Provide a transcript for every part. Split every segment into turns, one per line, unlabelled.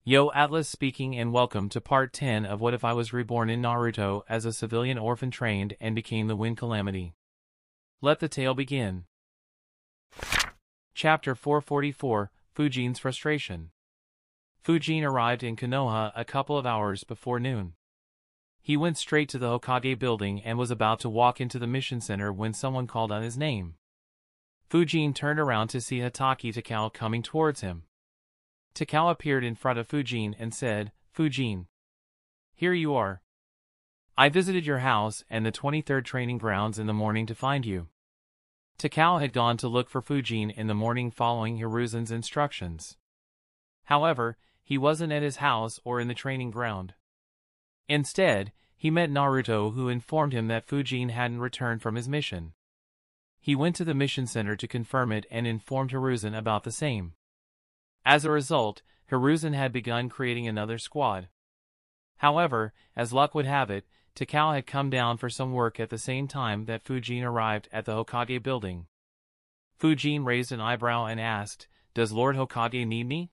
Yo, Atlas speaking, and welcome to part 10 of What If I Was Reborn in Naruto as a civilian orphan trained and became the Wind Calamity. Let the tale begin. Chapter 444, Fujin's Frustration. Fujin arrived in Konoha a couple of hours before noon. He went straight to the Hokage building and was about to walk into the mission center when someone called out his name. Fujin turned around to see Hatake Takao coming towards him. Takao appeared in front of Fujin and said, "Fujin, here you are. I visited your house and the 23rd training grounds in the morning to find you." Takao had gone to look for Fujin in the morning following Hiruzen's instructions. However, he wasn't at his house or in the training ground. Instead, he met Naruto, who informed him that Fujin hadn't returned from his mission. He went to the mission center to confirm it and informed Hiruzen about the same. As a result, Hiruzen had begun creating another squad. However, as luck would have it, Takao had come down for some work at the same time that Fujin arrived at the Hokage building. Fujin raised an eyebrow and asked, "Does Lord Hokage need me?"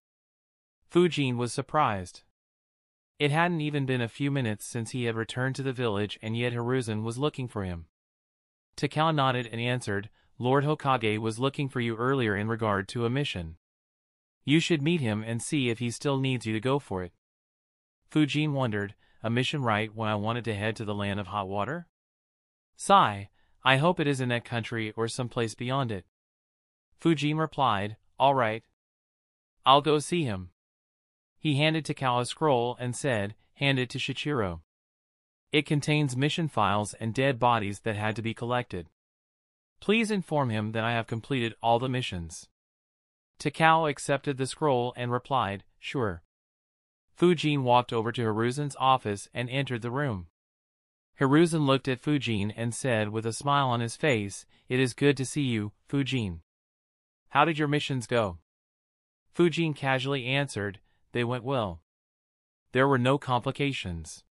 Fujin was surprised. It hadn't even been a few minutes since he had returned to the village, and yet Hiruzen was looking for him. Takao nodded and answered, "Lord Hokage was looking for you earlier in regard to a mission. You should meet him and see if he still needs you to go for it." Fujin wondered, a mission right when I wanted to head to the land of hot water? Sigh, I hope it is in that country or someplace beyond it. Fujin replied, "All right. I'll go see him." He handed Takao a scroll and said, "Hand it to Shichiro. It contains mission files and dead bodies that had to be collected. Please inform him that I have completed all the missions." Takao accepted the scroll and replied, "Sure." Fujin walked over to Hiruzen's office and entered the room. Hiruzen looked at Fujin and said with a smile on his face, "It is good to see you, Fujin. How did your missions go?" Fujin casually answered, "They went well. There were no complications."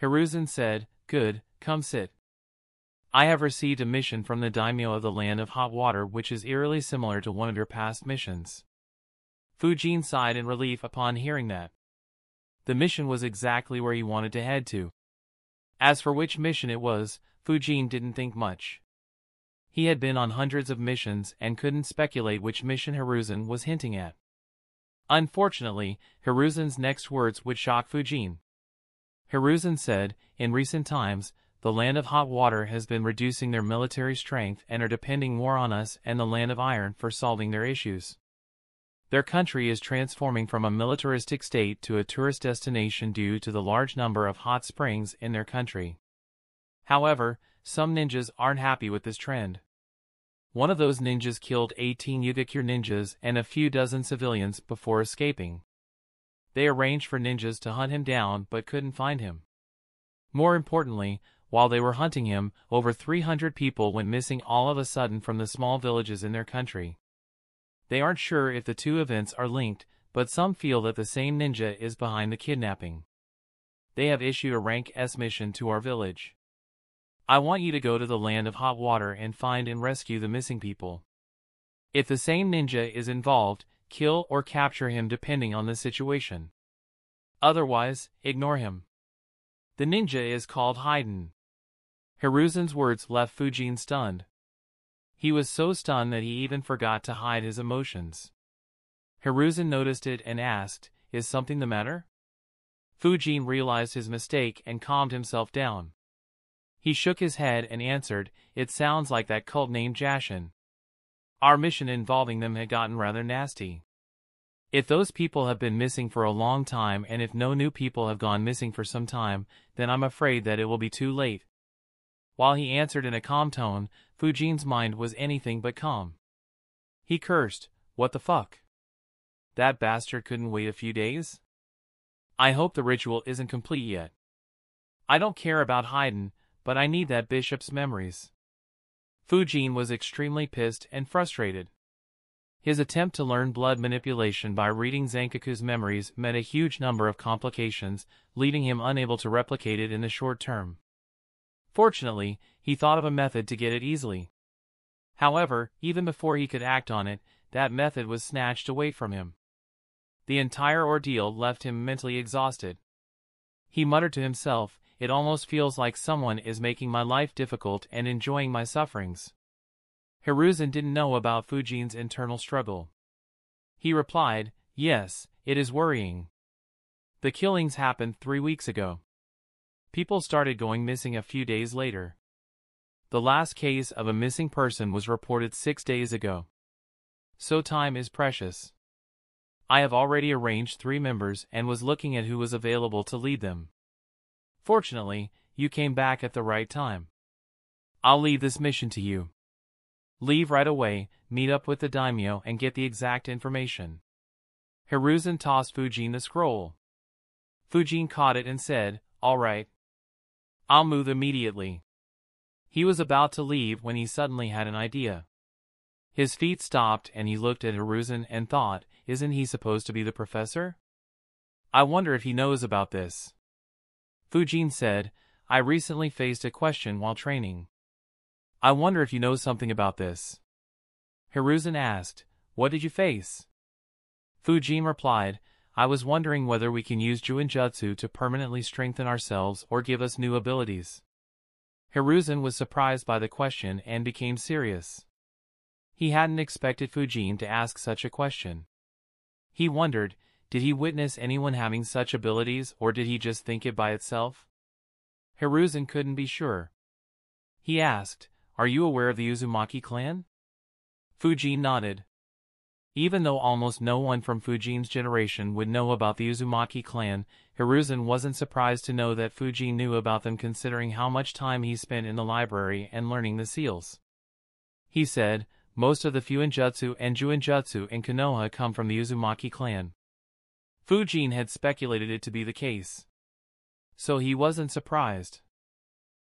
Hiruzen said, "Good, come sit. I have received a mission from the daimyo of the land of hot water which is eerily similar to one of your past missions." Fujin sighed in relief upon hearing that. The mission was exactly where he wanted to head to. As for which mission it was, Fujin didn't think much. He had been on hundreds of missions and couldn't speculate which mission Hiruzen was hinting at. Unfortunately, Hiruzen's next words would shock Fujin. Hiruzen said, "In recent times, the land of hot water has been reducing their military strength and are depending more on us and the land of iron for solving their issues. Their country is transforming from a militaristic state to a tourist destination due to the large number of hot springs in their country. However, some ninjas aren't happy with this trend. One of those ninjas killed 18 Yugakure ninjas and a few dozen civilians before escaping. They arranged for ninjas to hunt him down but couldn't find him. More importantly, while they were hunting him, over 300 people went missing all of a sudden from the small villages in their country. They aren't sure if the two events are linked, but some feel that the same ninja is behind the kidnapping. They have issued a rank S mission to our village. I want you to go to the land of hot water and find and rescue the missing people. If the same ninja is involved, kill or capture him depending on the situation. Otherwise, ignore him. The ninja is called Hiden." Hiruzen's words left Fujin stunned. He was so stunned that he even forgot to hide his emotions. Hiruzen noticed it and asked, "Is something the matter?" Fujin realized his mistake and calmed himself down. He shook his head and answered, "It sounds like that cult named Jashin. Our mission involving them had gotten rather nasty. If those people have been missing for a long time and if no new people have gone missing for some time, then I'm afraid that it will be too late." While he answered in a calm tone, Fujin's mind was anything but calm. He cursed, "What the fuck? That bastard couldn't wait a few days? I hope the ritual isn't complete yet. I don't care about Hiden, but I need that bishop's memories." Fujin was extremely pissed and frustrated. His attempt to learn blood manipulation by reading Zankaku's memories met a huge number of complications, leaving him unable to replicate it in the short term. Fortunately, he thought of a method to get it easily. However, even before he could act on it, that method was snatched away from him. The entire ordeal left him mentally exhausted. He muttered to himself, "It almost feels like someone is making my life difficult and enjoying my sufferings." Hiruzen didn't know about Fujin's internal struggle. He replied, "Yes, it is worrying. The killings happened 3 weeks ago. People started going missing a few days later. The last case of a missing person was reported 6 days ago. So time is precious. I have already arranged 3 members and was looking at who was available to lead them. Fortunately, you came back at the right time. I'll leave this mission to you. Leave right away, meet up with the daimyo and get the exact information." Hiruzen tossed Fujin the scroll. Fujin caught it and said, "All right. I'll move immediately." He was about to leave when he suddenly had an idea. His feet stopped and he looked at Hiruzen and thought, "Isn't he supposed to be the professor? I wonder if he knows about this." Fujin said, "I recently faced a question while training. I wonder if you know something about this." Hiruzen asked, "What did you face?" Fujin replied, "I was wondering whether we can use Juinjutsu to permanently strengthen ourselves or give us new abilities." Hiruzen was surprised by the question and became serious. He hadn't expected Fujin to ask such a question. He wondered, did he witness anyone having such abilities or did he just think it by itself? Hiruzen couldn't be sure. He asked, "Are you aware of the Uzumaki clan?" Fujin nodded. Even though almost no one from Fujin's generation would know about the Uzumaki clan, Hiruzen wasn't surprised to know that Fujin knew about them considering how much time he spent in the library and learning the seals. He said, "Most of the Fuinjutsu and Juinjutsu in Konoha come from the Uzumaki clan." Fujin had speculated it to be the case. So he wasn't surprised.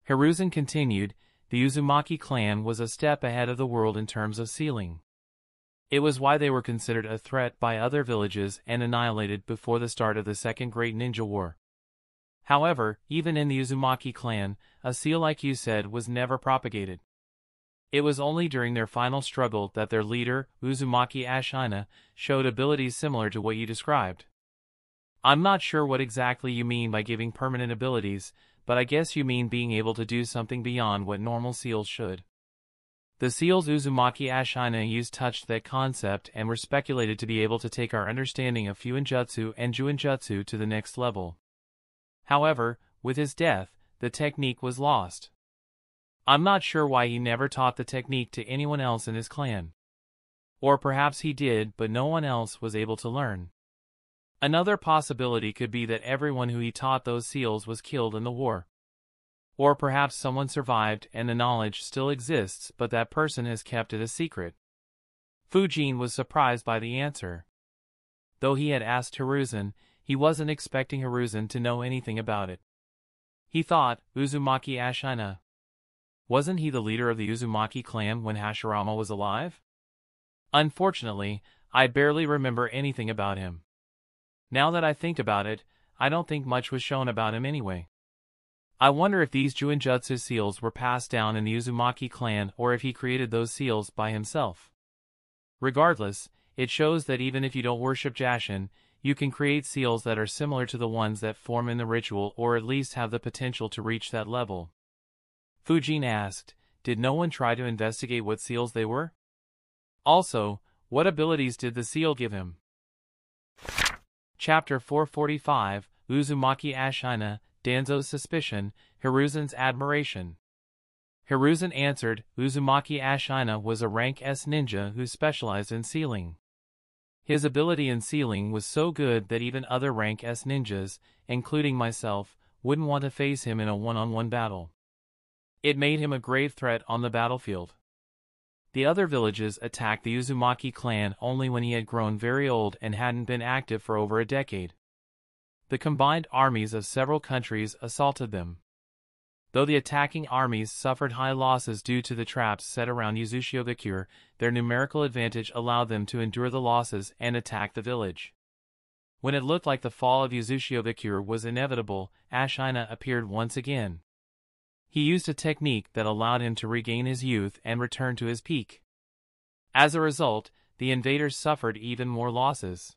Hiruzen continued, "The Uzumaki clan was a step ahead of the world in terms of sealing. It was why they were considered a threat by other villages and annihilated before the start of the Second Great Ninja War. However, even in the Uzumaki clan, a seal like you said was never propagated. It was only during their final struggle that their leader, Uzumaki Ashina, showed abilities similar to what you described. I'm not sure what exactly you mean by giving permanent abilities, but I guess you mean being able to do something beyond what normal seals should. The seals Uzumaki Ashina used touched that concept and were speculated to be able to take our understanding of Fuinjutsu and Juinjutsu to the next level. However, with his death, the technique was lost. I'm not sure why he never taught the technique to anyone else in his clan. Or perhaps he did, but no one else was able to learn. Another possibility could be that everyone who he taught those seals was killed in the war. Or perhaps someone survived and the knowledge still exists but that person has kept it a secret. Fujin was surprised by the answer. Though he had asked Hiruzen, he wasn't expecting Hiruzen to know anything about it. He thought, Uzumaki Ashina. Wasn't he the leader of the Uzumaki clan when Hashirama was alive? Unfortunately, I barely remember anything about him. Now that I think about it, I don't think much was shown about him anyway. I wonder if these Juinjutsu seals were passed down in the Uzumaki clan or if he created those seals by himself. Regardless, it shows that even if you don't worship Jashin, you can create seals that are similar to the ones that form in the ritual or at least have the potential to reach that level. Fujin asked, did no one try to investigate what seals they were? Also, what abilities did the seal give him? Chapter 445, Uzumaki Ashina, Danzo's suspicion, Hiruzen's admiration. Hiruzen answered, Uzumaki Ashina was a rank S ninja who specialized in sealing. His ability in sealing was so good that even other rank S ninjas, including myself, wouldn't want to face him in a one-on-one battle. It made him a grave threat on the battlefield. The other villages attacked the Uzumaki clan only when he had grown very old and hadn't been active for over a decade. The combined armies of several countries assaulted them. Though the attacking armies suffered high losses due to the traps set around Uzushio-Gakure, their numerical advantage allowed them to endure the losses and attack the village. When it looked like the fall of Uzushio-Gakure was inevitable, Ashina appeared once again. He used a technique that allowed him to regain his youth and return to his peak. As a result, the invaders suffered even more losses.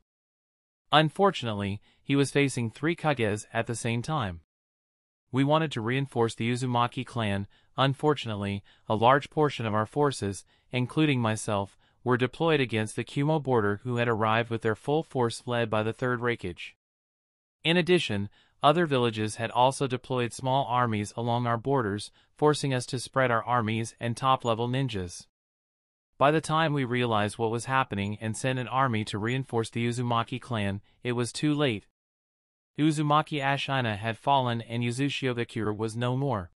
Unfortunately, he was facing 3 Kages at the same time. We wanted to reinforce the Uzumaki clan. Unfortunately, a large portion of our forces, including myself, were deployed against the Kumo border, who had arrived with their full force led by the 3rd Raikage. In addition, other villages had also deployed small armies along our borders, forcing us to spread our armies and top-level ninjas. By the time we realized what was happening and sent an army to reinforce the Uzumaki clan, it was too late. Uzumaki Ashina had fallen and Yuzushiogakure was no more.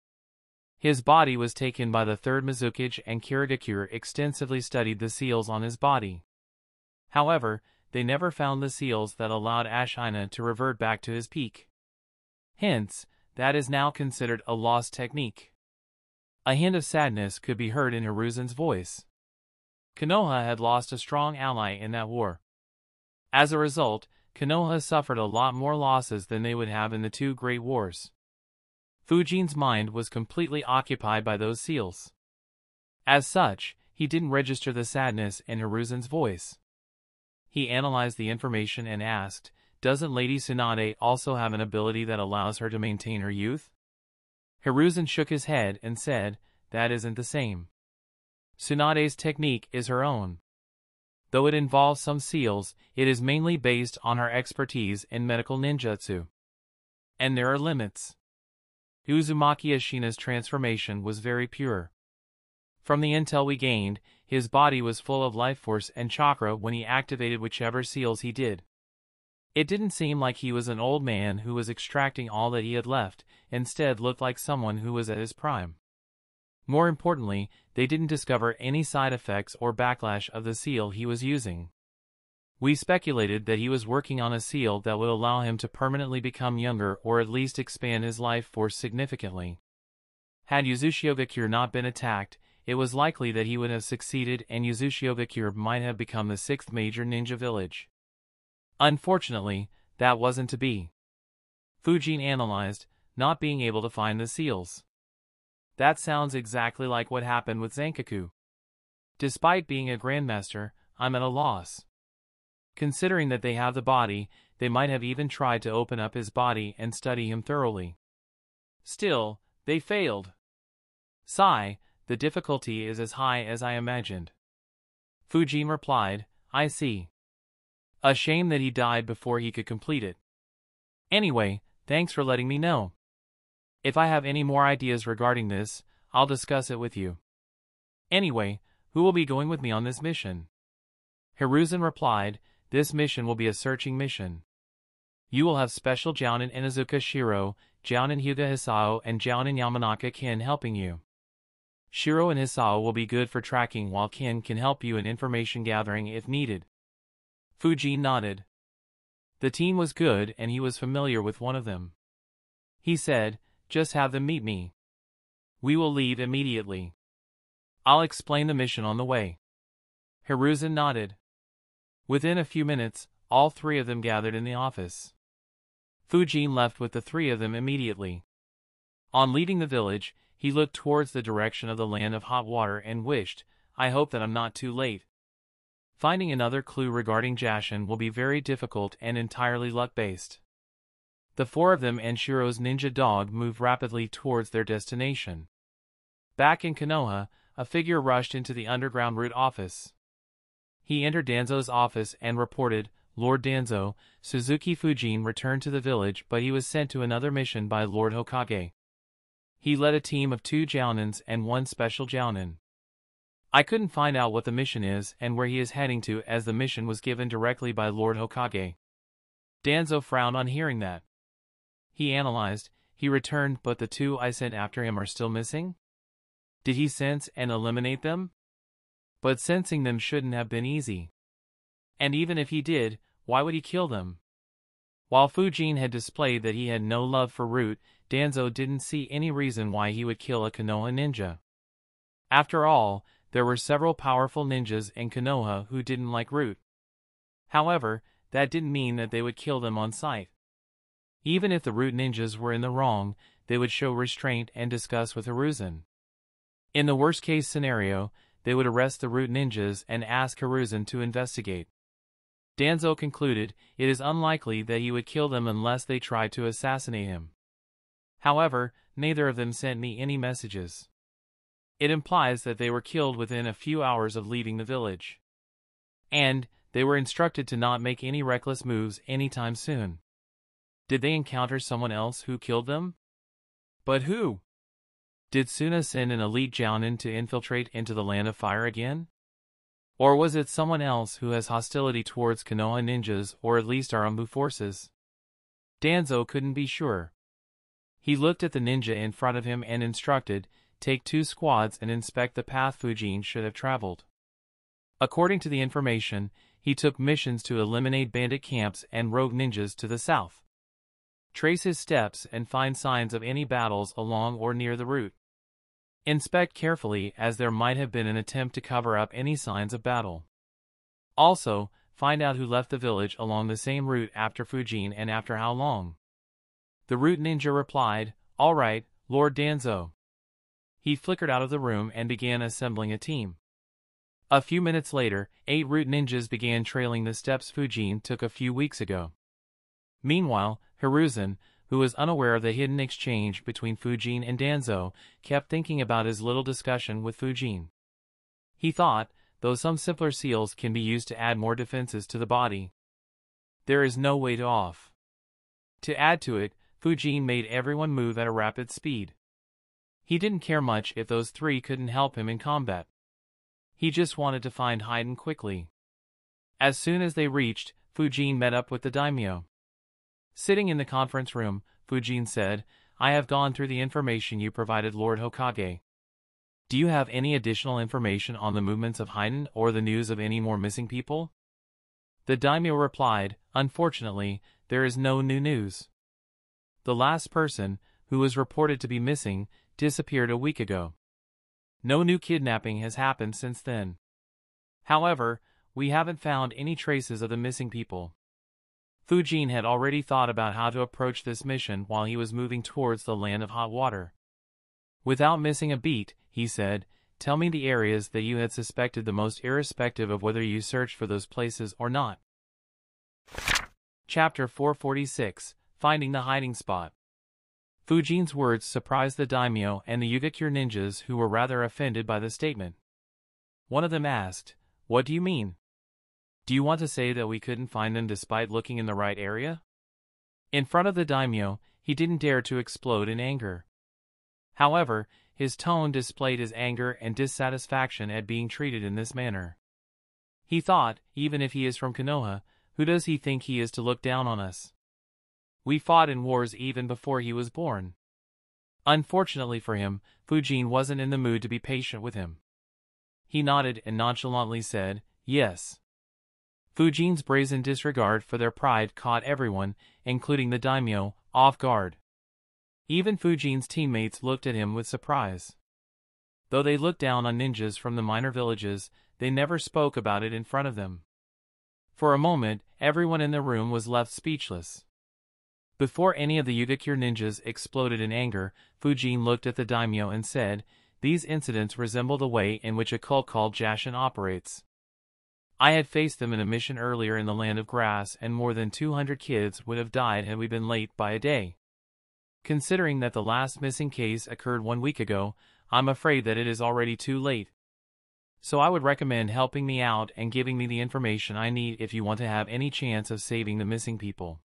His body was taken by the 3rd Mizukage, and Kirigakure extensively studied the seals on his body. However, they never found the seals that allowed Ashina to revert back to his peak. Hence, that is now considered a lost technique. A hint of sadness could be heard in Hiruzen's voice. Konoha had lost a strong ally in that war. As a result, Konoha suffered a lot more losses than they would have in the 2 great wars. Fujin's mind was completely occupied by those seals. As such, he didn't register the sadness in Hiruzen's voice. He analyzed the information and asked, "Doesn't Lady Tsunade also have an ability that allows her to maintain her youth?" Hiruzen shook his head and said, "That isn't the same. Tsunade's technique is her own. Though it involves some seals, it is mainly based on her expertise in medical ninjutsu. And there are limits." Uzumaki Ashina's transformation was very pure. From the intel we gained, his body was full of life force and chakra when he activated whichever seals he did. It didn't seem like he was an old man who was extracting all that he had left, instead looked like someone who was at his prime. More importantly, they didn't discover any side effects or backlash of the seal he was using. We speculated that he was working on a seal that would allow him to permanently become younger or at least expand his life force significantly. Had Yuzushiogakure not been attacked, it was likely that he would have succeeded and Yuzushiogakure might have become the 6th major ninja village. Unfortunately, that wasn't to be. Fujin analyzed, not being able to find the seals. That sounds exactly like what happened with Zankaku. Despite being a grandmaster, I'm at a loss. Considering that they have the body, they might have even tried to open up his body and study him thoroughly. Still, they failed. Sigh, the difficulty is as high as I imagined. Fujin replied, "I see. A shame that he died before he could complete it. Anyway, thanks for letting me know. If I have any more ideas regarding this, I'll discuss it with you. Anyway, who will be going with me on this mission?" Hiruzen replied, "This mission will be a searching mission. You will have special Jounin Inuzuka Shiro, Jounin Hyuga Hisao, and Jounin Yamanaka Kin helping you. Shiro and Hisao will be good for tracking, while Kin can help you in information gathering if needed." Fujin nodded. The team was good and he was familiar with one of them. He said, "Just have them meet me. We will leave immediately. I'll explain the mission on the way." Hiruzen nodded. Within a few minutes, all 3 of them gathered in the office. Fujin left with the 3 of them immediately. On leaving the village, he looked towards the direction of the land of hot water and wished, "I hope that I'm not too late." Finding another clue regarding Jashin will be very difficult and entirely luck-based. The 4 of them and Shiro's ninja dog moved rapidly towards their destination. Back in Konoha, a figure rushed into the underground root office. He entered Danzo's office and reported, "Lord Danzo, Suzuki Fujin returned to the village, but he was sent to another mission by Lord Hokage. He led a team of 2 Jounins and 1 special Jounin. I couldn't find out what the mission is and where he is heading to, as the mission was given directly by Lord Hokage." Danzo frowned on hearing that. He analyzed, "He returned, but the 2 I sent after him are still missing? Did he sense and eliminate them? But sensing them shouldn't have been easy. And even if he did, why would he kill them?" While Fujin had displayed that he had no love for Root, Danzo didn't see any reason why he would kill a Konoha ninja. After all, there were several powerful ninjas in Konoha who didn't like Root. However, that didn't mean that they would kill them on sight. Even if the Root ninjas were in the wrong, they would show restraint and discuss with Hiruzen. In the worst-case scenario, they would arrest the Root ninjas and ask Hiruzen to investigate. Danzo concluded it is unlikely that he would kill them unless they tried to assassinate him. However, neither of them sent me any messages. It implies that they were killed within a few hours of leaving the village. And they were instructed to not make any reckless moves anytime soon. Did they encounter someone else who killed them? But who? Did Suna send an elite Jounin to infiltrate into the Land of Fire again? Or was it someone else who has hostility towards Konoha ninjas or at least our Anbu forces? Danzo couldn't be sure. He looked at the ninja in front of him and instructed, take 2 squads and inspect the path Fujin should have traveled. According to the information, he took missions to eliminate bandit camps and rogue ninjas to the south. Trace his steps and find signs of any battles along or near the route. Inspect carefully as there might have been an attempt to cover up any signs of battle. Also, find out who left the village along the same route after Fujin and after how long. The root ninja replied, "All right, Lord Danzo." He flickered out of the room and began assembling a team. A few minutes later, 8 root ninjas began trailing the steps Fujin took a few weeks ago. Meanwhile, Hiruzen, who was unaware of the hidden exchange between Fujin and Danzo, kept thinking about his little discussion with Fujin. He thought, though some simpler seals can be used to add more defenses to the body, there is no way to off. To add to it, Fujin made everyone move at a rapid speed. He didn't care much if those 3 couldn't help him in combat. He just wanted to find Haiden quickly. As soon as they reached, Fujin met up with the daimyo. Sitting in the conference room, Fujin said, "I have gone through the information you provided Lord Hokage. Do you have any additional information on the movements of Haiden or the news of any more missing people?" The daimyo replied, "Unfortunately, there is no new news. The last person, who was reported to be missing, disappeared a week ago. No new kidnapping has happened since then. However, we haven't found any traces of the missing people." Fujin had already thought about how to approach this mission while he was moving towards the Land of Hot Water. Without missing a beat, he said, "Tell me the areas that you had suspected the most, irrespective of whether you searched for those places or not." Chapter 446, Finding the Hiding Spot. Fujin's words surprised the daimyo and the Yugakure ninjas, who were rather offended by the statement. One of them asked, "What do you mean? Do you want to say that we couldn't find them despite looking in the right area?" In front of the daimyo, he didn't dare to explode in anger. However, his tone displayed his anger and dissatisfaction at being treated in this manner. He thought, even if he is from Konoha, who does he think he is to look down on us? We fought in wars even before he was born. Unfortunately for him, Fujin wasn't in the mood to be patient with him. He nodded and nonchalantly said, "Yes." Fujin's brazen disregard for their pride caught everyone, including the daimyo, off guard. Even Fujin's teammates looked at him with surprise. Though they looked down on ninjas from the minor villages, they never spoke about it in front of them. For a moment, everyone in the room was left speechless. Before any of the Yugakure ninjas exploded in anger, Fujin looked at the daimyo and said, "These incidents resemble the way in which a cult called Jashin operates. I had faced them in a mission earlier in the Land of Grass, and more than 200 kids would have died had we been late by a day. Considering that the last missing case occurred 1 week ago, I'm afraid that it is already too late. So I would recommend helping me out and giving me the information I need if you want to have any chance of saving the missing people.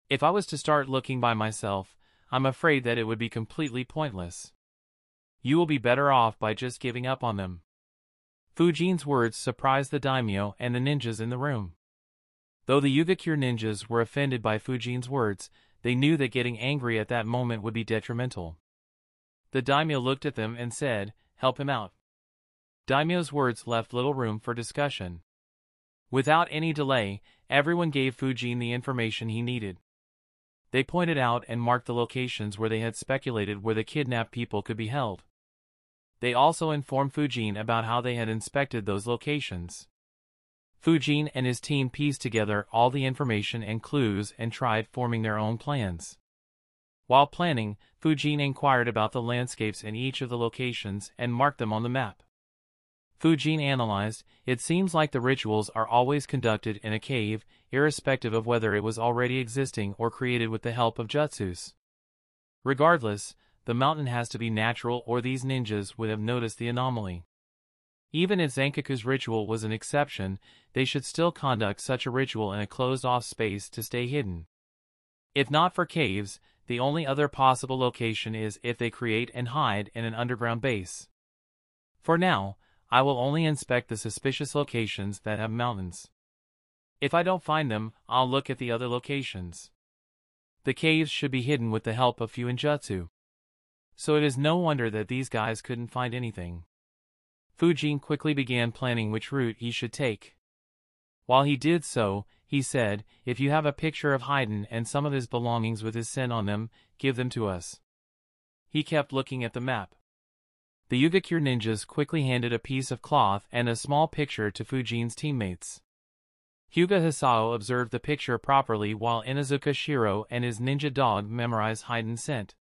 If I was to start looking by myself, I'm afraid that it would be completely pointless. You will be better off by just giving up on them." Fujin's words surprised the daimyo and the ninjas in the room. Though the Yugakure ninjas were offended by Fujin's words, they knew that getting angry at that moment would be detrimental. The daimyo looked at them and said, "Help him out." Daimyo's words left little room for discussion. Without any delay, everyone gave Fujin the information he needed. They pointed out and marked the locations where they had speculated where the kidnapped people could be held. They also informed Fujin about how they had inspected those locations. Fujin and his team pieced together all the information and clues and tried forming their own plans. While planning, Fujin inquired about the landscapes in each of the locations and marked them on the map. Fujin analyzed, it seems like the rituals are always conducted in a cave, irrespective of whether it was already existing or created with the help of jutsus. Regardless, the mountain has to be natural or these ninjas would have noticed the anomaly. Even if Zenkaku's ritual was an exception, they should still conduct such a ritual in a closed-off space to stay hidden. If not for caves, the only other possible location is if they create and hide in an underground base. For now, I will only inspect the suspicious locations that have mountains. If I don't find them, I'll look at the other locations. The caves should be hidden with the help of Fuinjutsu. So it is no wonder that these guys couldn't find anything. Fujin quickly began planning which route he should take. While he did so, he said, if you have a picture of Haiden and some of his belongings with his scent on them, give them to us. He kept looking at the map. The Yugakure ninjas quickly handed a piece of cloth and a small picture to Fujin's teammates. Hyuga Hisao observed the picture properly while Inuzuka Shiro and his ninja dog memorized Haiden's scent.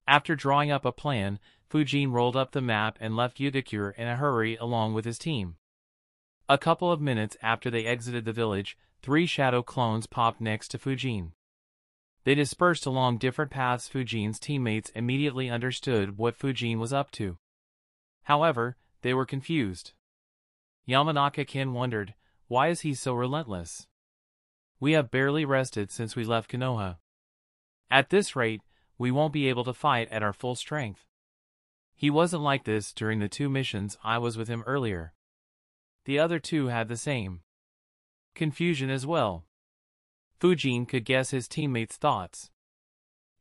After drawing up a plan, Fujin rolled up the map and left Yugakure in a hurry along with his team. A couple of minutes after they exited the village, 3 shadow clones popped next to Fujin. They dispersed along different paths. Fujin's teammates immediately understood what Fujin was up to. However, they were confused. Yamanaka-kin wondered, why is he so relentless? We have barely rested since we left Konoha. At this rate, we won't be able to fight at our full strength. He wasn't like this during the 2 missions I was with him earlier. The other 2 had the same confusion as well. Fujin could guess his teammates' thoughts.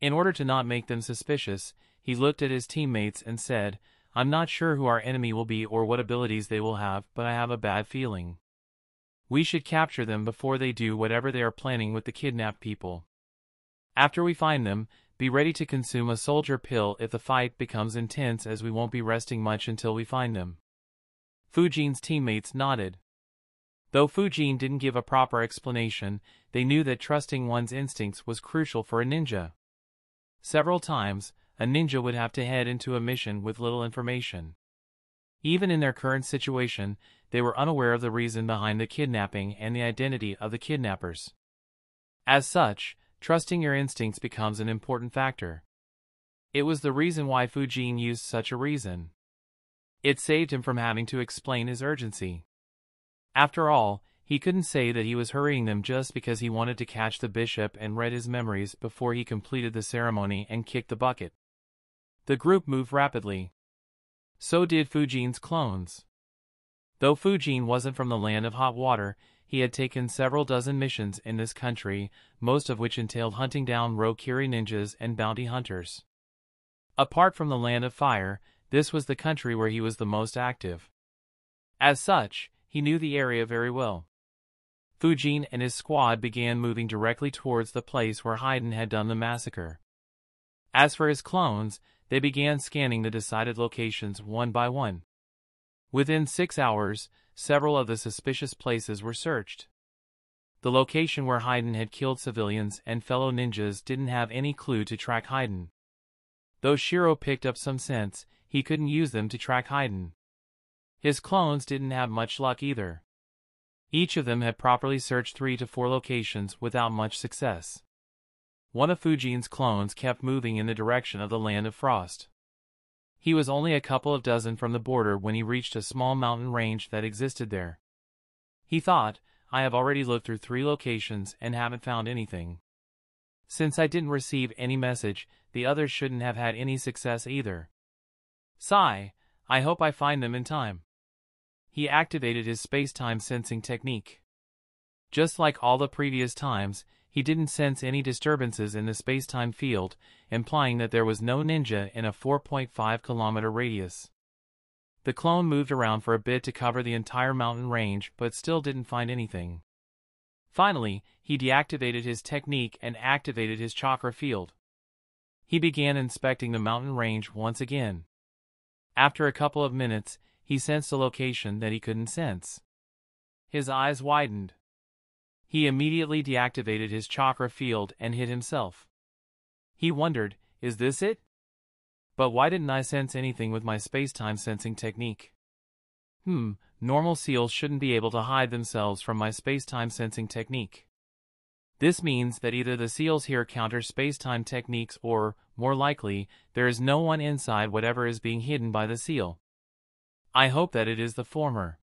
In order to not make them suspicious, he looked at his teammates and said, I'm not sure who our enemy will be or what abilities they will have, but I have a bad feeling. We should capture them before they do whatever they are planning with the kidnapped people. After we find them, be ready to consume a soldier pill if the fight becomes intense, as we won't be resting much until we find them. Fujin's teammates nodded. Though Fujin didn't give a proper explanation, they knew that trusting one's instincts was crucial for a ninja. Several times, a ninja would have to head into a mission with little information. Even in their current situation, they were unaware of the reason behind the kidnapping and the identity of the kidnappers. As such, trusting your instincts becomes an important factor. It was the reason why Fujin used such a reason. It saved him from having to explain his urgency. After all, he couldn't say that he was hurrying them just because he wanted to catch the bishop and read his memories before he completed the ceremony and kicked the bucket. The group moved rapidly. So did Fujin's clones. Though Fujin wasn't from the land of hot water, he had taken several dozen missions in this country, most of which entailed hunting down Rokiri ninjas and bounty hunters. Apart from the land of fire, this was the country where he was the most active. As such, he knew the area very well. Fujin and his squad began moving directly towards the place where Haiden had done the massacre. As for his clones, they began scanning the decided locations one by one. Within 6 hours, several of the suspicious places were searched. The location where Haiden had killed civilians and fellow ninjas didn't have any clue to track Haiden. Though Shiro picked up some sense, he couldn't use them to track Haiden. His clones didn't have much luck either. Each of them had properly searched 3 to 4 locations without much success. One of Fujin's clones kept moving in the direction of the Land of Frost. He was only a couple of dozen from the border when he reached a small mountain range that existed there. He thought, I have already looked through 3 locations and haven't found anything. Since I didn't receive any message, the others shouldn't have had any success either. Sigh, I hope I find them in time. He activated his space-time sensing technique. Just like all the previous times, he didn't sense any disturbances in the space-time field, implying that there was no ninja in a 4.5-kilometer radius. The clone moved around for a bit to cover the entire mountain range but still didn't find anything. Finally, he deactivated his technique and activated his chakra field. He began inspecting the mountain range once again. After a couple of minutes, he sensed a location that he couldn't sense. His eyes widened. He immediately deactivated his chakra field and hid himself. He wondered, is this it? But why didn't I sense anything with my space-time sensing technique? Normal seals shouldn't be able to hide themselves from my space-time sensing technique. This means that either the seals here counter space-time techniques or, more likely, there is no one inside whatever is being hidden by the seal. I hope that it is the former.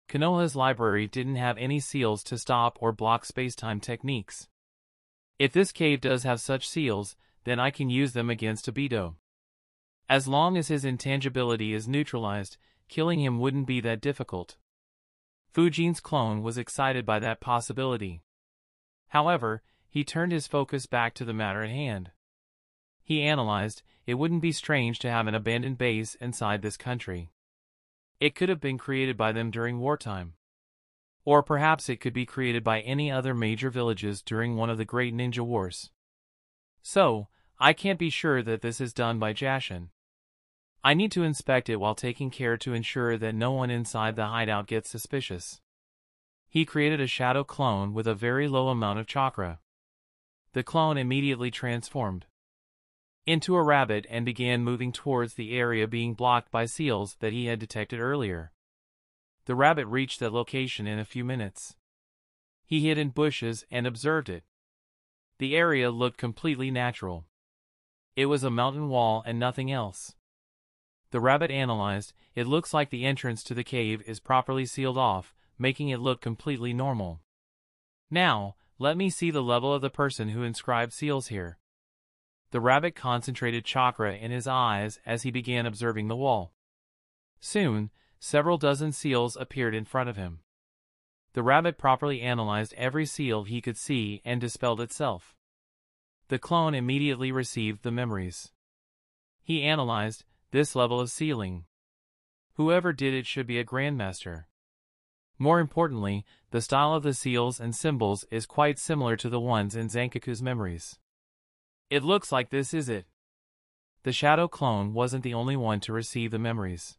Konoha's library didn't have any seals to stop or block space-time techniques. If this cave does have such seals, then I can use them against Obito. As long as his intangibility is neutralized, killing him wouldn't be that difficult. Fujin's clone was excited by that possibility. However, he turned his focus back to the matter at hand. He analyzed, it wouldn't be strange to have an abandoned base inside this country. It could have been created by them during wartime. Or perhaps it could be created by any other major villages during one of the great ninja wars. So, I can't be sure that this is done by Jashin. I need to inspect it while taking care to ensure that no one inside the hideout gets suspicious. He created a shadow clone with a very low amount of chakra. The clone immediately transformed into a rabbit and began moving towards the area being blocked by seals that he had detected earlier. The rabbit reached that location in a few minutes. He hid in bushes and observed it. The area looked completely natural. It was a mountain wall and nothing else. The rabbit analyzed, it looks like the entrance to the cave is properly sealed off, making it look completely normal. Now, let me see the level of the person who inscribed seals here. The rabbit concentrated chakra in his eyes as he began observing the wall. Soon, several dozen seals appeared in front of him. The rabbit properly analyzed every seal he could see and dispelled itself. The clone immediately received the memories. He analyzed, this level of sealing. Whoever did it should be a grandmaster. More importantly, the style of the seals and symbols is quite similar to the ones in Zankaku's memories. It looks like this is it. The shadow clone wasn't the only one to receive the memories.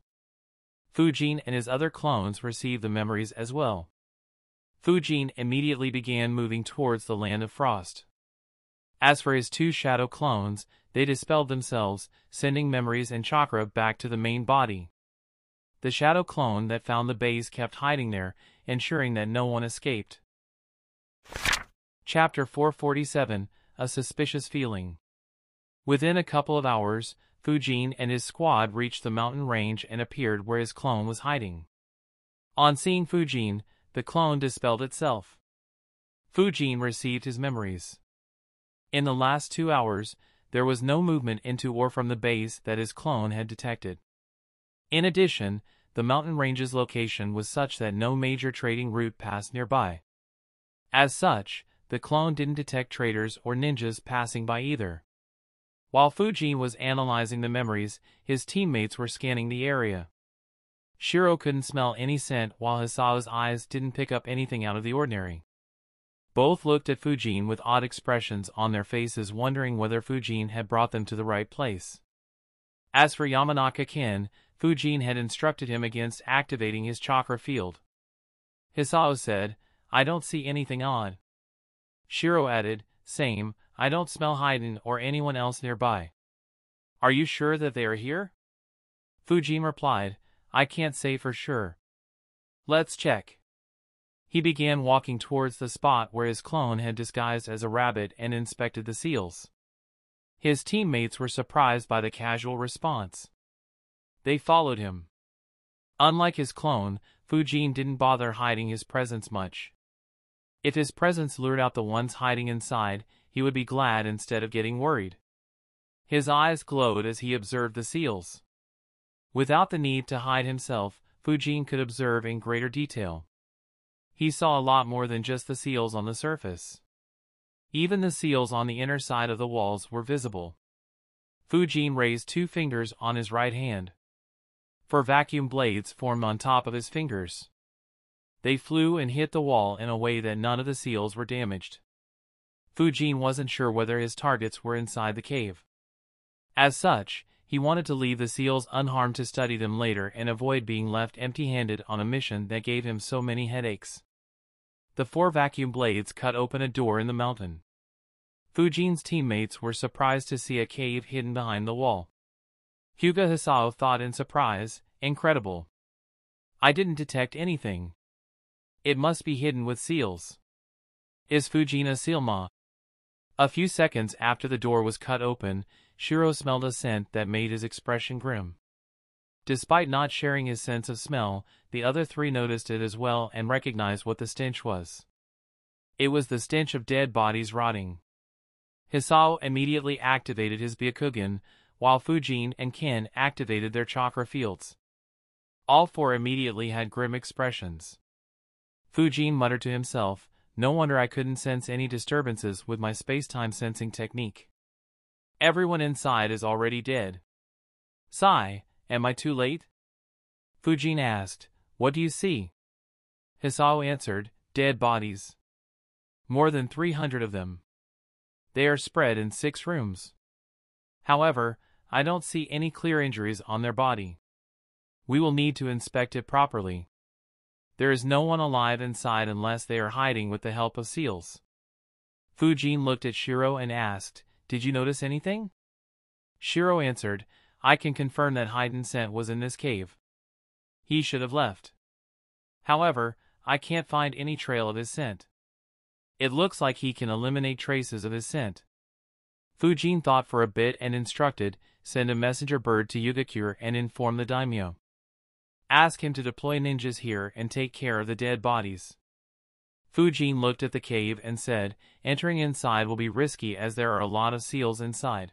Fujin and his other clones received the memories as well. Fujin immediately began moving towards the land of frost. As for his two shadow clones, they dispelled themselves, sending memories and chakra back to the main body. The shadow clone that found the base kept hiding there, ensuring that no one escaped. Chapter 447, A Suspicious Feeling. Within a couple of hours, Fujin and his squad reached the mountain range and appeared where his clone was hiding. On seeing Fujin, the clone dispelled itself. Fujin received his memories. In the last 2 hours, there was no movement into or from the base that his clone had detected. In addition, the mountain range's location was such that no major trading route passed nearby. As such, the clone didn't detect traders or ninjas passing by either. While Fujin was analyzing the memories, his teammates were scanning the area. Shiro couldn't smell any scent while Hisao's eyes didn't pick up anything out of the ordinary. Both looked at Fujin with odd expressions on their faces, wondering whether Fujin had brought them to the right place. As for Yamanaka-kin, Fujin had instructed him against activating his chakra field. Hisao said, I don't see anything odd. Shiro added, same, I don't smell Haiden or anyone else nearby. Are you sure that they are here? Fujin replied, I can't say for sure. Let's check. He began walking towards the spot where his clone had disguised as a rabbit and inspected the seals. His teammates were surprised by the casual response. They followed him. Unlike his clone, Fujin didn't bother hiding his presence much. If his presence lured out the ones hiding inside, he would be glad instead of getting worried. His eyes glowed as he observed the seals. Without the need to hide himself, Fujin could observe in greater detail. He saw a lot more than just the seals on the surface. Even the seals on the inner side of the walls were visible. Fujin raised 2 fingers on his right hand. 4 vacuum blades formed on top of his fingers. They flew and hit the wall in a way that none of the seals were damaged. Fujin wasn't sure whether his targets were inside the cave. As such, he wanted to leave the seals unharmed to study them later and avoid being left empty-handed on a mission that gave him so many headaches. The 4 vacuum blades cut open a door in the mountain. Fujin's teammates were surprised to see a cave hidden behind the wall. Hyuga Hisao thought in surprise, incredible. I didn't detect anything. It must be hidden with seals. Is Fujin a sealma? A few seconds after the door was cut open, Shiro smelled a scent that made his expression grim. Despite not sharing his sense of smell, the other three noticed it as well and recognized what the stench was. It was the stench of dead bodies rotting. Hisao immediately activated his Byakugan, while Fujin and Ken activated their chakra fields. All four immediately had grim expressions. Fujin muttered to himself, "No wonder I couldn't sense any disturbances with my space-time sensing technique. Everyone inside is already dead." "Sigh, am I too late?" Fujin asked, "What do you see?" Hisao answered, "Dead bodies. More than 300 of them. They are spread in 6 rooms. However, I don't see any clear injuries on their body. We will need to inspect it properly. There is no one alive inside unless they are hiding with the help of seals." Fujin looked at Shiro and asked, "Did you notice anything?" Shiro answered, "I can confirm that Haiden scent was in this cave. He should have left. However, I can't find any trail of his scent. It looks like he can eliminate traces of his scent." Fujin thought for a bit and instructed, "Send a messenger bird to Yugakure and inform the daimyo. Ask him to deploy ninjas here and take care of the dead bodies." Fujin looked at the cave and said, "Entering inside will be risky as there are a lot of seals inside.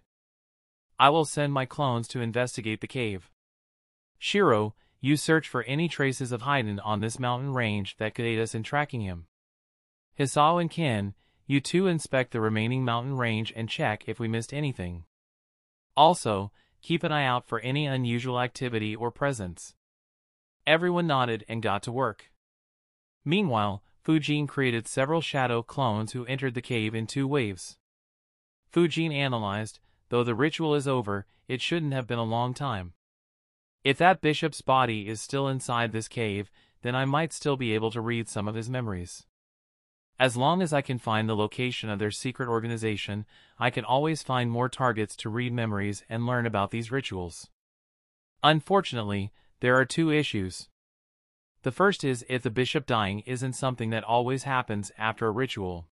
I will send my clones to investigate the cave. Shiro, you search for any traces of Haiden on this mountain range that could aid us in tracking him. Hisao and Ken, you two inspect the remaining mountain range and check if we missed anything. Also, keep an eye out for any unusual activity or presence." Everyone nodded and got to work. Meanwhile, Fujin created several shadow clones who entered the cave in 2 waves. Fujin analyzed, "Though the ritual is over, it shouldn't have been a long time. If that bishop's body is still inside this cave, then I might still be able to read some of his memories. As long as I can find the location of their secret organization, I can always find more targets to read memories and learn about these rituals. Unfortunately, there are 2 issues. The first is if the bishop dying isn't something that always happens after a ritual.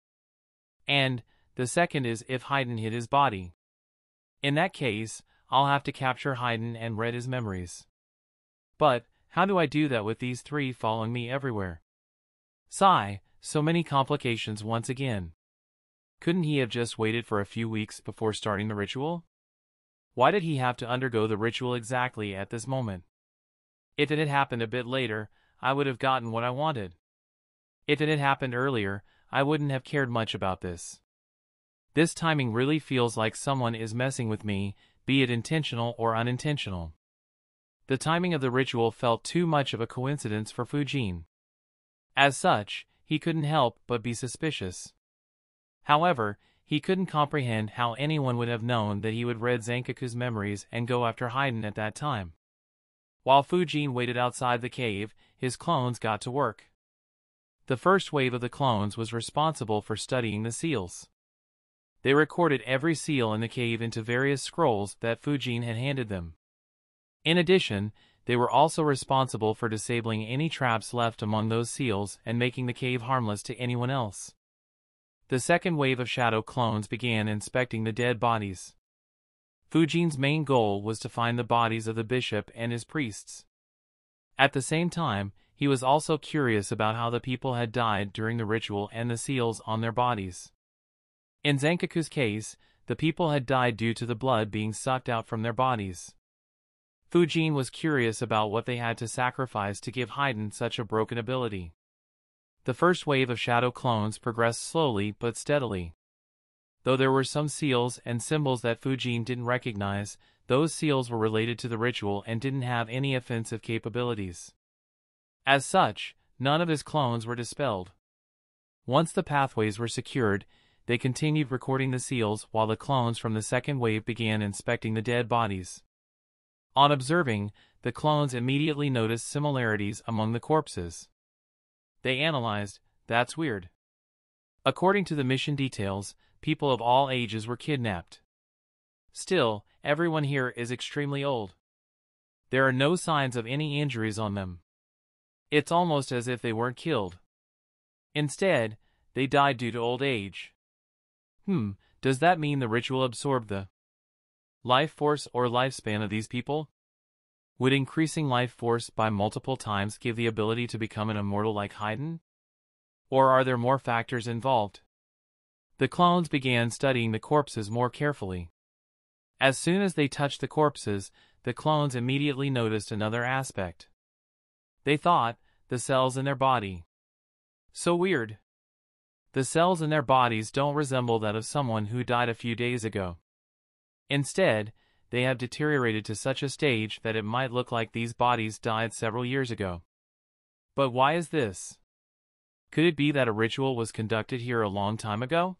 And the second is if Haiden hid his body. In that case, I'll have to capture Haiden and read his memories. But how do I do that with these 3 following me everywhere? Sigh, so many complications once again. Couldn't he have just waited for a few weeks before starting the ritual? Why did he have to undergo the ritual exactly at this moment? If it had happened a bit later, I would have gotten what I wanted. If it had happened earlier, I wouldn't have cared much about this. This timing really feels like someone is messing with me, be it intentional or unintentional." The timing of the ritual felt too much of a coincidence for Fujin. As such, he couldn't help but be suspicious. However, he couldn't comprehend how anyone would have known that he would read Zankaku's memories and go after Haiden at that time. While Fujin waited outside the cave, his clones got to work. The first wave of the clones was responsible for studying the seals. They recorded every seal in the cave into various scrolls that Fujin had handed them. In addition, they were also responsible for disabling any traps left among those seals and making the cave harmless to anyone else. The second wave of shadow clones began inspecting the dead bodies. Fujin's main goal was to find the bodies of the bishop and his priests. At the same time, he was also curious about how the people had died during the ritual and the seals on their bodies. In Zankaku's case, the people had died due to the blood being sucked out from their bodies. Fujin was curious about what they had to sacrifice to give Haiden such a broken ability. The first wave of shadow clones progressed slowly but steadily. Though there were some seals and symbols that Fujin didn't recognize, those seals were related to the ritual and didn't have any offensive capabilities. As such, none of his clones were dispelled. Once the pathways were secured, they continued recording the seals while the clones from the second wave began inspecting the dead bodies. On observing, the clones immediately noticed similarities among the corpses. They analyzed, "That's weird." According to the mission details, people of all ages were kidnapped. Still, everyone here is extremely old. There are no signs of any injuries on them. It's almost as if they weren't killed. Instead, they died due to old age. Does that mean the ritual absorbed the life force or lifespan of these people? Would increasing life force by multiple times give the ability to become an immortal like Haydn? Or are there more factors involved? The clones began studying the corpses more carefully. As soon as they touched the corpses, the clones immediately noticed another aspect. They thought, the cells in their body. So weird. The cells in their bodies don't resemble that of someone who died a few days ago. Instead, they have deteriorated to such a stage that it might look like these bodies died several years ago. But why is this? Could it be that a ritual was conducted here a long time ago?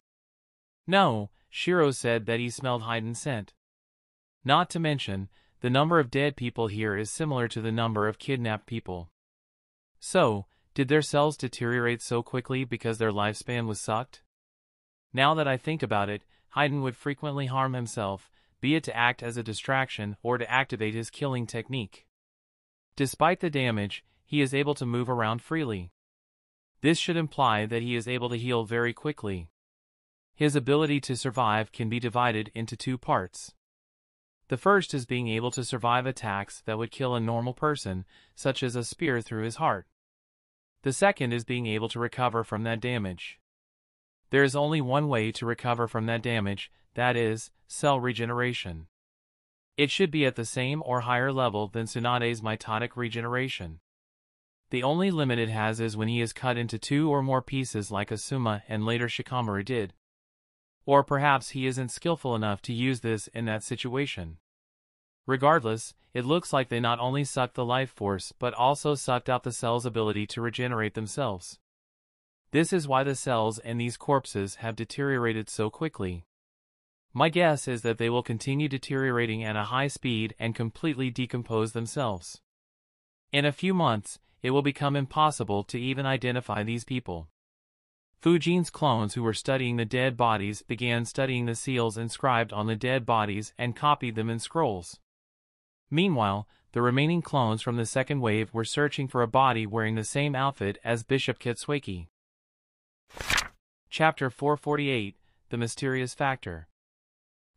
No, Shiro said that he smelled Haydn's scent. Not to mention, the number of dead people here is similar to the number of kidnapped people. So, did their cells deteriorate so quickly because their lifespan was sucked? Now that I think about it, Haydn would frequently harm himself, be it to act as a distraction or to activate his killing technique. Despite the damage, he is able to move around freely. This should imply that he is able to heal very quickly. His ability to survive can be divided into two parts. The first is being able to survive attacks that would kill a normal person, such as a spear through his heart. The second is being able to recover from that damage. There is only one way to recover from that damage, that is, cell regeneration. It should be at the same or higher level than Tsunade's mitotic regeneration. The only limit it has is when he is cut into two or more pieces like Asuma and later Shikamaru did. Or perhaps he isn't skillful enough to use this in that situation. Regardless, it looks like they not only sucked the life force but also sucked out the cell's ability to regenerate themselves. This is why the cells in these corpses have deteriorated so quickly. My guess is that they will continue deteriorating at a high speed and completely decompose themselves. In a few months, it will become impossible to even identify these people. Fujin's clones who were studying the dead bodies began studying the seals inscribed on the dead bodies and copied them in scrolls. Meanwhile, the remaining clones from the second wave were searching for a body wearing the same outfit as Bishop Kitsueki. Chapter 448, The Mysterious Factor.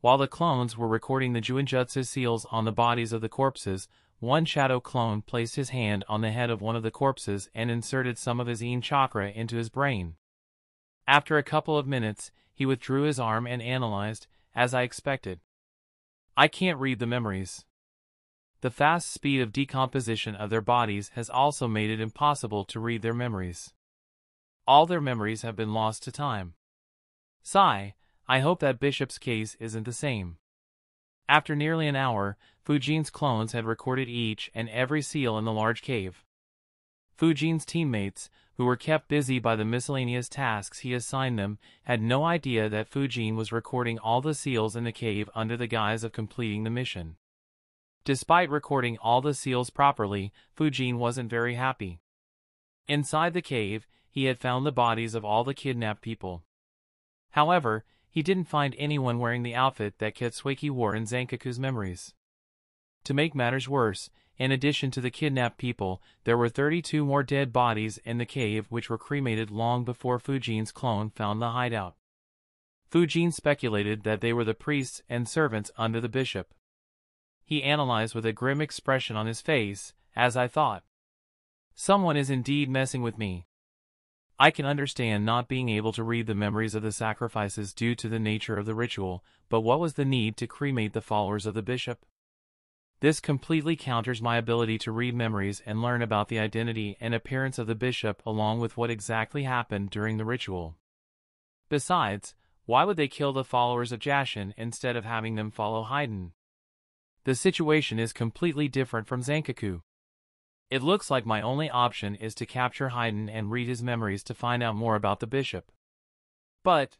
While the clones were recording the Juinjutsu seals on the bodies of the corpses, one shadow clone placed his hand on the head of one of the corpses and inserted some of his Yin chakra into his brain. After a couple of minutes, he withdrew his arm and analyzed, as I expected. I can't read the memories. The fast speed of decomposition of their bodies has also made it impossible to read their memories. All their memories have been lost to time. Sigh, I hope that Bishop's case isn't the same. After nearly an hour, Fujin's clones had recorded each and every seal in the large cave. Fujin's teammates, who were kept busy by the miscellaneous tasks he assigned them, had no idea that Fujin was recording all the seals in the cave under the guise of completing the mission. Despite recording all the seals properly, Fujin wasn't very happy. Inside the cave, he had found the bodies of all the kidnapped people. However, he didn't find anyone wearing the outfit that Kitsueki wore in Zankaku's memories. To make matters worse, in addition to the kidnapped people, there were 32 more dead bodies in the cave which were cremated long before Fujin's clone found the hideout. Fujin speculated that they were the priests and servants under the bishop. He analyzed with a grim expression on his face, as I thought. Someone is indeed messing with me. I can understand not being able to read the memories of the sacrifices due to the nature of the ritual, but what was the need to cremate the followers of the bishop? This completely counters my ability to read memories and learn about the identity and appearance of the bishop along with what exactly happened during the ritual. Besides, why would they kill the followers of Jashin instead of having them follow Haydn? The situation is completely different from Zankaku. It looks like my only option is to capture Haydn and read his memories to find out more about the bishop. But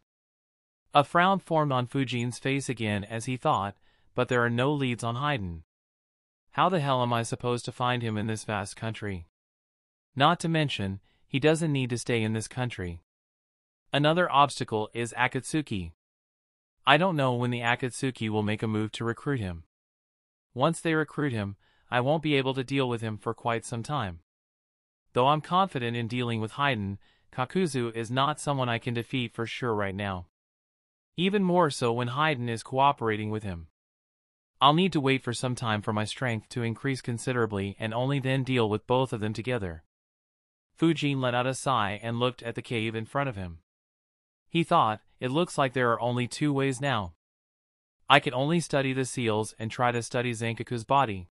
a frown formed on Fujin's face again as he thought, but there are no leads on Haydn. How the hell am I supposed to find him in this vast country? Not to mention, he doesn't need to stay in this country. Another obstacle is Akatsuki. I don't know when the Akatsuki will make a move to recruit him. Once they recruit him, I won't be able to deal with him for quite some time. Though I'm confident in dealing with Haiden, Kakuzu is not someone I can defeat for sure right now. Even more so when Haiden is cooperating with him. I'll need to wait for some time for my strength to increase considerably and only then deal with both of them together. Fujin let out a sigh and looked at the cave in front of him. He thought, it looks like there are only two ways now. I can only study the seals and try to study Zankaku's body.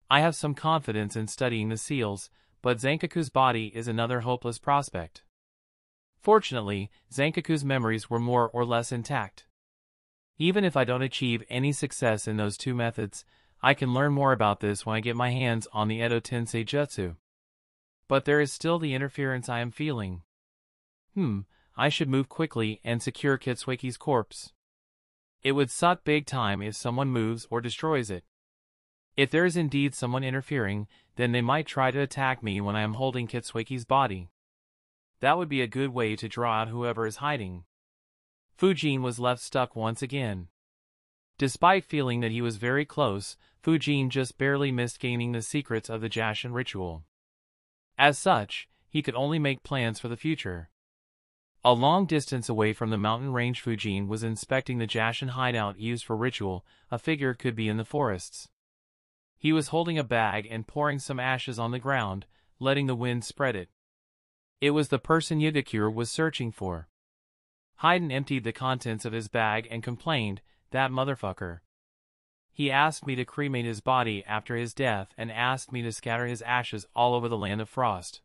I have some confidence in studying the seals, but Zankaku's body is another hopeless prospect. Fortunately, Zankaku's memories were more or less intact. Even if I don't achieve any success in those two methods, I can learn more about this when I get my hands on the Edo Tensei Jutsu. But there is still the interference I am feeling. I should move quickly and secure Kitsueki's corpse. It would suck big time if someone moves or destroys it. If there is indeed someone interfering, then they might try to attack me when I am holding Kitsueki's body. That would be a good way to draw out whoever is hiding. Fujin was left stuck once again. Despite feeling that he was very close, Fujin just barely missed gaining the secrets of the Jashin ritual. As such, he could only make plans for the future. A long distance away from the mountain range, Fujin was inspecting the Jashin hideout used for ritual. A figure could be in the forests. He was holding a bag and pouring some ashes on the ground, letting the wind spread it. It was the person Yugakure was searching for. Haiden emptied the contents of his bag and complained, "That motherfucker. He asked me to cremate his body after his death and asked me to scatter his ashes all over the land of frost."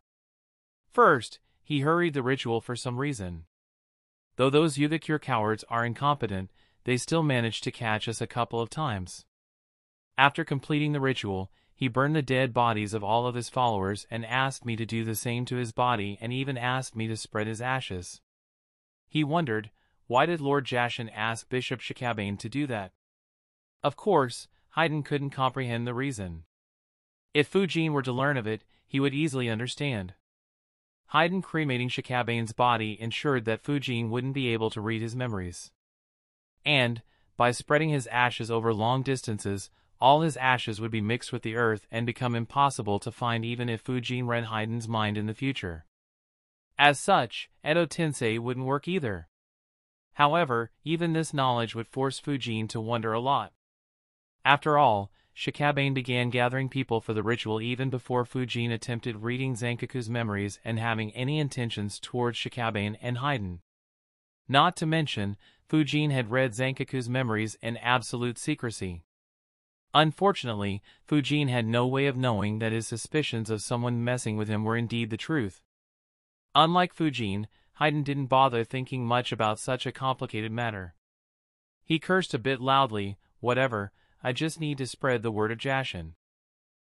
First, he hurried the ritual for some reason. Though those Yugakure cowards are incompetent, they still managed to catch us a couple of times. After completing the ritual, he burned the dead bodies of all of his followers and asked me to do the same to his body and even asked me to spread his ashes. He wondered, why did Lord Jashin ask Bishop Shikabane to do that? Of course, Haiden couldn't comprehend the reason. If Fujin were to learn of it, he would easily understand. Haiden cremating Shikabane's body ensured that Fujin wouldn't be able to read his memories. And, by spreading his ashes over long distances, all his ashes would be mixed with the earth and become impossible to find even if Fujin read Haiden's mind in the future. As such, Edo Tensei wouldn't work either. However, even this knowledge would force Fujin to wonder a lot. After all, Shikabane began gathering people for the ritual even before Fujin attempted reading Zankaku's memories and having any intentions towards Shikabane and Haiden. Not to mention, Fujin had read Zankaku's memories in absolute secrecy. Unfortunately, Fujin had no way of knowing that his suspicions of someone messing with him were indeed the truth. Unlike Fujin, Haiden didn't bother thinking much about such a complicated matter. He cursed a bit loudly, "Whatever, I just need to spread the word of Jashin.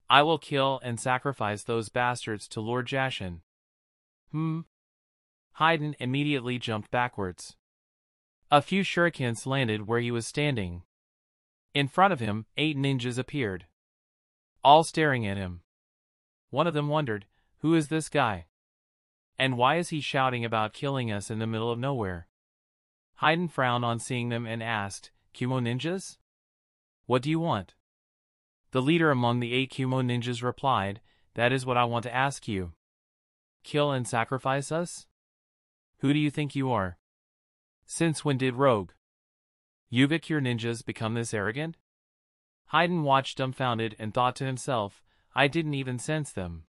I will kill and sacrifice those bastards to Lord Jashin." Haiden immediately jumped backwards. A few shurikens landed where he was standing. In front of him, 8 ninjas appeared, all staring at him. One of them wondered, "Who is this guy? And why is he shouting about killing us in the middle of nowhere?" Haiden frowned on seeing them and asked, "Kumo ninjas? What do you want?" The leader among the 8 Kumo ninjas replied, "That is what I want to ask you. Kill and sacrifice us? Who do you think you are? Since when did rogue Yugakure ninjas become this arrogant?" Haiden watched dumbfounded and thought to himself, "I didn't even sense them.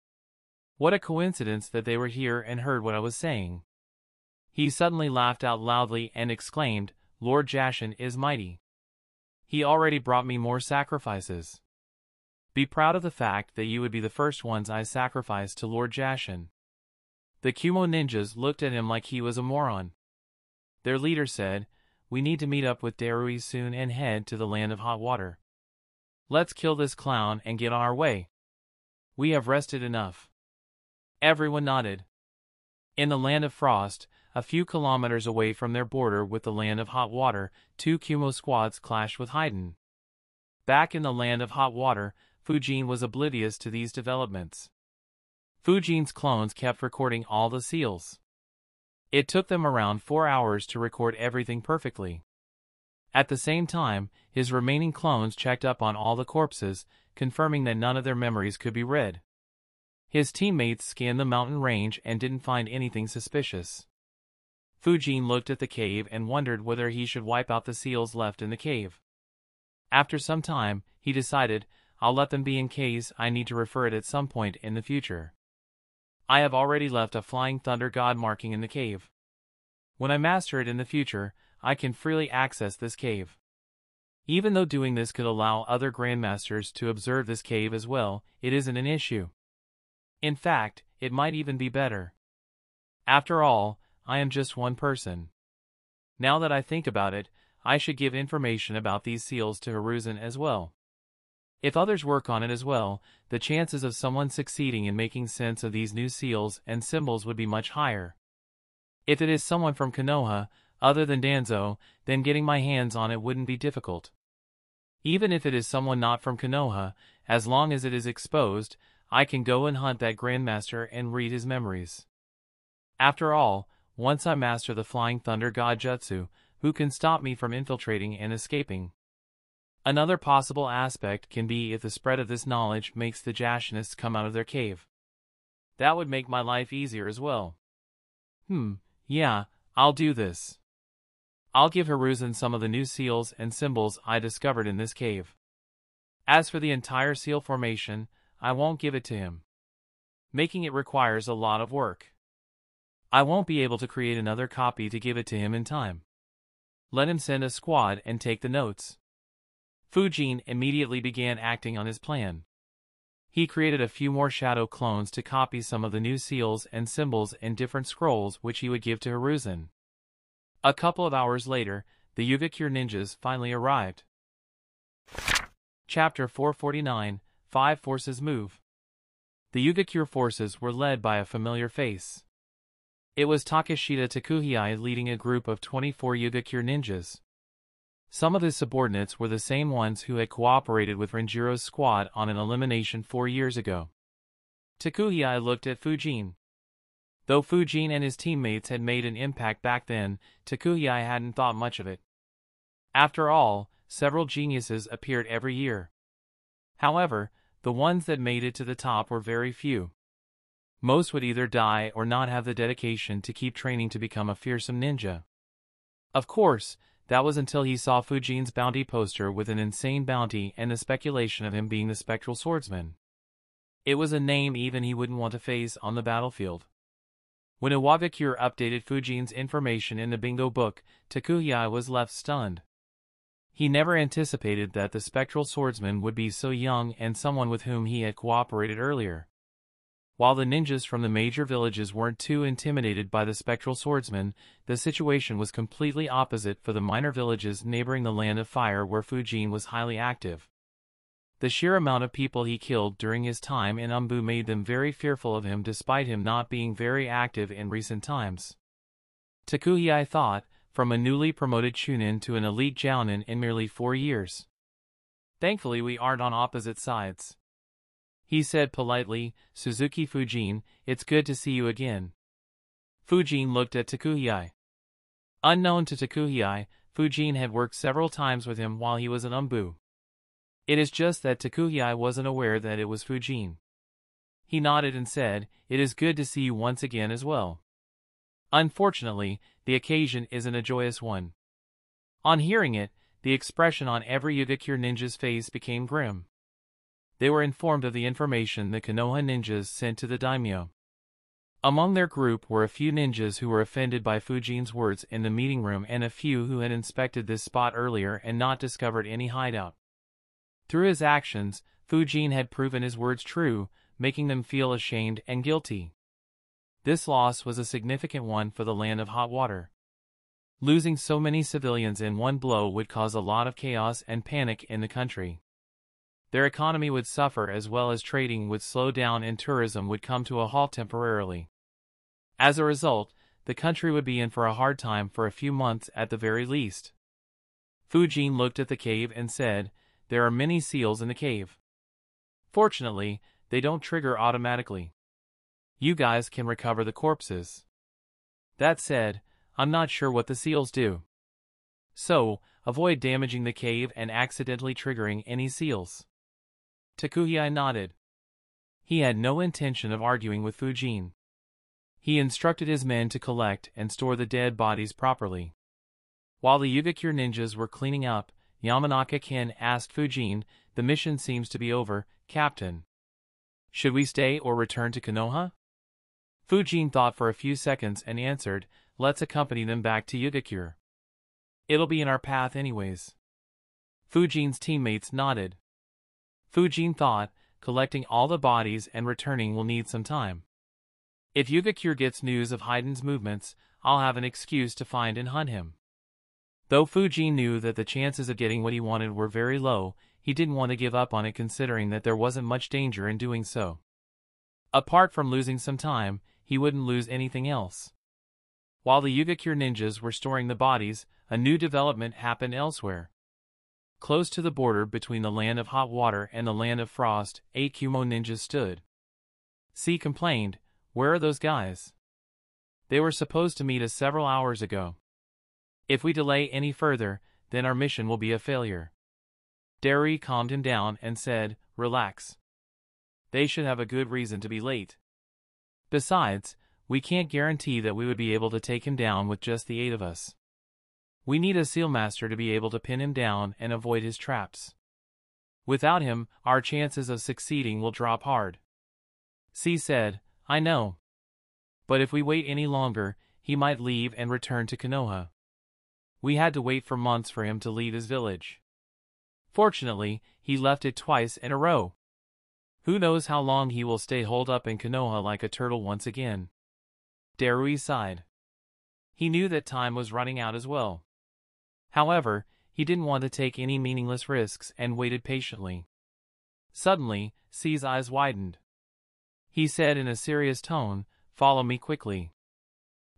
What a coincidence that they were here and heard what I was saying." He suddenly laughed out loudly and exclaimed, "Lord Jashin is mighty. He already brought me more sacrifices. Be proud of the fact that you would be the first ones I sacrificed to Lord Jashin." The Kumo ninjas looked at him like he was a moron. Their leader said, "We need to meet up with Darui soon and head to the land of hot water. Let's kill this clown and get on our way. We have rested enough." Everyone nodded. In the land of frost, a few kilometers away from their border with the land of hot water, 2 Kumo squads clashed with Haiden. Back in the land of hot water, Fujin was oblivious to these developments. Fujin's clones kept recording all the seals. It took them around 4 hours to record everything perfectly. At the same time, his remaining clones checked up on all the corpses, confirming that none of their memories could be read. His teammates scanned the mountain range and didn't find anything suspicious. Fujin looked at the cave and wondered whether he should wipe out the seals left in the cave. After some time, he decided, I'll let them be in case I need to refer it at some point in the future. I have already left a flying thunder god marking in the cave. When I master it in the future, I can freely access this cave. Even though doing this could allow other grandmasters to observe this cave as well, it isn't an issue. In fact, it might even be better. After all, I am just one person. Now that I think about it, I should give information about these seals to Hiruzen as well. If others work on it as well, the chances of someone succeeding in making sense of these new seals and symbols would be much higher. If it is someone from Konoha, other than Danzo, then getting my hands on it wouldn't be difficult. Even if it is someone not from Konoha, as long as it is exposed, I can go and hunt that grandmaster and read his memories. After all, once I master the Flying Thunder God Jutsu, who can stop me from infiltrating and escaping? Another possible aspect can be if the spread of this knowledge makes the Jashinists come out of their cave. That would make my life easier as well. Yeah, I'll do this. I'll give Hiruzen some of the new seals and symbols I discovered in this cave. As for the entire seal formation, I won't give it to him. Making it requires a lot of work. I won't be able to create another copy to give it to him in time. Let him send a squad and take the notes. Fujin immediately began acting on his plan. He created a few more shadow clones to copy some of the new seals and symbols in different scrolls which he would give to Hiruzen. A couple of hours later, the Yugakure ninjas finally arrived. Chapter 449, 5 Forces Move. The Yugakure forces were led by a familiar face. It was Takeshita Takuhei leading a group of 24 Yugakure ninjas. Some of his subordinates were the same ones who had cooperated with Renjiro's squad on an elimination 4 years ago. Takuhei looked at Fujin. Though Fujin and his teammates had made an impact back then, Takuhei hadn't thought much of it. After all, several geniuses appeared every year. However, the ones that made it to the top were very few. Most would either die or not have the dedication to keep training to become a fearsome ninja. Of course, that was until he saw Fujin's bounty poster with an insane bounty and the speculation of him being the spectral swordsman. It was a name even he wouldn't want to face on the battlefield. When Iwagakure updated Fujin's information in the bingo book, Takuhei was left stunned. He never anticipated that the spectral swordsman would be so young and someone with whom he had cooperated earlier. While the ninjas from the major villages weren't too intimidated by the spectral swordsman, the situation was completely opposite for the minor villages neighboring the Land of Fire where Fujin was highly active. The sheer amount of people he killed during his time in Umbu made them very fearful of him despite him not being very active in recent times. Takuhei thought, from a newly promoted Chunin to an elite Jounin in merely 4 years. Thankfully we aren't on opposite sides. He said politely, Suzuki Fujin, it's good to see you again. Fujin looked at Takuhei. Unknown to Takuhei, Fujin had worked several times with him while he was in Umbu. It is just that Takuhei wasn't aware that it was Fujin. He nodded and said, it is good to see you once again as well. Unfortunately, the occasion isn't a joyous one. On hearing it, the expression on every Yugakure ninja's face became grim. They were informed of the information the Konoha ninjas sent to the daimyo. Among their group were a few ninjas who were offended by Fujin's words in the meeting room and a few who had inspected this spot earlier and not discovered any hideout. Through his actions, Fujin had proven his words true, making them feel ashamed and guilty. This loss was a significant one for the Land of Hot Water. Losing so many civilians in one blow would cause a lot of chaos and panic in the country. Their economy would suffer as well as trading would slow down and tourism would come to a halt temporarily. As a result, the country would be in for a hard time for a few months at the very least. Fujin looked at the cave and said, there are many seals in the cave. Fortunately, they don't trigger automatically. You guys can recover the corpses. That said, I'm not sure what the seals do. So, avoid damaging the cave and accidentally triggering any seals. Takuhei nodded. He had no intention of arguing with Fujin. He instructed his men to collect and store the dead bodies properly. While the Yugakure ninjas were cleaning up, Yamanaka-ken asked Fujin, "The mission seems to be over, Captain. Should we stay or return to Konoha?" Fujin thought for a few seconds and answered, "Let's accompany them back to Yugakure. It'll be in our path anyways." Fujin's teammates nodded. Fujin thought, collecting all the bodies and returning will need some time. If Yugakure gets news of Heiden's movements, I'll have an excuse to find and hunt him. Though Fujin knew that the chances of getting what he wanted were very low, he didn't want to give up on it considering that there wasn't much danger in doing so. Apart from losing some time, he wouldn't lose anything else. While the Yugakure ninjas were storing the bodies, a new development happened elsewhere. Close to the border between the land of hot water and the land of frost, 8 Kumo ninjas stood. C complained, "Where are those guys? They were supposed to meet us several hours ago. If we delay any further, then our mission will be a failure." Darui calmed him down and said, "Relax. They should have a good reason to be late. Besides, we can't guarantee that we would be able to take him down with just the 8 of us. We need a seal master to be able to pin him down and avoid his traps. Without him, our chances of succeeding will drop hard." C said, "I know. But if we wait any longer, he might leave and return to Konoha. We had to wait for months for him to leave his village. Fortunately, he left it twice in a row. Who knows how long he will stay holed up in Konoha like a turtle once again." Darui sighed. He knew that time was running out as well. However, he didn't want to take any meaningless risks and waited patiently. Suddenly, C's eyes widened. He said in a serious tone, "Follow me quickly."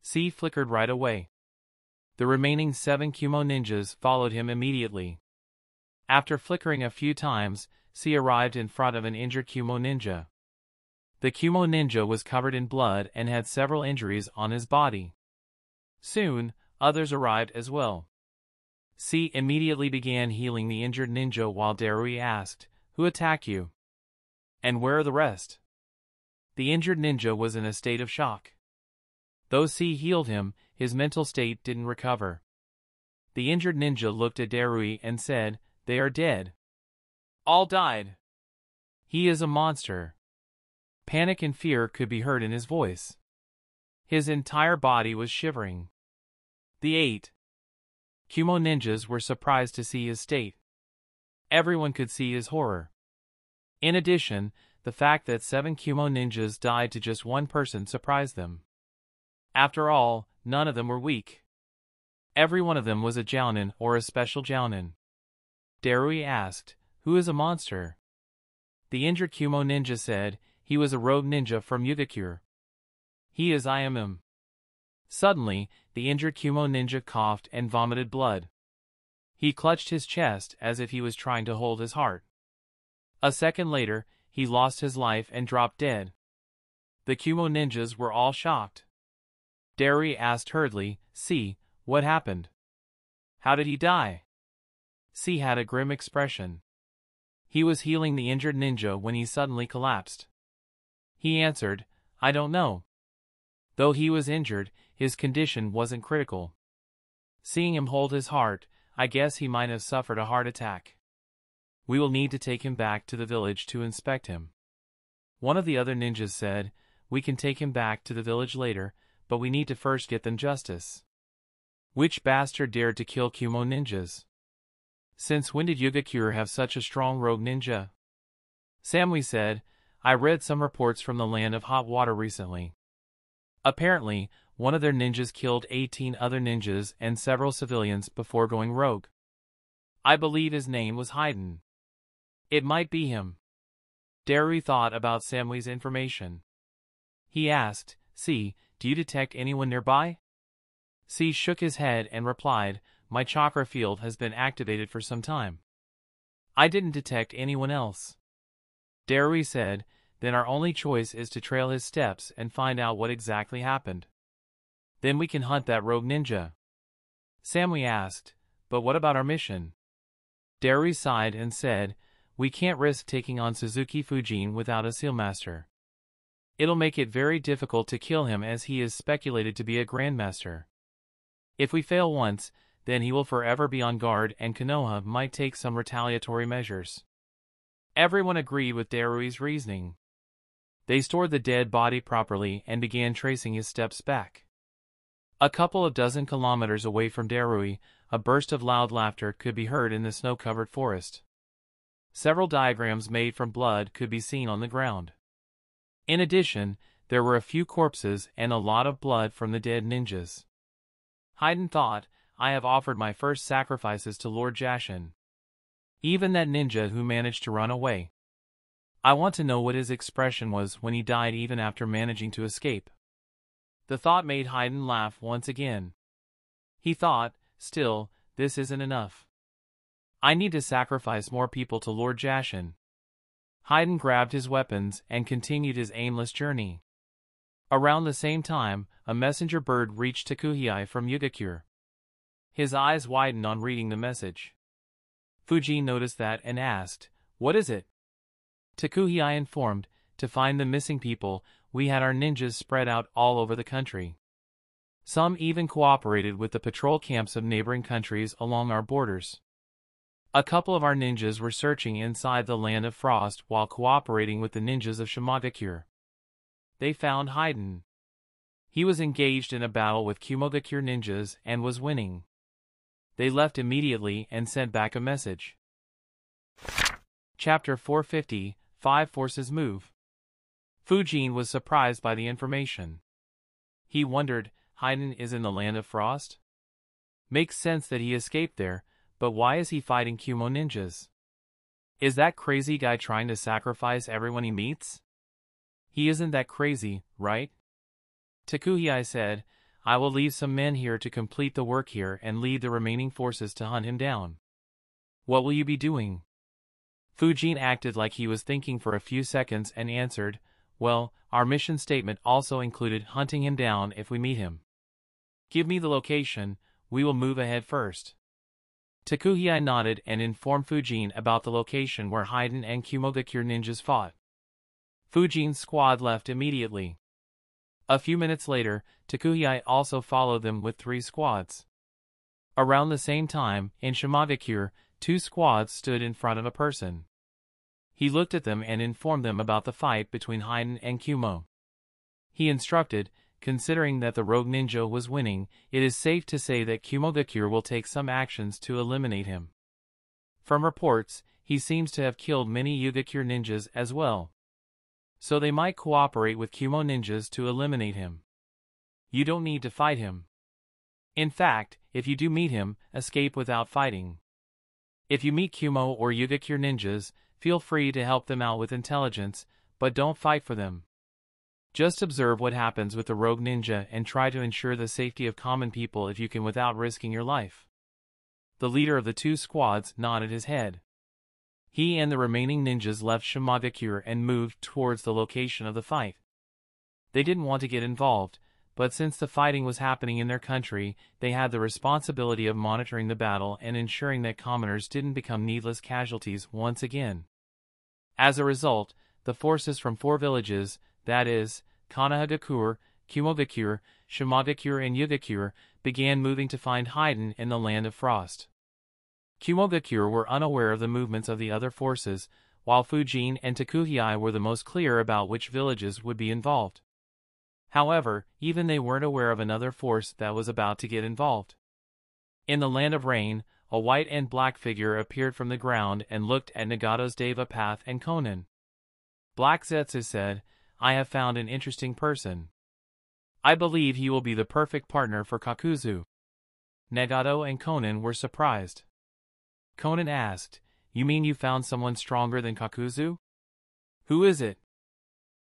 C flickered right away. The remaining 7 Kumo ninjas followed him immediately. After flickering a few times, C arrived in front of an injured Kumo ninja. The Kumo ninja was covered in blood and had several injuries on his body. Soon, others arrived as well. C immediately began healing the injured ninja while Darui asked, "Who attacked you? And where are the rest?" The injured ninja was in a state of shock. Though C healed him, his mental state didn't recover. The injured ninja looked at Darui and said, "They are dead. All died. He is a monster." Panic and fear could be heard in his voice. His entire body was shivering. The 8 Kumo ninjas were surprised to see his state. Everyone could see his horror. In addition, the fact that 7 Kumo ninjas died to just one person surprised them. After all, none of them were weak. Every one of them was a jounin or a special jounin. Darui asked, "Who is a monster?" The injured Kumo ninja said, "He was a rogue ninja from Yugakure. He is I am him." Suddenly, the injured Kumo ninja coughed and vomited blood. He clutched his chest as if he was trying to hold his heart. A second later, he lost his life and dropped dead. The Kumo ninjas were all shocked. Darui asked hurriedly, "C, what happened? How did he die?" C had a grim expression. He was healing the injured ninja when he suddenly collapsed. He answered, "I don't know." Though he was injured, his condition wasn't critical. Seeing him hold his heart, I guess he might have suffered a heart attack. We will need to take him back to the village to inspect him. One of the other ninjas said, "We can take him back to the village later, but we need to first get them justice." Which bastard dared to kill Kumo ninjas? Since when did Yugakure have such a strong rogue ninja? Samui said, "I read some reports from the land of hot water recently. Apparently, one of their ninjas killed 18 other ninjas and several civilians before going rogue. I believe his name was Heiden. It might be him." Darui thought about Samui's information. He asked, "C, do you detect anyone nearby?" C shook his head and replied, "My chakra field has been activated for some time. I didn't detect anyone else." Darui said, "Then our only choice is to trail his steps and find out what exactly happened. Then we can hunt that rogue ninja." Samui asked, "But what about our mission?" Darui sighed and said, We can't risk taking on Suzuki Fujin without a sealmaster. It'll make it very difficult to kill him as he is speculated to be a grandmaster. If we fail once, then he will forever be on guard and Konoha might take some retaliatory measures. Everyone agreed with Darui's reasoning. They stored the dead body properly and began tracing his steps back. A couple of dozen kilometers away from Darui, a burst of loud laughter could be heard in the snow-covered forest. Several diagrams made from blood could be seen on the ground. In addition, there were a few corpses and a lot of blood from the dead ninjas. Haydn thought, I have offered my first sacrifices to Lord Jashin. Even that ninja who managed to run away. I want to know what his expression was when he died even after managing to escape. The thought made Haydn laugh once again. He thought, still, this isn't enough. I need to sacrifice more people to Lord Jashin. Haydn grabbed his weapons and continued his aimless journey. Around the same time, a messenger bird reached Takuhei from Yugakure. His eyes widened on reading the message. Fujin noticed that and asked, "What is it?" Takuhei informed, "To find the missing people, we had our ninjas spread out all over the country. Some even cooperated with the patrol camps of neighboring countries along our borders. A couple of our ninjas were searching inside the Land of Frost while cooperating with the ninjas of Shimogakure. They found Haydn. He was engaged in a battle with Kumogakure ninjas and was winning. They left immediately and sent back a message." Chapter 450, 5 Forces Move. Fujin was surprised by the information. He wondered, Haydn is in the Land of Frost? Makes sense that he escaped there, but why is he fighting Kumo ninjas? Is that crazy guy trying to sacrifice everyone he meets? He isn't that crazy, right? Takuhei said, "I will leave some men here to complete the work here and lead the remaining forces to hunt him down." "What will you be doing?" Fujin acted like he was thinking for a few seconds and answered, "Well, our mission statement also included hunting him down if we meet him. Give me the location, we will move ahead first." Takuhei nodded and informed Fujin about the location where Haydn and Kumogakure ninjas fought. Fujin's squad left immediately. A few minutes later, Takuhei also followed them with 3 squads. Around the same time, in Shimogakure, 2 squads stood in front of a person. He looked at them and informed them about the fight between Haydn and Kumo. He instructed, considering that the rogue ninja was winning, it is safe to say that Kumogakure will take some actions to eliminate him. From reports, he seems to have killed many Yugakure ninjas as well. So they might cooperate with Kumo ninjas to eliminate him. You don't need to fight him. In fact, if you do meet him, escape without fighting. If you meet Kumo or Yugakure ninjas, feel free to help them out with intelligence, but don't fight for them. Just observe what happens with the rogue ninja and try to ensure the safety of common people if you can without risking your life. The leader of the 2 squads nodded his head. He and the remaining ninjas left Shimogakure and moved towards the location of the fight. They didn't want to get involved, but since the fighting was happening in their country, they had the responsibility of monitoring the battle and ensuring that commoners didn't become needless casualties once again. As a result, the forces from 4 villages, that is, Konohagakure, Kumogakure, Shimogakure and Yugakure, began moving to find Haydn in the Land of Frost. Kumogakure were unaware of the movements of the other forces, while Fujin and Takuhei were the most clear about which villages would be involved. However, even they weren't aware of another force that was about to get involved. In the Land of Rain, a white and black figure appeared from the ground and looked at Nagato's Deva Path and Konan. Black Zetsu said, "I have found an interesting person. I believe he will be the perfect partner for Kakuzu." Nagato and Konan were surprised. Konan asked, "You mean you found someone stronger than Kakuzu? Who is it?"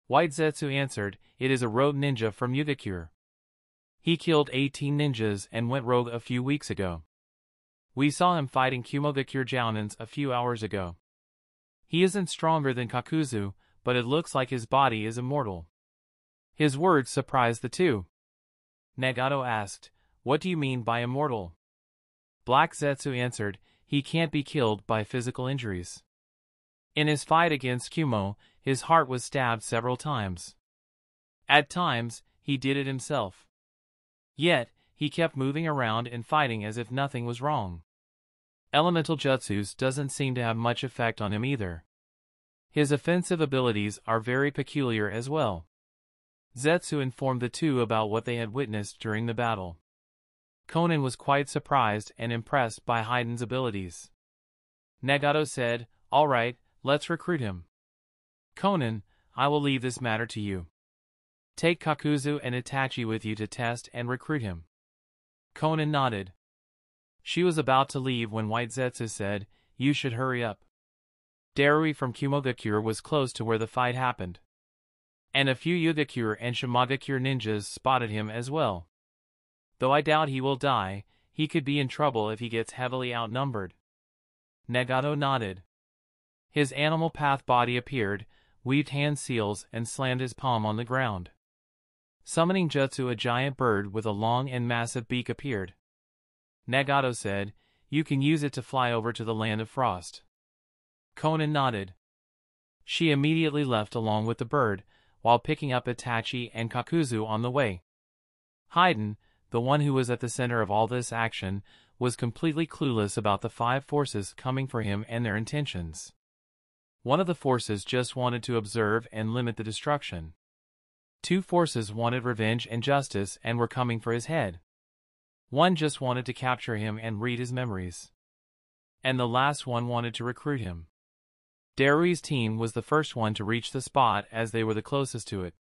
White Zetsu answered, "It is a rogue ninja from Yugakure. He killed 18 ninjas and went rogue a few weeks ago. We saw him fighting Kumogakure Jounins a few hours ago. He isn't stronger than Kakuzu, but it looks like his body is immortal." His words surprised the 2. Nagato asked, "What do you mean by immortal?" Black Zetsu answered, "He can't be killed by physical injuries. In his fight against Kumo, his heart was stabbed several times. At times, he did it himself. Yet, he kept moving around and fighting as if nothing was wrong. Elemental jutsus doesn't seem to have much effect on him either. His offensive abilities are very peculiar as well. Zetsu informed the two about what they had witnessed during the battle. Conan was quite surprised and impressed by Heiden's abilities. Nagato said, "All right, let's recruit him. Conan, I will leave this matter to you. Take Kakuzu and Itachi with you to test and recruit him." Conan nodded. She was about to leave when White Zetsu said, "You should hurry up." Darui from Kumogakure was close to where the fight happened. And a few Yugakure and Shimagakure ninjas spotted him as well. Though I doubt he will die, he could be in trouble if he gets heavily outnumbered. Nagato nodded. His animal path body appeared, weaved hand seals and slammed his palm on the ground. Summoning jutsu, a giant bird with a long and massive beak appeared. Nagato said, "You can use it to fly over to the land of frost." Conan nodded. She immediately left along with the bird, while picking up Itachi and Kakuzu on the way. Haiden, the one who was at the center of all this action, was completely clueless about the 5 forces coming for him and their intentions. One of the forces just wanted to observe and limit the destruction. 2 forces wanted revenge and justice and were coming for his head. One just wanted to capture him and read his memories. And the last one wanted to recruit him. Darui's team was the first one to reach the spot as they were the closest to it.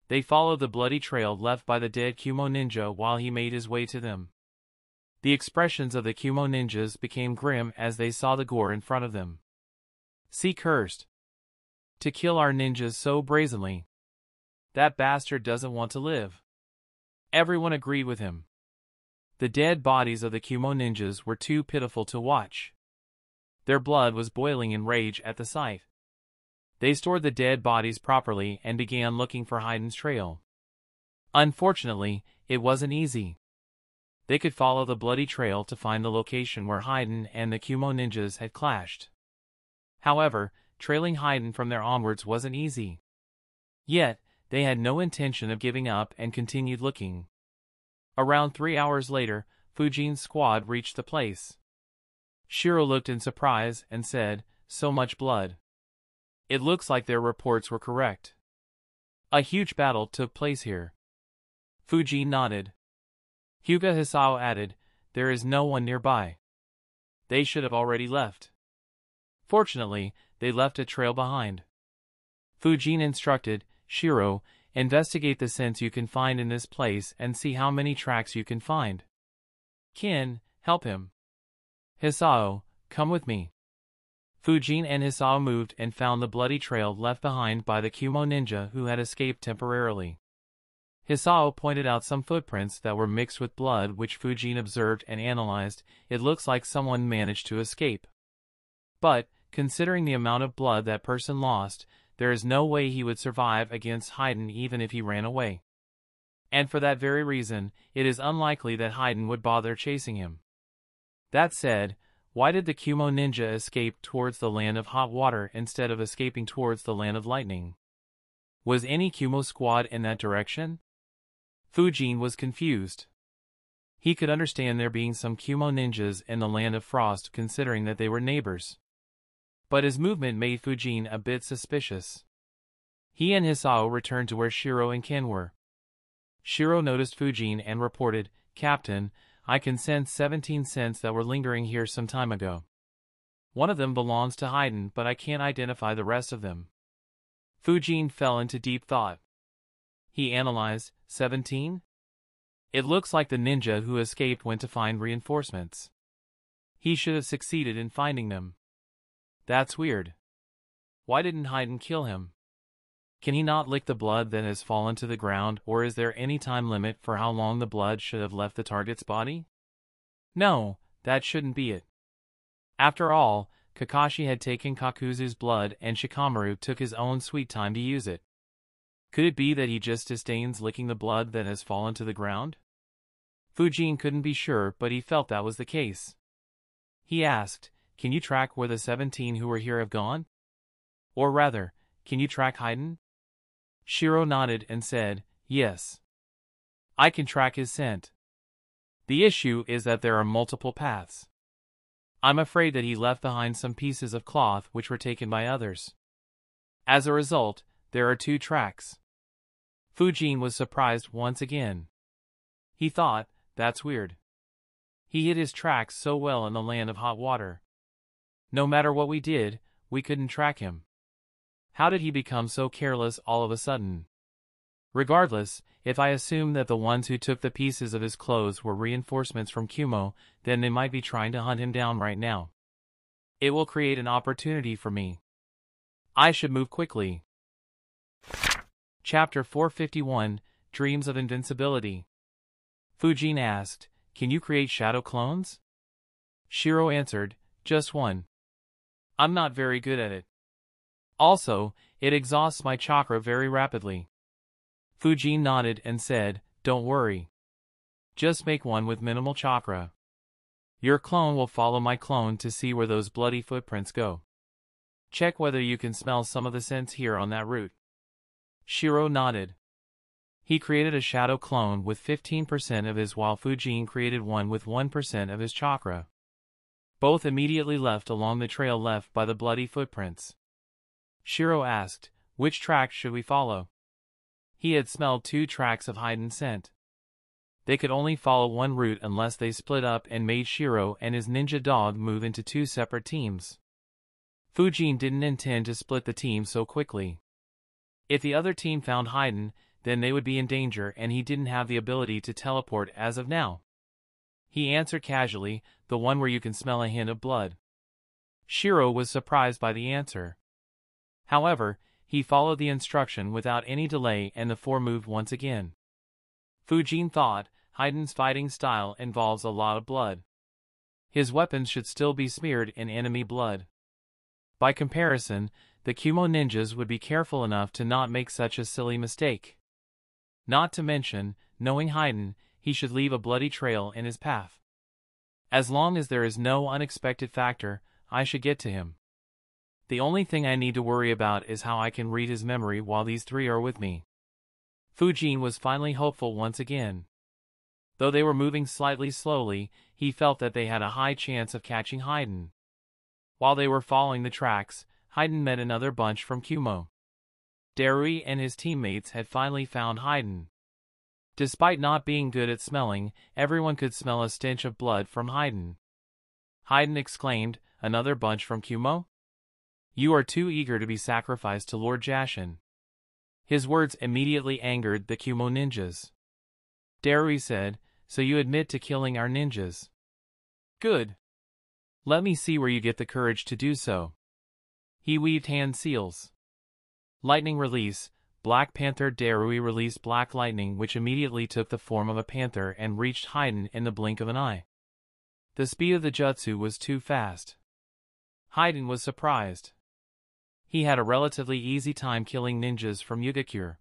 They followed the bloody trail left by the dead Kumo ninja while he made his way to them. The expressions of the Kumo ninjas became grim as they saw the gore in front of them. "See, cursed. To kill our ninjas so brazenly. That bastard doesn't want to live." Everyone agreed with him. The dead bodies of the Kumo ninjas were too pitiful to watch. Their blood was boiling in rage at the sight. They stored the dead bodies properly and began looking for Heiden's trail. Unfortunately, it wasn't easy. They could follow the bloody trail to find the location where Haiden and the Kumo ninjas had clashed. However, trailing Haiden from there onwards wasn't easy. Yet, they had no intention of giving up and continued looking. Around 3 hours later, Fujin's squad reached the place. Shiro looked in surprise and said, "So much blood. It looks like their reports were correct. A huge battle took place here." Fujin nodded. Hyuga Hisao added, "There is no one nearby. They should have already left." Fortunately, they left a trail behind. Fujin instructed, "Shiro, investigate the scents you can find in this place and see how many tracks you can find. Kin, help him. Hisao, come with me." Fujin and Hisao moved and found the bloody trail left behind by the Kumo ninja who had escaped temporarily. Hisao pointed out some footprints that were mixed with blood which Fujin observed and analyzed. "It looks like someone managed to escape. But, considering the amount of blood that person lost, there is no way he would survive against Haiden even if he ran away. And for that very reason, it is unlikely that Haiden would bother chasing him." That said, why did the Kumo ninja escape towards the land of hot water instead of escaping towards the land of lightning? Was any Kumo squad in that direction? Fujin was confused. He could understand there being some Kumo ninjas in the land of frost considering that they were neighbors. But his movement made Fujin a bit suspicious. He and Hisao returned to where Shiro and Ken were. Shiro noticed Fujin and reported, "Captain, I can sense 17 scents that were lingering here some time ago. One of them belongs to Haiden, but I can't identify the rest of them." Fujin fell into deep thought. He analyzed, 17? It looks like the ninja who escaped went to find reinforcements. He should have succeeded in finding them. That's weird. Why didn't Haiden kill him? Can he not lick the blood that has fallen to the ground, or is there any time limit for how long the blood should have left the target's body? No, that shouldn't be it. After all, Kakashi had taken Kakuzu's blood and Shikamaru took his own sweet time to use it. Could it be that he just disdains licking the blood that has fallen to the ground? Fujin couldn't be sure, but he felt that was the case. He asked, "Can you track where the 17 who were here have gone?" Or rather, can you track Haiden? Shiro nodded and said, yes. I can track his scent. The issue is that there are multiple paths. I'm afraid that he left behind some pieces of cloth which were taken by others. As a result, there are 2 tracks. Fujin was surprised once again. He thought, that's weird. He hid his tracks so well in the land of hot water. No matter what we did, we couldn't track him. How did he become so careless all of a sudden? Regardless, if I assume that the ones who took the pieces of his clothes were reinforcements from Kumo, then they might be trying to hunt him down right now. It will create an opportunity for me. I should move quickly. Chapter 451, Dreams of Invincibility. Fujin asked, can you create shadow clones? Shiro answered, just one. I'm not very good at it. Also, it exhausts my chakra very rapidly. Fujin nodded and said, don't worry. Just make one with minimal chakra. Your clone will follow my clone to see where those bloody footprints go. Check whether you can smell some of the scents here on that route. Shiro nodded. He created a shadow clone with 15% of his while Fujin created one with 1% of his chakra. Both immediately left along the trail left by the bloody footprints. Shiro asked, which track should we follow? He had smelled 2 tracks of Haiden's scent. They could only follow one route unless they split up and made Shiro and his ninja dog move into 2 separate teams. Fujin didn't intend to split the team so quickly. If the other team found Haiden, then they would be in danger and he didn't have the ability to teleport as of now. He answered casually, the one where you can smell a hint of blood. Shiro was surprised by the answer. However, he followed the instruction without any delay and the 4 moved once again. Fujin thought, Haiden's fighting style involves a lot of blood. His weapons should still be smeared in enemy blood. By comparison, the Kumo ninjas would be careful enough to not make such a silly mistake. Not to mention, knowing Haiden, he should leave a bloody trail in his path. As long as there is no unexpected factor, I should get to him. The only thing I need to worry about is how I can read his memory while these 3 are with me. Fujin was finally hopeful once again. Though they were moving slightly slowly, he felt that they had a high chance of catching Haiden. While they were following the tracks, Haiden met another bunch from Kumo. Darui and his teammates had finally found Haiden. Despite not being good at smelling, everyone could smell a stench of blood from Haiden. Haiden exclaimed, another bunch from Kumo? You are too eager to be sacrificed to Lord Jashin. His words immediately angered the Kumo ninjas. Darui said, so you admit to killing our ninjas. Good. Let me see where you get the courage to do so. He weaved hand seals. Lightning release. Black Panther Darui released Black Lightning which immediately took the form of a panther and reached Haiden in the blink of an eye. The speed of the jutsu was too fast. Haiden was surprised. He had a relatively easy time killing ninjas from Yugakure.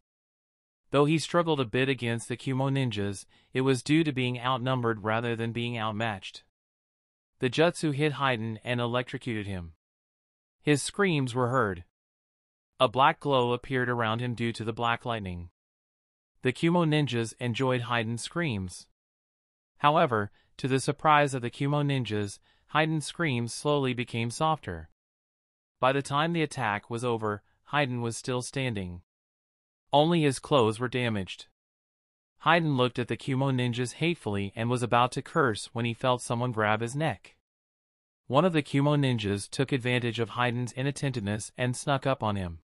Though he struggled a bit against the Kumo ninjas, it was due to being outnumbered rather than being outmatched. The jutsu hit Haiden and electrocuted him. His screams were heard. A black glow appeared around him due to the black lightning. The Kumo ninjas enjoyed Haiden's screams. However, to the surprise of the Kumo ninjas, Haiden's screams slowly became softer. By the time the attack was over, Haiden was still standing. Only his clothes were damaged. Haiden looked at the Kumo ninjas hatefully and was about to curse when he felt someone grab his neck. One of the Kumo ninjas took advantage of Haiden's inattentiveness and snuck up on him.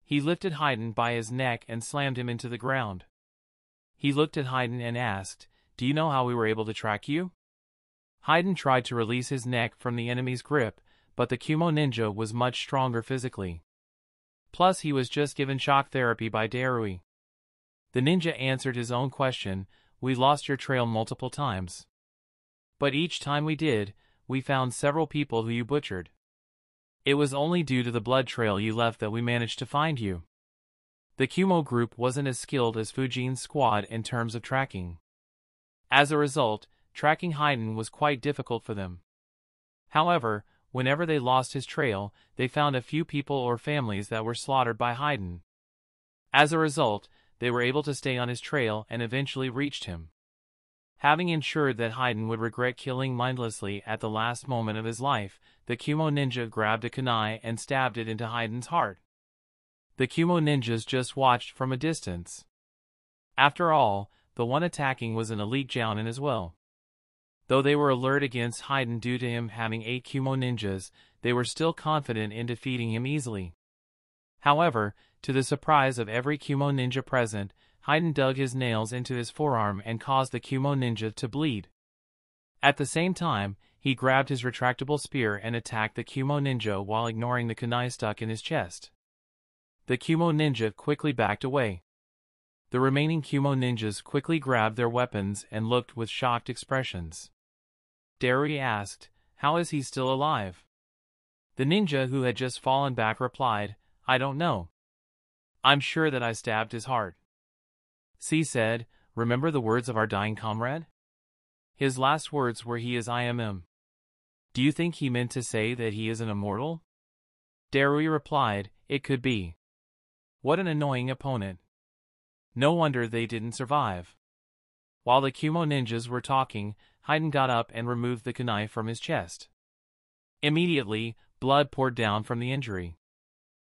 He lifted Haiden by his neck and slammed him into the ground. He looked at Haiden and asked, "Do you know how we were able to track you?" Haiden tried to release his neck from the enemy's grip, but the Kumo ninja was much stronger physically. Plus he was just given shock therapy by Darui. The ninja answered his own question, "We lost your trail multiple times. But each time we did, we found several people who you butchered. It was only due to the blood trail you left that we managed to find you." The Kumo group wasn't as skilled as Fujin's squad in terms of tracking. As a result, tracking Haiden was quite difficult for them. However, whenever they lost his trail, they found a few people or families that were slaughtered by Haydn. As a result, they were able to stay on his trail and eventually reached him. Having ensured that Haydn would regret killing mindlessly at the last moment of his life, the Kumo ninja grabbed a kunai and stabbed it into Haydn's heart. The Kumo ninjas just watched from a distance. After all, the one attacking was an elite jounin as well. Though they were alert against Haydn due to him having 8 Kumo ninjas, they were still confident in defeating him easily. However, to the surprise of every Kumo ninja present, Haydn dug his nails into his forearm and caused the Kumo ninja to bleed. At the same time, he grabbed his retractable spear and attacked the Kumo ninja while ignoring the kunai stuck in his chest. The Kumo ninja quickly backed away. The remaining Kumo ninjas quickly grabbed their weapons and looked with shocked expressions. Darui asked, "How is he still alive?" The ninja who had just fallen back replied, "I don't know. I'm sure that I stabbed his heart." C said, "Remember the words of our dying comrade? His last words were he is I am him. Do you think he meant to say that he is an immortal?" Darui replied, "It could be. What an annoying opponent. No wonder they didn't survive." While the Kumo ninjas were talking, Haydn got up and removed the kunai from his chest. Immediately, blood poured down from the injury.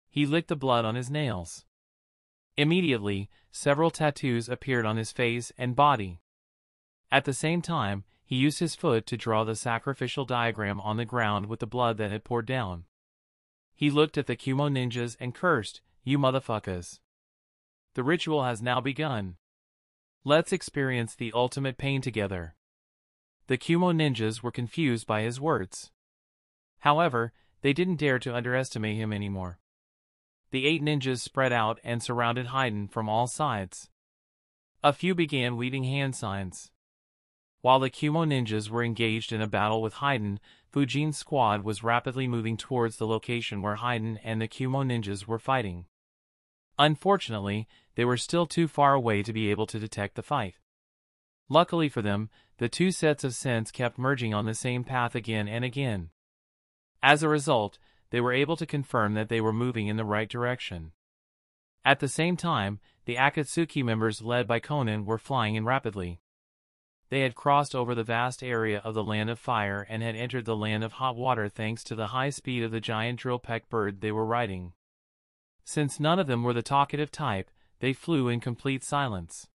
He licked the blood on his nails. Immediately, several tattoos appeared on his face and body. At the same time, he used his foot to draw the sacrificial diagram on the ground with the blood that had poured down. He looked at the Kumo ninjas and cursed, "You motherfuckers. The ritual has now begun. Let's experience the ultimate pain together." The Kumo ninjas were confused by his words. However, they didn't dare to underestimate him anymore. The 8 ninjas spread out and surrounded Haydn from all sides. A few began weaving hand signs. While the Kumo ninjas were engaged in a battle with Haydn, Fujin's squad was rapidly moving towards the location where Haydn and the Kumo ninjas were fighting. Unfortunately, they were still too far away to be able to detect the fight. Luckily for them, the 2 sets of scents kept merging on the same path again and again. As a result, they were able to confirm that they were moving in the right direction. At the same time, the Akatsuki members led by Conan were flying in rapidly. They had crossed over the vast area of the Land of Fire and had entered the Land of Hot Water thanks to the high speed of the giant drill-peck bird they were riding. Since none of them were the talkative type, they flew in complete silence.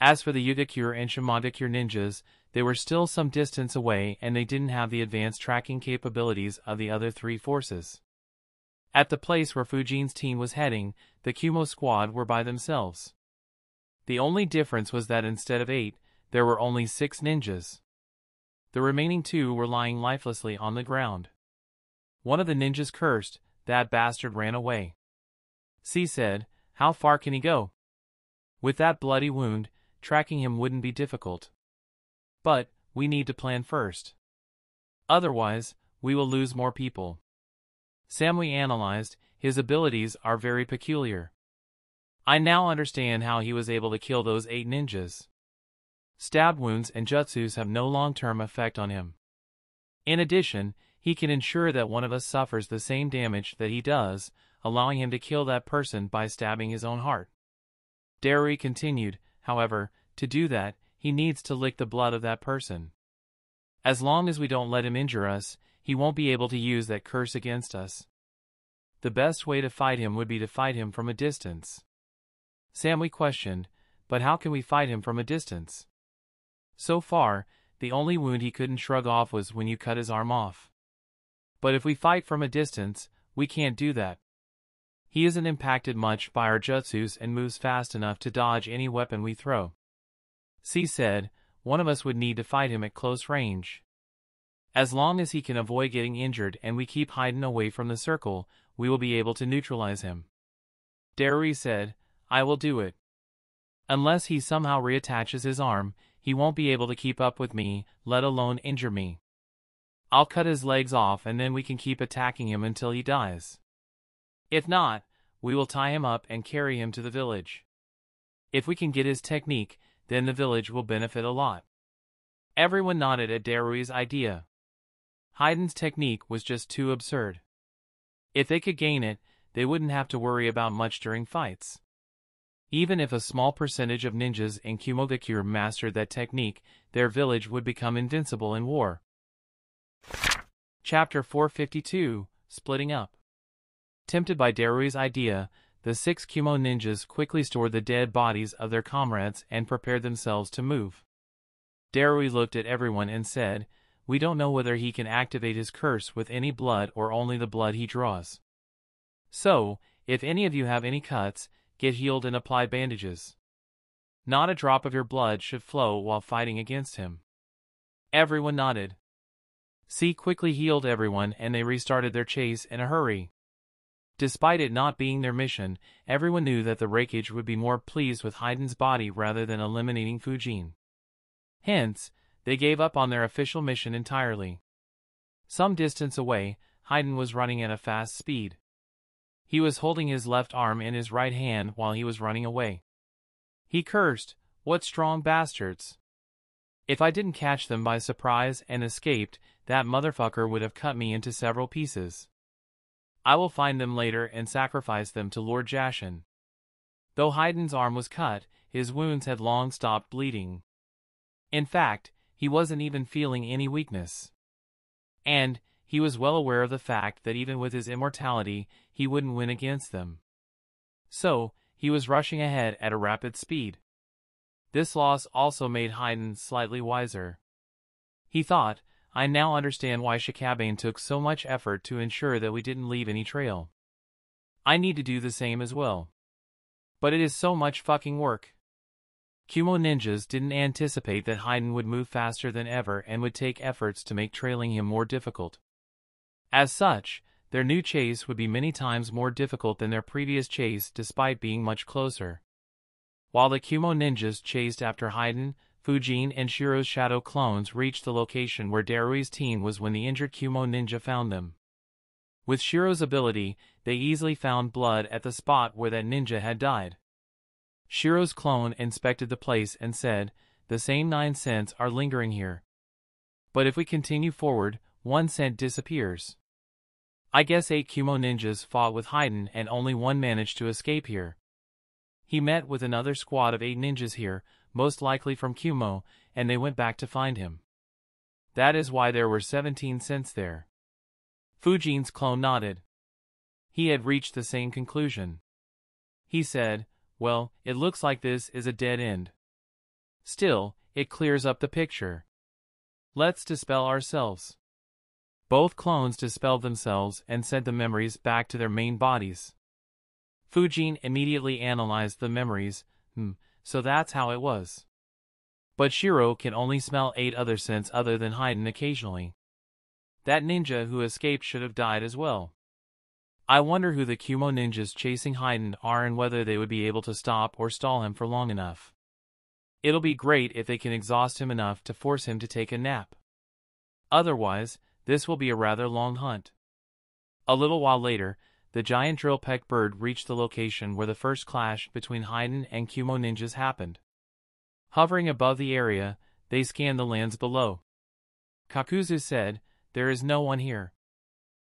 As for the Yugakure and Shimadakure ninjas, they were still some distance away and they didn't have the advanced tracking capabilities of the other 3 forces. At the place where Fujin's team was heading, the Kumo squad were by themselves. The only difference was that instead of 8, there were only 6 ninjas. The remaining 2 were lying lifelessly on the ground. One of the ninjas cursed, "That bastard ran away." C said, "How far can he go? With that bloody wound, tracking him wouldn't be difficult. But, we need to plan first. Otherwise, we will lose more people." Samui analyzed, "His abilities are very peculiar. I now understand how he was able to kill those 8 ninjas. Stab wounds and jutsus have no long-term effect on him. In addition, he can ensure that one of us suffers the same damage that he does, allowing him to kill that person by stabbing his own heart." Darui continued, "However, to do that, he needs to lick the blood of that person. As long as we don't let him injure us, he won't be able to use that curse against us. The best way to fight him would be to fight him from a distance." Samui questioned, "But how can we fight him from a distance? So far, the only wound he couldn't shrug off was when you cut his arm off. But if we fight from a distance, we can't do that. He isn't impacted much by our jutsus and moves fast enough to dodge any weapon we throw." C said, "One of us would need to fight him at close range. As long as he can avoid getting injured and we keep Haydn away from the circle, we will be able to neutralize him." Darui said, "I will do it. Unless he somehow reattaches his arm, he won't be able to keep up with me, let alone injure me. I'll cut his legs off and then we can keep attacking him until he dies. If not, we will tie him up and carry him to the village. If we can get his technique, then the village will benefit a lot." Everyone nodded at Darui's idea. Hayden's technique was just too absurd. If they could gain it, they wouldn't have to worry about much during fights. Even if a small percentage of ninjas in Kumogakure mastered that technique, their village would become invincible in war. Chapter 452, Splitting Up. Tempted by Darui's idea, the 6 Kumo ninjas quickly stored the dead bodies of their comrades and prepared themselves to move. Darui looked at everyone and said, "We don't know whether he can activate his curse with any blood or only the blood he draws. So, if any of you have any cuts, get healed and apply bandages. Not a drop of your blood should flow while fighting against him." Everyone nodded. C quickly healed everyone and they restarted their chase in a hurry. Despite it not being their mission, everyone knew that the Raikage would be more pleased with Hayden's body rather than eliminating Fujin. Hence, they gave up on their official mission entirely. Some distance away, Hayden was running at a fast speed. He was holding his left arm in his right hand while he was running away. He cursed, "What strong bastards! If I didn't catch them by surprise and escaped, that motherfucker would have cut me into several pieces. I will find them later and sacrifice them to Lord Jashin." Though Hayden's arm was cut, his wounds had long stopped bleeding. In fact, he wasn't even feeling any weakness. And he was well aware of the fact that even with his immortality, he wouldn't win against them. So, he was rushing ahead at a rapid speed. This loss also made Hayden slightly wiser. He thought, "I now understand why Shikabane took so much effort to ensure that we didn't leave any trail. I need to do the same as well. But it is so much fucking work." Kumo ninjas didn't anticipate that Hayden would move faster than ever and would take efforts to make trailing him more difficult. As such, their new chase would be many times more difficult than their previous chase despite being much closer. While the Kumo ninjas chased after Hayden, Fujin and Shiro's shadow clones reached the location where Darui's team was when the injured Kumo ninja found them. With Shiro's ability, they easily found blood at the spot where that ninja had died. Shiro's clone inspected the place and said, "The same 9 scents are lingering here. But if we continue forward, 1 scent disappears. I guess 8 Kumo ninjas fought with Hayden and only 1 managed to escape here. He met with another squad of 8 ninjas here, most likely from Kumo, and they went back to find him. That is why there were 17 scents there." Fujin's clone nodded. He had reached the same conclusion. He said, "Well, it looks like this is a dead end. Still, it clears up the picture. Let's dispel ourselves." Both clones dispelled themselves and sent the memories back to their main bodies. Fujin immediately analyzed the memories. So that's how it was. But Shiro can only smell 8 other scents other than Hayden occasionally. That ninja who escaped should have died as well. I wonder who the Kumo ninjas chasing Hayden are and whether they would be able to stop or stall him for long enough. It'll be great if they can exhaust him enough to force him to take a nap. Otherwise, this will be a rather long hunt. A little while later, the giant drill-peck bird reached the location where the first clash between Hayden and Kumo ninjas happened. Hovering above the area, they scanned the lands below. Kakuzu said, "There is no one here.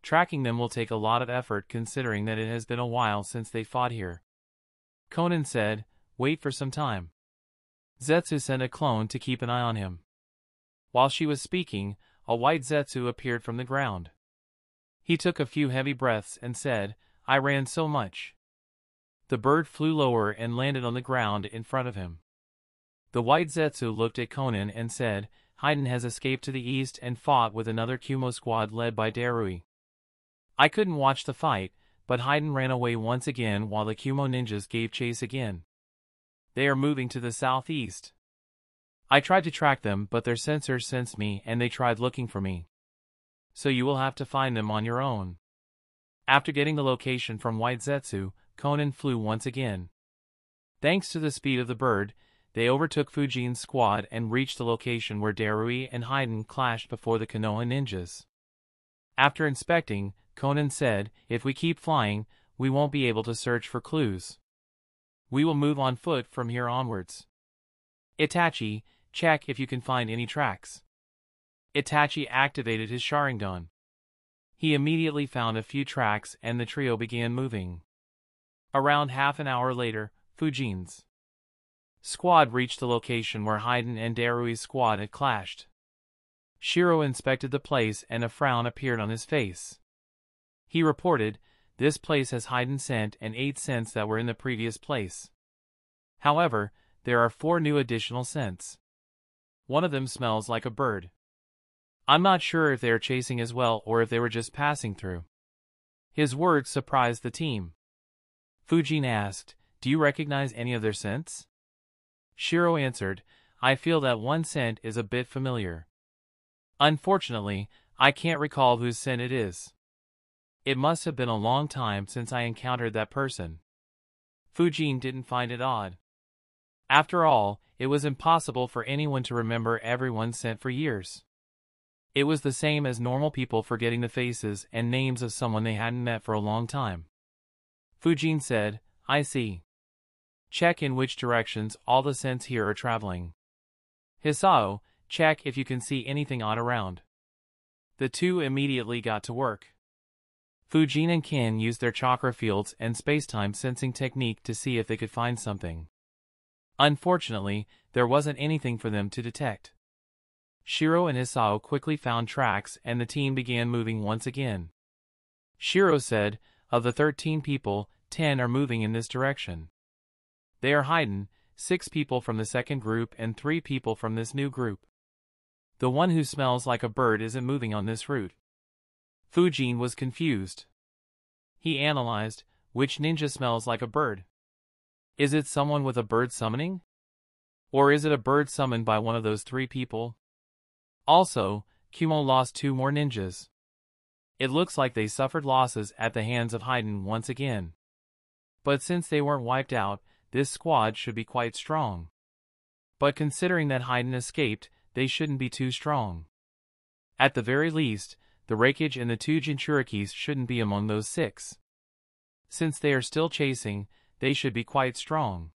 Tracking them will take a lot of effort considering that it has been a while since they fought here." Conan said, "Wait for some time." Zetsu sent a clone to keep an eye on him. While she was speaking, a white Zetsu appeared from the ground. He took a few heavy breaths and said, "I ran so much." The bird flew lower and landed on the ground in front of him. The white Zetsu looked at Conan and said, "Hayden has escaped to the east and fought with another Kumo squad led by Darui. I couldn't watch the fight, but Hayden ran away once again while the Kumo ninjas gave chase again. They are moving to the southeast. I tried to track them but their sensors sensed me and they tried looking for me. So you will have to find them on your own." After getting the location from White Zetsu, Conan flew once again. Thanks to the speed of the bird, they overtook Fujin's squad and reached the location where Darui and Hayden clashed before the Konoha ninjas. After inspecting, Conan said, "If we keep flying, we won't be able to search for clues. We will move on foot from here onwards. Itachi, check if you can find any tracks. Itachi activated his Sharingan. He immediately found a few tracks and the trio began moving. Around half an hour later, Fujin's squad reached the location where Haiden and Darui's squad had clashed. Shiro inspected the place and a frown appeared on his face. He reported, "This place has Haiden scent and 8 scents that were in the previous place. However, there are 4 new additional scents. One of them smells like a bird. I'm not sure if they are chasing as well or if they were just passing through." His words surprised the team. Fujin asked, "Do you recognize any of their scents?" Shiro answered, "I feel that one scent is a bit familiar. Unfortunately, I can't recall whose scent it is. It must have been a long time since I encountered that person." Fujin didn't find it odd. After all, it was impossible for anyone to remember everyone's scent for years. It was the same as normal people forgetting the faces and names of someone they hadn't met for a long time. Fujin said, "I see. Check in which directions all the scents here are traveling. Hisao, check if you can see anything odd around." The two immediately got to work. Fujin and Ken used their chakra fields and spacetime sensing technique to see if they could find something. Unfortunately, there wasn't anything for them to detect. Shiro and Hisao quickly found tracks and the team began moving once again. Shiro said, "Of the 13 people, 10 are moving in this direction. They are Haiden, 6 people from the second group and 3 people from this new group. The one who smells like a bird isn't moving on this route." Fujin was confused. He analyzed, which ninja smells like a bird? Is it someone with a bird summoning? Or is it a bird summoned by one of those 3 people? Also, Kumo lost 2 more ninjas. It looks like they suffered losses at the hands of Haiden once again. But since they weren't wiped out, this squad should be quite strong. But considering that Haiden escaped, they shouldn't be too strong. At the very least, the Raikage and the 2 Jinchurikis shouldn't be among those 6. Since they are still chasing, they should be quite strong.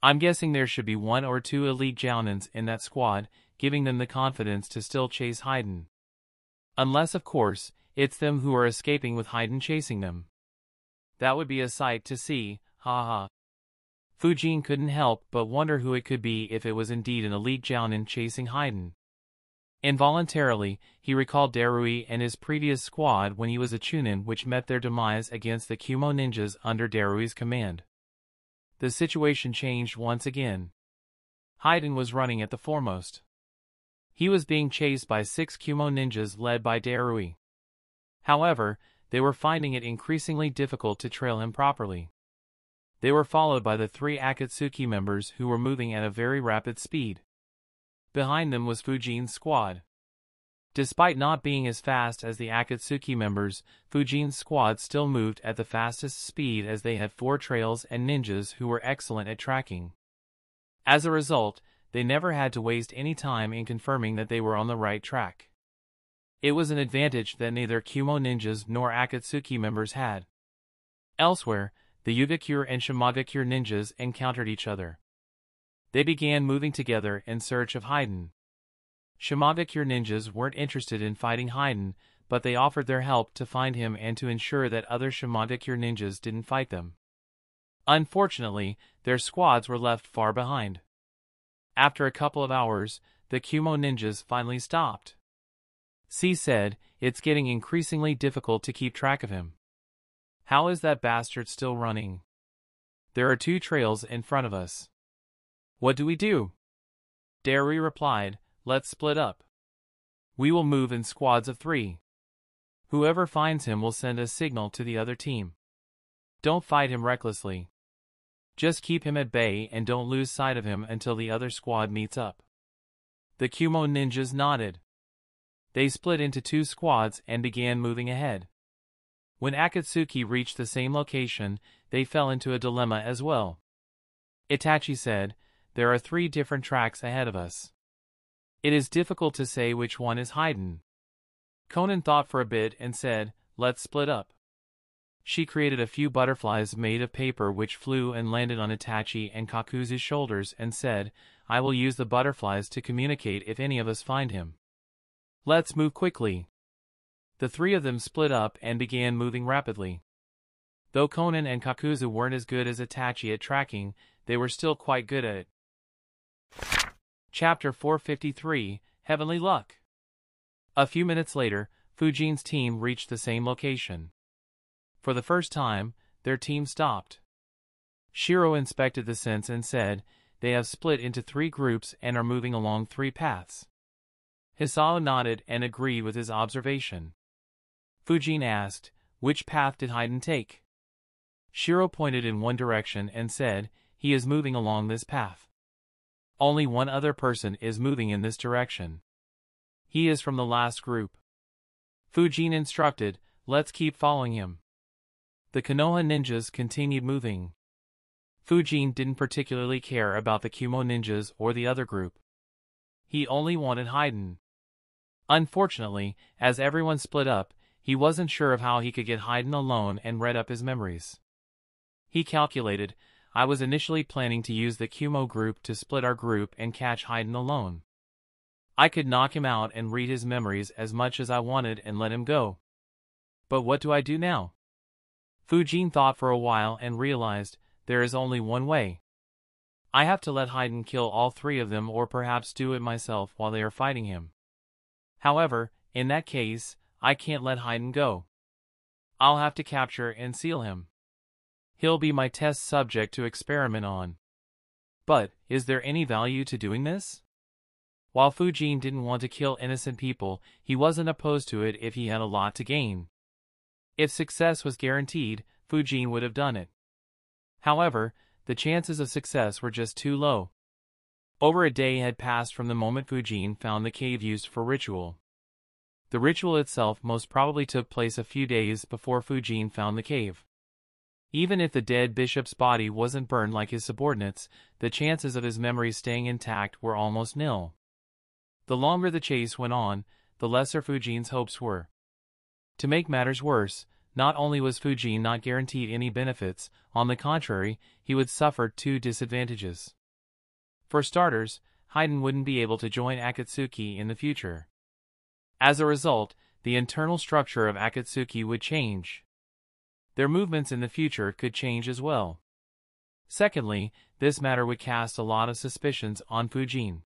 I'm guessing there should be 1 or 2 elite Jounins in that squad, giving them the confidence to still chase Haiden. Unless, of course, it's them who are escaping with Haiden chasing them. That would be a sight to see, haha. Fujin couldn't help but wonder who it could be if it was indeed an elite Jounin chasing Haiden. Involuntarily, he recalled Darui and his previous squad when he was a Chunin which met their demise against the Kumo ninjas under Darui's command. The situation changed once again. Haiden was running at the foremost. He was being chased by 6 Kumo ninjas led by Darui. However, they were finding it increasingly difficult to trail him properly. They were followed by the 3 Akatsuki members who were moving at a very rapid speed. Behind them was Fujin's squad. Despite not being as fast as the Akatsuki members, Fujin's squad still moved at the fastest speed as they had 4 trails and ninjas who were excellent at tracking. As a result, they never had to waste any time in confirming that they were on the right track. It was an advantage that neither Kumo ninjas nor Akatsuki members had. Elsewhere, the Yugakure and Shimagakure ninjas encountered each other. They began moving together in search of Haiden. Shimagakure ninjas weren't interested in fighting Haiden, but they offered their help to find him and to ensure that other Shimagakure ninjas didn't fight them. Unfortunately, their squads were left far behind. After a couple of hours, the Kumo ninjas finally stopped. C said, "It's getting increasingly difficult to keep track of him. How is that bastard still running? There are 2 trails in front of us. What do we do?" Darui replied, "Let's split up. We will move in squads of 3. Whoever finds him will send a signal to the other team. Don't fight him recklessly. Just keep him at bay and don't lose sight of him until the other squad meets up." The Kumo ninjas nodded. They split into 2 squads and began moving ahead. When Akatsuki reached the same location, they fell into a dilemma as well. Itachi said, "There are 3 different tracks ahead of us. It is difficult to say which one is Haiden." Konan thought for a bit and said, "Let's split up." She created a few butterflies made of paper which flew and landed on Itachi and Kakuzu's shoulders and said, "I will use the butterflies to communicate if any of us find him. Let's move quickly. The three of them split up and began moving rapidly. Though Konan and Kakuzu weren't as good as Itachi at tracking, they were still quite good at it. Chapter 453, Heavenly Luck. A few minutes later, Fujin's team reached the same location. For the first time, their team stopped. Shiro inspected the scents and said, "They have split into 3 groups and are moving along 3 paths." Hisao nodded and agreed with his observation. Fujin asked, "Which path did Haiden take?" Shiro pointed in one direction and said, "He is moving along this path. Only one other person is moving in this direction. He is from the last group." Fujin instructed, "Let's keep following him." The Konoha ninjas continued moving. Fujin didn't particularly care about the Kumo ninjas or the other group. He only wanted Haiden. Unfortunately, as everyone split up, he wasn't sure of how he could get Haiden alone and read up his memories. He calculated, "I was initially planning to use the Kumo group to split our group and catch Haiden alone. I could knock him out and read his memories as much as I wanted and let him go. But what do I do now?" Fujin thought for a while and realized, there is only one way. I have to let Haiden kill all 3 of them or perhaps do it myself while they are fighting him. However, in that case, I can't let Haiden go. I'll have to capture and seal him. He'll be my test subject to experiment on. But, is there any value to doing this? While Fujin didn't want to kill innocent people, he wasn't opposed to it if he had a lot to gain. If success was guaranteed, Fujin would have done it. However, the chances of success were just too low. Over a day had passed from the moment Fujin found the cave used for ritual. The ritual itself most probably took place a few days before Fujin found the cave. Even if the dead bishop's body wasn't burned like his subordinates, the chances of his memories staying intact were almost nil. The longer the chase went on, the lesser Fujin's hopes were. To make matters worse, not only was Fujin not guaranteed any benefits, on the contrary, he would suffer 2 disadvantages. For starters, Haiden wouldn't be able to join Akatsuki in the future. As a result, the internal structure of Akatsuki would change. Their movements in the future could change as well. Secondly, this matter would cast a lot of suspicions on Fujin.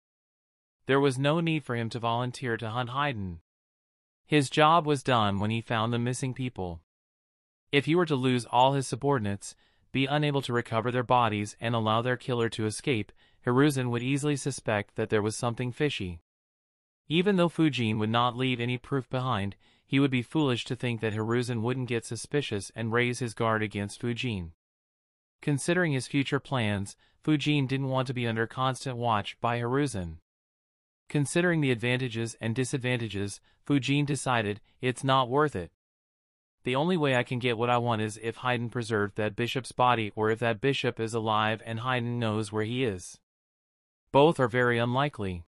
There was no need for him to volunteer to hunt Haiden. His job was done when he found the missing people. If he were to lose all his subordinates, be unable to recover their bodies and allow their killer to escape, Hiruzen would easily suspect that there was something fishy. Even though Fujin would not leave any proof behind, he would be foolish to think that Hiruzen wouldn't get suspicious and raise his guard against Fujin. Considering his future plans, Fujin didn't want to be under constant watch by Hiruzen. Considering the advantages and disadvantages, Fujin decided, it's not worth it. The only way I can get what I want is if Haiden preserved that bishop's body or if that bishop is alive and Haiden knows where he is. Both are very unlikely.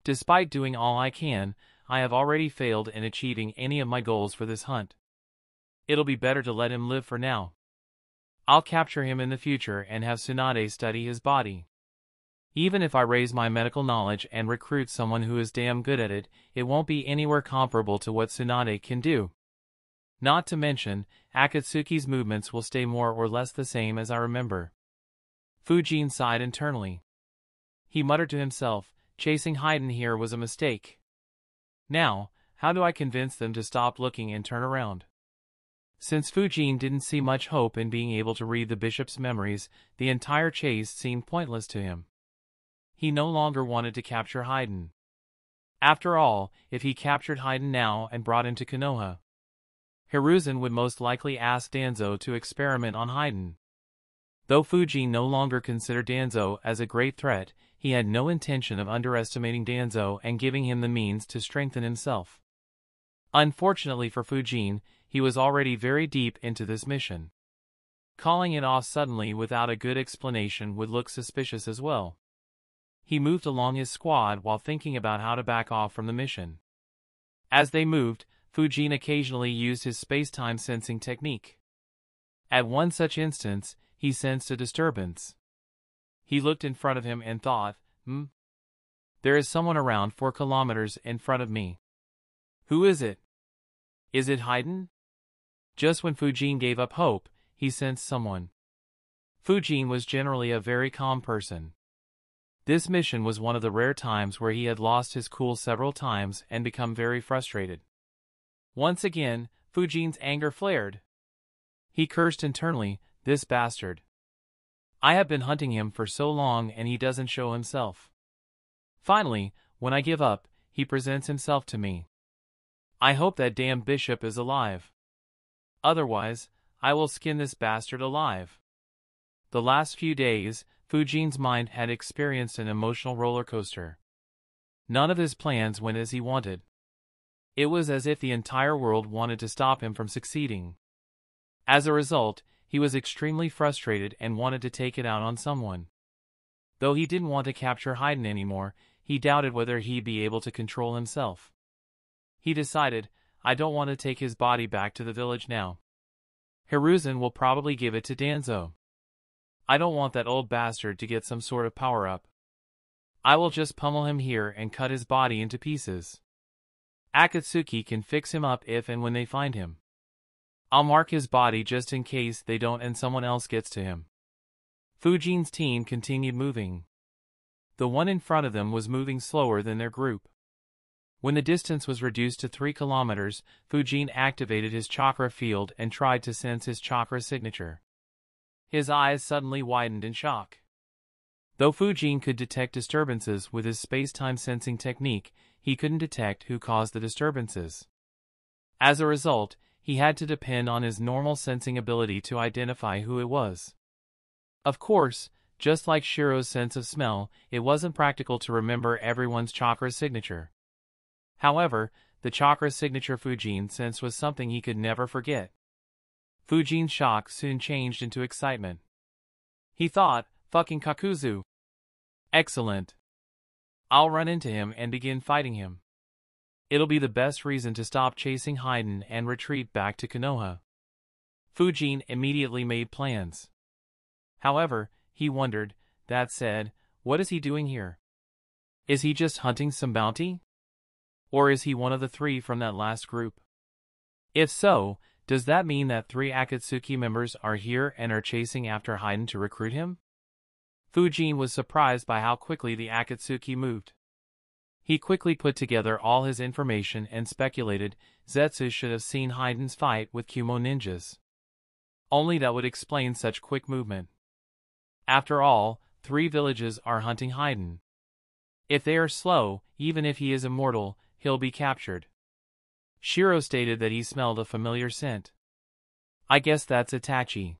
Despite doing all I can, I have already failed in achieving any of my goals for this hunt. It'll be better to let him live for now. I'll capture him in the future and have Tsunade study his body. Even if I raise my medical knowledge and recruit someone who is damn good at it, it won't be anywhere comparable to what Tsunade can do. Not to mention, Akatsuki's movements will stay more or less the same as I remember. Fujin sighed internally. He muttered to himself, chasing Haiden here was a mistake. Now, how do I convince them to stop looking and turn around? Since Fujin didn't see much hope in being able to read the bishop's memories, the entire chase seemed pointless to him. He no longer wanted to capture Haiden. After all, if he captured Haiden now and brought him to Konoha, Hiruzen would most likely ask Danzo to experiment on Haiden. Though Fujin no longer considered Danzo as a great threat, he had no intention of underestimating Danzo and giving him the means to strengthen himself. Unfortunately for Fujin, he was already very deep into this mission. Calling it off suddenly without a good explanation would look suspicious as well. He moved along his squad while thinking about how to back off from the mission. As they moved, Fujin occasionally used his space-time sensing technique. At one such instance, he sensed a disturbance. He looked in front of him and thought, there is someone around 4 kilometers in front of me. Who is it? Is it Haydn? Just when Fujin gave up hope, he sensed someone. Fujin was generally a very calm person. This mission was one of the rare times where he had lost his cool several times and become very frustrated. Once again, Fujin's anger flared. He cursed internally, this bastard. I have been hunting him for so long and he doesn't show himself. Finally, when I give up, he presents himself to me. I hope that damn bishop is alive. Otherwise, I will skin this bastard alive. The last few days, Fujin's mind had experienced an emotional roller coaster. None of his plans went as he wanted. It was as if the entire world wanted to stop him from succeeding. As a result, he was extremely frustrated and wanted to take it out on someone. Though he didn't want to capture Haydn anymore, he doubted whether he'd be able to control himself. He decided, I don't want to take his body back to the village now. Hiruzen will probably give it to Danzo. I don't want that old bastard to get some sort of power-up. I will just pummel him here and cut his body into pieces. Akatsuki can fix him up if and when they find him. I'll mark his body just in case they don't and someone else gets to him. Fujin's team continued moving. The one in front of them was moving slower than their group. When the distance was reduced to 3 kilometers, Fujin activated his chakra field and tried to sense his chakra signature. His eyes suddenly widened in shock. Though Fujin could detect disturbances with his space-time sensing technique, he couldn't detect who caused the disturbances. As a result, he had to depend on his normal sensing ability to identify who it was. Of course, just like Shiro's sense of smell, it wasn't practical to remember everyone's chakra signature. However, the chakra signature Fujin sensed was something he could never forget. Fujin's shock soon changed into excitement. He thought, fucking Kakuzu. Excellent. I'll run into him and begin fighting him. It'll be the best reason to stop chasing Haydn and retreat back to Konoha. Fujin immediately made plans. However, he wondered, that said, what is he doing here? Is he just hunting some bounty? Or is he one of the 3 from that last group? If so, does that mean that 3 Akatsuki members are here and are chasing after Haydn to recruit him? Fujin was surprised by how quickly the Akatsuki moved. He quickly put together all his information and speculated Zetsu should have seen Haydn's fight with Kumo ninjas. Only that would explain such quick movement. After all, 3 villages are hunting Haydn. If they are slow, even if he is immortal, he'll be captured. Shiro stated that he smelled a familiar scent. I guess that's Itachi.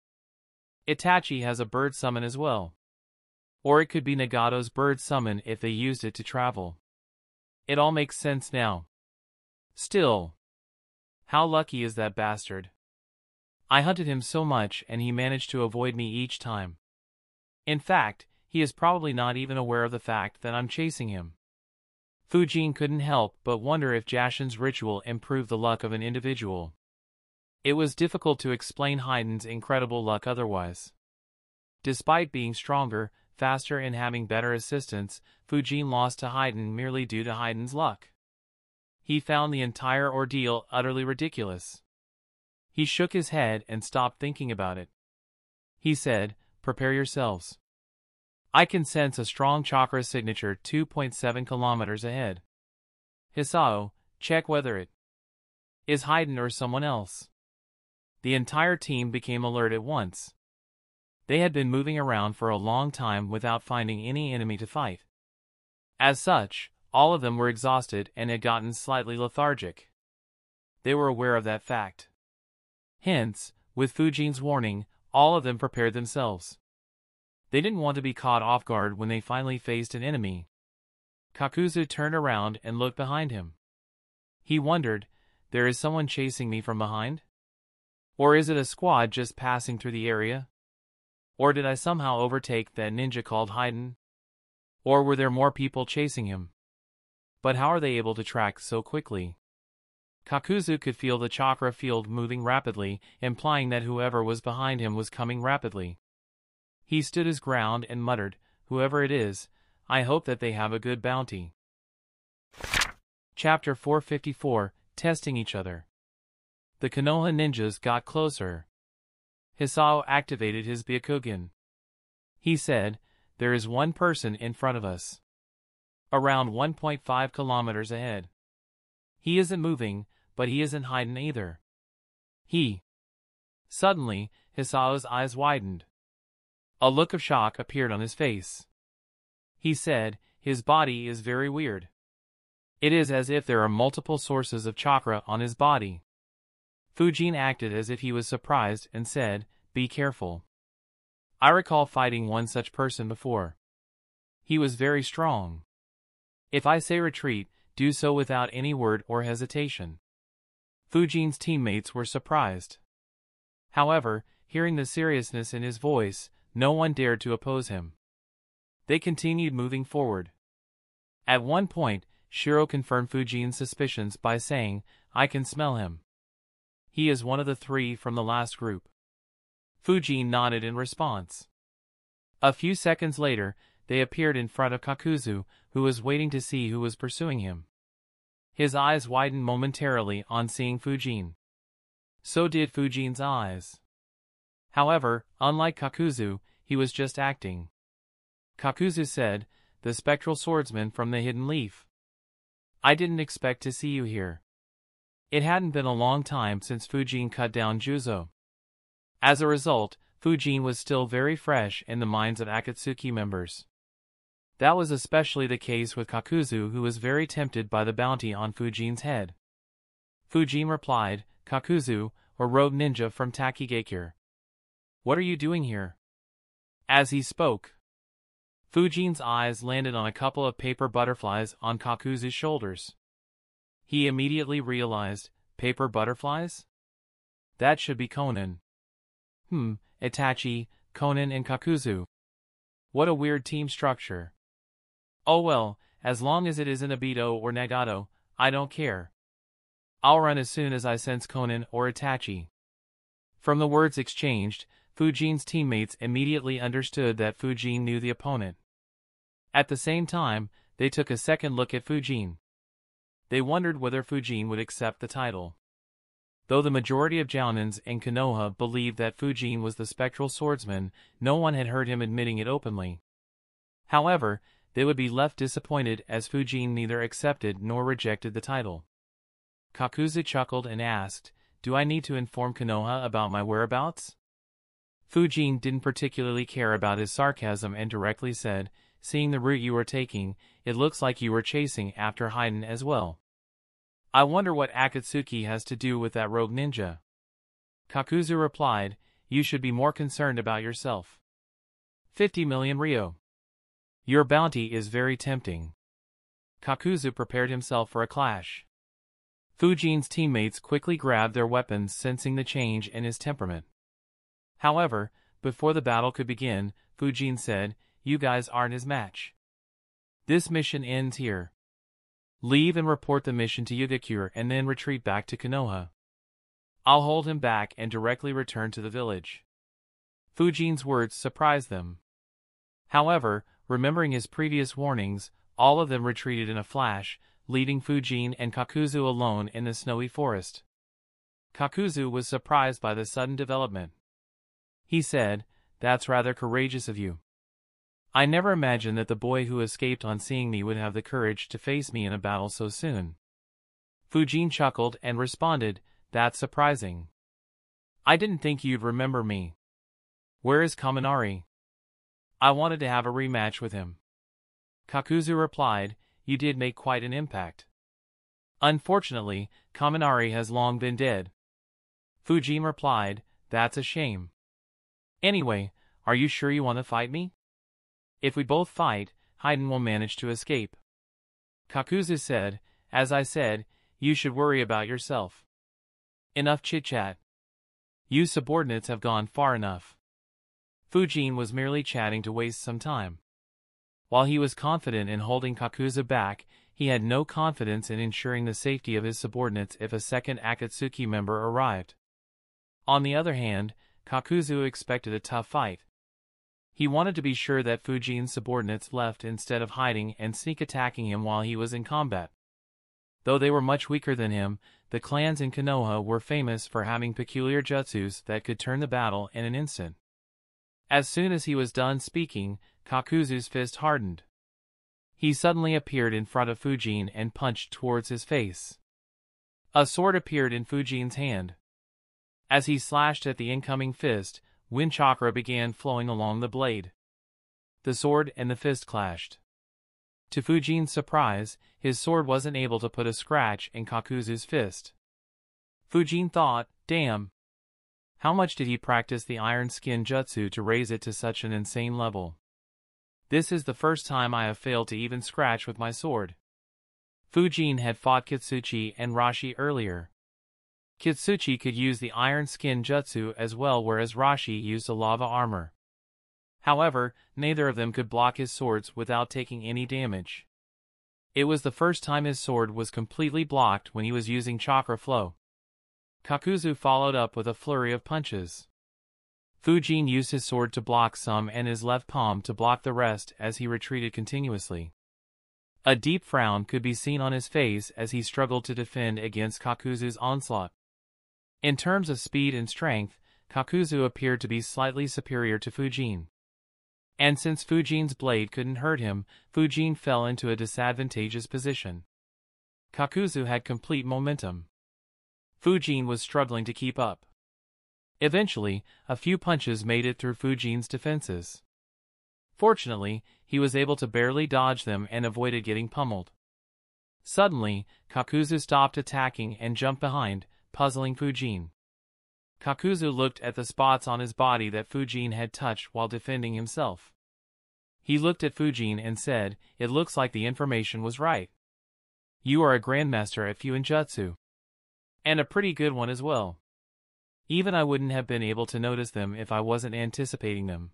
Itachi has a bird summon as well. Or it could be Nagato's bird summon if they used it to travel. It all makes sense now. Still, how lucky is that bastard? I hunted him so much and he managed to avoid me each time. In fact, he is probably not even aware of the fact that I'm chasing him. Fujin couldn't help but wonder if Jashin's ritual improved the luck of an individual. It was difficult to explain Haydn's incredible luck otherwise. Despite being stronger, faster and having better assistance, Fujin lost to Haydn merely due to Haydn's luck. He found the entire ordeal utterly ridiculous. He shook his head and stopped thinking about it. He said, prepare yourselves. I can sense a strong chakra signature 2.7 kilometers ahead. Hisao, check whether it is Haydn or someone else. The entire team became alert at once. They had been moving around for a long time without finding any enemy to fight. As such, all of them were exhausted and had gotten slightly lethargic. They were aware of that fact. Hence, with Fujin's warning, all of them prepared themselves. They didn't want to be caught off guard when they finally faced an enemy. Kakuzu turned around and looked behind him. He wondered, there is someone chasing me from behind? Or is it a squad just passing through the area? Or did I somehow overtake that ninja called Haydn? Or were there more people chasing him? But how are they able to track so quickly? Kakuzu could feel the chakra field moving rapidly, implying that whoever was behind him was coming rapidly. He stood his ground and muttered, whoever it is, I hope that they have a good bounty. Chapter 454, testing each other. The Konoha ninjas got closer. Hisao activated his Byakugan. He said, "There is one person in front of us. Around 1.5 kilometers ahead. He isn't moving, but he isn't hiding either." Suddenly, Hisao's eyes widened. A look of shock appeared on his face. He said, "His body is very weird. It is as if there are multiple sources of chakra on his body." Fujin acted as if he was surprised and said, "Be careful. I recall fighting one such person before. He was very strong. If I say retreat, do so without any word or hesitation." Fujin's teammates were surprised. However, hearing the seriousness in his voice, no one dared to oppose him. They continued moving forward. At one point, Shiro confirmed Fujin's suspicions by saying, "I can smell him. He is one of the three from the last group." Fujin nodded in response. A few seconds later, they appeared in front of Kakuzu, who was waiting to see who was pursuing him. His eyes widened momentarily on seeing Fujin. So did Fujin's eyes. However, unlike Kakuzu, he was just acting. Kakuzu said, "The spectral swordsman from the hidden leaf. I didn't expect to see you here." It hadn't been a long time since Fujin cut down Juzo. As a result, Fujin was still very fresh in the minds of Akatsuki members. That was especially the case with Kakuzu, who was very tempted by the bounty on Fujin's head. Fujin replied, "Kakuzu, or rogue ninja from Takigakure. What are you doing here?" As he spoke, Fujin's eyes landed on a couple of paper butterflies on Kakuzu's shoulders. He immediately realized, paper butterflies? That should be Konan. Itachi, Konan and Kakuzu. What a weird team structure. Oh well, as long as it isn't Obito or Nagato, I don't care. I'll run as soon as I sense Konan or Itachi. From the words exchanged, Fujin's teammates immediately understood that Fujin knew the opponent. At the same time, they took a second look at Fujin. They wondered whether Fujin would accept the title. Though the majority of Jounins in Konoha believed that Fujin was the spectral swordsman, no one had heard him admitting it openly. However, they would be left disappointed as Fujin neither accepted nor rejected the title. Kakuzu chuckled and asked, "Do I need to inform Konoha about my whereabouts?" Fujin didn't particularly care about his sarcasm and directly said, "Seeing the route you were taking, it looks like you were chasing after Haiden as well. I wonder what Akatsuki has to do with that rogue ninja." Kakuzu replied, "You should be more concerned about yourself. 50 million ryo. Your bounty is very tempting." Kakuzu prepared himself for a clash. Fujin's teammates quickly grabbed their weapons, sensing the change in his temperament. However, before the battle could begin, Fujin said, "You guys aren't his match. This mission ends here. Leave and report the mission to Yugakure and then retreat back to Konoha. I'll hold him back and directly return to the village." Fujin's words surprised them. However, remembering his previous warnings, all of them retreated in a flash, leaving Fujin and Kakuzu alone in the snowy forest. Kakuzu was surprised by the sudden development. He said, "That's rather courageous of you. I never imagined that the boy who escaped on seeing me would have the courage to face me in a battle so soon." Fujin chuckled and responded, "That's surprising. I didn't think you'd remember me. Where is Kaminari? I wanted to have a rematch with him." Kakuzu replied, "You did make quite an impact. Unfortunately, Kaminari has long been dead." Fujin replied, "That's a shame. Anyway, are you sure you want to fight me? If we both fight, Haiden will manage to escape." Kakuzu said, "As I said, you should worry about yourself. Enough chit-chat. You subordinates have gone far enough." Fujin was merely chatting to waste some time. While he was confident in holding Kakuzu back, he had no confidence in ensuring the safety of his subordinates if a second Akatsuki member arrived. On the other hand, Kakuzu expected a tough fight. He wanted to be sure that Fujin's subordinates left instead of hiding and sneak attacking him while he was in combat. Though they were much weaker than him, the clans in Konoha were famous for having peculiar jutsus that could turn the battle in an instant. As soon as he was done speaking, Kakuzu's fist hardened. He suddenly appeared in front of Fujin and punched towards his face. A sword appeared in Fujin's hand. As he slashed at the incoming fist, wind chakra began flowing along the blade. The sword and the fist clashed. To Fujin's surprise, his sword wasn't able to put a scratch in Kakuzu's fist. Fujin thought, damn. How much did he practice the iron skin jutsu to raise it to such an insane level? This is the first time I have failed to even scratch with my sword. Fujin had fought Kitsuchi and Rashi earlier. Kitsuchi could use the iron skin jutsu as well, whereas Rashi used a lava armor. However, neither of them could block his swords without taking any damage. It was the first time his sword was completely blocked when he was using chakra flow. Kakuzu followed up with a flurry of punches. Fujin used his sword to block some and his left palm to block the rest as he retreated continuously. A deep frown could be seen on his face as he struggled to defend against Kakuzu's onslaught. In terms of speed and strength, Kakuzu appeared to be slightly superior to Fujin. And since Fujin's blade couldn't hurt him, Fujin fell into a disadvantageous position. Kakuzu had complete momentum. Fujin was struggling to keep up. Eventually, a few punches made it through Fujin's defenses. Fortunately, he was able to barely dodge them and avoided getting pummeled. Suddenly, Kakuzu stopped attacking and jumped behind, puzzling Fujin. Kakuzu looked at the spots on his body that Fujin had touched while defending himself. He looked at Fujin and said, "It looks like the information was right. You are a grandmaster at Fuinjutsu. And a pretty good one as well. Even I wouldn't have been able to notice them if I wasn't anticipating them.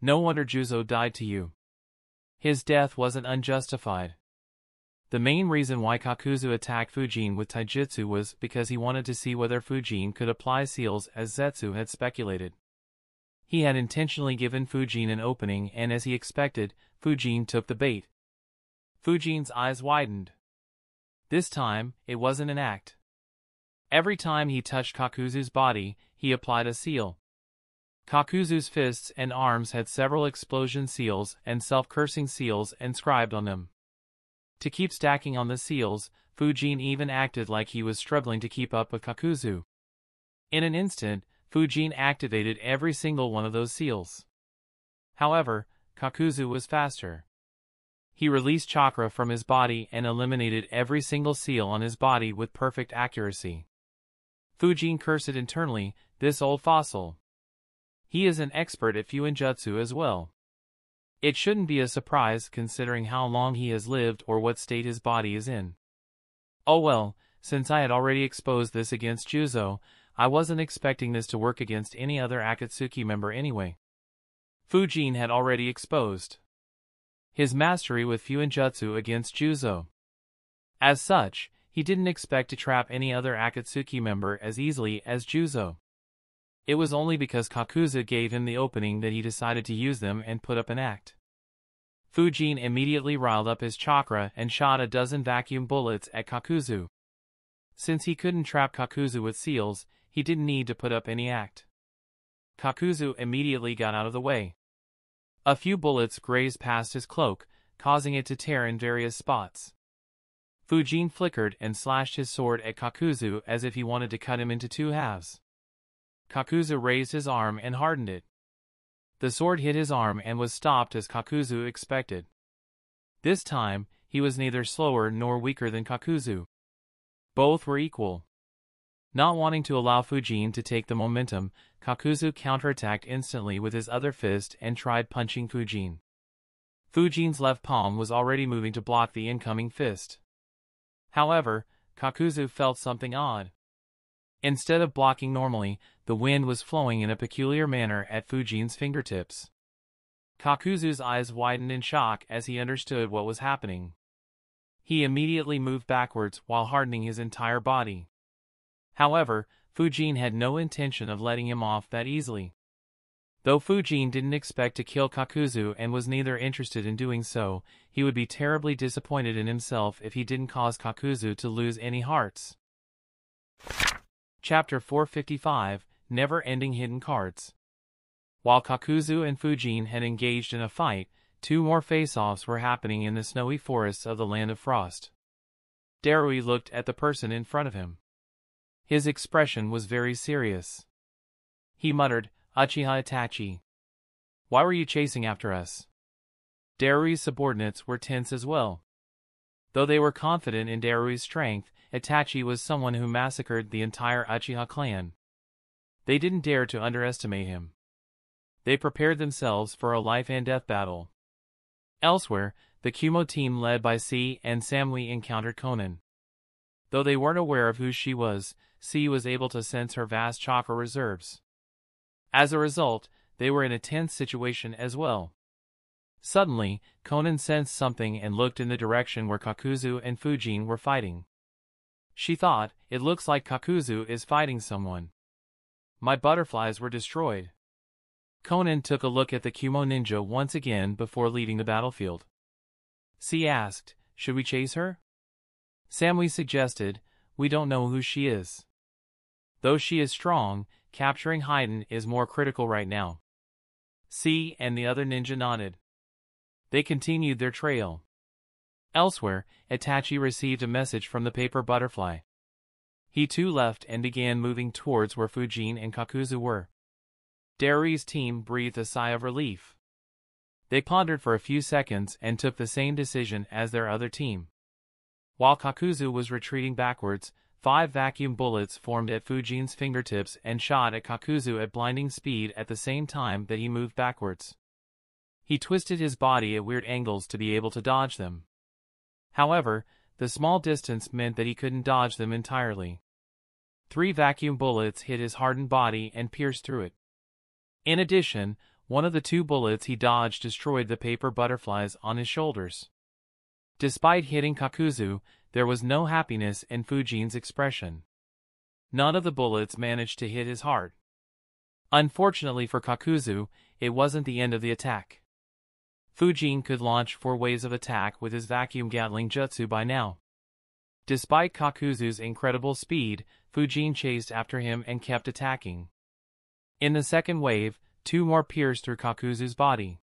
No wonder Juzo died to you. His death wasn't unjustified." The main reason why Kakuzu attacked Fujin with taijutsu was because he wanted to see whether Fujin could apply seals as Zetsu had speculated. He had intentionally given Fujin an opening, and as he expected, Fujin took the bait. Fujin's eyes widened. This time, it wasn't an act. Every time he touched Kakuzu's body, he applied a seal. Kakuzu's fists and arms had several explosion seals and self-cursing seals inscribed on them. To keep stacking on the seals, Fujin even acted like he was struggling to keep up with Kakuzu. In an instant, Fujin activated every single one of those seals. However, Kakuzu was faster. He released chakra from his body and eliminated every single seal on his body with perfect accuracy. Fujin cursed internally, this old fossil. He is an expert at Fuinjutsu as well. It shouldn't be a surprise considering how long he has lived or what state his body is in. Oh well, since I had already exposed this against Juzo, I wasn't expecting this to work against any other Akatsuki member anyway. Fujin had already exposed his mastery with Fuinjutsu against Juzo. As such, he didn't expect to trap any other Akatsuki member as easily as Juzo. It was only because Kakuzu gave him the opening that he decided to use them and put up an act. Fujin immediately riled up his chakra and shot a dozen vacuum bullets at Kakuzu. Since he couldn't trap Kakuzu with seals, he didn't need to put up any act. Kakuzu immediately got out of the way. A few bullets grazed past his cloak, causing it to tear in various spots. Fujin flickered and slashed his sword at Kakuzu as if he wanted to cut him into two halves. Kakuzu raised his arm and hardened it. The sword hit his arm and was stopped as Kakuzu expected. This time, he was neither slower nor weaker than Kakuzu. Both were equal. Not wanting to allow Fujin to take the momentum, Kakuzu counterattacked instantly with his other fist and tried punching Fujin. Fujin's left palm was already moving to block the incoming fist. However, Kakuzu felt something odd. Instead of blocking normally, the wind was flowing in a peculiar manner at Fujin's fingertips. Kakuzu's eyes widened in shock as he understood what was happening. He immediately moved backwards while hardening his entire body. However, Fujin had no intention of letting him off that easily. Though Fujin didn't expect to kill Kakuzu and was neither interested in doing so, he would be terribly disappointed in himself if he didn't cause Kakuzu to lose any hearts. Chapter 455, Never-Ending Hidden Cards. While Kakuzu and Fujin had engaged in a fight, 2 more face-offs were happening in the snowy forests of the Land of Frost. Darui looked at the person in front of him. His expression was very serious. He muttered, "Uchiha Itachi. Why were you chasing after us?" Darui's subordinates were tense as well. Though they were confident in Darui's strength, Itachi was someone who massacred the entire Uchiha clan. They didn't dare to underestimate him. They prepared themselves for a life-and-death battle. Elsewhere, the Kumo team led by C and Samui encountered Konan. Though they weren't aware of who she was, C was able to sense her vast chakra reserves. As a result, they were in a tense situation as well. Suddenly, Konan sensed something and looked in the direction where Kakuzu and Fujin were fighting. She thought, "It looks like Kakuzu is fighting someone. My butterflies were destroyed." Konan took a look at the Kumo ninja once again before leaving the battlefield. C asked, "Should we chase her?" Samui suggested, "We don't know who she is. Though she is strong, capturing Haiden is more critical right now." C and the other ninja nodded. They continued their trail. Elsewhere, Itachi received a message from the paper butterfly. He too left and began moving towards where Fujin and Kakuzu were. Darui's team breathed a sigh of relief. They pondered for a few seconds and took the same decision as their other team. While Kakuzu was retreating backwards, 5 vacuum bullets formed at Fujin's fingertips and shot at Kakuzu at blinding speed at the same time that he moved backwards. He twisted his body at weird angles to be able to dodge them. However, the small distance meant that he couldn't dodge them entirely. 3 vacuum bullets hit his hardened body and pierced through it. In addition, one of the 2 bullets he dodged destroyed the paper butterflies on his shoulders. Despite hitting Kakuzu, there was no happiness in Fujin's expression. None of the bullets managed to hit his heart. Unfortunately for Kakuzu, it wasn't the end of the attack. Fujin could launch 4 waves of attack with his vacuum Gatling jutsu by now. Despite Kakuzu's incredible speed, Fujin chased after him and kept attacking. In the second wave, 2 more pierced through Kakuzu's body.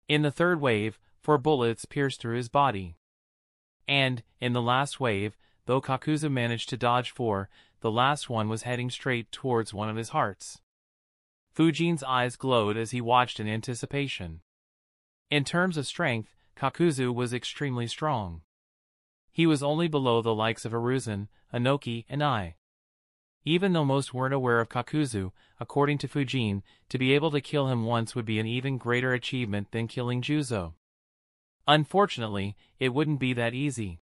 In the third wave, 4 bullets pierced through his body. And, in the last wave, though Kakuzu managed to dodge 4, the last one was heading straight towards one of his hearts. Fujin's eyes glowed as he watched in anticipation. In terms of strength, Kakuzu was extremely strong. He was only below the likes of Hiruzen, Inoki, and I. Even though most weren't aware of Kakuzu, according to Fujin, to be able to kill him once would be an even greater achievement than killing Juzo. Unfortunately, it wouldn't be that easy.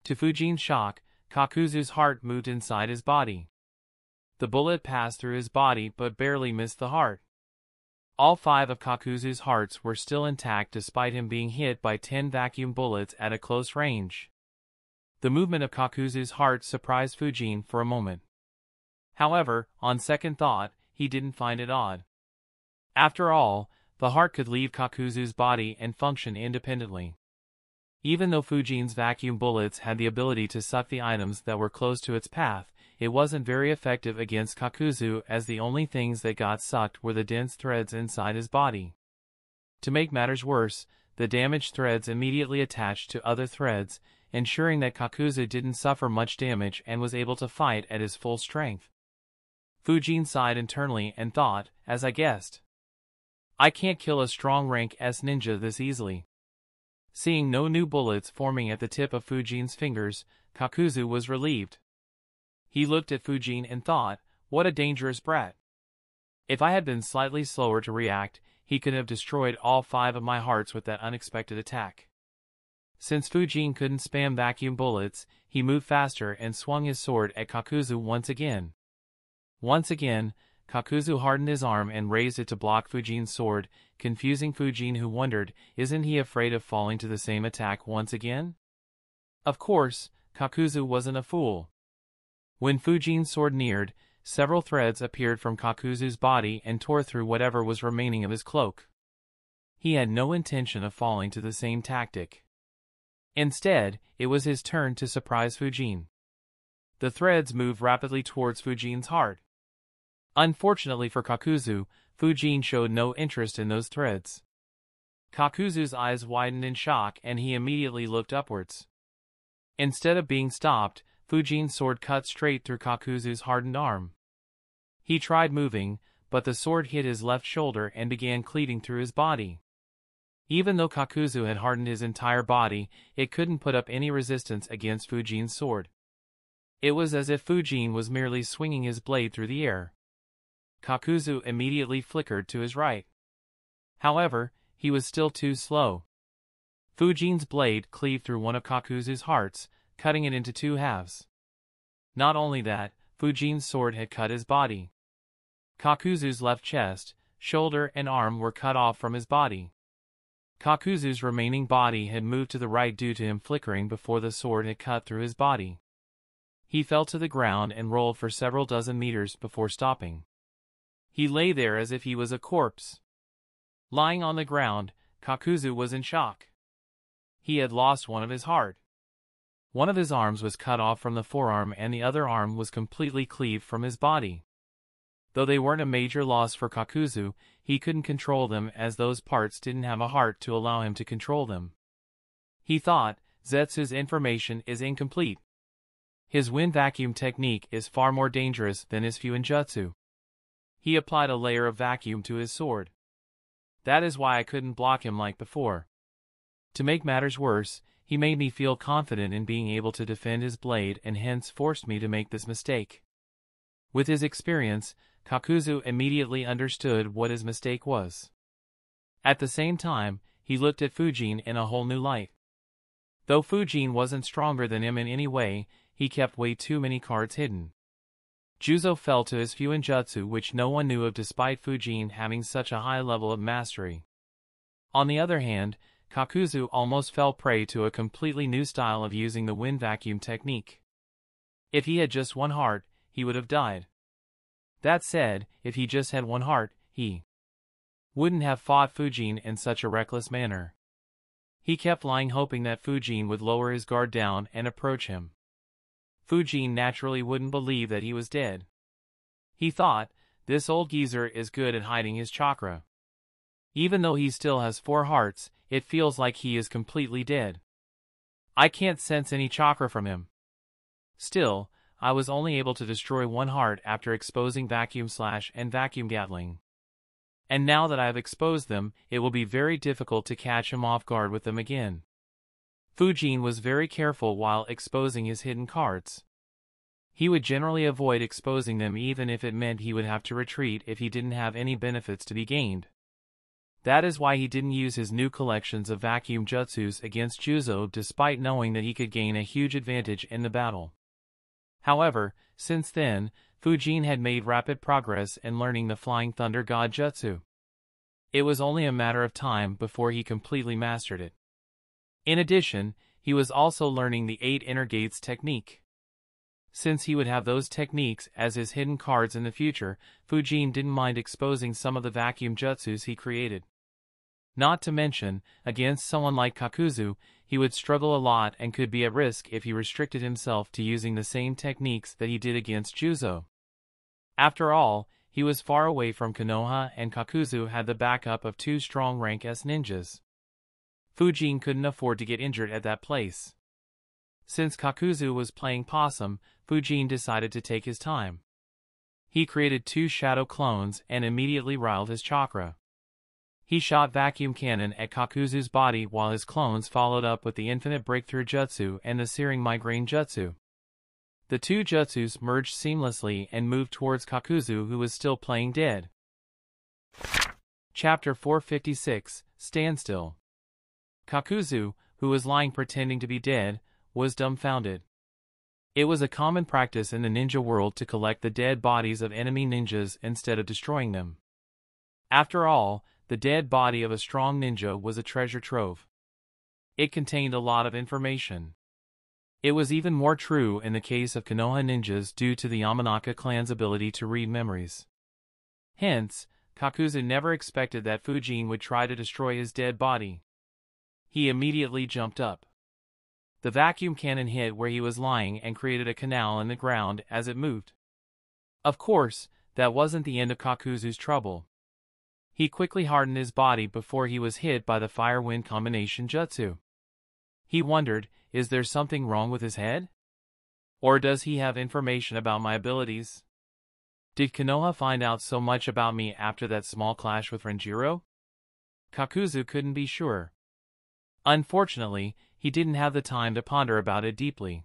To Fujin's shock, Kakuzu's heart moved inside his body. The bullet passed through his body but barely missed the heart. All 5 of Kakuzu's hearts were still intact despite him being hit by 10 vacuum bullets at a close range. The movement of Kakuzu's heart surprised Fujin for a moment. However, on second thought, he didn't find it odd. After all, the heart could leave Kakuzu's body and function independently. Even though Fujin's vacuum bullets had the ability to suck the items that were close to its path, it wasn't very effective against Kakuzu as the only things that got sucked were the dense threads inside his body. To make matters worse, the damaged threads immediately attached to other threads, ensuring that Kakuzu didn't suffer much damage and was able to fight at his full strength. Fujin sighed internally and thought, as I guessed. I can't kill a strong rank S ninja this easily. Seeing no new bullets forming at the tip of Fujin's fingers, Kakuzu was relieved. He looked at Fujin and thought, what a dangerous brat. If I had been slightly slower to react, he could have destroyed all 5 of my hearts with that unexpected attack. Since Fujin couldn't spam vacuum bullets, he moved faster and swung his sword at Kakuzu once again. Once again, Kakuzu hardened his arm and raised it to block Fujin's sword, confusing Fujin, who wondered, isn't he afraid of falling to the same attack once again? Of course, Kakuzu wasn't a fool. When Fujin's sword neared, several threads appeared from Kakuzu's body and tore through whatever was remaining of his cloak. He had no intention of falling to the same tactic. Instead, it was his turn to surprise Fujin. The threads moved rapidly towards Fujin's heart. Unfortunately for Kakuzu, Fujin showed no interest in those threads. Kakuzu's eyes widened in shock and he immediately looked upwards. Instead of being stopped, Fujin's sword cut straight through Kakuzu's hardened arm. He tried moving, but the sword hit his left shoulder and began cleaving through his body. Even though Kakuzu had hardened his entire body, it couldn't put up any resistance against Fujin's sword. It was as if Fujin was merely swinging his blade through the air. Kakuzu immediately flickered to his right. However, he was still too slow. Fujin's blade cleaved through one of Kakuzu's hearts, cutting it into two halves. Not only that, Fujin's sword had cut his body. Kakuzu's left chest, shoulder and arm were cut off from his body. Kakuzu's remaining body had moved to the right due to him flickering before the sword had cut through his body. He fell to the ground and rolled for several dozen meters before stopping. He lay there as if he was a corpse. Lying on the ground, Kakuzu was in shock. He had lost one of his heart. One of his arms was cut off from the forearm and the other arm was completely cleaved from his body. Though they weren't a major loss for Kakuzu, he couldn't control them as those parts didn't have a heart to allow him to control them. He thought, Zetsu's information is incomplete. His wind vacuum technique is far more dangerous than his Fuinjutsu. He applied a layer of vacuum to his sword. That is why I couldn't block him like before. To make matters worse, he made me feel confident in being able to defend his blade and hence forced me to make this mistake. With his experience, Kakuzu immediately understood what his mistake was. At the same time, he looked at Fujin in a whole new light. Though Fujin wasn't stronger than him in any way, he kept way too many cards hidden. Juzo fell to his Fuinjutsu which no one knew of despite Fujin having such a high level of mastery. On the other hand, Kakuzu almost fell prey to a completely new style of using the wind vacuum technique. If he had just one heart, he would have died. That said, if he just had one heart, he wouldn't have fought Fujin in such a reckless manner. He kept lying hoping that Fujin would lower his guard down and approach him. Fujin naturally wouldn't believe that he was dead. He thought, this old geezer is good at hiding his chakra. Even though he still has 4 hearts, it feels like he is completely dead. I can't sense any chakra from him. Still, I was only able to destroy 1 heart after exposing Vacuum Slash and Vacuum Gatling. And now that I have exposed them, it will be very difficult to catch him off guard with them again. Fujin was very careful while exposing his hidden cards. He would generally avoid exposing them even if it meant he would have to retreat if he didn't have any benefits to be gained. That is why he didn't use his new collections of vacuum jutsus against Juzo despite knowing that he could gain a huge advantage in the battle. However, since then, Fujin had made rapid progress in learning the Flying Thunder God Jutsu. It was only a matter of time before he completely mastered it. In addition, he was also learning the 8 Inner Gates technique. Since he would have those techniques as his hidden cards in the future, Fujin didn't mind exposing some of the vacuum jutsus he created. Not to mention, against someone like Kakuzu, he would struggle a lot and could be at risk if he restricted himself to using the same techniques that he did against Juzo. After all, he was far away from Konoha and Kakuzu had the backup of 2 strong rank S ninjas. Fujin couldn't afford to get injured at that place. Since Kakuzu was playing possum, Fujin decided to take his time. He created 2 shadow clones and immediately riled his chakra. He shot vacuum cannon at Kakuzu's body while his clones followed up with the infinite breakthrough jutsu and the searing migraine jutsu. The 2 jutsus merged seamlessly and moved towards Kakuzu who was still playing dead. Chapter 456, Standstill. Kakuzu, who was lying pretending to be dead, was dumbfounded. It was a common practice in the ninja world to collect the dead bodies of enemy ninjas instead of destroying them. After all, the dead body of a strong ninja was a treasure trove. It contained a lot of information. It was even more true in the case of Konoha ninjas due to the Yamanaka clan's ability to read memories. Hence, Kakuzu never expected that Fujin would try to destroy his dead body. He immediately jumped up. The vacuum cannon hit where he was lying and created a canal in the ground as it moved. Of course, that wasn't the end of Kakuzu's trouble. He quickly hardened his body before he was hit by the fire-wind combination jutsu. He wondered, is there something wrong with his head? Or does he have information about my abilities? Did Konoha find out so much about me after that small clash with Renjiro? Kakuzu couldn't be sure. Unfortunately, he didn't have the time to ponder about it deeply.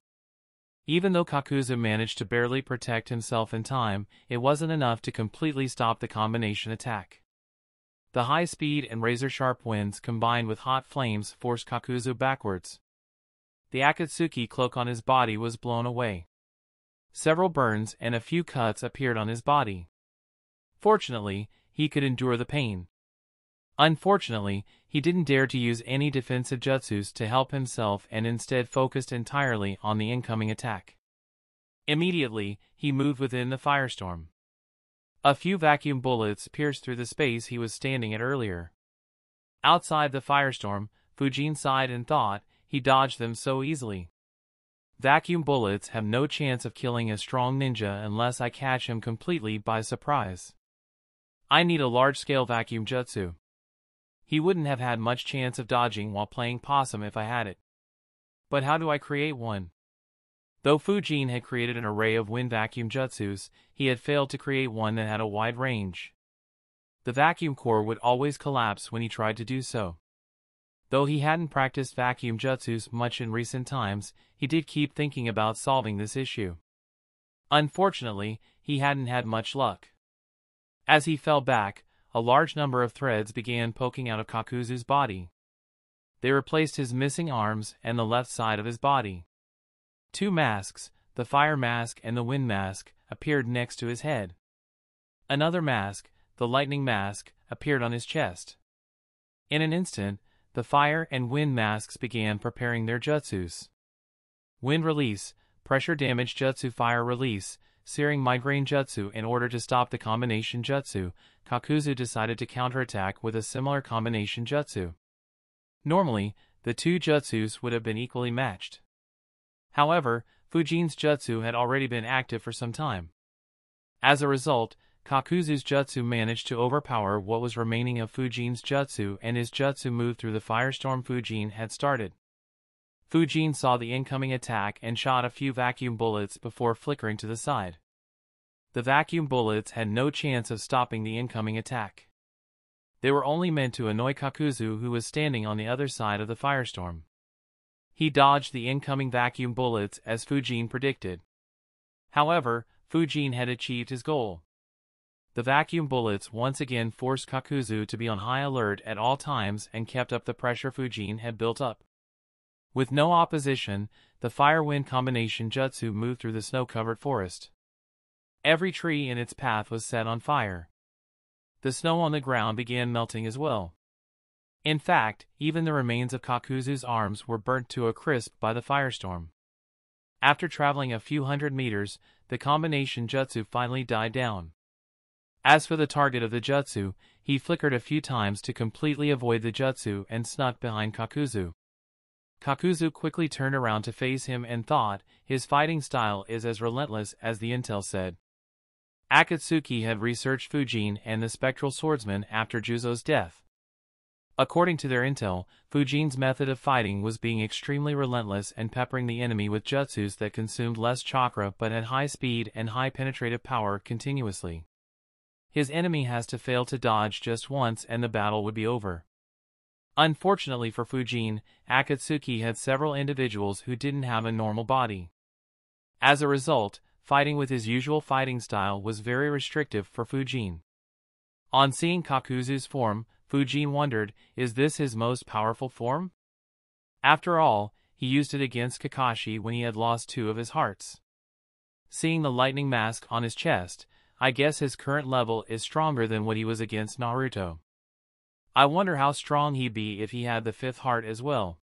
Even though Kakuzu managed to barely protect himself in time, it wasn't enough to completely stop the combination attack. The high speed and razor-sharp winds combined with hot flames forced Kakuzu backwards. The Akatsuki cloak on his body was blown away. Several burns and a few cuts appeared on his body. Fortunately, he could endure the pain. Unfortunately, he didn't dare to use any defensive jutsus to help himself and instead focused entirely on the incoming attack. Immediately, he moved within the firestorm. A few vacuum bullets pierced through the space he was standing at earlier. Outside the firestorm, Fujin sighed and thought, he dodged them so easily. Vacuum bullets have no chance of killing a strong ninja unless I catch him completely by surprise. I need a large-scale vacuum jutsu. He wouldn't have had much chance of dodging while playing possum if I had it. But how do I create one? Though Fujin had created an array of wind vacuum jutsus, he had failed to create one that had a wide range. The vacuum core would always collapse when he tried to do so. Though he hadn't practiced vacuum jutsus much in recent times, he did keep thinking about solving this issue. Unfortunately, he hadn't had much luck. As he fell back, a large number of threads began poking out of Kakuzu's body. They replaced his missing arms and the left side of his body. Two masks, the fire mask and the wind mask, appeared next to his head. Another mask, the lightning mask, appeared on his chest. In an instant, the fire and wind masks began preparing their jutsus. Wind release, pressure damage jutsu, fire release, searing migraine jutsu. In order to stop the combination jutsu, Kakuzu decided to counterattack with a similar combination jutsu. Normally, the two jutsus would have been equally matched. However, Fujin's jutsu had already been active for some time. As a result, Kakuzu's jutsu managed to overpower what was remaining of Fujin's jutsu and his jutsu moved through the firestorm Fujin had started. Fujin saw the incoming attack and shot a few vacuum bullets before flickering to the side. The vacuum bullets had no chance of stopping the incoming attack. They were only meant to annoy Kakuzu, who was standing on the other side of the firestorm. He dodged the incoming vacuum bullets as Fujin predicted. However, Fujin had achieved his goal. The vacuum bullets once again forced Kakuzu to be on high alert at all times and kept up the pressure Fujin had built up. With no opposition, the fire-wind combination jutsu moved through the snow-covered forest. Every tree in its path was set on fire. The snow on the ground began melting as well. In fact, even the remains of Kakuzu's arms were burnt to a crisp by the firestorm. After traveling a few hundred meters, the combination jutsu finally died down. As for the target of the jutsu, he flickered a few times to completely avoid the jutsu and snuck behind Kakuzu. Kakuzu quickly turned around to face him and thought, his fighting style is as relentless as the intel said. Akatsuki had researched Fujin and the spectral swordsman after Juzo's death. According to their intel, Fujin's method of fighting was being extremely relentless and peppering the enemy with jutsus that consumed less chakra but had high speed and high penetrative power continuously. His enemy has to fail to dodge just once and the battle would be over. Unfortunately for Fujin, Akatsuki had several individuals who didn't have a normal body. As a result, fighting with his usual fighting style was very restrictive for Fujin. On seeing Kakuzu's form, Fujin wondered, is this his most powerful form? After all, he used it against Kakashi when he had lost 2 of his hearts. Seeing the lightning mask on his chest, I guess his current level is stronger than what he was against Naruto. I wonder how strong he'd be if he had the 5th heart as well.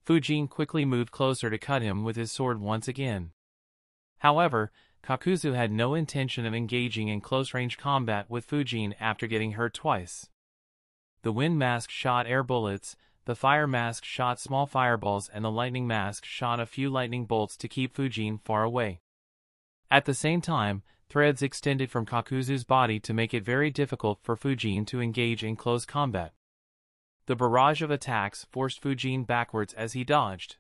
Fujin quickly moved closer to cut him with his sword once again. However, Kakuzu had no intention of engaging in close-range combat with Fujin after getting hurt twice. The wind mask shot air bullets, the fire mask shot small fireballs and the lightning mask shot a few lightning bolts to keep Fujin far away. At the same time, threads extended from Kakuzu's body to make it very difficult for Fujin to engage in close combat. The barrage of attacks forced Fujin backwards as he dodged.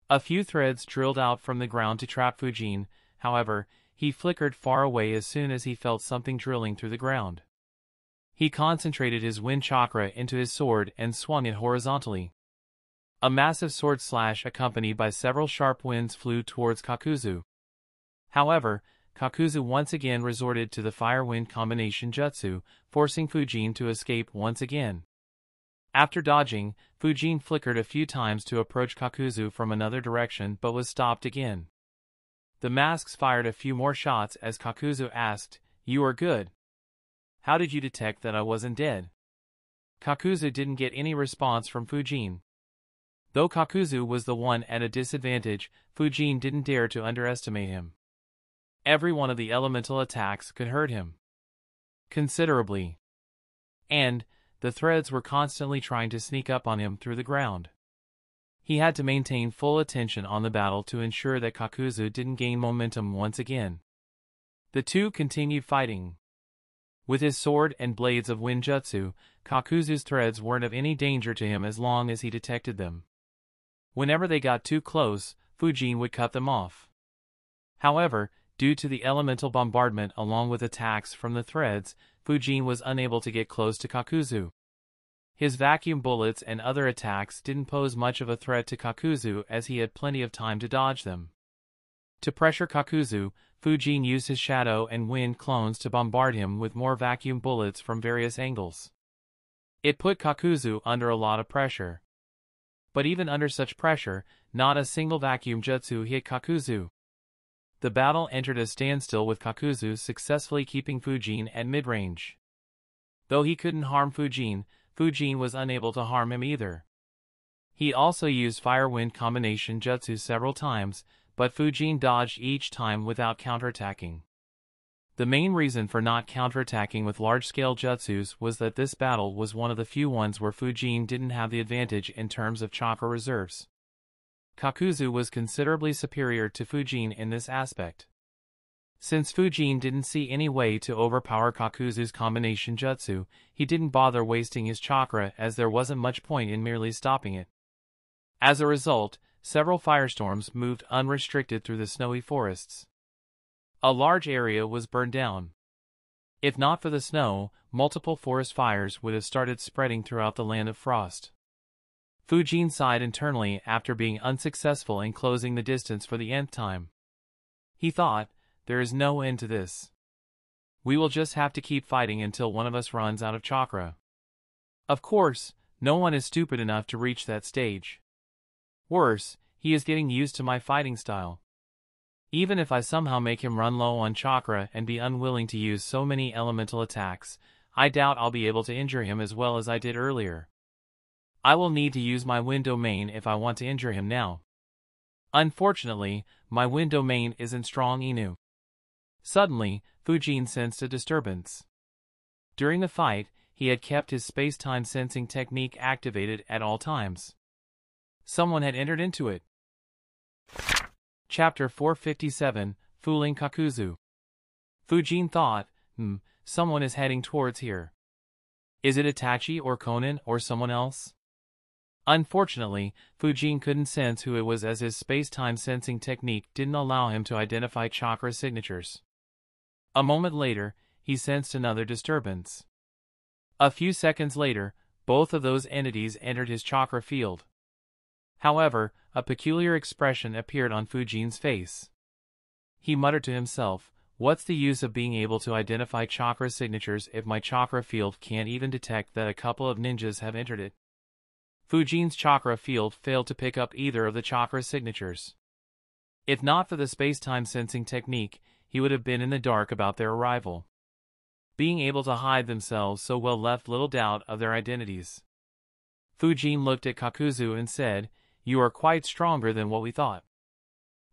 A few threads drilled out from the ground to trap Fujin, however, he flickered far away as soon as he felt something drilling through the ground. He concentrated his wind chakra into his sword and swung it horizontally. A massive sword slash accompanied by several sharp winds flew towards Kakuzu. However, Kakuzu once again resorted to the fire-wind combination jutsu, forcing Fujin to escape once again. After dodging, Fujin flickered a few times to approach Kakuzu from another direction but was stopped again. The masks fired a few more shots as Kakuzu asked, "You are good. How did you detect that I wasn't dead?" Kakuzu didn't get any response from Fujin. Though Kakuzu was the one at a disadvantage, Fujin didn't dare to underestimate him. Every one of the elemental attacks could hurt him considerably. And the threads were constantly trying to sneak up on him through the ground. He had to maintain full attention on the battle to ensure that Kakuzu didn't gain momentum once again. The two continued fighting. With his sword and blades of wind jutsu, Kakuzu's threads weren't of any danger to him as long as he detected them. Whenever they got too close, Fujin would cut them off. However, due to the elemental bombardment along with attacks from the threads, Fujin was unable to get close to Kakuzu. His vacuum bullets and other attacks didn't pose much of a threat to Kakuzu as he had plenty of time to dodge them. To pressure Kakuzu, Fujin used his shadow and wind clones to bombard him with more vacuum bullets from various angles. It put Kakuzu under a lot of pressure. But even under such pressure, not a single vacuum jutsu hit Kakuzu. The battle entered a standstill with Kakuzu successfully keeping Fujin at mid-range. Though he couldn't harm Fujin, Fujin was unable to harm him either. He also used fire-wind combination jutsu several times, but Fujin dodged each time without counterattacking. The main reason for not counterattacking with large-scale jutsus was that this battle was one of the few ones where Fujin didn't have the advantage in terms of chakra reserves. Kakuzu was considerably superior to Fujin in this aspect. Since Fujin didn't see any way to overpower Kakuzu's combination jutsu, he didn't bother wasting his chakra as there wasn't much point in merely stopping it. As a result, several firestorms moved unrestricted through the snowy forests. A large area was burned down. If not for the snow, multiple forest fires would have started spreading throughout the land of frost. Fujin sighed internally after being unsuccessful in closing the distance for the nth time. He thought, there is no end to this. We will just have to keep fighting until one of us runs out of chakra. Of course, no one is stupid enough to reach that stage. Worse, he is getting used to my fighting style. Even if I somehow make him run low on chakra and be unwilling to use so many elemental attacks, I doubt I'll be able to injure him as well as I did earlier. I will need to use my wind domain if I want to injure him now. Unfortunately, my wind domain isn't strong enough. Suddenly, Fujin sensed a disturbance. During the fight, he had kept his space-time sensing technique activated at all times. Someone had entered into it. Chapter 457, Fooling Kakuzu. Fujin thought, someone is heading towards here. Is it Itachi or Conan or someone else? Unfortunately, Fujin couldn't sense who it was as his space-time sensing technique didn't allow him to identify chakra signatures. A moment later, he sensed another disturbance. A few seconds later, both of those entities entered his chakra field. However, a peculiar expression appeared on Fujin's face. He muttered to himself, what's the use of being able to identify chakra signatures if my chakra field can't even detect that a couple of ninjas have entered it? Fujin's chakra field failed to pick up either of the chakra signatures. If not for the space-time sensing technique, he would have been in the dark about their arrival. Being able to hide themselves so well left little doubt of their identities. Fujin looked at Kakuzu and said, you are quite stronger than what we thought.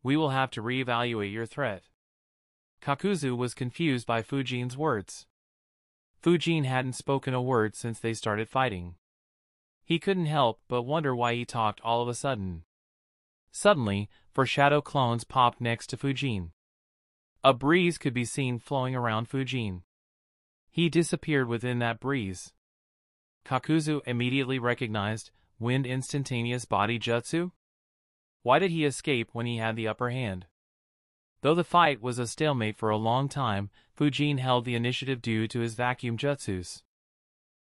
We will have to reevaluate your threat. Kakuzu was confused by Fujin's words. Fujin hadn't spoken a word since they started fighting. He couldn't help but wonder why he talked all of a sudden. Suddenly, 4 shadow clones popped next to Fujin. A breeze could be seen flowing around Fujin. He disappeared within that breeze. Kakuzu immediately recognized Wind Instantaneous Body Jutsu? Why did he escape when he had the upper hand? Though the fight was a stalemate for a long time, Fujin held the initiative due to his vacuum jutsus.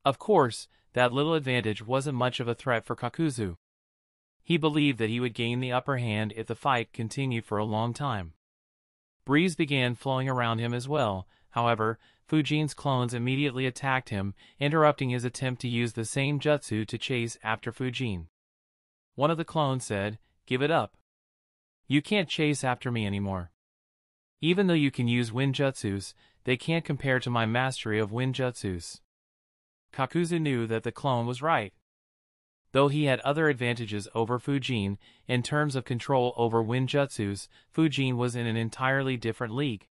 Of course, that little advantage wasn't much of a threat for Kakuzu. He believed that he would gain the upper hand if the fight continued for a long time. Breeze began flowing around him as well. However, Fujin's clones immediately attacked him, interrupting his attempt to use the same jutsu to chase after Fujin. One of the clones said, "Give it up. You can't chase after me anymore. Even though you can use wind jutsus, they can't compare to my mastery of wind jutsus." Kakuzu knew that the clone was right. Though he had other advantages over Fujin, in terms of control over wind jutsus, Fujin was in an entirely different league.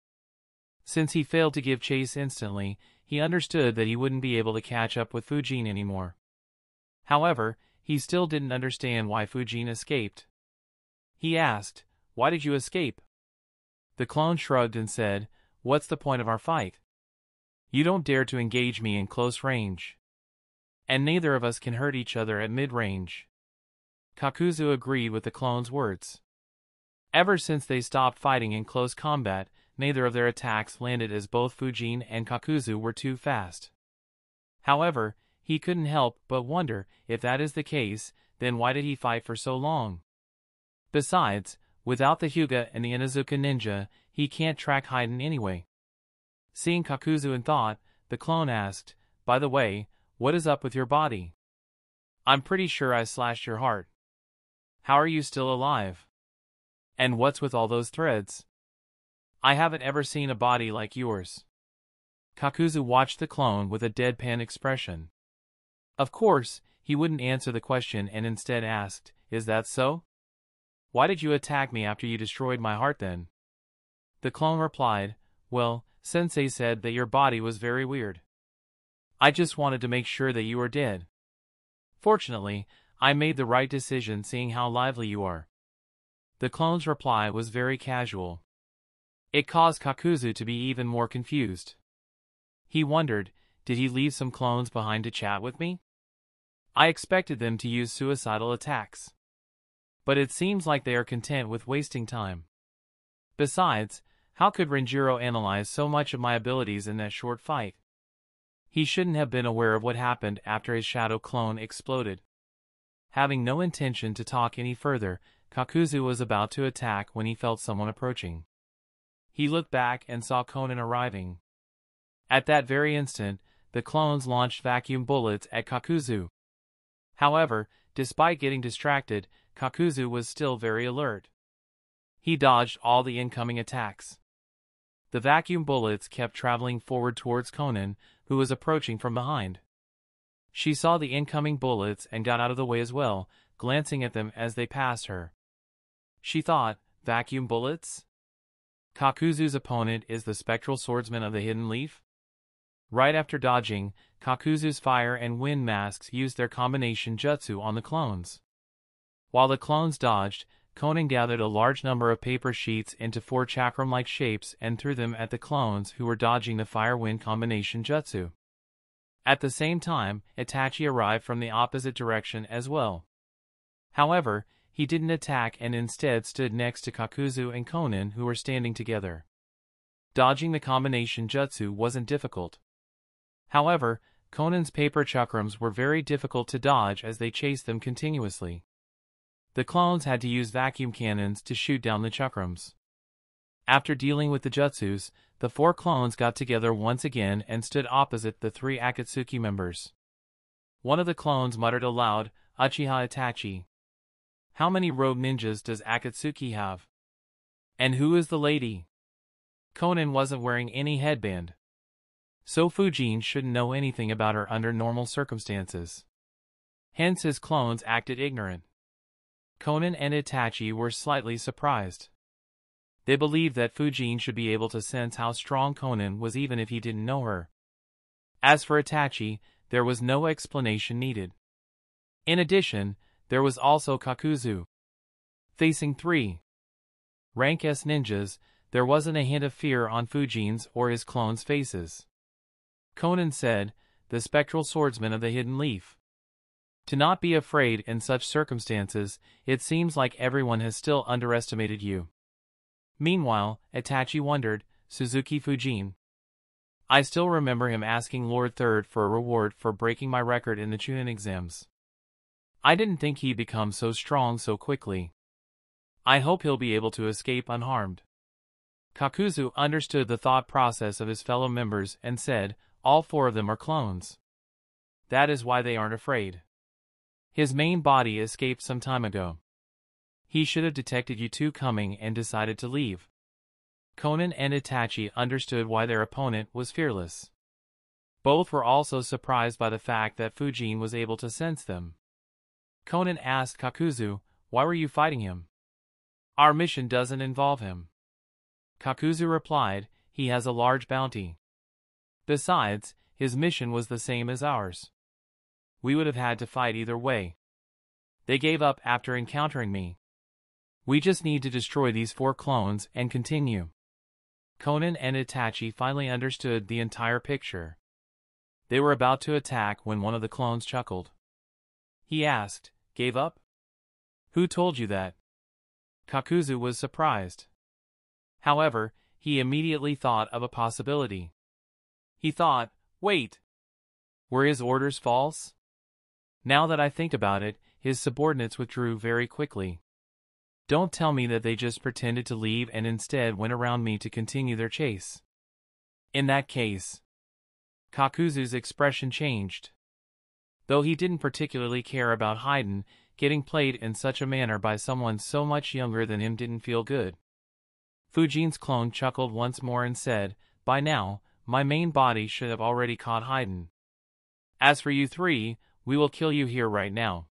Since he failed to give chase instantly, he understood that he wouldn't be able to catch up with Fujin anymore. However, he still didn't understand why Fujin escaped. He asked, "Why did you escape?" The clone shrugged and said, "What's the point of our fight? You don't dare to engage me in close range. And neither of us can hurt each other at mid-range." Kakuzu agreed with the clone's words. Ever since they stopped fighting in close combat, neither of their attacks landed as both Fujin and Kakuzu were too fast. However, he couldn't help but wonder, if that is the case, then why did he fight for so long? Besides, without the Hyuga and the Inuzuka ninja, he can't track Haiden anyway. Seeing Kakuzu in thought, the clone asked, "By the way, what is up with your body? I'm pretty sure I slashed your heart. How are you still alive? And what's with all those threads? I haven't ever seen a body like yours." Kakuzu watched the clone with a deadpan expression. Of course, he wouldn't answer the question and instead asked, "Is that so? Why did you attack me after you destroyed my heart then?" The clone replied, "Well, Sensei said that your body was very weird. I just wanted to make sure that you were dead. Fortunately, I made the right decision seeing how lively you are." The clone's reply was very casual. It caused Kakuzu to be even more confused. He wondered, did he leave some clones behind to chat with me? I expected them to use suicidal attacks. But it seems like they are content with wasting time. Besides, how could Renjiro analyze so much of my abilities in that short fight? He shouldn't have been aware of what happened after his shadow clone exploded. Having no intention to talk any further, Kakuzu was about to attack when he felt someone approaching. He looked back and saw Conan arriving. At that very instant, the clones launched vacuum bullets at Kakuzu. However, despite getting distracted, Kakuzu was still very alert. He dodged all the incoming attacks. The vacuum bullets kept traveling forward towards Conan, who was approaching from behind. She saw the incoming bullets and got out of the way as well, glancing at them as they passed her. She thought, vacuum bullets? Kakuzu's opponent is the spectral swordsman of the Hidden Leaf? Right after dodging, Kakuzu's fire and wind masks used their combination jutsu on the clones. While the clones dodged, Conan gathered a large number of paper sheets into 4 chakram-like shapes and threw them at the clones who were dodging the fire-wind combination jutsu. At the same time, Itachi arrived from the opposite direction as well. However, he didn't attack and instead stood next to Kakuzu and Conan who were standing together. Dodging the combination jutsu wasn't difficult. However, Conan's paper chakrams were very difficult to dodge as they chased them continuously. The clones had to use vacuum cannons to shoot down the chakrams. After dealing with the jutsus, the 4 clones got together once again and stood opposite the 3 Akatsuki members. One of the clones muttered aloud, "Uchiha Itachi. How many rogue ninjas does Akatsuki have? And who is the lady?" Conan wasn't wearing any headband, so Fujin shouldn't know anything about her under normal circumstances. Hence his clones acted ignorant. Conan and Itachi were slightly surprised. They believed that Fujin should be able to sense how strong Conan was even if he didn't know her. As for Itachi, there was no explanation needed. In addition, there was also Kakuzu. Facing 3 rank S ninjas, there wasn't a hint of fear on Fujin's or his clones' faces. Conan said, the spectral swordsman of the hidden leaf. To not be afraid in such circumstances, it seems like everyone has still underestimated you. Meanwhile, Itachi wondered, Suzuki Fujin. I still remember him asking Lord Third for a reward for breaking my record in the Chunin exams. I didn't think he'd become so strong so quickly. I hope he'll be able to escape unharmed. Kakuzu understood the thought process of his fellow members and said, all 4 of them are clones. That is why they aren't afraid. His main body escaped some time ago. He should have detected you two coming and decided to leave. Conan and Itachi understood why their opponent was fearless. Both were also surprised by the fact that Fujin was able to sense them. Conan asked Kakuzu, why were you fighting him? Our mission doesn't involve him. Kakuzu replied, he has a large bounty. Besides, his mission was the same as ours. We would have had to fight either way. They gave up after encountering me. We just need to destroy these 4 clones and continue. Conan and Itachi finally understood the entire picture. They were about to attack when one of the clones chuckled. He asked, gave up? Who told you that? Kakuzu was surprised. However, he immediately thought of a possibility. He thought, wait. Were his orders false? Now that I think about it, his subordinates withdrew very quickly. Don't tell me that they just pretended to leave and instead went around me to continue their chase. In that case, Kakuzu's expression changed. Though he didn't particularly care about Haydn, getting played in such a manner by someone so much younger than him didn't feel good. Fujin's clone chuckled once more and said, by now, my main body should have already caught Haydn. As for you 3, we will kill you here right now.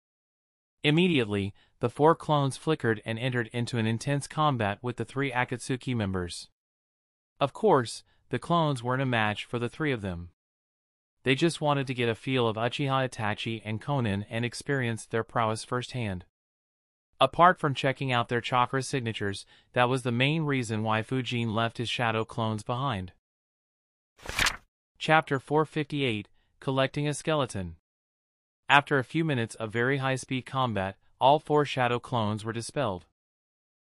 Immediately, the 4 clones flickered and entered into an intense combat with the 3 Akatsuki members. Of course, the clones weren't a match for the 3 of them. They just wanted to get a feel of Uchiha Itachi and Conan and experience their prowess firsthand. Apart from checking out their chakra signatures, that was the main reason why Fujin left his shadow clones behind. Chapter 458, Collecting a Skeleton. After a few minutes of very high-speed combat, all 4 shadow clones were dispelled.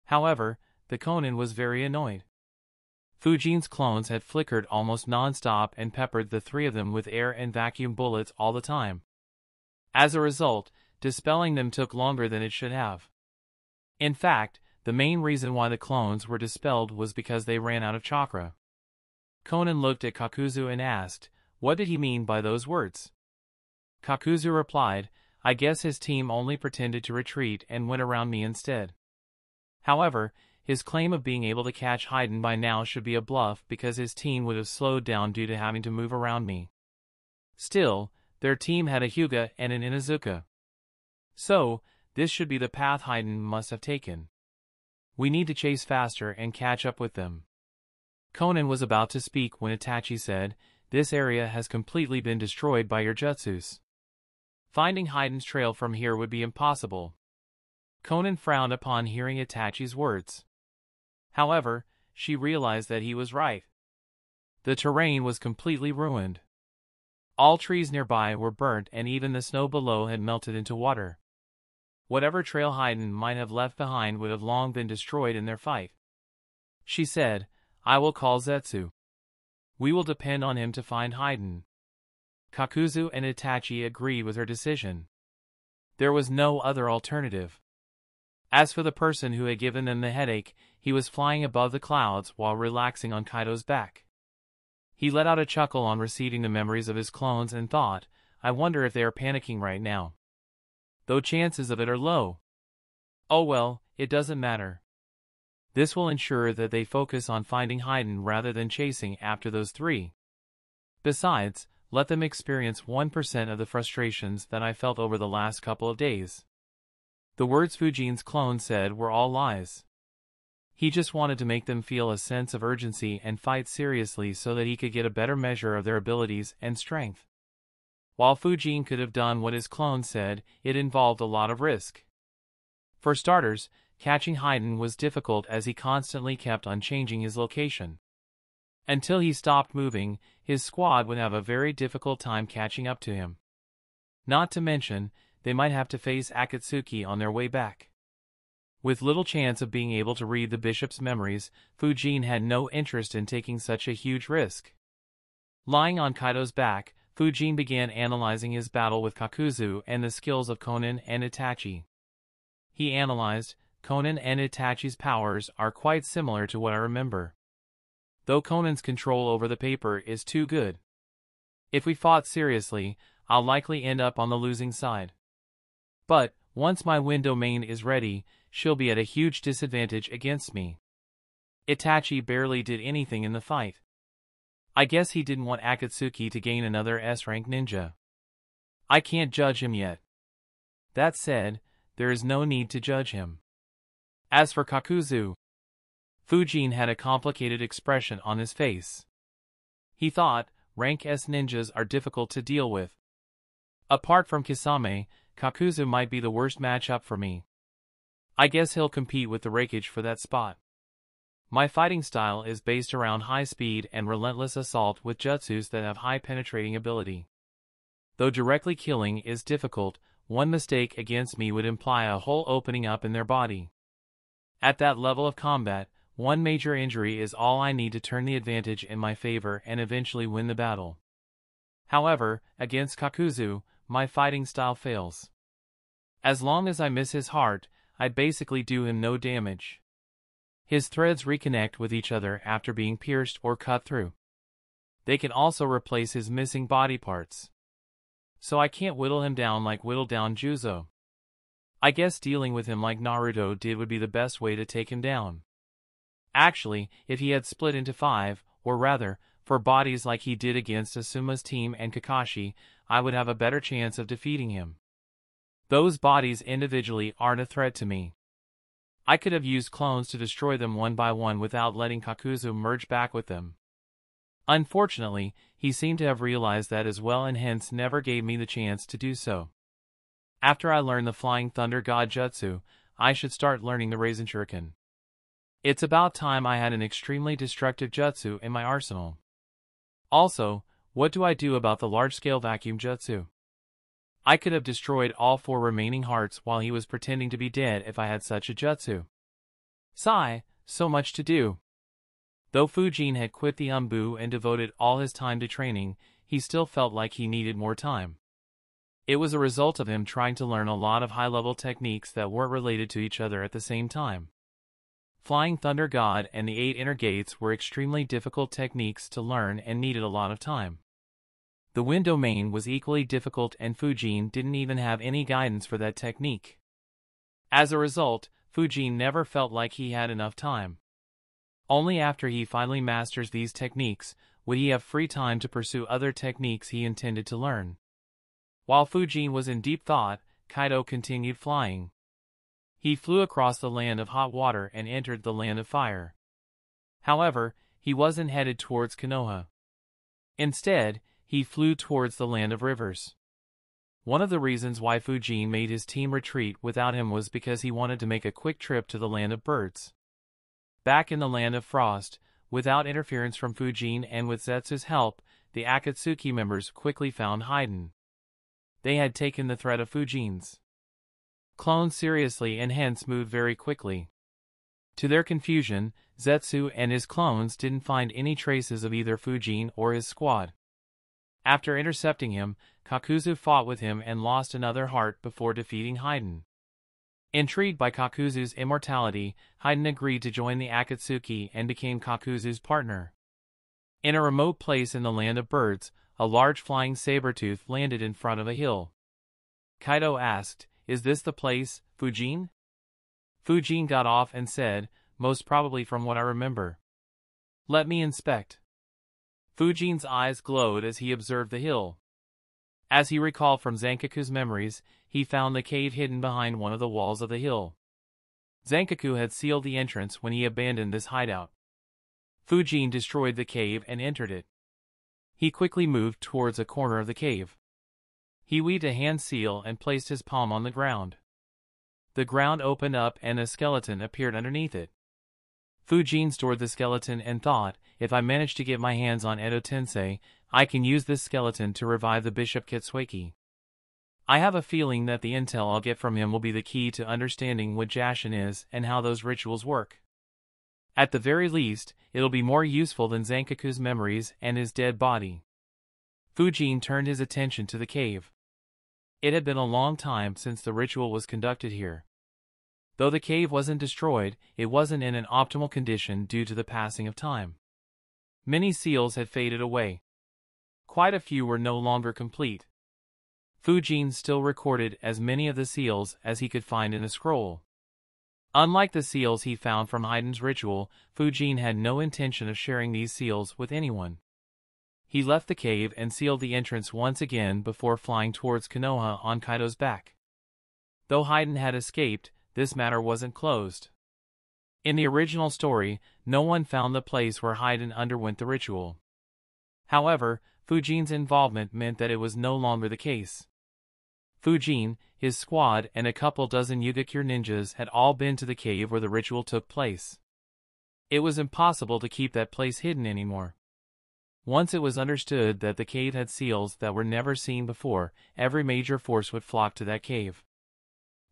However, the Conan was very annoyed. Fujin's clones had flickered almost non-stop and peppered the 3 of them with air and vacuum bullets all the time. As a result, dispelling them took longer than it should have. In fact, the main reason why the clones were dispelled was because they ran out of chakra. Conan looked at Kakuzu and asked, what did he mean by those words? Kakuzu replied, I guess his team only pretended to retreat and went around me instead. However, his claim of being able to catch Haydn by now should be a bluff because his team would have slowed down due to having to move around me. Still, their team had a Hyuga and an Inuzuka. So, this should be the path Haydn must have taken. We need to chase faster and catch up with them. Conan was about to speak when Itachi said, this area has completely been destroyed by your jutsus. Finding Haydn's trail from here would be impossible. Conan frowned upon hearing Itachi's words. However, she realized that he was right. The terrain was completely ruined. All trees nearby were burnt and even the snow below had melted into water. Whatever trail Haydn might have left behind would have long been destroyed in their fight. She said, I will call Zetsu. We will depend on him to find Haydn. Kakuzu and Itachi agreed with her decision. There was no other alternative. As for the person who had given them the headache, he was flying above the clouds while relaxing on Kaido's back. He let out a chuckle on receiving the memories of his clones and thought, I wonder if they are panicking right now. Though chances of it are low. Oh well, it doesn't matter. This will ensure that they focus on finding Haydn rather than chasing after those 3. Besides, let them experience 1% of the frustrations that I felt over the last couple of days. The words Fujin's clone said were all lies. He just wanted to make them feel a sense of urgency and fight seriously so that he could get a better measure of their abilities and strength. While Fujin could have done what his clone said, it involved a lot of risk. For starters, catching Haiden was difficult as he constantly kept on changing his location. Until he stopped moving, his squad would have a very difficult time catching up to him. Not to mention, they might have to face Akatsuki on their way back. With little chance of being able to read the bishop's memories, Fujin had no interest in taking such a huge risk. Lying on Kaido's back, Fujin began analyzing his battle with Kakuzu and the skills of Konan and Itachi. He analyzed, Konan and Itachi's powers are quite similar to what I remember. Though Konan's control over the paper is too good. If we fought seriously, I'll likely end up on the losing side. But, once my wind domain is ready, she'll be at a huge disadvantage against me. Itachi barely did anything in the fight. I guess he didn't want Akatsuki to gain another S-rank ninja. I can't judge him yet. That said, there is no need to judge him. As for Kakuzu, Fujin had a complicated expression on his face. He thought, rank S ninjas are difficult to deal with. Apart from Kisame, Kakuzu might be the worst matchup for me. I guess he'll compete with the Raikage for that spot. My fighting style is based around high speed and relentless assault with jutsus that have high penetrating ability. Though directly killing is difficult, one mistake against me would imply a hole opening up in their body. At that level of combat, one major injury is all I need to turn the advantage in my favor and eventually win the battle. However, against Kakuzu, my fighting style fails. As long as I miss his heart, I basically do him no damage. His threads reconnect with each other after being pierced or cut through. They can also replace his missing body parts. So I can't whittle him down like whittle down Juzo. I guess dealing with him like Naruto did would be the best way to take him down. Actually, if he had split into 5, or rather, 4 bodies like he did against Asuma's team and Kakashi, I would have a better chance of defeating him. Those bodies individually aren't a threat to me. I could have used clones to destroy them one by one without letting Kakuzu merge back with them. Unfortunately, he seemed to have realized that as well and hence never gave me the chance to do so. After I learn the Flying Thunder God Jutsu, I should start learning the Raisin Shuriken. It's about time I had an extremely destructive jutsu in my arsenal. Also, what do I do about the large-scale vacuum jutsu? I could have destroyed all 4 remaining hearts while he was pretending to be dead if I had such a jutsu. Sigh, so much to do. Though Fujin had quit the Umbu and devoted all his time to training, he still felt like he needed more time. It was a result of him trying to learn a lot of high-level techniques that weren't related to each other at the same time. Flying Thunder God and the 8 Inner Gates were extremely difficult techniques to learn and needed a lot of time. The Wind Domain was equally difficult and Fujin didn't even have any guidance for that technique. As a result, Fujin never felt like he had enough time. Only after he finally masters these techniques would he have free time to pursue other techniques he intended to learn. While Fujin was in deep thought, Kaido continued flying. He flew across the land of hot water and entered the land of fire. However, he wasn't headed towards Konoha. Instead, he flew towards the land of rivers. One of the reasons why Fujin made his team retreat without him was because he wanted to make a quick trip to the land of birds. Back in the land of frost, without interference from Fujin and with Zetsu's help, the Akatsuki members quickly found Haiden. They had taken the threat of Fujin's clone seriously and hence moved very quickly. To their confusion, Zetsu and his clones didn't find any traces of either Fujin or his squad. After intercepting him, Kakuzu fought with him and lost another heart before defeating Haiden. Intrigued by Kakuzu's immortality, Haiden agreed to join the Akatsuki and became Kakuzu's partner. In a remote place in the land of birds, a large flying saber-tooth landed in front of a hill. Kaido asked, "Is this the place, Fujin?" Fujin got off and said, "Most probably from what I remember. Let me inspect." Fujin's eyes glowed as he observed the hill. As he recalled from Zankaku's memories, he found the cave hidden behind one of the walls of the hill. Zankaku had sealed the entrance when he abandoned this hideout. Fujin destroyed the cave and entered it. He quickly moved towards a corner of the cave. He weaved a hand seal and placed his palm on the ground. The ground opened up and a skeleton appeared underneath it. Fujin stored the skeleton and thought, if I manage to get my hands on Edo Tensei, I can use this skeleton to revive the Bishop Kitsueki. I have a feeling that the intel I'll get from him will be the key to understanding what Jashin is and how those rituals work. At the very least, it'll be more useful than Zankaku's memories and his dead body. Fujin turned his attention to the cave. It had been a long time since the ritual was conducted here. Though the cave wasn't destroyed, it wasn't in an optimal condition due to the passing of time. Many seals had faded away. Quite a few were no longer complete. Fujin still recorded as many of the seals as he could find in a scroll. Unlike the seals he found from Heiden's ritual, Fujin had no intention of sharing these seals with anyone. He left the cave and sealed the entrance once again before flying towards Konoha on Kaido's back. Though Heiden had escaped, this matter wasn't closed. In the original story, no one found the place where Heiden underwent the ritual. However, Fujin's involvement meant that it was no longer the case. Fujin, his squad, and a couple dozen Yugakure ninjas had all been to the cave where the ritual took place. It was impossible to keep that place hidden anymore. Once it was understood that the cave had seals that were never seen before, every major force would flock to that cave.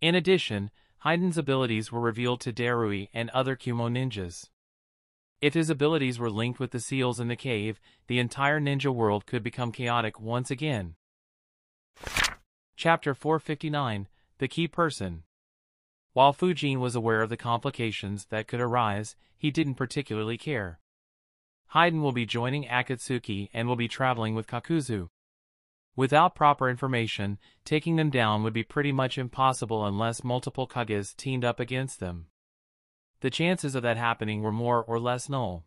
In addition, Heiden's abilities were revealed to Darui and other Kumo ninjas. If his abilities were linked with the seals in the cave, the entire ninja world could become chaotic once again. Chapter 459, The Key Person. While Fujin was aware of the complications that could arise, he didn't particularly care. Heiden will be joining Akatsuki and will be traveling with Kakuzu. Without proper information, taking them down would be pretty much impossible unless multiple Kages teamed up against them. The chances of that happening were more or less null.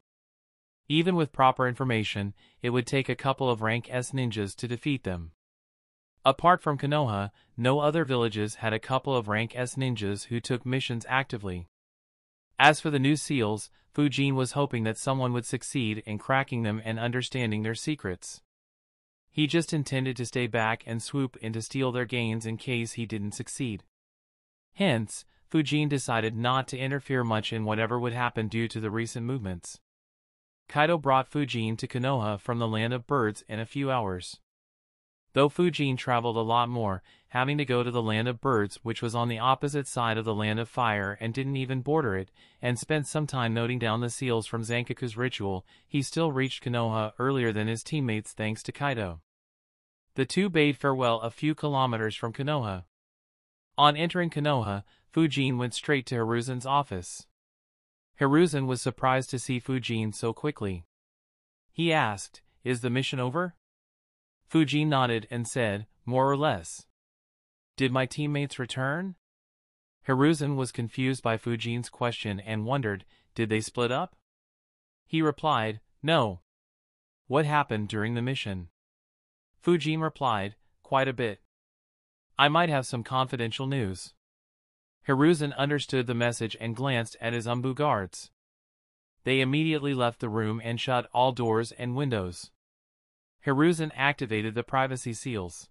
Even with proper information, it would take a couple of rank S ninjas to defeat them. Apart from Konoha, no other villages had a couple of rank S ninjas who took missions actively. As for the new seals, Fujin was hoping that someone would succeed in cracking them and understanding their secrets. He just intended to stay back and swoop in to steal their gains in case he didn't succeed. Hence, Fujin decided not to interfere much in whatever would happen due to the recent movements. Kaido brought Fujin to Konoha from the Land of Birds in a few hours. Though Fujin traveled a lot more, having to go to the Land of Birds, which was on the opposite side of the Land of Fire and didn't even border it, and spent some time noting down the seals from Zankaku's ritual, he still reached Konoha earlier than his teammates thanks to Kaido. The two bade farewell a few kilometers from Konoha. On entering Konoha, Fujin went straight to Hiruzen's office. Hiruzen was surprised to see Fujin so quickly. He asked, "Is the mission over?" Fujin nodded and said, "More or less." "Did my teammates return?" Hiruzen was confused by Fujin's question and wondered, "Did they split up?" He replied, "No." "What happened during the mission?" Fujin replied, "Quite a bit. I might have some confidential news." Hiruzen understood the message and glanced at his Umbu guards. They immediately left the room and shut all doors and windows. Hiruzen activated the privacy seals.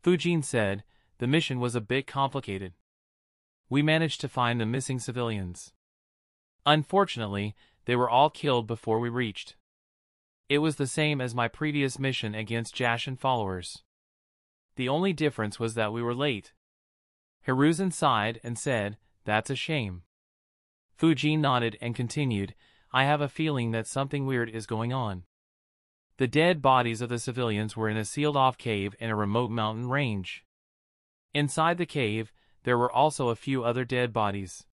Fujin said, "The mission was a bit complicated. We managed to find the missing civilians. Unfortunately, they were all killed before we reached. It was the same as my previous mission against Jashin followers. The only difference was that we were late." Hiruzen sighed and said, "That's a shame." Fujin nodded and continued, "I have a feeling that something weird is going on. The dead bodies of the civilians were in a sealed-off cave in a remote mountain range. Inside the cave, there were also a few other dead bodies.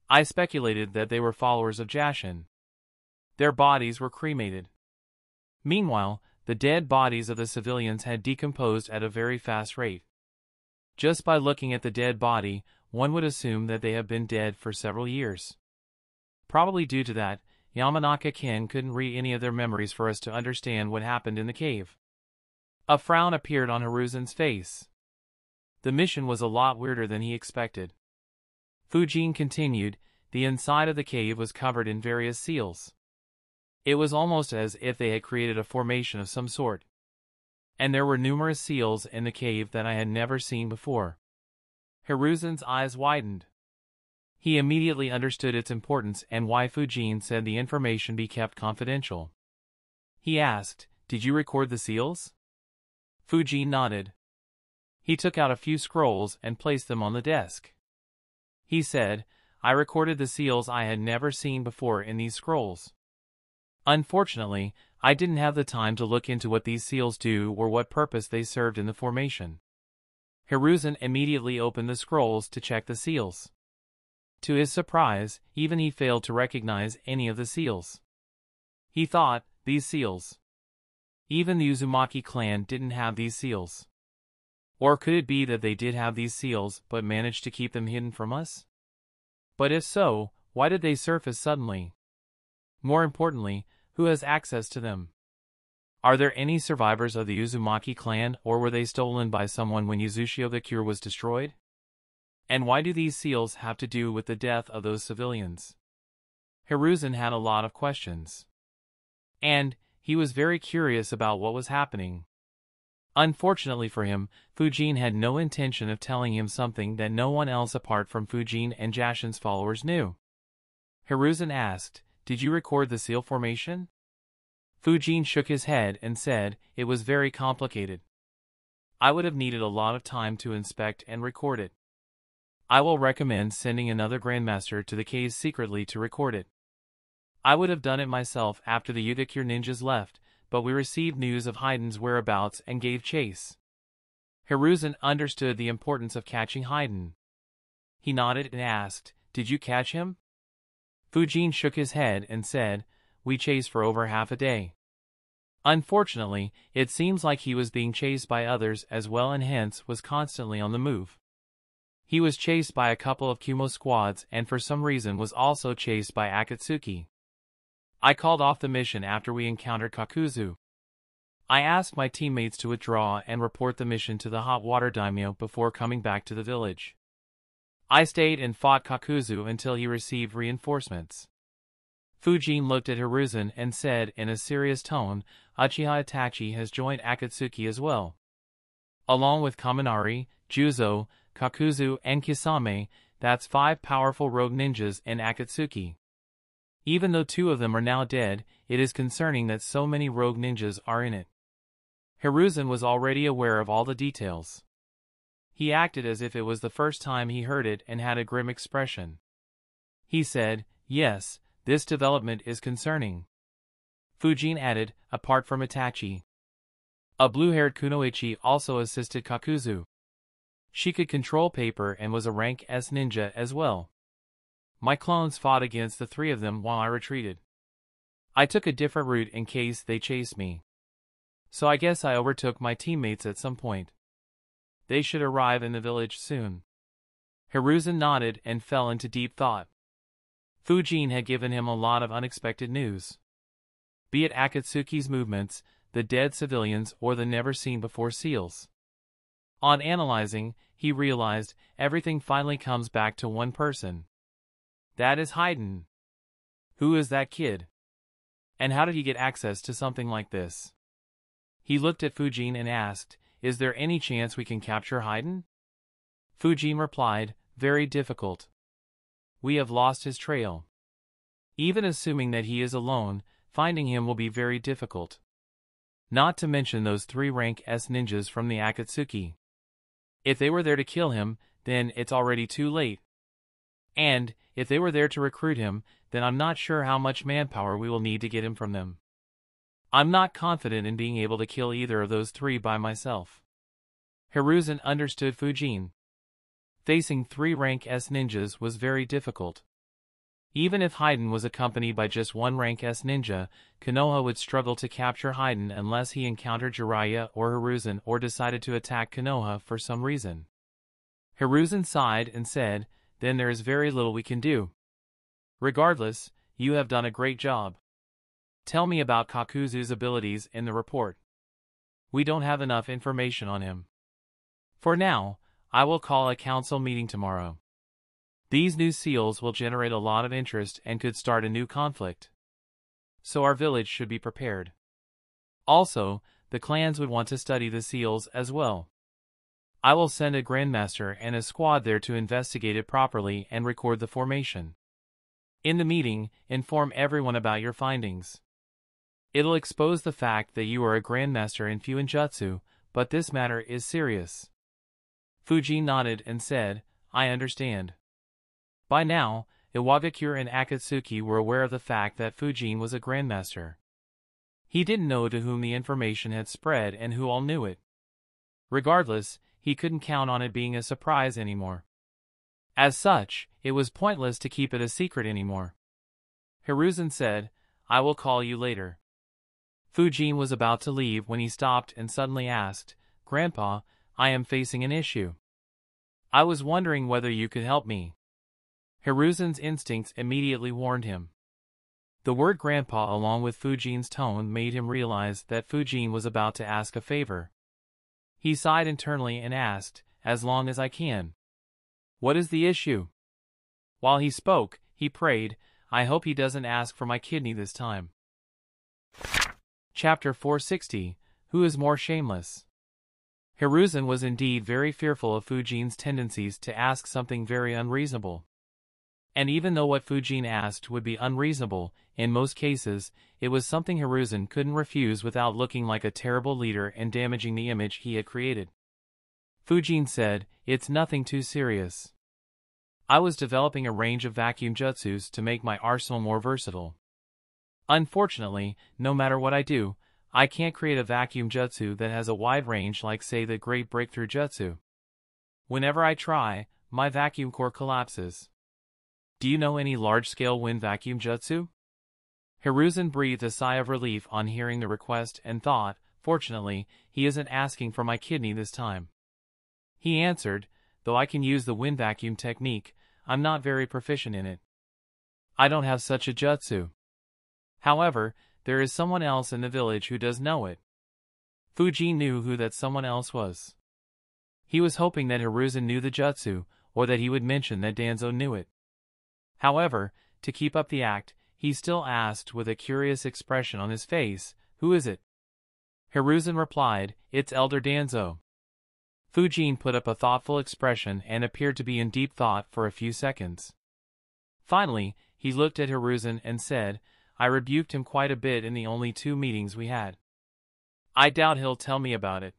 I speculated that they were followers of Jashin. Their bodies were cremated. Meanwhile, the dead bodies of the civilians had decomposed at a very fast rate. Just by looking at the dead body, one would assume that they have been dead for several years. Probably due to that, Yamanaka-kin couldn't read any of their memories for us to understand what happened in the cave." A frown appeared on Hiruzen's face. The mission was a lot weirder than he expected. Fujin continued, "The inside of the cave was covered in various seals. It was almost as if they had created a formation of some sort. And there were numerous seals in the cave that I had never seen before. Hiruzen's eyes widened. He immediately understood its importance and why Fujin said the information be kept confidential. He asked, "Did you record the seals?" Fujin nodded. He took out a few scrolls and placed them on the desk. He said, "I recorded the seals I had never seen before in these scrolls. Unfortunately, I didn't have the time to look into what these seals do or what purpose they served in the formation." Hiruzen immediately opened the scrolls to check the seals. To his surprise, even he failed to recognize any of the seals. He thought, these seals. Even the Uzumaki clan didn't have these seals. Or could it be that they did have these seals but managed to keep them hidden from us? But if so, why did they surface suddenly? More importantly, who has access to them? Are there any survivors of the Uzumaki clan, or were they stolen by someone when Uzushio the Cure was destroyed? And why do these seals have to do with the death of those civilians? Hiruzen had a lot of questions. And he was very curious about what was happening. Unfortunately for him, Fujin had no intention of telling him something that no one else apart from Fujin and Jashin's followers knew. Hiruzen asked, "Did you record the seal formation?" Fujin shook his head and said, "It was very complicated. I would have needed a lot of time to inspect and record it. I will recommend sending another Grandmaster to the caves secretly to record it. I would have done it myself after the Utikure ninjas left, but we received news of Heiden's whereabouts and gave chase." Hiruzen understood the importance of catching Heiden. He nodded and asked, "Did you catch him?" Fujin shook his head and said, "We chased for over half a day. Unfortunately, it seems like he was being chased by others as well and hence was constantly on the move. He was chased by a couple of Kumo squads and for some reason was also chased by Akatsuki. I called off the mission after we encountered Kakuzu. I asked my teammates to withdraw and report the mission to the hot water daimyo before coming back to the village. I stayed and fought Kakuzu until he received reinforcements." Fujin looked at Hiruzen and said in a serious tone, "Uchiha Itachi has joined Akatsuki as well. Along with Kaminari, Juzo, Kakuzu and Kisame, that's 5 powerful rogue ninjas in Akatsuki. Even though 2 of them are now dead, it is concerning that so many rogue ninjas are in it." Hiruzen was already aware of all the details. He acted as if it was the first time he heard it and had a grim expression. He said, "Yes, this development is concerning." Fujin added, "Apart from Itachi, a blue-haired kunoichi also assisted Kakuzu. She could control paper and was a rank S ninja as well. My clones fought against the 3 of them while I retreated. I took a different route in case they chased me. So I guess I overtook my teammates at some point. They should arrive in the village soon." Hiruzen nodded and fell into deep thought. Fujin had given him a lot of unexpected news. Be it Akatsuki's movements, the dead civilians or the never-seen-before seals. On analyzing, he realized everything finally comes back to one person. That is Heiden. Who is that kid? And how did he get access to something like this? He looked at Fujin and asked, "Is there any chance we can capture Heiden?" Fujin replied, "Very difficult. We have lost his trail. Even assuming that he is alone, finding him will be very difficult. Not to mention those 3 rank S ninjas from the Akatsuki. If they were there to kill him, then it's already too late. And, if they were there to recruit him, then I'm not sure how much manpower we will need to get him from them. I'm not confident in being able to kill either of those 3 by myself." Hiruzen understood Fujin. Facing 3 rank S ninjas was very difficult. Even if Heiden was accompanied by just 1 rank S ninja, Konoha would struggle to capture Heiden unless he encountered Jiraiya or Hiruzen or decided to attack Konoha for some reason. Hiruzen sighed and said, "Then there is very little we can do. Regardless, you have done a great job. Tell me about Kakuzu's abilities in the report. We don't have enough information on him. For now, I will call a council meeting tomorrow. These new seals will generate a lot of interest and could start a new conflict. So our village should be prepared. Also, the clans would want to study the seals as well. I will send a grandmaster and a squad there to investigate it properly and record the formation. In the meeting, inform everyone about your findings. It'll expose the fact that you are a grandmaster in Fuinjutsu, but this matter is serious. Fujin nodded and said, I understand. By now, Iwagakure and Akatsuki were aware of the fact that Fujin was a grandmaster. He didn't know to whom the information had spread and who all knew it. Regardless, he couldn't count on it being a surprise anymore. As such, it was pointless to keep it a secret anymore. Hiruzen said, I will call you later. Fujin was about to leave when he stopped and suddenly asked, Grandpa, I am facing an issue. I was wondering whether you could help me. Hiruzen's instincts immediately warned him. The word Grandpa along with Fujin's tone made him realize that Fujin was about to ask a favor. He sighed internally and asked, As long as I can. What is the issue? While he spoke, he prayed, I hope he doesn't ask for my kidney this time. Chapter 460, Who is More Shameless? Hiruzen was indeed very fearful of Fujin's tendencies to ask something very unreasonable. And even though what Fujin asked would be unreasonable, in most cases, it was something Hiruzen couldn't refuse without looking like a terrible leader and damaging the image he had created. Fujin said, It's nothing too serious. I was developing a range of vacuum jutsus to make my arsenal more versatile. Unfortunately, no matter what I do, I can't create a vacuum jutsu that has a wide range like say the Great Breakthrough Jutsu. Whenever I try, my vacuum core collapses. Do you know any large-scale wind vacuum jutsu? Hiruzen breathed a sigh of relief on hearing the request and thought, fortunately, he isn't asking for my kidney this time. He answered, though I can use the wind vacuum technique, I'm not very proficient in it. I don't have such a jutsu. However, there is someone else in the village who does know it. Fujin knew who that someone else was. He was hoping that Hiruzen knew the jutsu, or that he would mention that Danzo knew it. However, to keep up the act, he still asked with a curious expression on his face, Who is it? Hiruzen replied, It's Elder Danzo. Fujin put up a thoughtful expression and appeared to be in deep thought for a few seconds. Finally, he looked at Hiruzen and said, I rebuked him quite a bit in the only 2 meetings we had. I doubt he'll tell me about it.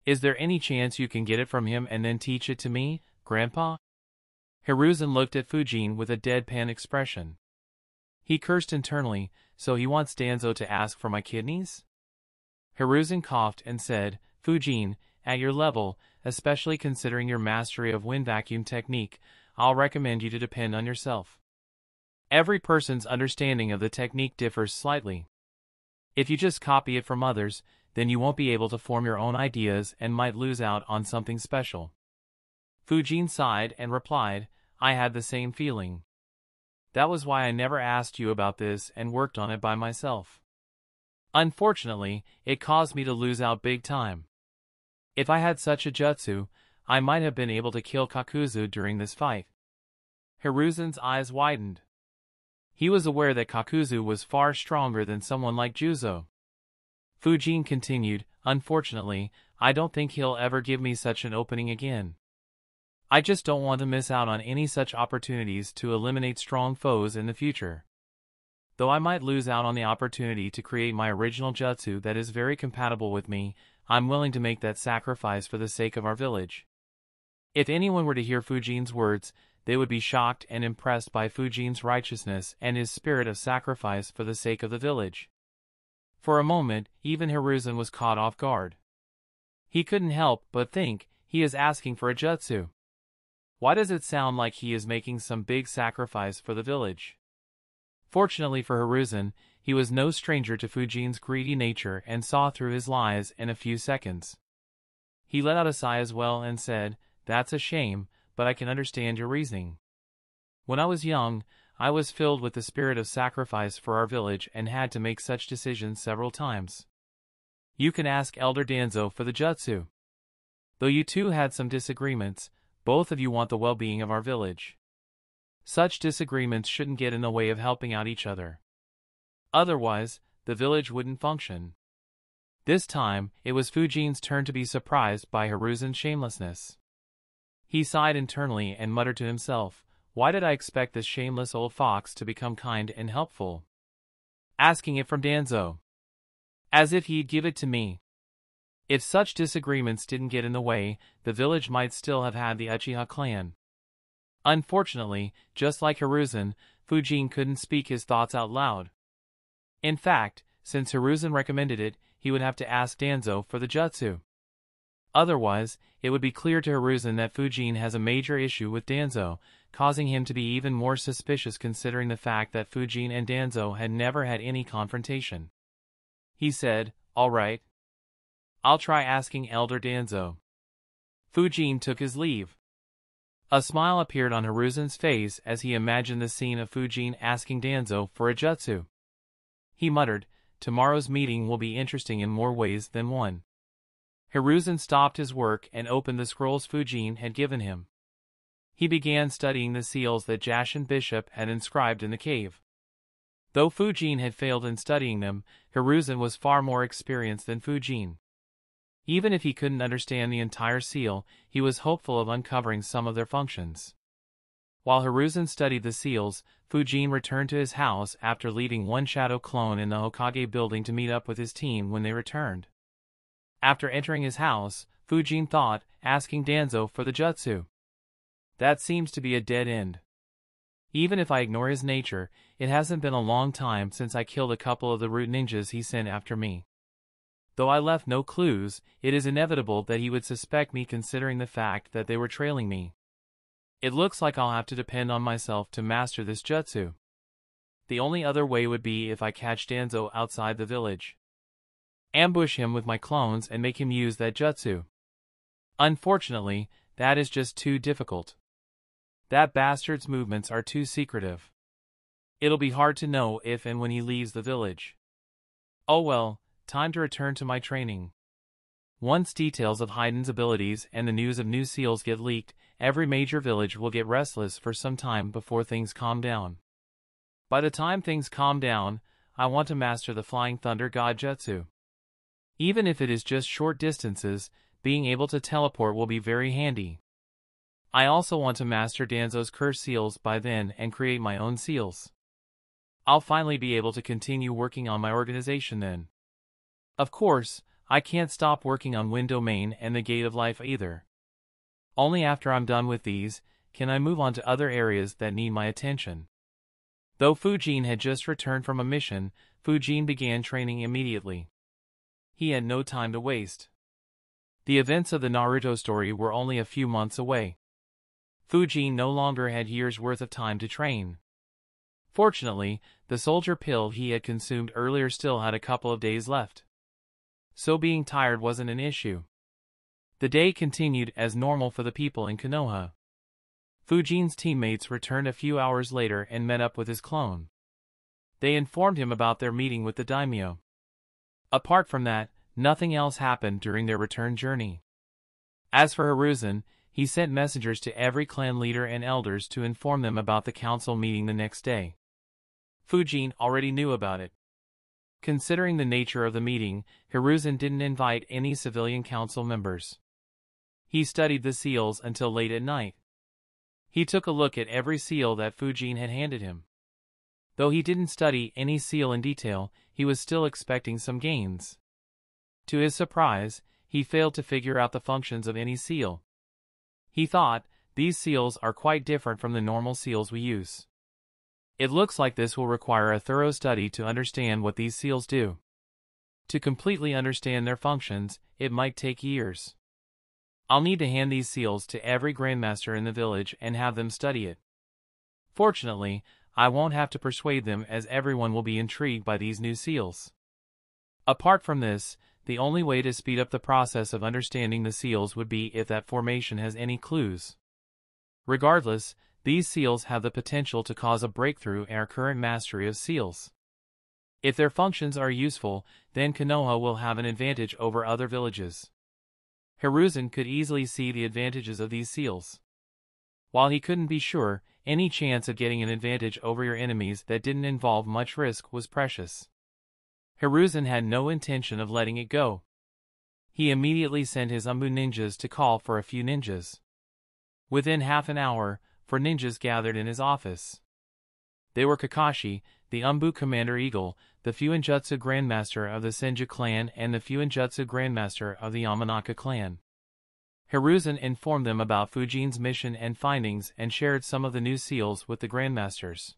Is there any chance you can get it from him and then teach it to me, Grandpa? Hiruzen looked at Fujin with a deadpan expression. He cursed internally, so he wants Danzo to ask for my kidneys? Hiruzen coughed and said, Fujin, at your level, especially considering your mastery of wind vacuum technique, I'll recommend you to depend on yourself. Every person's understanding of the technique differs slightly. If you just copy it from others, then you won't be able to form your own ideas and might lose out on something special. Fujin sighed and replied, I had the same feeling. That was why I never asked you about this and worked on it by myself. Unfortunately, it caused me to lose out big time. If I had such a jutsu, I might have been able to kill Kakuzu during this fight. Hiruzen's eyes widened. He was aware that Kakuzu was far stronger than someone like Juzo. Fujin continued, Unfortunately, I don't think he'll ever give me such an opening again. I just don't want to miss out on any such opportunities to eliminate strong foes in the future. Though I might lose out on the opportunity to create my original jutsu that is very compatible with me, I'm willing to make that sacrifice for the sake of our village. If anyone were to hear Fujin's words, they would be shocked and impressed by Fujin's righteousness and his spirit of sacrifice for the sake of the village. For a moment, even Hiruzen was caught off guard. He couldn't help but think, he is asking for a jutsu. Why does it sound like he is making some big sacrifice for the village? Fortunately for Hiruzen, he was no stranger to Fujin's greedy nature and saw through his lies in a few seconds. He let out a sigh as well and said, That's a shame, but I can understand your reasoning. When I was young, I was filled with the spirit of sacrifice for our village and had to make such decisions several times. You can ask Elder Danzo for the jutsu. Though you two had some disagreements, both of you want the well-being of our village. Such disagreements shouldn't get in the way of helping out each other. Otherwise, the village wouldn't function. This time, it was Fujin's turn to be surprised by Hiruzen's shamelessness. He sighed internally and muttered to himself, "Why did I expect this shameless old fox to become kind and helpful? Asking it from Danzo. As if he'd give it to me." If such disagreements didn't get in the way, the village might still have had the Uchiha clan. Unfortunately, just like Hiruzen, Fujin couldn't speak his thoughts out loud. In fact, since Hiruzen recommended it, he would have to ask Danzo for the jutsu. Otherwise, it would be clear to Hiruzen that Fujin has a major issue with Danzo, causing him to be even more suspicious considering the fact that Fujin and Danzo had never had any confrontation. He said, "All right. I'll try asking Elder Danzo." Fujin took his leave. A smile appeared on Hiruzen's face as he imagined the scene of Fujin asking Danzo for a jutsu. He muttered, "Tomorrow's meeting will be interesting in more ways than one." Hiruzen stopped his work and opened the scrolls Fujin had given him. He began studying the seals that Jashin Bishop had inscribed in the cave. Though Fujin had failed in studying them, Hiruzen was far more experienced than Fujin. Even if he couldn't understand the entire seal, he was hopeful of uncovering some of their functions. While Hiruzen studied the seals, Fujin returned to his house after leaving one shadow clone in the Hokage building to meet up with his team when they returned. After entering his house, Fujin thought, asking Danzo for the jutsu. That seems to be a dead end. Even if I ignore his nature, it hasn't been a long time since I killed a couple of the root ninjas he sent after me. Though I left no clues, it is inevitable that he would suspect me considering the fact that they were trailing me. It looks like I'll have to depend on myself to master this jutsu. The only other way would be if I catch Danzo outside the village. Ambush him with my clones and make him use that jutsu. Unfortunately, that is just too difficult. That bastard's movements are too secretive. It'll be hard to know if and when he leaves the village. Oh well, time to return to my training. Once details of Heiden's abilities and the news of new seals get leaked, every major village will get restless for some time before things calm down. By the time things calm down, I want to master the Flying Thunder God Jutsu. Even if it is just short distances, being able to teleport will be very handy. I also want to master Danzo's curse seals by then and create my own seals. I'll finally be able to continue working on my organization then. Of course, I can't stop working on Wind Domain and the Gate of Life either. Only after I'm done with these, can I move on to other areas that need my attention. Though Fujin had just returned from a mission, Fujin began training immediately. He had no time to waste. The events of the Naruto story were only a few months away. Fujin no longer had years' worth of time to train. Fortunately, the soldier pill he had consumed earlier still had a couple of days left. So being tired wasn't an issue. The day continued as normal for the people in Konoha. Fujin's teammates returned a few hours later and met up with his clone. They informed him about their meeting with the daimyo. Apart from that, nothing else happened during their return journey. As for Hiruzen, he sent messengers to every clan leader and elders to inform them about the council meeting the next day. Fujin already knew about it. Considering the nature of the meeting, Hiruzen didn't invite any civilian council members. He studied the seals until late at night. He took a look at every seal that Fujin had handed him. Though he didn't study any seal in detail, he was still expecting some gains. To his surprise, he failed to figure out the functions of any seal. He thought, these seals are quite different from the normal seals we use. It looks like this will require a thorough study to understand what these seals do. To completely understand their functions, it might take years. I'll need to hand these seals to every grandmaster in the village and have them study it. Fortunately, I won't have to persuade them as everyone will be intrigued by these new seals. Apart from this, the only way to speed up the process of understanding the seals would be if that formation has any clues. Regardless, these seals have the potential to cause a breakthrough in our current mastery of seals. If their functions are useful, then Konoha will have an advantage over other villages. Hiruzen could easily see the advantages of these seals. While he couldn't be sure, any chance of getting an advantage over your enemies that didn't involve much risk was precious. Hiruzen had no intention of letting it go. He immediately sent his Umbu ninjas to call for a few ninjas. Within half an hour, 4 ninjas gathered in his office. They were Kakashi, the Umbu Commander Eagle, the Fuinjutsu Grandmaster of the Senju clan and the Fuinjutsu Grandmaster of the Yamanaka clan. Hiruzen informed them about Fujin's mission and findings and shared some of the new seals with the Grandmasters.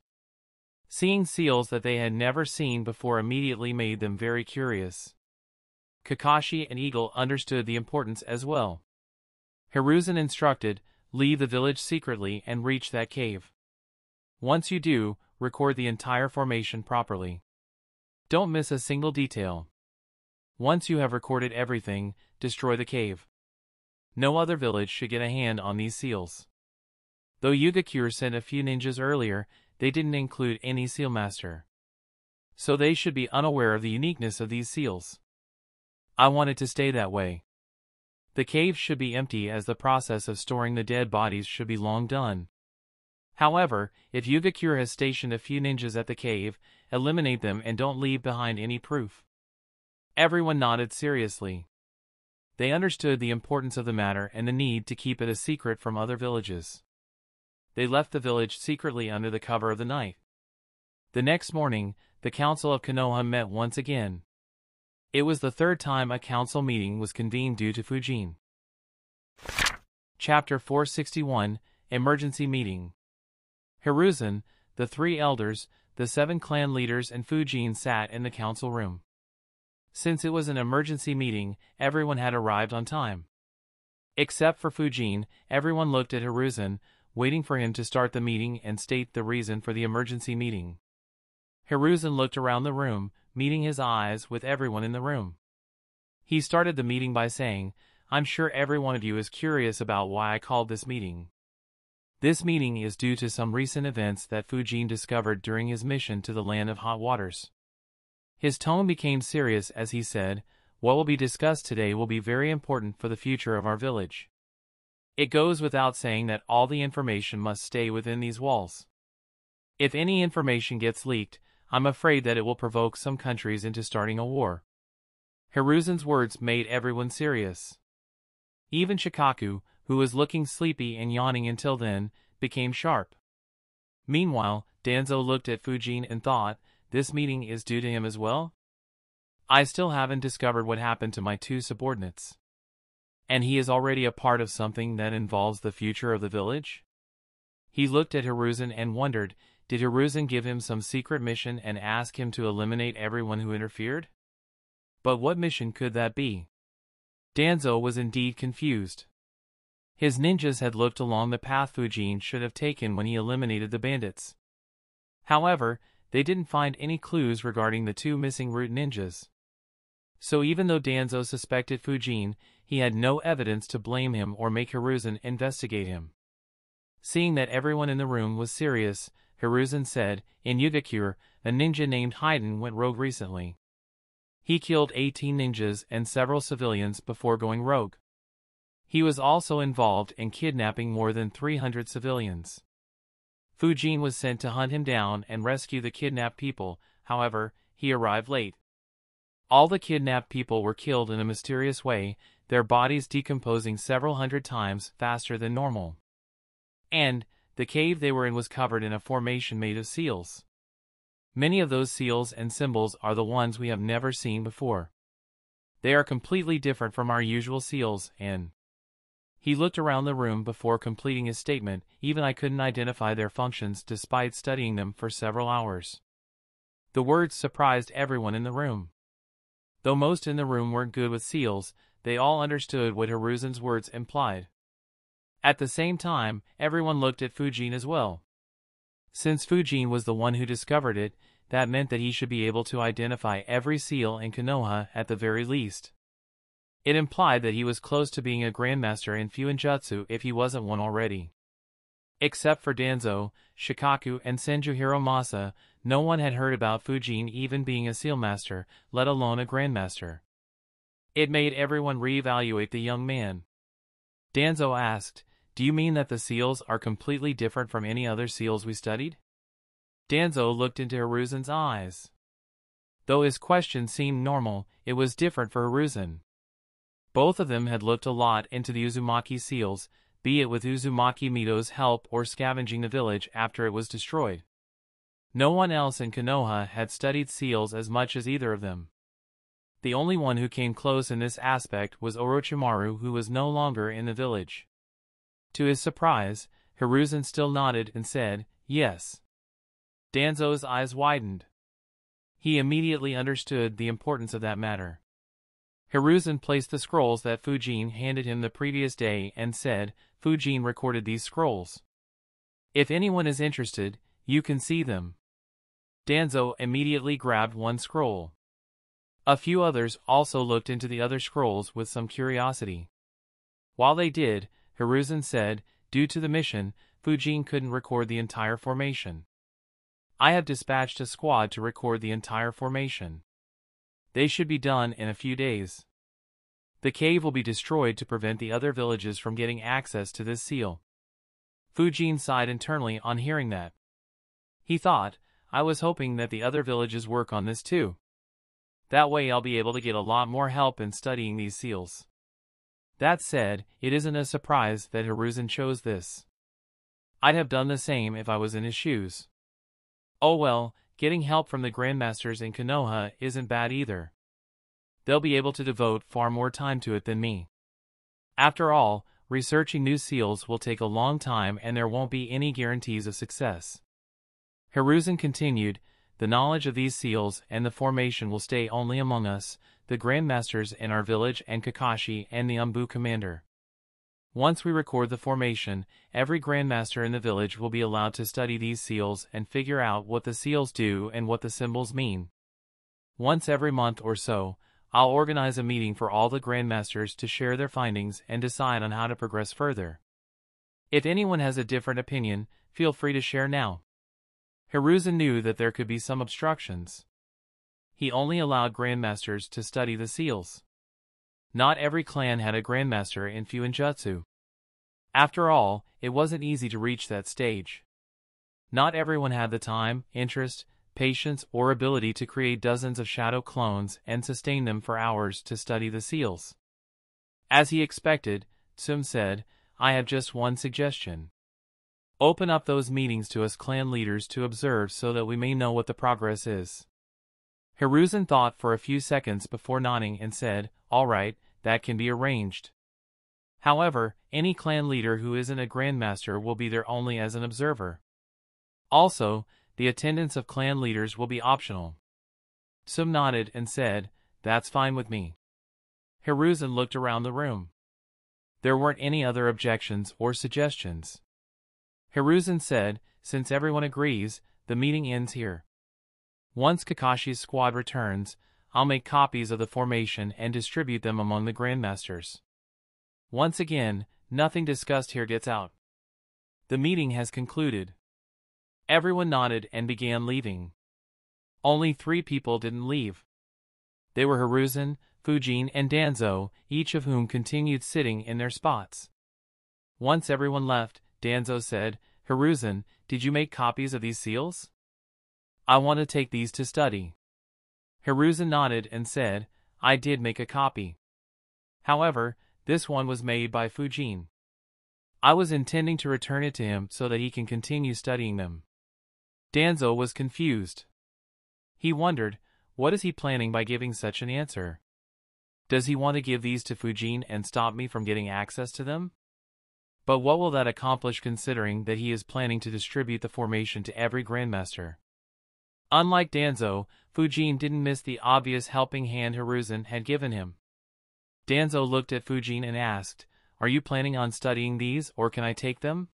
Seeing seals that they had never seen before immediately made them very curious. Kakashi and Eagle understood the importance as well. Hiruzen instructed, leave the village secretly and reach that cave. Once you do, record the entire formation properly. Don't miss a single detail. Once you have recorded everything, destroy the cave. No other village should get a hand on these seals. Though Yugakure sent a few ninjas earlier, they didn't include any seal master. So they should be unaware of the uniqueness of these seals. I want it to stay that way. The cave should be empty as the process of storing the dead bodies should be long done. However, if Yugakure has stationed a few ninjas at the cave, eliminate them and don't leave behind any proof. Everyone nodded seriously. They understood the importance of the matter and the need to keep it a secret from other villages. They left the village secretly under the cover of the night. The next morning, the Council of Konoha met once again. It was the 3rd time a council meeting was convened due to Fujin. Chapter 461, Emergency Meeting. Hiruzen, the 3 elders, the 7 clan leaders and Fujin sat in the council room. Since it was an emergency meeting, everyone had arrived on time. Except for Fujin, everyone looked at Hiruzen, waiting for him to start the meeting and state the reason for the emergency meeting. Hiruzen looked around the room, meeting his eyes with everyone in the room. He started the meeting by saying, I'm sure every one of you is curious about why I called this meeting. This meeting is due to some recent events that Fujin discovered during his mission to the Land of Hot Waters. His tone became serious as he said, what will be discussed today will be very important for the future of our village. It goes without saying that all the information must stay within these walls. If any information gets leaked, I'm afraid that it will provoke some countries into starting a war. Hiruzen's words made everyone serious. Even Shikaku, who was looking sleepy and yawning until then, became sharp. Meanwhile, Danzo looked at Fujin and thought, this meeting is due to him as well? I still haven't discovered what happened to my 2 subordinates. And he is already a part of something that involves the future of the village? He looked at Hiruzen and wondered, did Hiruzen give him some secret mission and ask him to eliminate everyone who interfered? But what mission could that be? Danzo was indeed confused. His ninjas had looked along the path Fujin should have taken when he eliminated the bandits. However, they didn't find any clues regarding the 2 missing root ninjas. So even though Danzo suspected Fujin, he had no evidence to blame him or make Hiruzen investigate him. Seeing that everyone in the room was serious, Hiruzen said, in Yugakure, a ninja named Haiden went rogue recently. He killed 18 ninjas and several civilians before going rogue. He was also involved in kidnapping more than 300 civilians. Fujin was sent to hunt him down and rescue the kidnapped people, however, he arrived late. All the kidnapped people were killed in a mysterious way, their bodies decomposing several hundred times faster than normal. And, the cave they were in was covered in a formation made of seals. Many of those seals and symbols are the ones we have never seen before. They are completely different from our usual seals and... He looked around the room before completing his statement, even I couldn't identify their functions despite studying them for several hours. The words surprised everyone in the room. Though most in the room weren't good with seals, they all understood what Hiruzen's words implied. At the same time, everyone looked at Fujin as well. Since Fujin was the one who discovered it, that meant that he should be able to identify every seal in Konoha at the very least. It implied that he was close to being a grandmaster in Fuinjutsu if he wasn't one already. Except for Danzo, Shikaku and Senju Hiromasa, no one had heard about Fujin even being a seal master, let alone a grandmaster. It made everyone reevaluate the young man. Danzo asked, do you mean that the seals are completely different from any other seals we studied? Danzo looked into Hiruzen's eyes. Though his question seemed normal, it was different for Hiruzen. Both of them had looked a lot into the Uzumaki seals, be it with Uzumaki Mito's help or scavenging the village after it was destroyed. No one else in Konoha had studied seals as much as either of them. The only one who came close in this aspect was Orochimaru, who was no longer in the village. To his surprise, Hiruzen still nodded and said, "Yes." Danzo's eyes widened. He immediately understood the importance of that matter. Hiruzen placed the scrolls that Fujin handed him the previous day and said, "Fujin recorded these scrolls. If anyone is interested, you can see them." Danzo immediately grabbed one scroll. A few others also looked into the other scrolls with some curiosity. While they did, Hiruzen said, "Due to the mission, Fujin couldn't record the entire formation. I have dispatched a squad to record the entire formation. They should be done in a few days. The cave will be destroyed to prevent the other villages from getting access to this seal." Fujin sighed internally on hearing that. He thought, "I was hoping that the other villages work on this too. That way I'll be able to get a lot more help in studying these seals." That said, it isn't a surprise that Hiruzen chose this. I'd have done the same if I was in his shoes. Oh well, getting help from the Grandmasters in Konoha isn't bad either. They'll be able to devote far more time to it than me. After all, researching new seals will take a long time and there won't be any guarantees of success. Hiruzen continued, "The knowledge of these seals and the formation will stay only among us, the Grandmasters in our village and Kakashi and the Umbu commander. Once we record the formation, every Grandmaster in the village will be allowed to study these seals and figure out what the seals do and what the symbols mean. Once every month or so, I'll organize a meeting for all the Grandmasters to share their findings and decide on how to progress further. If anyone has a different opinion, feel free to share now." Hiruzen knew that there could be some obstructions. He only allowed Grandmasters to study the seals. Not every clan had a Grandmaster in Fuinjutsu. After all, it wasn't easy to reach that stage. Not everyone had the time, interest, patience, or ability to create dozens of shadow clones and sustain them for hours to study the seals. As he expected, Tsum said, "I have just one suggestion. Open up those meetings to us clan leaders to observe so that we may know what the progress is." Hiruzen thought for a few seconds before nodding and said, "All right, that can be arranged. However, any clan leader who isn't a Grandmaster will be there only as an observer. Also, the attendance of clan leaders will be optional." Tsum nodded and said, "That's fine with me." Hiruzen looked around the room. There weren't any other objections or suggestions. Hiruzen said, "Since everyone agrees, the meeting ends here. Once Kakashi's squad returns, I'll make copies of the formation and distribute them among the Grandmasters. Once again, nothing discussed here gets out. The meeting has concluded." Everyone nodded and began leaving. Only 3 people didn't leave. They were Hiruzen, Fujin, and Danzo, each of whom continued sitting in their spots. Once everyone left, Danzo said, "Hiruzen, did you make copies of these seals? I want to take these to study." Hiruzen nodded and said, "I did make a copy. However, this one was made by Fujin. I was intending to return it to him so that he can continue studying them." Danzo was confused. He wondered, what is he planning by giving such an answer? Does he want to give these to Fujin and stop me from getting access to them? But what will that accomplish considering that he is planning to distribute the formation to every Grandmaster? Unlike Danzo, Fujin didn't miss the obvious helping hand Hiruzen had given him. Danzo looked at Fujin and asked, "Are you planning on studying these or can I take them?"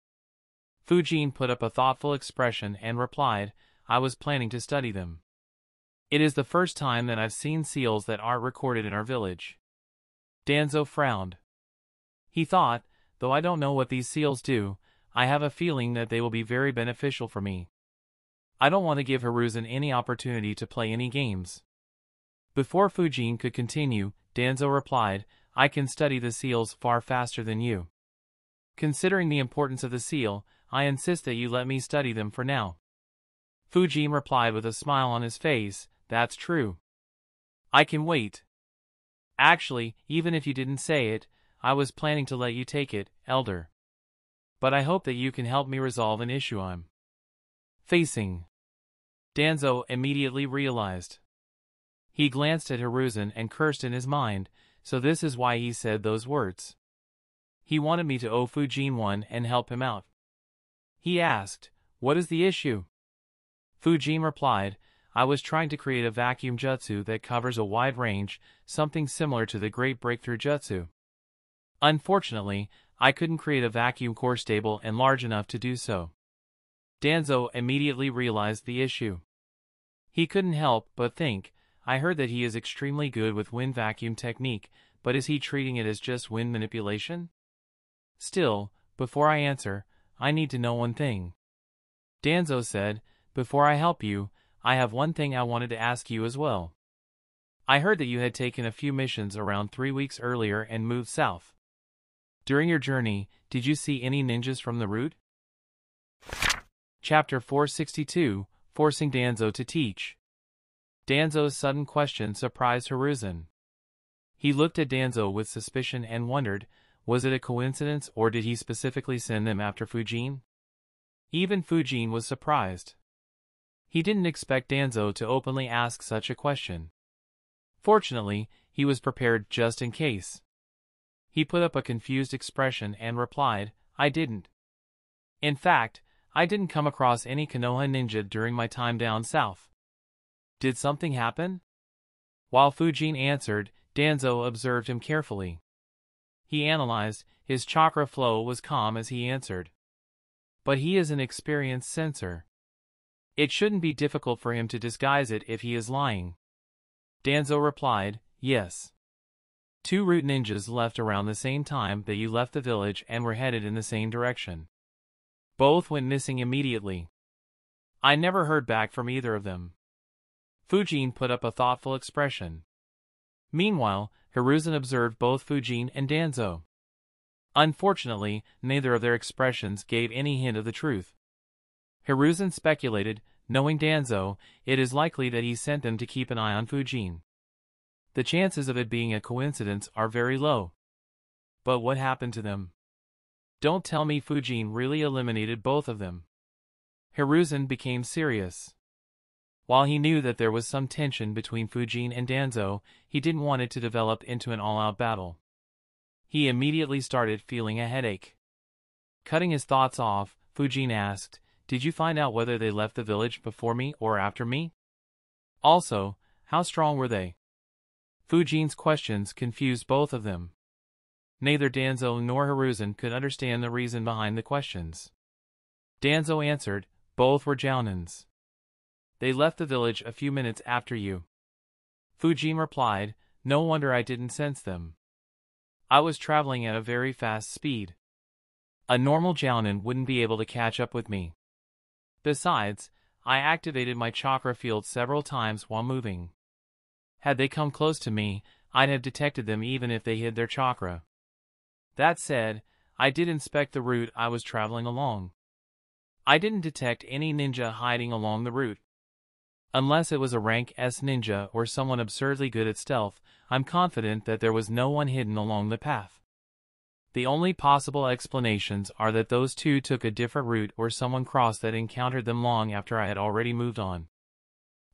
Fujin put up a thoughtful expression and replied, "I was planning to study them. It is the first time that I've seen seals that aren't recorded in our village." Danzo frowned. He thought, "Though I don't know what these seals do, I have a feeling that they will be very beneficial for me. I don't want to give Hiruzen any opportunity to play any games." Before Fujin could continue, Danzo replied, "I can study the seals far faster than you. Considering the importance of the seal, I insist that you let me study them for now." Fujin replied with a smile on his face, that's true. I can wait. Actually, even if you didn't say it, I was planning to let you take it, Elder. But I hope that you can help me resolve an issue I'm facing. Danzo immediately realized. He glanced at Hiruzen and cursed in his mind, so this is why he said those words. He wanted me to owe Fujin one and help him out. He asked, "What is the issue?" Fujin replied, "I was trying to create a vacuum jutsu that covers a wide range, something similar to the Great Breakthrough Jutsu. Unfortunately, I couldn't create a vacuum core stable and large enough to do so." Danzo immediately realized the issue. He couldn't help but think, I heard that he is extremely good with wind vacuum technique, but is he treating it as just wind manipulation? Still, before I answer, I need to know one thing. Danzo said, "Before I help you, I have one thing I wanted to ask you as well. I heard that you had taken a few missions around 3 weeks earlier and moved south. During your journey, did you see any ninjas from the route?" Chapter 462, Forcing Danzo to Teach. Danzo's sudden question surprised Hiruzen. He looked at Danzo with suspicion and wondered, was it a coincidence or did he specifically send them after Fujin? Even Fujin was surprised. He didn't expect Danzo to openly ask such a question. Fortunately, he was prepared just in case. He put up a confused expression and replied, "I didn't. In fact, I didn't come across any Konoha ninja during my time down south. Did something happen?" While Fujin answered, Danzo observed him carefully. He analyzed, his chakra flow was calm as he answered. But he is an experienced sensor. It shouldn't be difficult for him to disguise it if he is lying. Danzo replied, "Yes. 2 root ninjas left around the same time that you left the village and were headed in the same direction. Both went missing immediately. I never heard back from either of them." Fujin put up a thoughtful expression. Meanwhile, Hiruzen observed both Fujin and Danzo. Unfortunately, neither of their expressions gave any hint of the truth. Hiruzen speculated, knowing Danzo, it is likely that he sent them to keep an eye on Fujin. The chances of it being a coincidence are very low. But what happened to them? Don't tell me Fujin really eliminated both of them. Hiruzen became serious. While he knew that there was some tension between Fujin and Danzo, he didn't want it to develop into an all-out battle. He immediately started feeling a headache. Cutting his thoughts off, Fujin asked, "Did you find out whether they left the village before me or after me? Also, how strong were they?" Fujin's questions confused both of them. Neither Danzo nor Hiruzen could understand the reason behind the questions. Danzo answered, "Both were jounins. They left the village a few minutes after you." Fujin replied, "No wonder I didn't sense them. I was traveling at a very fast speed. A normal jounin wouldn't be able to catch up with me. Besides, I activated my chakra field several times while moving. Had they come close to me, I'd have detected them even if they hid their chakra. That said, I did inspect the route I was traveling along. I didn't detect any ninja hiding along the route. Unless it was a rank S ninja or someone absurdly good at stealth, I'm confident that there was no one hidden along the path. The only possible explanations are that those two took a different route or someone crossed that encountered them long after I had already moved on.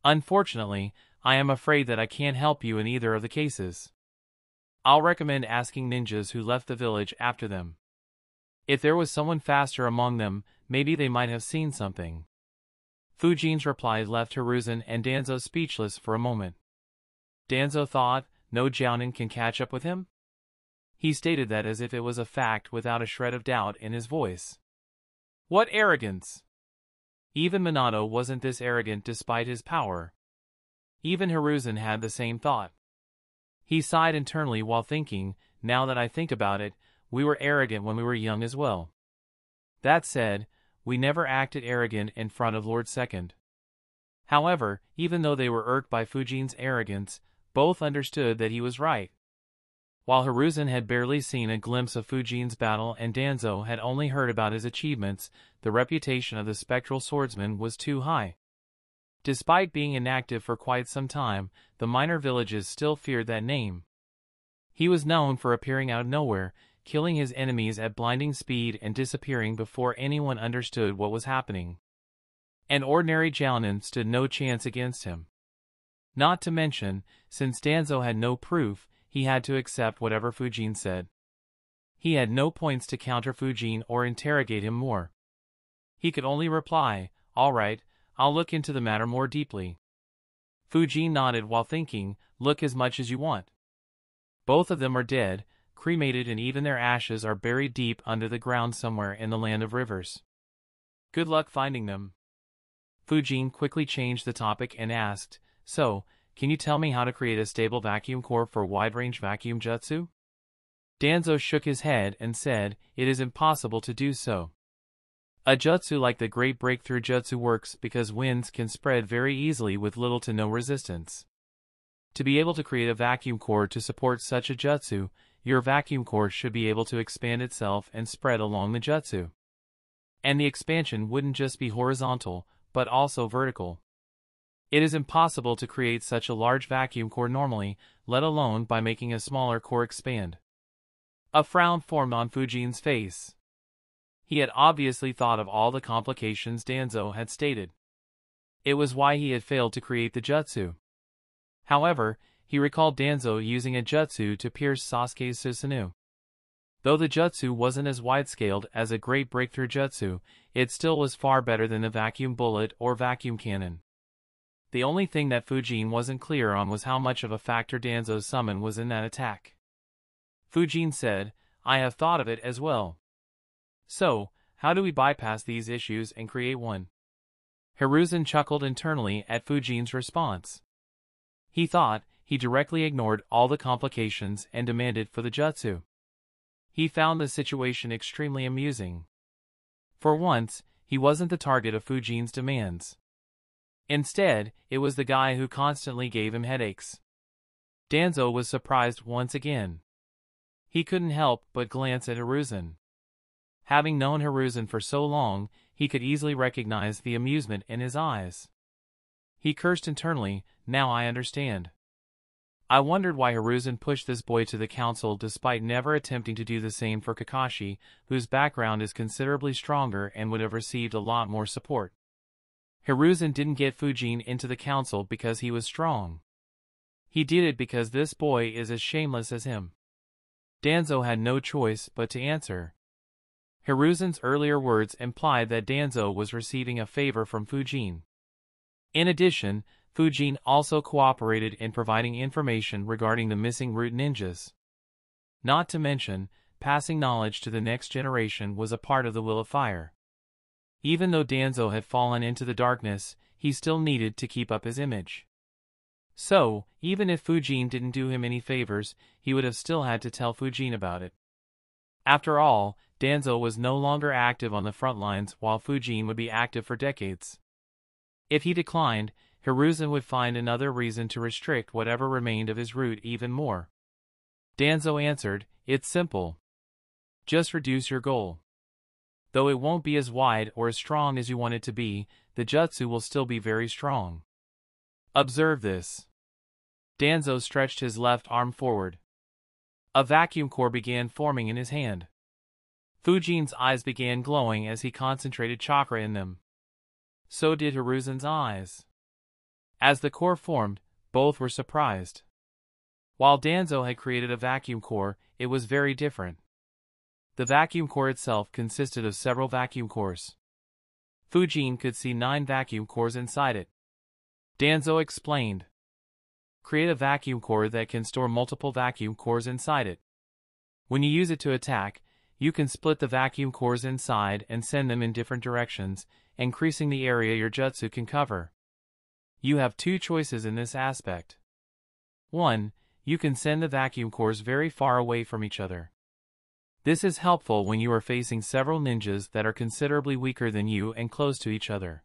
Unfortunately, I am afraid that I can't help you in either of the cases. I'll recommend asking ninjas who left the village after them. If there was someone faster among them, maybe they might have seen something." Fujin's reply left Hiruzen and Danzo speechless for a moment. Danzo thought, no jounin can catch up with him? He stated that as if it was a fact without a shred of doubt in his voice. What arrogance! Even Minato wasn't this arrogant despite his power. Even Hiruzen had the same thought. He sighed internally while thinking, now that I think about it, we were arrogant when we were young as well. That said, we never acted arrogant in front of Lord Second. However, even though they were irked by Fujin's arrogance, both understood that he was right. While Hiruzen had barely seen a glimpse of Fujin's battle and Danzo had only heard about his achievements, the reputation of the spectral swordsman was too high. Despite being inactive for quite some time, the minor villages still feared that name. He was known for appearing out of nowhere, killing his enemies at blinding speed and disappearing before anyone understood what was happening. An ordinary Genin stood no chance against him. Not to mention, since Danzo had no proof, he had to accept whatever Fujin said. He had no points to counter Fujin or interrogate him more. He could only reply, "All right, I'll look into the matter more deeply." Fujin nodded while thinking, "Look as much as you want. Both of them are dead, cremated, and even their ashes are buried deep under the ground somewhere in the land of rivers. Good luck finding them." Fujin quickly changed the topic and asked, "So, can you tell me how to create a stable vacuum core for wide-range vacuum jutsu?" Danzo shook his head and said, "It is impossible to do so. A jutsu like the Great Breakthrough Jutsu works because winds can spread very easily with little to no resistance. To be able to create a vacuum core to support such a jutsu, your vacuum core should be able to expand itself and spread along the jutsu. And the expansion wouldn't just be horizontal, but also vertical. It is impossible to create such a large vacuum core normally, let alone by making a smaller core expand." A frown formed on Fujin's face. He had obviously thought of all the complications Danzo had stated. It was why he had failed to create the jutsu. However, he recalled Danzo using a jutsu to pierce Sasuke's Susanoo. Though the jutsu wasn't as wide-scaled as a Great Breakthrough Jutsu, it still was far better than the vacuum bullet or vacuum cannon. The only thing that Fujin wasn't clear on was how much of a factor Danzo's summon was in that attack. Fujin said, "I have thought of it as well. So, how do we bypass these issues and create one?" Hiruzen chuckled internally at Fujin's response. He thought he directly ignored all the complications and demanded for the jutsu. He found the situation extremely amusing. For once, he wasn't the target of Fujin's demands. Instead, it was the guy who constantly gave him headaches. Danzo was surprised once again. He couldn't help but glance at Hiruzen. Having known Hiruzen for so long, he could easily recognize the amusement in his eyes. He cursed internally, "Now I understand. I wondered why Hiruzen pushed this boy to the council despite never attempting to do the same for Kakashi, whose background is considerably stronger and would have received a lot more support. Hiruzen didn't get Fujin into the council because he was strong. He did it because this boy is as shameless as him." Danzo had no choice but to answer. Hiruzen's earlier words implied that Danzo was receiving a favor from Fujin. In addition, Fujin also cooperated in providing information regarding the missing root ninjas. Not to mention, passing knowledge to the next generation was a part of the Will of Fire. Even though Danzo had fallen into the darkness, he still needed to keep up his image. So, even if Fujin didn't do him any favors, he would have still had to tell Fujin about it. After all, Danzo was no longer active on the front lines while Fujin would be active for decades. If he declined, Hiruzen would find another reason to restrict whatever remained of his root even more. Danzo answered, "It's simple. Just reduce your goal. Though it won't be as wide or as strong as you want it to be, the jutsu will still be very strong. Observe this." Danzo stretched his left arm forward. A vacuum core began forming in his hand. Fujin's eyes began glowing as he concentrated chakra in them. So did Hiruzen's eyes. As the core formed, both were surprised. While Danzo had created a vacuum core, it was very different. The vacuum core itself consisted of several vacuum cores. Fujin could see 9 vacuum cores inside it. Danzo explained. Create a vacuum core that can store multiple vacuum cores inside it. When you use it to attack, you can split the vacuum cores inside and send them in different directions, increasing the area your jutsu can cover. You have 2 choices in this aspect. 1. You can send the vacuum cores very far away from each other. This is helpful when you are facing several ninjas that are considerably weaker than you and close to each other.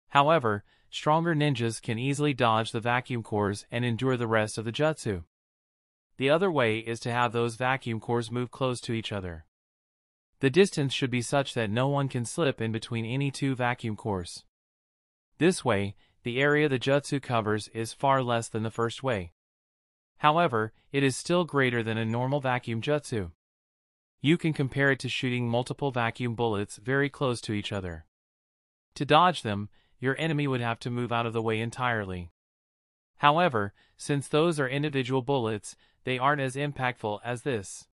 However, stronger ninjas can easily dodge the vacuum cores and endure the rest of the jutsu. The other way is to have those vacuum cores move close to each other. The distance should be such that no one can slip in between any 2 vacuum cores. This way, the area the jutsu covers is far less than the first way. However, it is still greater than a normal vacuum jutsu. You can compare it to shooting multiple vacuum bullets very close to each other. To dodge them, your enemy would have to move out of the way entirely. However, since those are individual bullets, they aren't as impactful as this.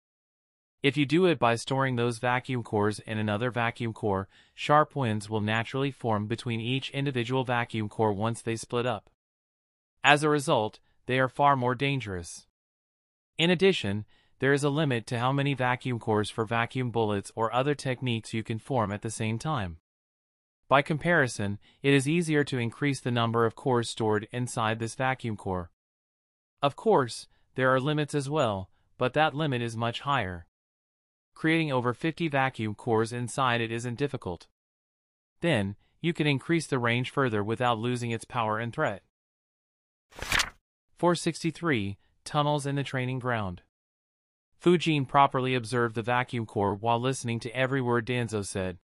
If you do it by storing those vacuum cores in another vacuum core, sharp winds will naturally form between each individual vacuum core once they split up. As a result, they are far more dangerous. In addition, there is a limit to how many vacuum cores for vacuum bullets or other techniques you can form at the same time. By comparison, it is easier to increase the number of cores stored inside this vacuum core. Of course, there are limits as well, but that limit is much higher. Creating over 50 vacuum cores inside it isn't difficult. Then, you can increase the range further without losing its power and threat. 463. Tunnels in the Training Ground. Fujin properly observed the vacuum core while listening to every word Danzo said.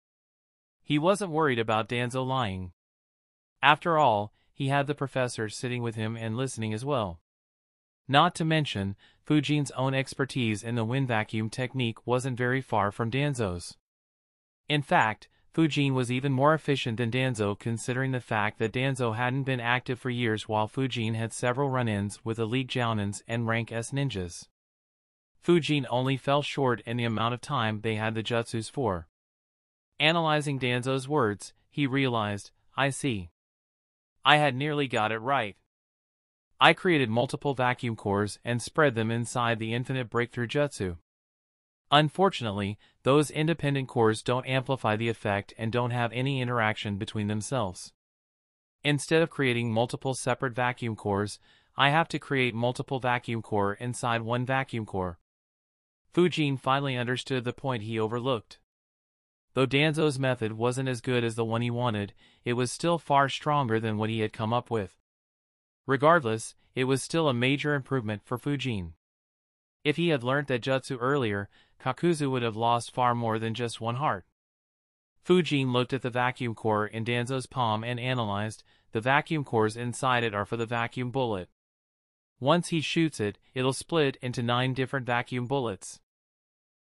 He wasn't worried about Danzo lying. After all, he had the professor sitting with him and listening as well. Not to mention, Fujin's own expertise in the wind vacuum technique wasn't very far from Danzo's. In fact, Fujin was even more efficient than Danzo considering the fact that Danzo hadn't been active for years while Fujin had several run-ins with elite jounins and rank S ninjas. Fujin only fell short in the amount of time they had the jutsus for. Analyzing Danzo's words, he realized, I see. I had nearly got it right. I created multiple vacuum cores and spread them inside the infinite breakthrough jutsu. Unfortunately, those independent cores don't amplify the effect and don't have any interaction between themselves. Instead of creating multiple separate vacuum cores, I have to create multiple vacuum core inside one vacuum core. Fujin finally understood the point he overlooked. Though Danzo's method wasn't as good as the one he wanted, it was still far stronger than what he had come up with. Regardless, it was still a major improvement for Fujin. If he had learnt that jutsu earlier, Kakuzu would have lost far more than just one heart. Fujin looked at the vacuum core in Danzo's palm and analyzed, the vacuum cores inside it are for the vacuum bullet. Once he shoots it, it'll split into 9 different vacuum bullets.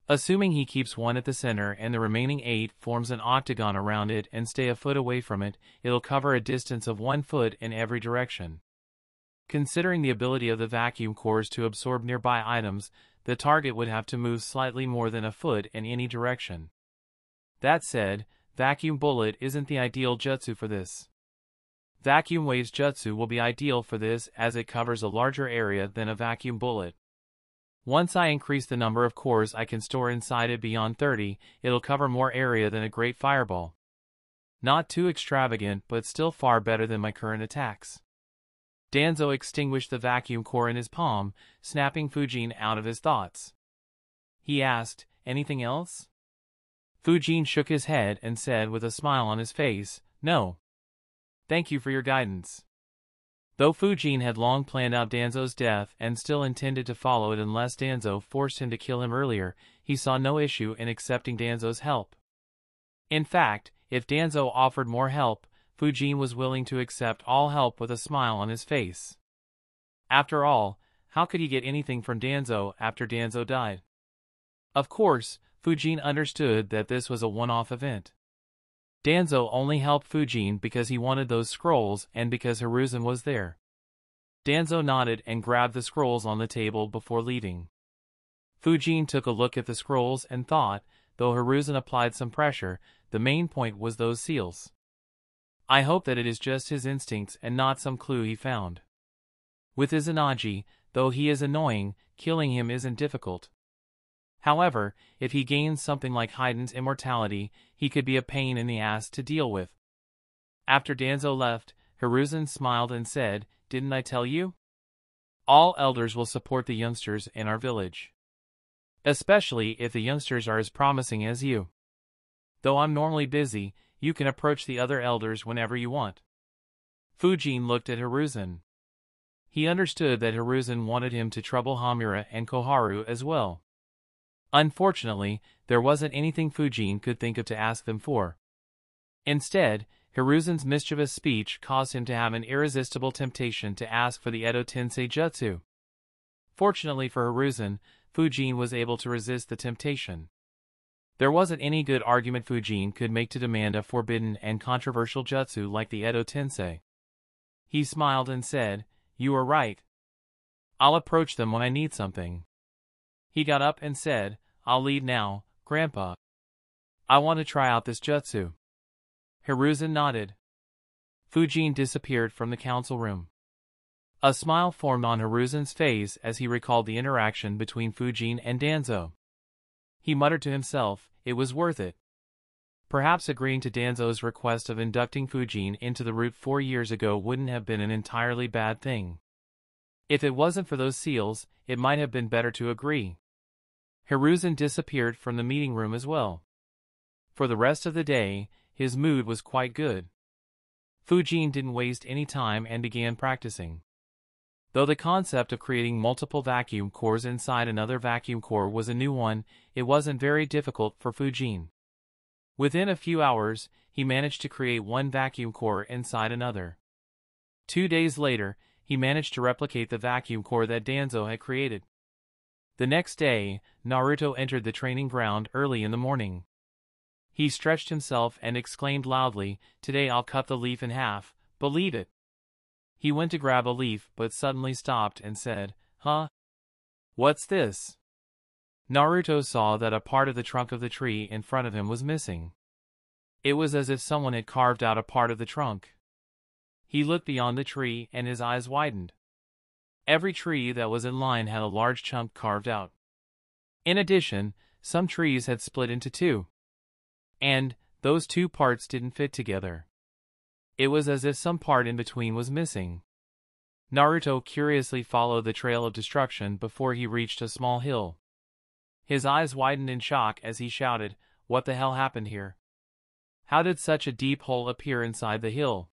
Assuming he keeps one at the center and the remaining 8 forms an octagon around it and stay a foot away from it, it'll cover a distance of 1 foot in every direction. Considering the ability of the vacuum cores to absorb nearby items, the target would have to move slightly more than a foot in any direction. That said, vacuum bullet isn't the ideal jutsu for this. Vacuum waves jutsu will be ideal for this as it covers a larger area than a vacuum bullet. Once I increase the number of cores I can store inside it beyond 30, it'll cover more area than a great fireball. Not too extravagant, but still far better than my current attacks. Danzo extinguished the vacuum core in his palm, snapping Fujin out of his thoughts. He asked, anything else? Fujin shook his head and said with a smile on his face, no. Thank you for your guidance. Though Fujin had long planned out Danzo's death and still intended to follow it unless Danzo forced him to kill him earlier, he saw no issue in accepting Danzo's help. In fact, if Danzo offered more help, Fujin was willing to accept all help with a smile on his face. After all, how could he get anything from Danzo after Danzo died? Of course, Fujin understood that this was a one-off event. Danzo only helped Fujin because he wanted those scrolls and because Hiruzen was there. Danzo nodded and grabbed the scrolls on the table before leaving. Fujin took a look at the scrolls and thought, though Hiruzen applied some pressure, the main point was those seals. I hope that it is just his instincts and not some clue he found. With Izanagi, though he is annoying, killing him isn't difficult. However, if he gains something like Heiden's immortality, he could be a pain in the ass to deal with. After Danzo left, Hiruzen smiled and said, didn't I tell you? All elders will support the youngsters in our village. Especially if the youngsters are as promising as you. Though I'm normally busy, you can approach the other elders whenever you want. Fujin looked at Hiruzen. He understood that Hiruzen wanted him to trouble Hamura and Koharu as well. Unfortunately, there wasn't anything Fujin could think of to ask them for. Instead, Hiruzen's mischievous speech caused him to have an irresistible temptation to ask for the Edo Tensei Jutsu. Fortunately for Hiruzen, Fujin was able to resist the temptation. There wasn't any good argument Fujin could make to demand a forbidden and controversial jutsu like the Edo Tensei. He smiled and said, "You are right. I'll approach them when I need something." He got up and said, "I'll leave now, Grandpa. I want to try out this jutsu." Hiruzen nodded. Fujin disappeared from the council room. A smile formed on Hiruzen's face as he recalled the interaction between Fujin and Danzo. He muttered to himself, it was worth it. Perhaps agreeing to Danzo's request of inducting Fujin into the route 4 years ago wouldn't have been an entirely bad thing. If it wasn't for those seals, it might have been better to agree. Hiruzen disappeared from the meeting room as well. For the rest of the day, his mood was quite good. Fujin didn't waste any time and began practicing. Though the concept of creating multiple vacuum cores inside another vacuum core was a new one, it wasn't very difficult for Fujin. Within a few hours, he managed to create one vacuum core inside another. 2 days later, he managed to replicate the vacuum core that Danzo had created. The next day, Naruto entered the training ground early in the morning. He stretched himself and exclaimed loudly, "Today I'll cut the leaf in half, believe it." He went to grab a leaf but suddenly stopped and said, "Huh? What's this?" Naruto saw that a part of the trunk of the tree in front of him was missing. It was as if someone had carved out a part of the trunk. He looked beyond the tree and his eyes widened. Every tree that was in line had a large chunk carved out. In addition, some trees had split into two. And those two parts didn't fit together. It was as if some part in between was missing. Naruto curiously followed the trail of destruction before he reached a small hill. His eyes widened in shock as he shouted, "What the hell happened here? How did such a deep hole appear inside the hill?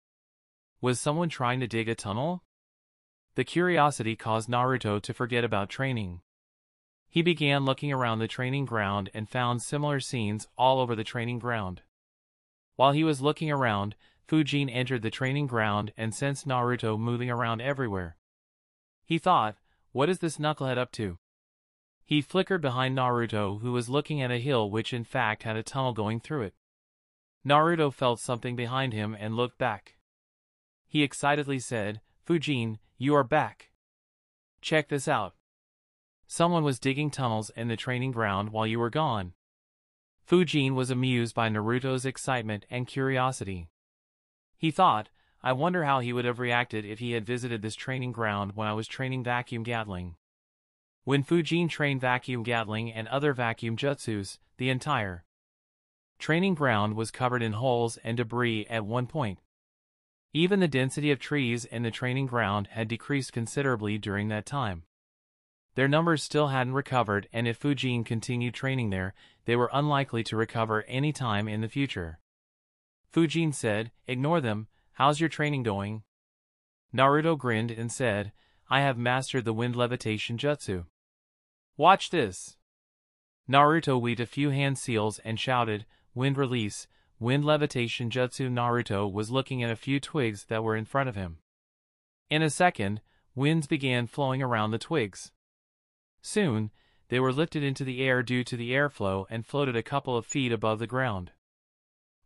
Was someone trying to dig a tunnel?" The curiosity caused Naruto to forget about training. He began looking around the training ground and found similar scenes all over the training ground. While he was looking around, Fujin entered the training ground and sensed Naruto moving around everywhere. He thought, what is this knucklehead up to? He flickered behind Naruto, who was looking at a hill which in fact had a tunnel going through it. Naruto felt something behind him and looked back. He excitedly said, "Fujin, you are back. Check this out. Someone was digging tunnels in the training ground while you were gone." Fujin was amused by Naruto's excitement and curiosity. He thought, I wonder how he would have reacted if he had visited this training ground when I was training vacuum Gatling. When Fujin trained vacuum Gatling and other vacuum jutsus, the entire training ground was covered in holes and debris at one point. Even the density of trees in the training ground had decreased considerably during that time. Their numbers still hadn't recovered, and if Fujin continued training there, they were unlikely to recover any time in the future. Fujin said, "Ignore them, how's your training going?" Naruto grinned and said, "I have mastered the wind levitation jutsu. Watch this." Naruto weaved a few hand seals and shouted, "Wind release, wind levitation jutsu." Naruto was looking at a few twigs that were in front of him. In a second, winds began flowing around the twigs. Soon, they were lifted into the air due to the airflow and floated a couple of feet above the ground.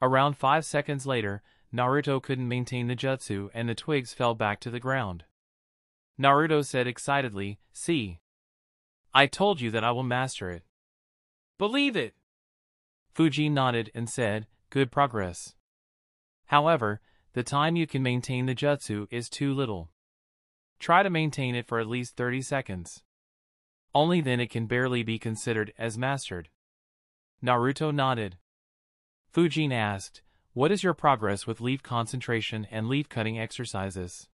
Around 5 seconds later, Naruto couldn't maintain the jutsu and the twigs fell back to the ground. Naruto said excitedly, "See? I told you that I will master it. Believe it." Fujin nodded and said, "Good progress. However, the time you can maintain the jutsu is too little. Try to maintain it for at least 30 seconds. Only then it can barely be considered as mastered." Naruto nodded. Fujin asked, "What is your progress with leaf concentration and leaf cutting exercises?"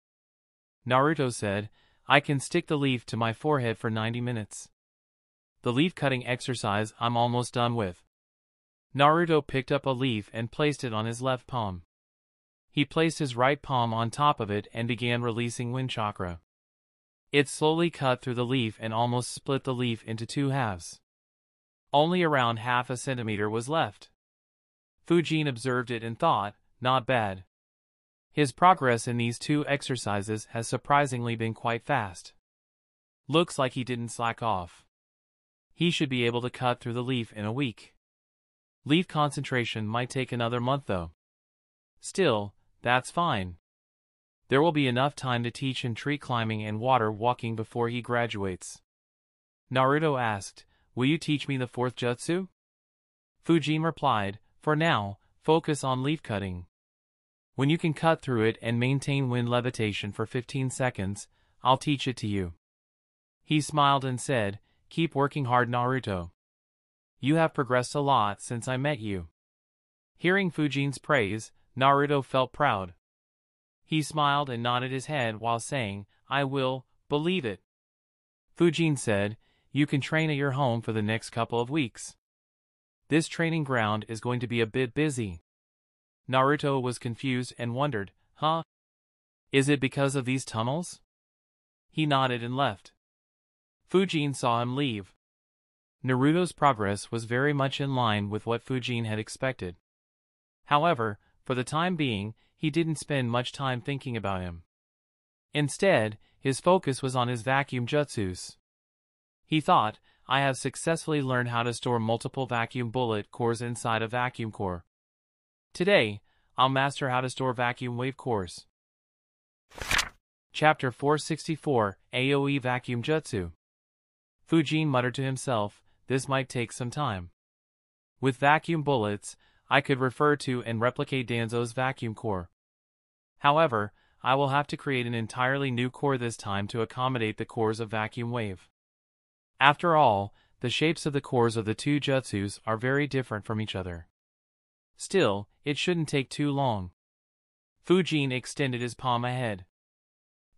Naruto said, "I can stick the leaf to my forehead for 90 minutes. The leaf cutting exercise I'm almost done with." Naruto picked up a leaf and placed it on his left palm. He placed his right palm on top of it and began releasing wind chakra. It slowly cut through the leaf and almost split the leaf into 2 halves. Only around half a centimeter was left. Fujin observed it and thought, not bad. His progress in these 2 exercises has surprisingly been quite fast. Looks like he didn't slack off. He should be able to cut through the leaf in a week. Leaf concentration might take another month though. Still, that's fine. There will be enough time to teach him tree climbing and water walking before he graduates. Naruto asked, "Will you teach me the 4th jutsu?" Fujin replied, "For now, focus on leaf cutting. When you can cut through it and maintain wind levitation for 15 seconds, I'll teach it to you." He smiled and said, "Keep working hard, Naruto. You have progressed a lot since I met you." Hearing Fujin's praise, Naruto felt proud. He smiled and nodded his head while saying, "I will believe it." Fujin said, "You can train at your home for the next couple of weeks. This training ground is going to be a bit busy." Naruto was confused and wondered, "Huh? Is it because of these tunnels?" He nodded and left. Fujin saw him leave. Naruto's progress was very much in line with what Fujin had expected. However, for the time being, he didn't spend much time thinking about him. Instead, his focus was on his vacuum jutsus. He thought, "I have successfully learned how to store multiple vacuum bullet cores inside a vacuum core. Today, I'll master how to store vacuum wave cores." Chapter 464, AoE Vacuum Jutsu. Fujin muttered to himself, "This might take some time. With vacuum bullets, I could refer to and replicate Danzo's vacuum core. However, I will have to create an entirely new core this time to accommodate the cores of vacuum wave. After all, the shapes of the cores of the 2 jutsus are very different from each other. Still, it shouldn't take too long." Fujin extended his palm ahead.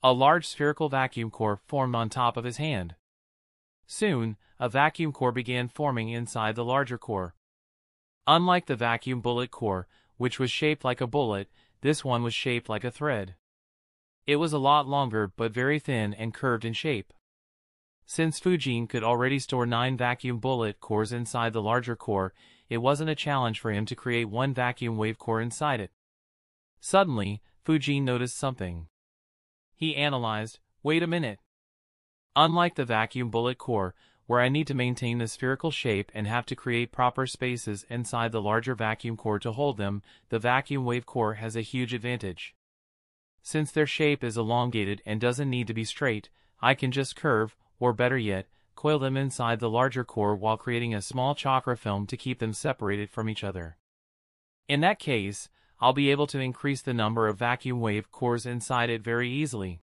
A large spherical vacuum core formed on top of his hand. Soon, a vacuum core began forming inside the larger core. Unlike the vacuum bullet core, which was shaped like a bullet, this one was shaped like a thread. It was a lot longer but very thin and curved in shape. Since Fujin could already store 9 vacuum bullet cores inside the larger core, it wasn't a challenge for him to create 1 vacuum wave core inside it. Suddenly, Fujin noticed something. He analyzed, "Wait a minute. Unlike the vacuum bullet core, where I need to maintain the spherical shape and have to create proper spaces inside the larger vacuum core to hold them, the vacuum wave core has a huge advantage. Since their shape is elongated and doesn't need to be straight, I can just curve, or better yet, coil them inside the larger core while creating a small chakra film to keep them separated from each other. In that case, I'll be able to increase the number of vacuum wave cores inside it very easily."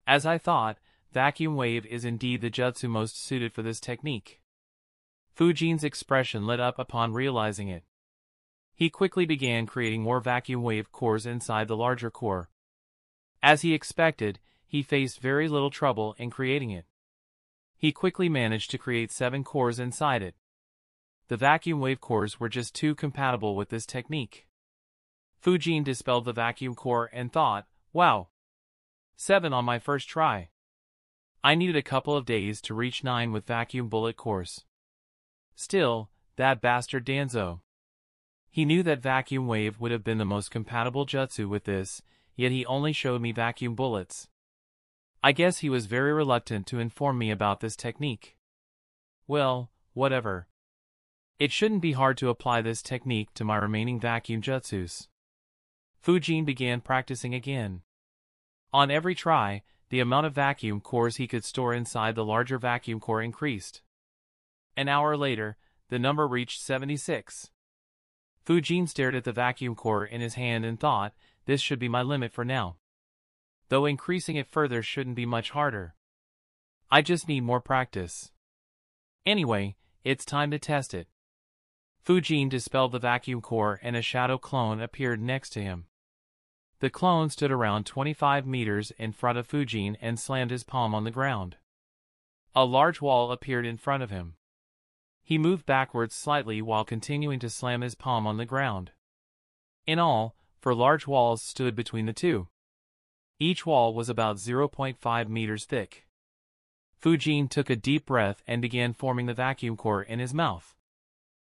As I thought, vacuum wave is indeed the jutsu most suited for this technique. Fujin's expression lit up upon realizing it. He quickly began creating more vacuum wave cores inside the larger core. As he expected, he faced very little trouble in creating it. He quickly managed to create 7 cores inside it. The vacuum wave cores were just too compatible with this technique. Fujin dispelled the vacuum core and thought, "Wow! 7 on my first try. I needed a couple of days to reach 9 with vacuum bullet cores." Still, that bastard Danzo. He knew that vacuum wave would have been the most compatible jutsu with this, yet he only showed me vacuum bullets. I guess he was very reluctant to inform me about this technique. Well, whatever. It shouldn't be hard to apply this technique to my remaining vacuum jutsus. Fujin began practicing again. On every try, the amount of vacuum cores he could store inside the larger vacuum core increased. An hour later, the number reached 76. Fujin stared at the vacuum core in his hand and thought, "This should be my limit for now. Though increasing it further shouldn't be much harder. I just need more practice. Anyway, it's time to test it." Fujin dispelled the vacuum core and a shadow clone appeared next to him. The clone stood around 25 meters in front of Fujin and slammed his palm on the ground. A large wall appeared in front of him. He moved backwards slightly while continuing to slam his palm on the ground. In all, 4 large walls stood between the two. Each wall was about 0.5 meters thick. Fujin took a deep breath and began forming the vacuum core in his mouth.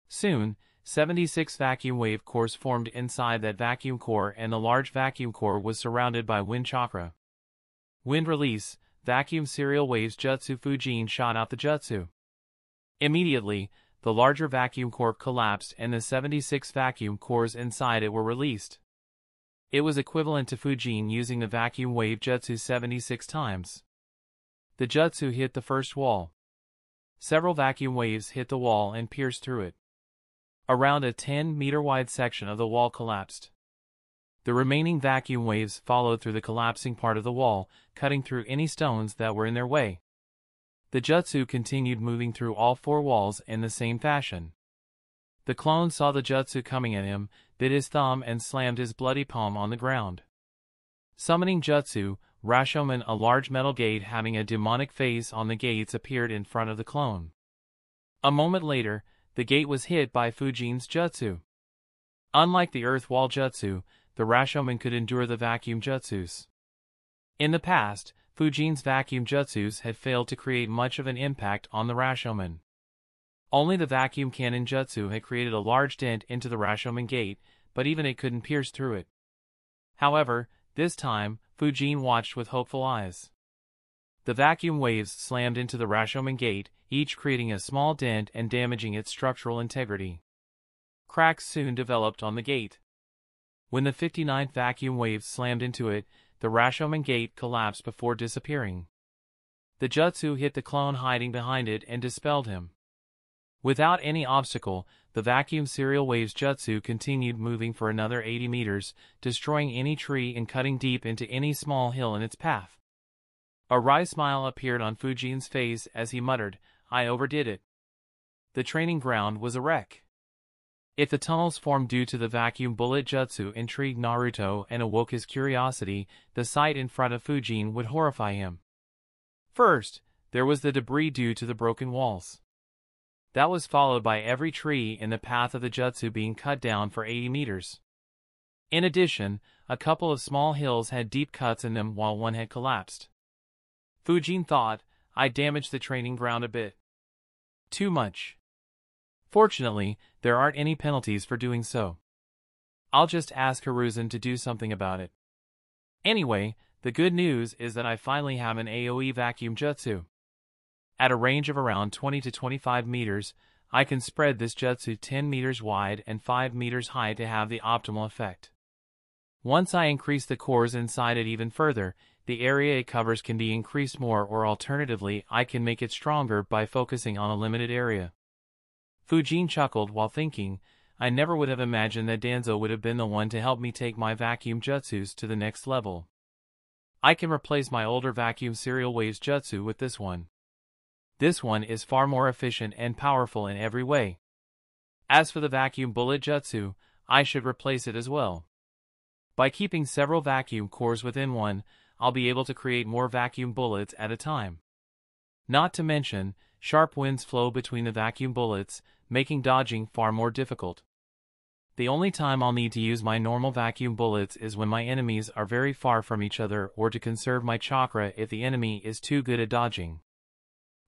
Soon, 76 vacuum wave cores formed inside that vacuum core, and the large vacuum core was surrounded by wind chakra. Wind release, vacuum serial waves jutsu. Fujin shot out the jutsu. Immediately, the larger vacuum core collapsed and the 76 vacuum cores inside it were released. It was equivalent to Fujin using the vacuum wave jutsu 76 times. The jutsu hit the first wall. Several vacuum waves hit the wall and pierced through it. Around a 10-meter-wide section of the wall collapsed. The remaining vacuum waves followed through the collapsing part of the wall, cutting through any stones that were in their way. The jutsu continued moving through all 4 walls in the same fashion. The clone saw the jutsu coming at him, bit his thumb and slammed his bloody palm on the ground. Summoning jutsu, Rashomon, a large metal gate having a demonic face on the gates, appeared in front of the clone. A moment later, the gate was hit by Fujin's jutsu. Unlike the earth wall jutsu, the Rashomon could endure the vacuum jutsus. In the past, Fujin's vacuum jutsus had failed to create much of an impact on the Rashomon. Only the vacuum cannon jutsu had created a large dent into the Rashomon gate, but even it couldn't pierce through it. However, this time, Fujin watched with hopeful eyes. The vacuum waves slammed into the Rashomon gate, each creating a small dent and damaging its structural integrity. Cracks soon developed on the gate. When the 59th vacuum wave slammed into it, the Rashomon gate collapsed before disappearing. The jutsu hit the clone hiding behind it and dispelled him. Without any obstacle, the vacuum serial waves jutsu continued moving for another 80 meters, destroying any tree and cutting deep into any small hill in its path. A wry smile appeared on Fujin's face as he muttered, "I overdid it." The training ground was a wreck. If the tunnels formed due to the vacuum bullet jutsu intrigued Naruto and awoke his curiosity, the sight in front of Fujin would horrify him. First, there was the debris due to the broken walls. That was followed by every tree in the path of the jutsu being cut down for 80 meters. In addition, a couple of small hills had deep cuts in them while one had collapsed. Fujin thought, "I damaged the training ground a bit. Too much. Fortunately, there aren't any penalties for doing so. I'll just ask Hiruzen to do something about it. Anyway, the good news is that I finally have an AoE vacuum jutsu. At a range of around 20 to 25 meters, I can spread this jutsu 10 meters wide and 5 meters high to have the optimal effect. Once I increase the cores inside it even further, the area it covers can be increased more, or alternatively, I can make it stronger by focusing on a limited area." Fujin chuckled while thinking, "I never would have imagined that Danzo would have been the one to help me take my vacuum jutsus to the next level. I can replace my older vacuum serial waves jutsu with this one. This one is far more efficient and powerful in every way. As for the vacuum bullet jutsu, I should replace it as well. By keeping several vacuum cores within one, I'll be able to create more vacuum bullets at a time. Not to mention, sharp winds flow between the vacuum bullets, making dodging far more difficult. The only time I'll need to use my normal vacuum bullets is when my enemies are very far from each other, or to conserve my chakra if the enemy is too good at dodging.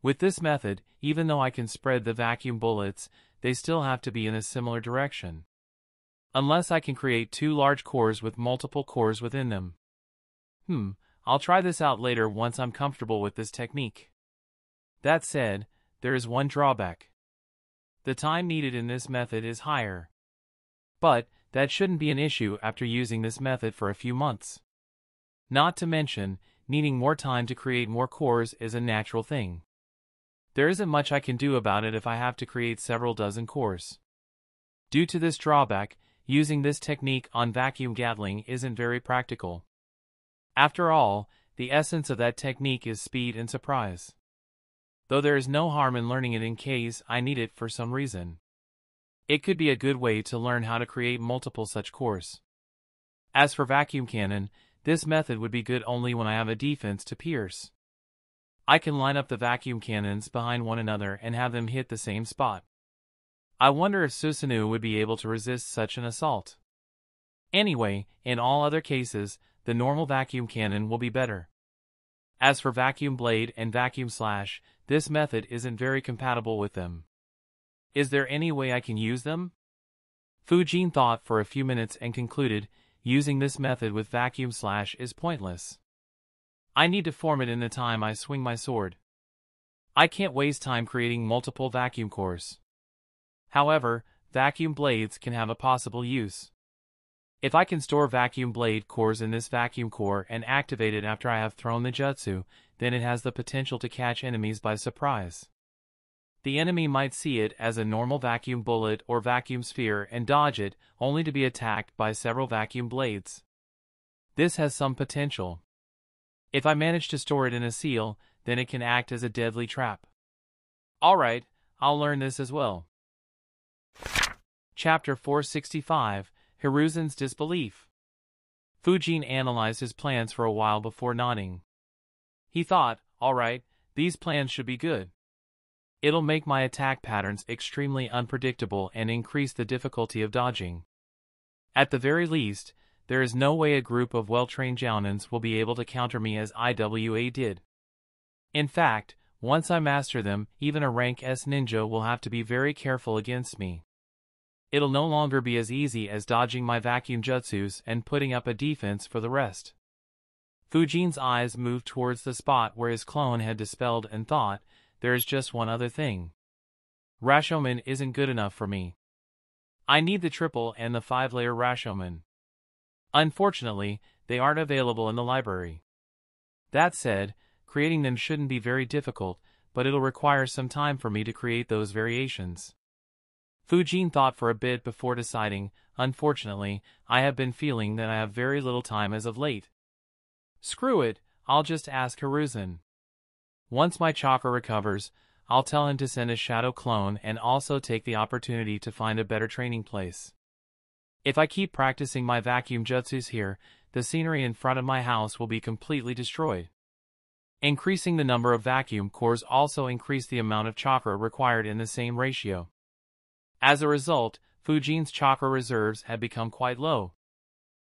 With this method, even though I can spread the vacuum bullets, they still have to be in a similar direction. Unless I can create 2 large cores with multiple cores within them. I'll try this out later once I'm comfortable with this technique. That said, there is one drawback. The time needed in this method is higher. But, that shouldn't be an issue after using this method for a few months. Not to mention, needing more time to create more cores is a natural thing. There isn't much I can do about it if I have to create several dozen cores. Due to this drawback, using this technique on vacuum Gatling isn't very practical. After all, the essence of that technique is speed and surprise. Though there is no harm in learning it in case I need it for some reason. It could be a good way to learn how to create multiple such cores. As for vacuum cannon, this method would be good only when I have a defense to pierce. I can line up the vacuum cannons behind one another and have them hit the same spot. I wonder if Susanoo would be able to resist such an assault. Anyway, in all other cases, the normal vacuum cannon will be better. As for vacuum blade and vacuum slash, this method isn't very compatible with them. Is there any way I can use them? Fujin thought for a few minutes and concluded, using this method with vacuum slash is pointless. I need to form it in the time I swing my sword. I can't waste time creating multiple vacuum cores. However, vacuum blades can have a possible use. If I can store vacuum blade cores in this vacuum core and activate it after I have thrown the jutsu, then it has the potential to catch enemies by surprise. The enemy might see it as a normal vacuum bullet or vacuum sphere and dodge it, only to be attacked by several vacuum blades. This has some potential. If I manage to store it in a seal, then it can act as a deadly trap. Alright, I'll learn this as well. Chapter 465, Hiruzen's Disbelief. Fujin analyzed his plans for a while before nodding. He thought, alright, these plans should be good. It'll make my attack patterns extremely unpredictable and increase the difficulty of dodging. At the very least, there is no way a group of well-trained jounins will be able to counter me as IWA did. In fact, once I master them, even a rank S ninja will have to be very careful against me. It'll no longer be as easy as dodging my vacuum jutsus and putting up a defense for the rest. Fujin's eyes moved towards the spot where his clone had dispelled and thought, there is just one other thing. Rashomon isn't good enough for me. I need the triple and the 5-layer Rashomon. Unfortunately, they aren't available in the library. That said, creating them shouldn't be very difficult, but it'll require some time for me to create those variations. Fujin thought for a bit before deciding, unfortunately, I have been feeling that I have very little time as of late. Screw it, I'll just ask Hiruzen. Once my chakra recovers, I'll tell him to send a shadow clone and also take the opportunity to find a better training place. If I keep practicing my vacuum jutsus here, the scenery in front of my house will be completely destroyed. Increasing the number of vacuum cores also increase the amount of chakra required in the same ratio. As a result, Fujin's chakra reserves had become quite low.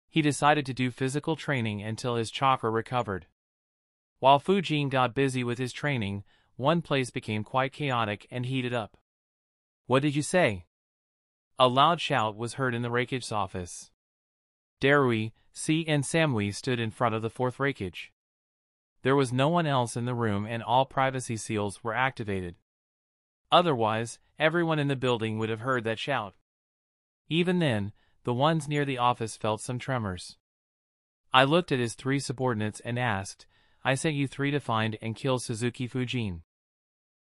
He decided to do physical training until his chakra recovered. While Fujin got busy with his training, one place became quite chaotic and heated up. What did you say? A loud shout was heard in the rake's office. Darui, C and Samui stood in front of the fourth rakage. There was no one else in the room and all privacy seals were activated. Otherwise, everyone in the building would have heard that shout. Even then, the ones near the office felt some tremors. I looked at his 3 subordinates and asked, I sent you 3 to find and kill Suzuki Fujin.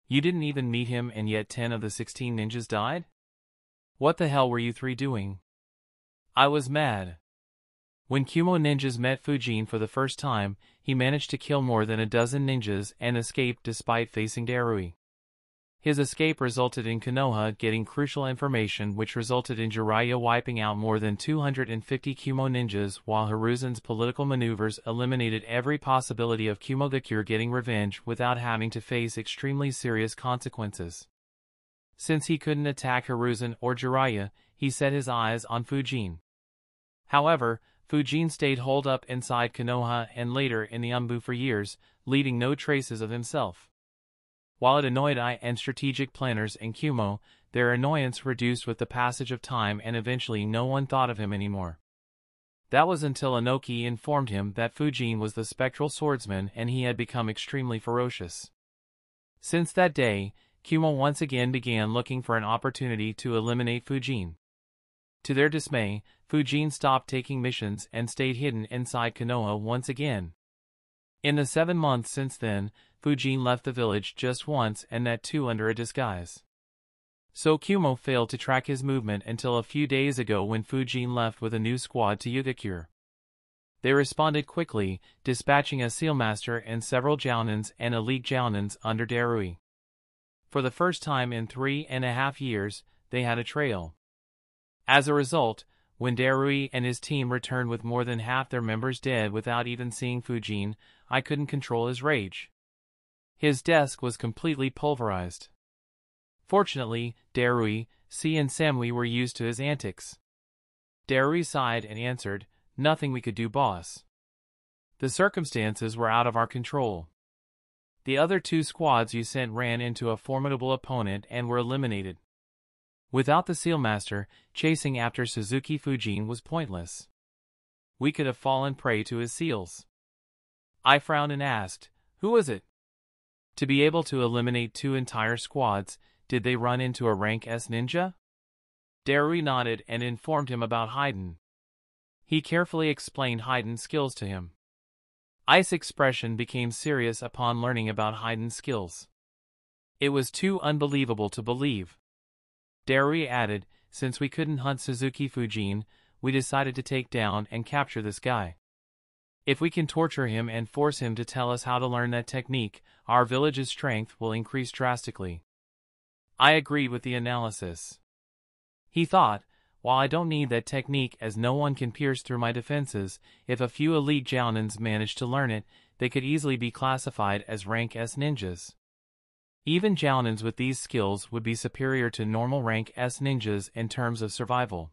You didn't even meet him and yet 10 of the 16 ninjas died? What the hell were you 3 doing? I was mad. When Kumo ninjas met Fujin for the first time, he managed to kill more than a dozen ninjas and escaped despite facing Darui. His escape resulted in Konoha getting crucial information which resulted in Jiraiya wiping out more than 250 Kumo ninjas while Hiruzen's political maneuvers eliminated every possibility of Kumo the Cure getting revenge without having to face extremely serious consequences. Since he couldn't attack Hiruzen or Jiraiya, he set his eyes on Fujin. However, Fujin stayed holed up inside Konoha and later in the Umbu for years, leaving no traces of himself. While it annoyed I and strategic planners in Kumo, their annoyance reduced with the passage of time and eventually no one thought of him anymore. That was until Inoki informed him that Fujin was the spectral swordsman and he had become extremely ferocious. Since that day, Kumo once again began looking for an opportunity to eliminate Fujin. To their dismay, Fujin stopped taking missions and stayed hidden inside Konoha once again. In the 7 months since then, Fujin left the village just once and that too under a disguise. So Kumo failed to track his movement until a few days ago when Fujin left with a new squad to Yugakure. They responded quickly, dispatching a sealmaster and several jounins and elite jounins under Darui. For the first time in 3.5 years, they had a trail. As a result, when Darui and his team returned with more than half their members dead without even seeing Fujin, I couldn't control his rage. His desk was completely pulverized. Fortunately, Darui, C and Samui were used to his antics. Darui sighed and answered, "Nothing we could do, boss. The circumstances were out of our control. The other 2 squads you sent ran into a formidable opponent and were eliminated. Without the Seal Master, chasing after Suzuki Fujin was pointless. We could have fallen prey to his seals. I frowned and asked, "Who was it?" To be able to eliminate 2 entire squads, did they run into a rank S ninja? Darui nodded and informed him about Haydn. He carefully explained Haydn's skills to him. Ice's expression became serious upon learning about Haydn's skills. It was too unbelievable to believe. Darui added, "Since we couldn't hunt Suzuki Fujin, we decided to take down and capture this guy. If we can torture him and force him to tell us how to learn that technique, our village's strength will increase drastically." I agreed with the analysis. He thought, "While I don't need that technique as no one can pierce through my defenses, if a few elite Jounins manage to learn it, they could easily be classified as rank S ninjas. Even Jounins with these skills would be superior to normal rank S ninjas in terms of survival.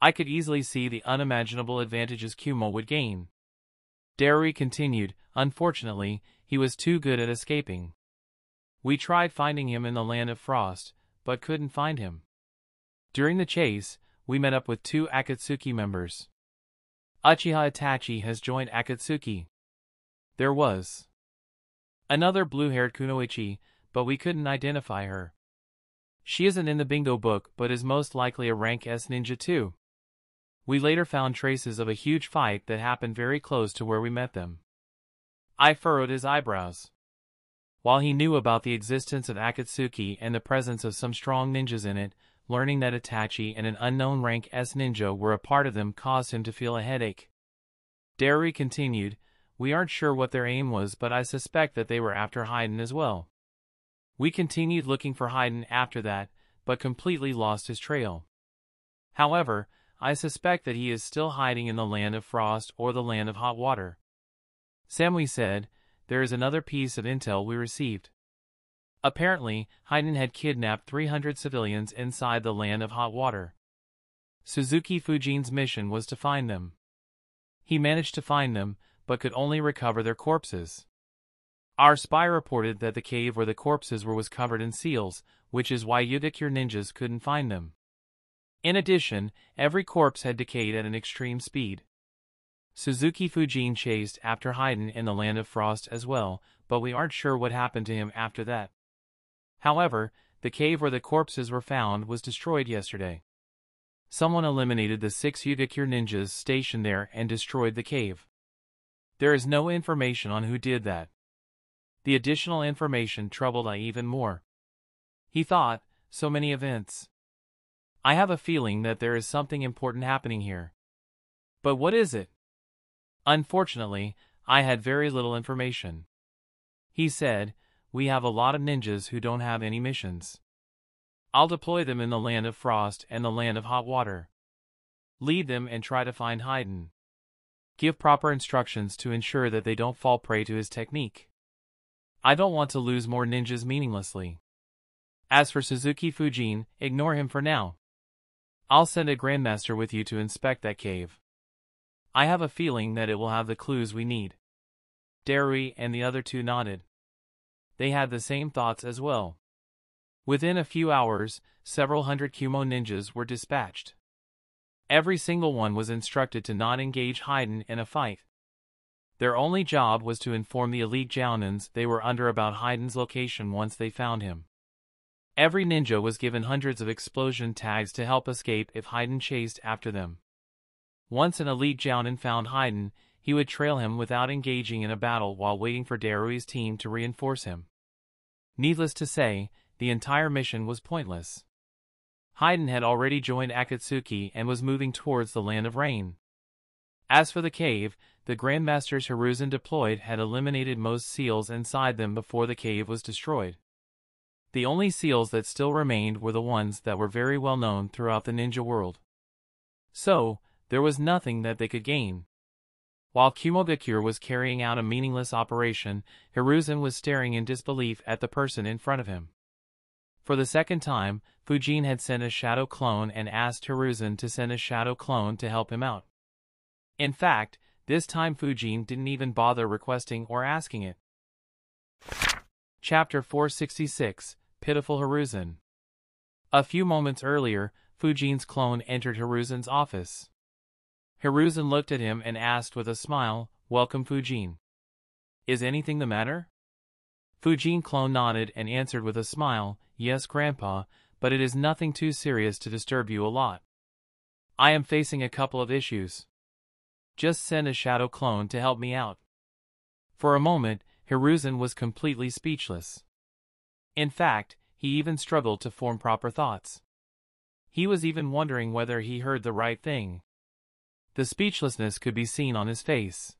I could easily see the unimaginable advantages Kumo would gain." Darui continued, "Unfortunately, he was too good at escaping. We tried finding him in the Land of Frost, but couldn't find him. During the chase, we met up with 2 Akatsuki members. Uchiha Itachi has joined Akatsuki. There was another blue-haired kunoichi, but we couldn't identify her. She isn't in the bingo book but is most likely a rank S ninja too. We later found traces of a huge fight that happened very close to where we met them." I furrowed his eyebrows. While he knew about the existence of Akatsuki and the presence of some strong ninjas in it, learning that Itachi and an unknown rank S ninja were a part of them caused him to feel a headache. Darui continued, "We aren't sure what their aim was, but I suspect that they were after Haydn as well. We continued looking for Haydn after that, but completely lost his trail. However, I suspect that he is still hiding in the Land of Frost or the Land of Hot Water." Samui said, "There is another piece of intel we received. Apparently, Haydn had kidnapped 300 civilians inside the Land of Hot Water. Suzuki Fujin's mission was to find them. He managed to find them, but could only recover their corpses. Our spy reported that the cave where the corpses were was covered in seals, which is why Yugakure ninjas couldn't find them. In addition, every corpse had decayed at an extreme speed. Suzuki Fujin chased after Haydn in the Land of Frost as well, but we aren't sure what happened to him after that. However, the cave where the corpses were found was destroyed yesterday. Someone eliminated the 6 Yugakure ninjas stationed there and destroyed the cave. There is no information on who did that." The additional information troubled I even more. He thought, "So many events. I have a feeling that there is something important happening here. But what is it?" Unfortunately, I had very little information. He said, "We have a lot of ninjas who don't have any missions. I'll deploy them in the Land of Frost and the Land of Hot Water. Lead them and try to find Haydn. Give proper instructions to ensure that they don't fall prey to his technique. I don't want to lose more ninjas meaninglessly. As for Suzuki Fujin, ignore him for now. I'll send a Grandmaster with you to inspect that cave. I have a feeling that it will have the clues we need." Darui and the other 2 nodded. They had the same thoughts as well. Within a few hours, several hundred Kumo ninjas were dispatched. Every single one was instructed to not engage Haydn in a fight. Their only job was to inform the elite Jounins they were under about Haydn's location once they found him. Every ninja was given hundreds of explosion tags to help escape if Haydn chased after them. Once an elite Jounin found Haydn, he would trail him without engaging in a battle while waiting for Darui's team to reinforce him. Needless to say, the entire mission was pointless. Haydn had already joined Akatsuki and was moving towards the Land of Rain. As for the cave, the Grandmasters Hiruzen deployed had eliminated most seals inside them before the cave was destroyed. The only seals that still remained were the ones that were very well known throughout the ninja world. So, there was nothing that they could gain. While Kumogakure was carrying out a meaningless operation, Hiruzen was staring in disbelief at the person in front of him. For the second time, Fujin had sent a shadow clone and asked Hiruzen to send a shadow clone to help him out. In fact, this time Fujin didn't even bother requesting or asking it. Chapter 466, Pitiful Hiruzen. A few moments earlier, Fujin's clone entered Hiruzen's office. Hiruzen looked at him and asked with a smile, "Welcome, Fujin. Is anything the matter?" Fujin clone nodded and answered with a smile, "Yes, Grandpa, but it is nothing too serious to disturb you a lot. I am facing a couple of issues. Just send a shadow clone to help me out." For a moment, Hiruzen was completely speechless. In fact, he even struggled to form proper thoughts. He was even wondering whether he heard the right thing. The speechlessness could be seen on his face.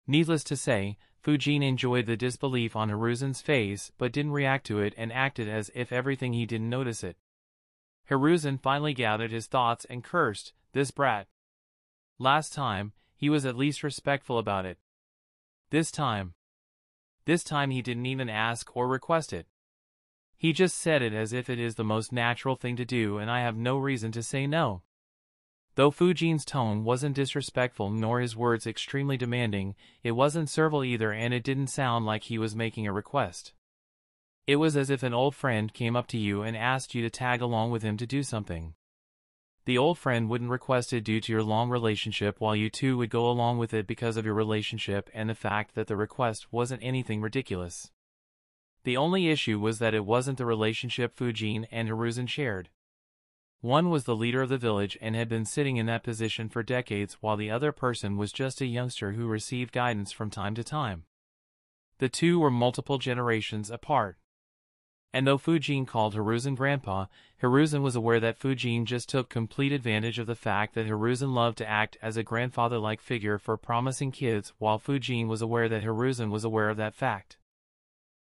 Needless to say, Fujin enjoyed the disbelief on Hiruzen's face but didn't react to it and acted as if everything he didn't notice it. Hiruzen finally gathered his thoughts and cursed, "This brat. Last time, he was at least respectful about it. This time he didn't even ask or request it. He just said it as if it is the most natural thing to do and I have no reason to say no." Though Fujin's tone wasn't disrespectful nor his words extremely demanding, it wasn't servile either and it didn't sound like he was making a request. It was as if an old friend came up to you and asked you to tag along with him to do something. The old friend wouldn't request it due to your long relationship while you two would go along with it because of your relationship and the fact that the request wasn't anything ridiculous. The only issue was that it wasn't the relationship Fujin and Hiruzen shared. One was the leader of the village and had been sitting in that position for decades while the other person was just a youngster who received guidance from time to time. The two were multiple generations apart. And though Fujin called Hiruzen Grandpa, Hiruzen was aware that Fujin just took complete advantage of the fact that Hiruzen loved to act as a grandfather-like figure for promising kids while Fujin was aware that Hiruzen was aware of that fact.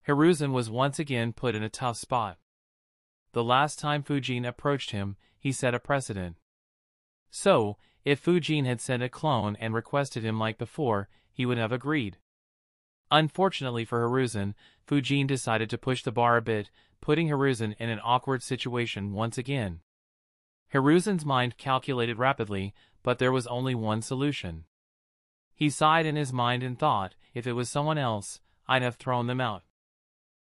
Hiruzen was once again put in a tough spot. The last time Fujin approached him, he set a precedent. So, if Fujin had sent a clone and requested him like before, he would have agreed. Unfortunately for Hiruzen, Fujin decided to push the bar a bit, putting Hiruzen in an awkward situation once again. Hiruzen's mind calculated rapidly, but there was only one solution. He sighed in his mind and thought, if it was someone else, I'd have thrown them out.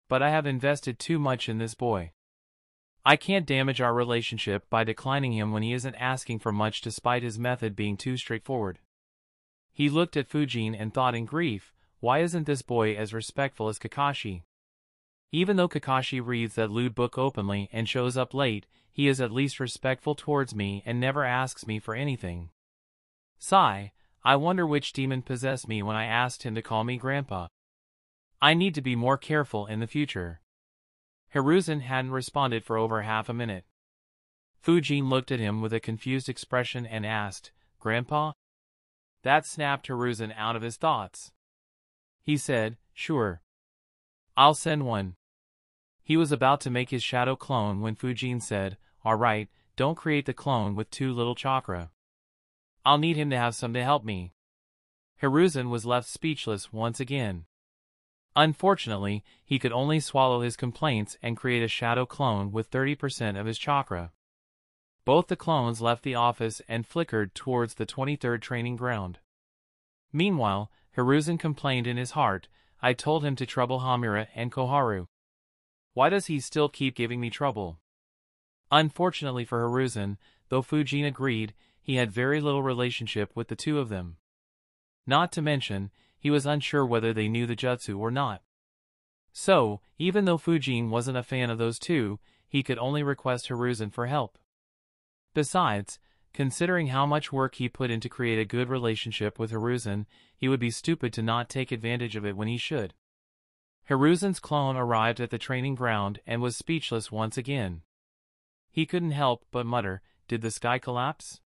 But I have invested too much in this boy. I can't damage our relationship by declining him when he isn't asking for much despite his method being too straightforward. He looked at Fujin and thought in grief, why isn't this boy as respectful as Kakashi? Even though Kakashi reads that lewd book openly and shows up late, he is at least respectful towards me and never asks me for anything. Sigh, I wonder which demon possessed me when I asked him to call me Grandpa. I need to be more careful in the future. Hiruzen hadn't responded for over half a minute. Fujin looked at him with a confused expression and asked, "Grandpa?" That snapped Hiruzen out of his thoughts. He said, "Sure. I'll send one." He was about to make his shadow clone when Fujin said, "Alright, don't create the clone with too little chakra. I'll need him to have some to help me." Hiruzen was left speechless once again. Unfortunately, he could only swallow his complaints and create a shadow clone with 30% of his chakra. Both the clones left the office and flickered towards the 23rd training ground. Meanwhile, Hiruzen complained in his heart, I told him to trouble Hamura and Koharu. Why does he still keep giving me trouble? Unfortunately for Hiruzen, though Fujin agreed, he had very little relationship with the two of them. Not to mention, he was unsure whether they knew the jutsu or not. So, even though Fujin wasn't a fan of those two, he could only request Hiruzen for help. Besides, considering how much work he put in to create a good relationship with Hiruzen, he would be stupid to not take advantage of it when he should. Hiruzen's clone arrived at the training ground and was speechless once again. He couldn't help but mutter, did the sky collapse?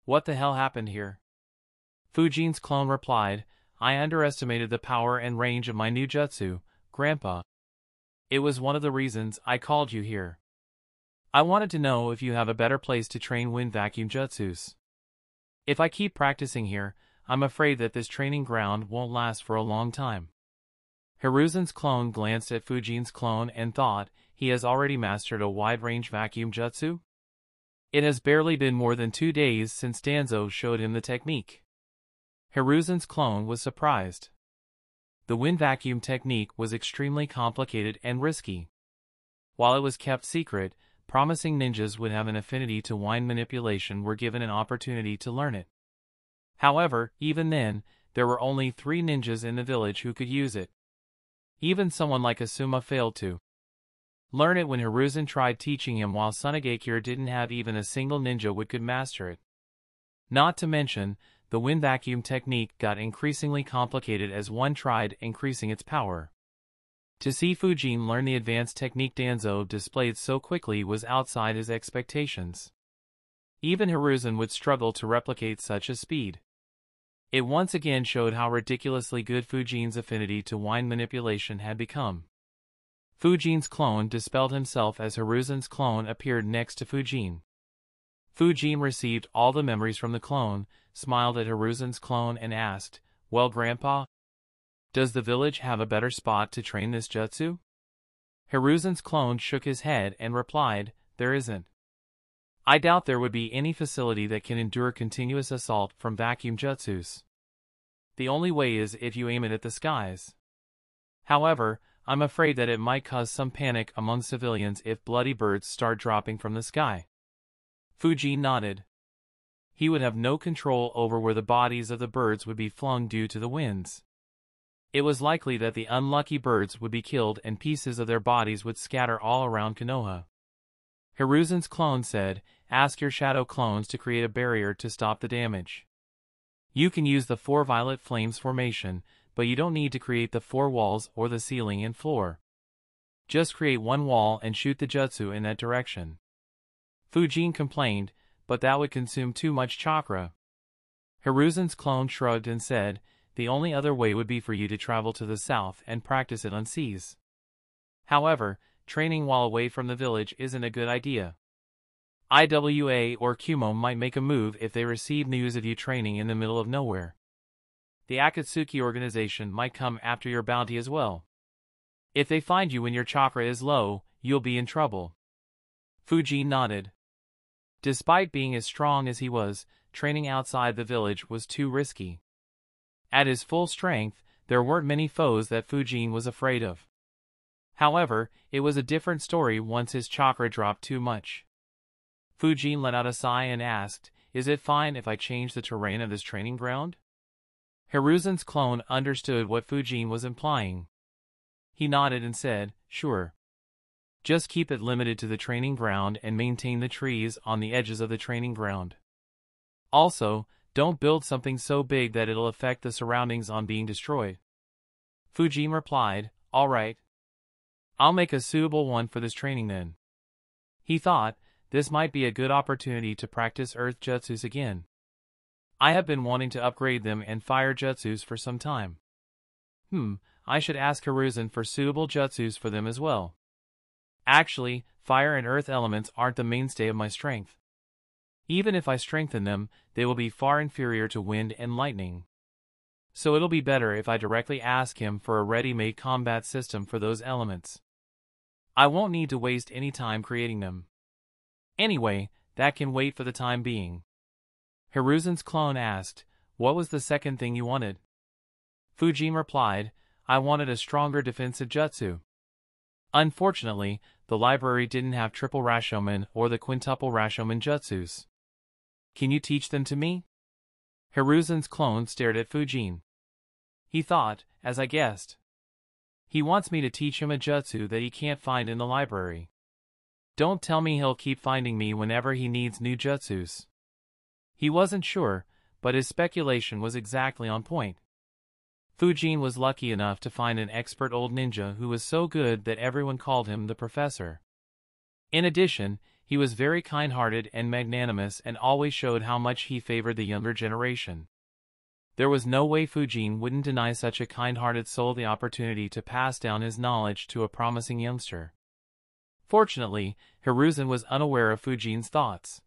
What the hell happened here? Fujin's clone replied, I underestimated the power and range of my new jutsu, Grandpa. It was one of the reasons I called you here. I wanted to know if you have a better place to train wind vacuum jutsus. If I keep practicing here, I'm afraid that this training ground won't last for a long time. Hiruzen's clone glanced at Fujin's clone and thought, he has already mastered a wide-range vacuum jutsu? It has barely been more than 2 days since Danzo showed him the technique. Hiruzen's clone was surprised. The wind vacuum technique was extremely complicated and risky. While it was kept secret, promising ninjas would have an affinity to wine manipulation were given an opportunity to learn it. However, even then, there were only 3 ninjas in the village who could use it. Even someone like Asuma failed to learn it when Hiruzen tried teaching him, while Sunagakure didn't have even a single ninja who could master it. Not to mention, the wind vacuum technique got increasingly complicated as one tried increasing its power. To see Fujin learn the advanced technique Danzo displayed so quickly was outside his expectations. Even Hiruzen would struggle to replicate such a speed. It once again showed how ridiculously good Fujin's affinity to wine manipulation had become. Fujin's clone dispelled himself as Hiruzen's clone appeared next to Fujin. Fujin received all the memories from the clone, smiled at Hiruzen's clone and asked, "Well, Grandpa, does the village have a better spot to train this jutsu?" Hiruzen's clone shook his head and replied, "There isn't. I doubt there would be any facility that can endure continuous assault from vacuum jutsus. The only way is if you aim it at the skies. However, I'm afraid that it might cause some panic among civilians if bloody birds start dropping from the sky." Fujin nodded. He would have no control over where the bodies of the birds would be flung due to the winds. It was likely that the unlucky birds would be killed and pieces of their bodies would scatter all around Konoha. Hiruzen's clone said, "Ask your shadow clones to create a barrier to stop the damage. You can use the 4 violet flames formation, but you don't need to create the 4 walls or the ceiling and floor. Just create 1 wall and shoot the jutsu in that direction." Fujin complained, but that would consume too much chakra. Hiruzen's clone shrugged and said, "The only other way would be for you to travel to the south and practice it on seas. However, training while away from the village isn't a good idea. IWA or Kumo might make a move if they receive news of you training in the middle of nowhere. The Akatsuki organization might come after your bounty as well. If they find you when your chakra is low, you'll be in trouble." Fujin nodded. Despite being as strong as he was, training outside the village was too risky. At his full strength, there weren't many foes that Fujin was afraid of. However, it was a different story once his chakra dropped too much. Fujin let out a sigh and asked, "Is it fine if I change the terrain of this training ground?" Hiruzen's clone understood what Fujin was implying. He nodded and said, "Sure. Just keep it limited to the training ground and maintain the trees on the edges of the training ground. Also, don't build something so big that it'll affect the surroundings on being destroyed." Fujin replied, "All right. I'll make a suitable one for this training then." He thought, this might be a good opportunity to practice earth jutsus again. I have been wanting to upgrade them and fire jutsus for some time. I should ask Hiruzen for suitable jutsus for them as well. Actually, fire and earth elements aren't the mainstay of my strength. Even if I strengthen them, they will be far inferior to wind and lightning. So it'll be better if I directly ask him for a ready-made combat system for those elements. I won't need to waste any time creating them. Anyway, that can wait for the time being." Hiruzen's clone asked, "What was the second thing you wanted?" Fujin replied, "I wanted a stronger defensive jutsu. Unfortunately, the library didn't have triple Rashomon or the quintuple Rashomon jutsus. Can you teach them to me?" Hiruzen's clone stared at Fujin. He thought, as I guessed. He wants me to teach him a jutsu that he can't find in the library. Don't tell me he'll keep finding me whenever he needs new jutsus. He wasn't sure, but his speculation was exactly on point. Fujin was lucky enough to find an expert old ninja who was so good that everyone called him the professor. In addition, he was very kind-hearted and magnanimous and always showed how much he favored the younger generation. There was no way Fujin wouldn't deny such a kind-hearted soul the opportunity to pass down his knowledge to a promising youngster. Fortunately, Hiruzen was unaware of Fujin's thoughts.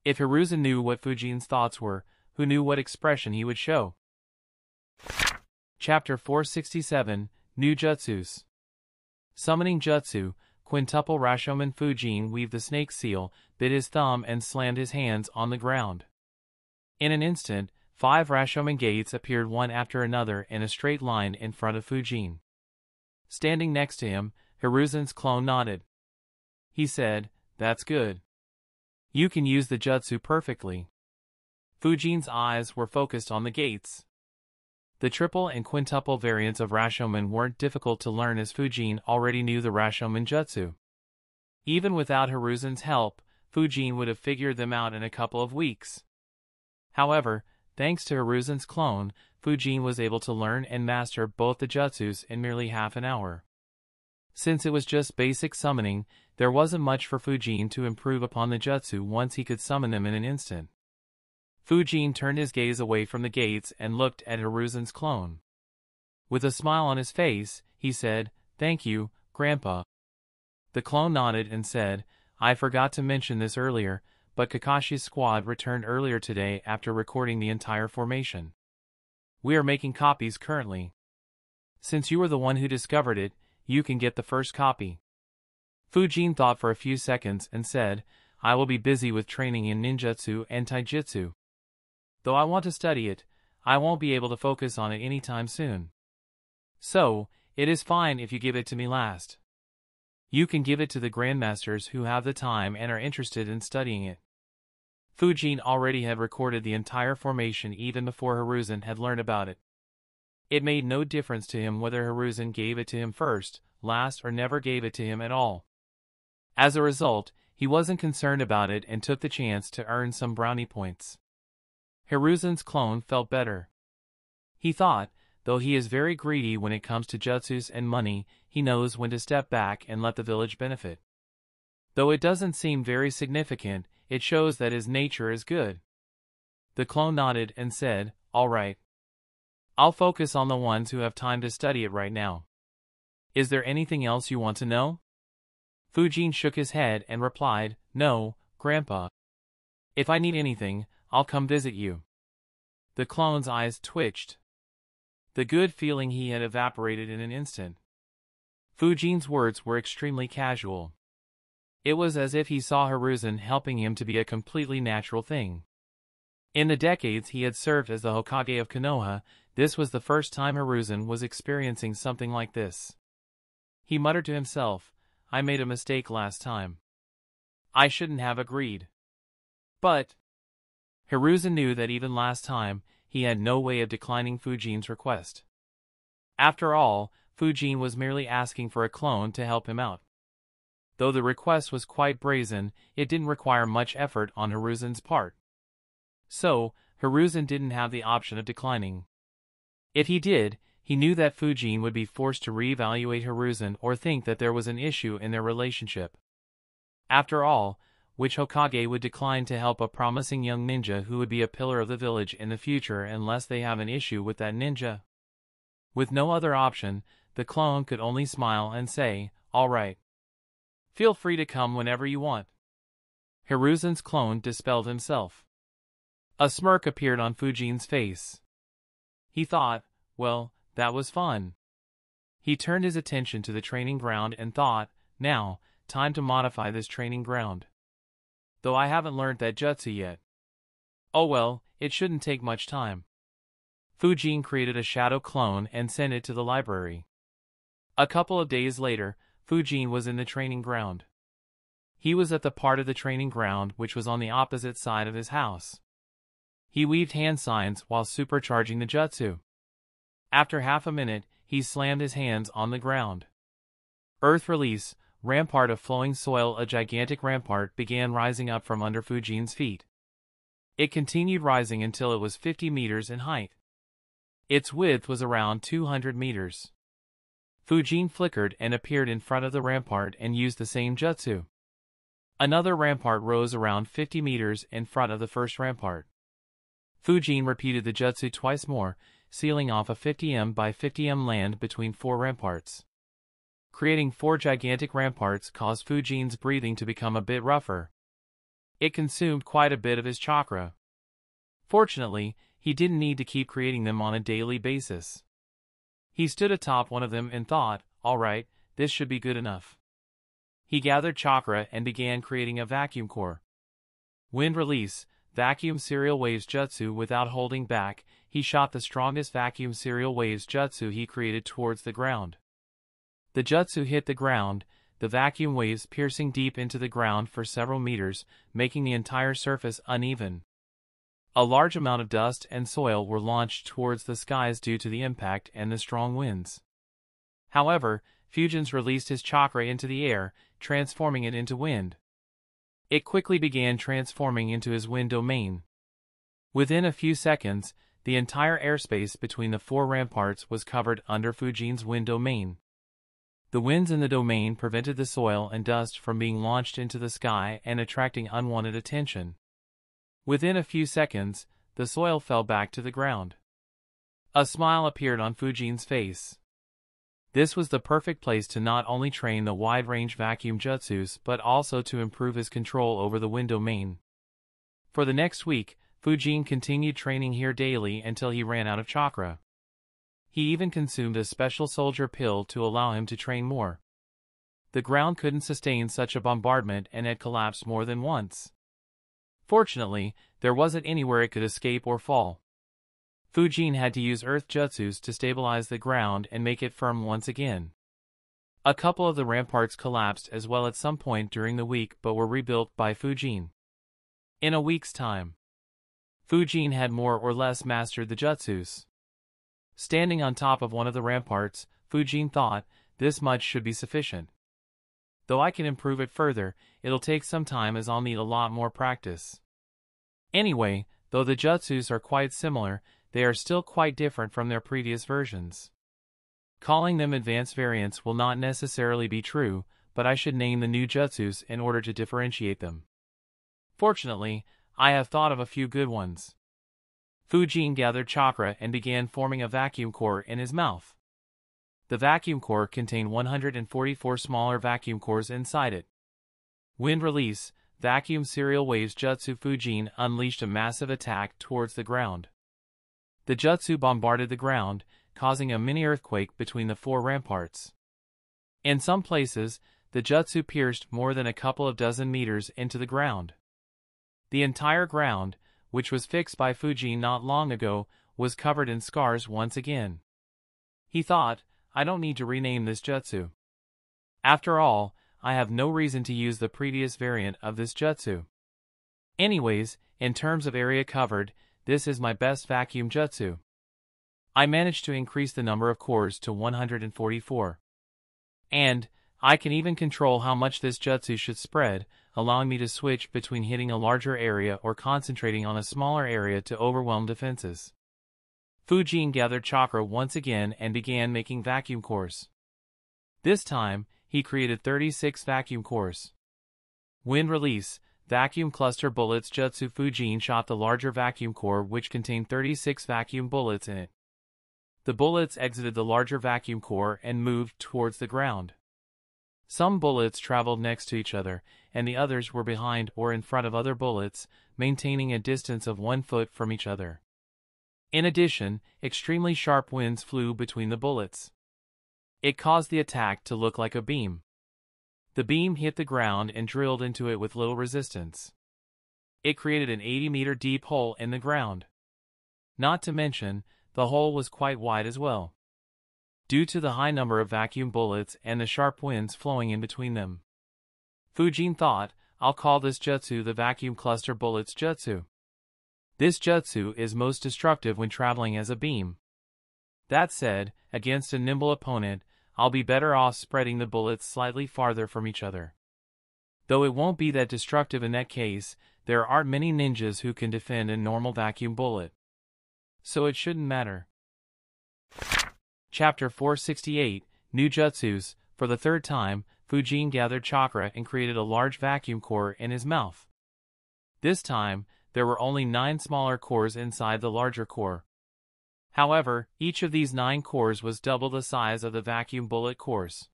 If Hiruzen knew what Fujin's thoughts were, who knew what expression he would show? Chapter 467, New Jutsus. Summoning Jutsu, quintuple Rashomon. Fujin weaved the snake seal, bit his thumb and slammed his hands on the ground. In an instant, 5 Rashomon gates appeared one after another in a straight line in front of Fujin. Standing next to him, Hiruzen's clone nodded. He said, that's good. You can use the jutsu perfectly. Fujin's eyes were focused on the gates. The triple and quintuple variants of Rashomon weren't difficult to learn as Fujin already knew the Rashomon jutsu. Even without Hiruzen's help, Fujin would have figured them out in a couple of weeks. However, thanks to Hiruzen's clone, Fujin was able to learn and master both the jutsus in merely half an hour. Since it was just basic summoning, there wasn't much for Fujin to improve upon the jutsu once he could summon them in an instant. Fujin turned his gaze away from the gates and looked at Hiruzen's clone. With a smile on his face, he said, "Thank you, Grandpa." The clone nodded and said, "I forgot to mention this earlier, but Kakashi's squad returned earlier today after recording the entire formation. We are making copies currently. Since you were the one who discovered it, you can get the first copy." Fujin thought for a few seconds and said, "I will be busy with training in ninjutsu and taijutsu. Though I want to study it, I won't be able to focus on it anytime soon. So, it is fine if you give it to me last. You can give it to the grandmasters who have the time and are interested in studying it." Fujin already had recorded the entire formation even before Hiruzen had learned about it. It made no difference to him whether Hiruzen gave it to him first, last, or never gave it to him at all. As a result, he wasn't concerned about it and took the chance to earn some brownie points. Hiruzen's clone felt better. He thought, though he is very greedy when it comes to jutsus and money, he knows when to step back and let the village benefit. Though it doesn't seem very significant, it shows that his nature is good. The clone nodded and said, "All right. I'll focus on the ones who have time to study it right now. Is there anything else you want to know?" Fujin shook his head and replied, "No, Grandpa. If I need anything, I'll come visit you." The clone's eyes twitched. The good feeling he had evaporated in an instant. Fujin's words were extremely casual. It was as if he saw Hiruzen helping him to be a completely natural thing. In the decades he had served as the Hokage of Konoha, this was the first time Hiruzen was experiencing something like this. He muttered to himself, "I made a mistake last time. I shouldn't have agreed." But Hiruzen knew that even last time, he had no way of declining Fujin's request. After all, Fujin was merely asking for a clone to help him out. Though the request was quite brazen, it didn't require much effort on Hiruzen's part. So, Hiruzen didn't have the option of declining. If he did, he knew that Fujin would be forced to reevaluate Hiruzen or think that there was an issue in their relationship. After all, which Hokage would decline to help a promising young ninja who would be a pillar of the village in the future unless they have an issue with that ninja? With no other option, the clone could only smile and say, "All right. Feel free to come whenever you want." Hiruzen's clone dispelled himself. A smirk appeared on Fujin's face. He thought, well, that was fun. He turned his attention to the training ground and thought, now, time to modify this training ground. Though I haven't learned that jutsu yet. Oh well, it shouldn't take much time. Fujin created a shadow clone and sent it to the library. A couple of days later, Fujin was in the training ground. He was at the part of the training ground which was on the opposite side of his house. He weaved hand signs while supercharging the jutsu. After half a minute, he slammed his hands on the ground. Earth release, rampart of flowing soil. A gigantic rampart began rising up from under Fujin's feet. It continued rising until it was 50 meters in height. Its width was around 200 meters. Fujin flickered and appeared in front of the rampart and used the same jutsu. Another rampart rose around 50 meters in front of the first rampart. Fujin repeated the jutsu twice more, sealing off a 50m by 50m land between four ramparts. Creating four gigantic ramparts caused Fujin's breathing to become a bit rougher. It consumed quite a bit of his chakra. Fortunately, he didn't need to keep creating them on a daily basis. He stood atop one of them and thought, alright, this should be good enough. He gathered chakra and began creating a vacuum core. Wind release, vacuum serial waves jutsu. Without holding back, he shot the strongest vacuum serial waves jutsu he created towards the ground. The jutsu hit the ground, the vacuum waves piercing deep into the ground for several meters, making the entire surface uneven. A large amount of dust and soil were launched towards the skies due to the impact and the strong winds. However, Fujins released his chakra into the air, transforming it into wind. It quickly began transforming into his wind domain. Within a few seconds, the entire airspace between the 4 ramparts was covered under Fujin's wind domain. The winds in the domain prevented the soil and dust from being launched into the sky and attracting unwanted attention. Within a few seconds, the soil fell back to the ground. A smile appeared on Fujin's face. This was the perfect place to not only train the wide-range vacuum jutsus but also to improve his control over the wind domain. For the next week, Fujin continued training here daily until he ran out of chakra. He even consumed a special soldier pill to allow him to train more. The ground couldn't sustain such a bombardment and had collapsed more than once. Fortunately, there wasn't anywhere it could escape or fall. Fujin had to use earth jutsus to stabilize the ground and make it firm once again. A couple of the ramparts collapsed as well at some point during the week but were rebuilt by Fujin. In a week's time, Fujin had more or less mastered the jutsus. Standing on top of one of the ramparts, Fujin thought, this much should be sufficient. Though I can improve it further, it'll take some time as I'll need a lot more practice. Anyway, though the jutsus are quite similar, they are still quite different from their previous versions. Calling them advanced variants will not necessarily be true, but I should name the new jutsus in order to differentiate them. Fortunately, I have thought of a few good ones. Fujin gathered chakra and began forming a vacuum core in his mouth. The vacuum core contained 144 smaller vacuum cores inside it. Wind release, vacuum serial waves jutsu Fujin unleashed a massive attack towards the ground. The jutsu bombarded the ground, causing a mini earthquake between the 4 ramparts. In some places, the jutsu pierced more than a couple of dozen meters into the ground. The entire ground, which was fixed by Fujin not long ago, was covered in scars once again. He thought, I don't need to rename this jutsu. After all, I have no reason to use the previous variant of this jutsu. Anyways, in terms of area covered, this is my best vacuum jutsu. I managed to increase the number of cores to 144. And, I can even control how much this jutsu should spread, allowing me to switch between hitting a larger area or concentrating on a smaller area to overwhelm defenses. Fujin gathered chakra once again and began making vacuum cores. This time, he created 36 vacuum cores. Wind release, vacuum cluster bullets jutsu Fujin shot the larger vacuum core which contained 36 vacuum bullets in it. The bullets exited the larger vacuum core and moved towards the ground. Some bullets traveled next to each other, and the others were behind or in front of other bullets, maintaining a distance of 1 foot from each other. In addition, extremely sharp winds flew between the bullets. It caused the attack to look like a beam. The beam hit the ground and drilled into it with little resistance. It created an 80-meter deep hole in the ground. Not to mention, the hole was quite wide as well, due to the high number of vacuum bullets and the sharp winds flowing in between them. Fujin thought, I'll call this jutsu the vacuum cluster bullets jutsu. This jutsu is most destructive when traveling as a beam. That said, against a nimble opponent, I'll be better off spreading the bullets slightly farther from each other. Though it won't be that destructive in that case, there aren't many ninjas who can defend a normal vacuum bullet. So it shouldn't matter. Chapter 468, New Jutsus. For the third time, Fujin gathered chakra and created a large vacuum core in his mouth. This time, there were only 9 smaller cores inside the larger core. However, each of these 9 cores was double the size of the vacuum bullet cores.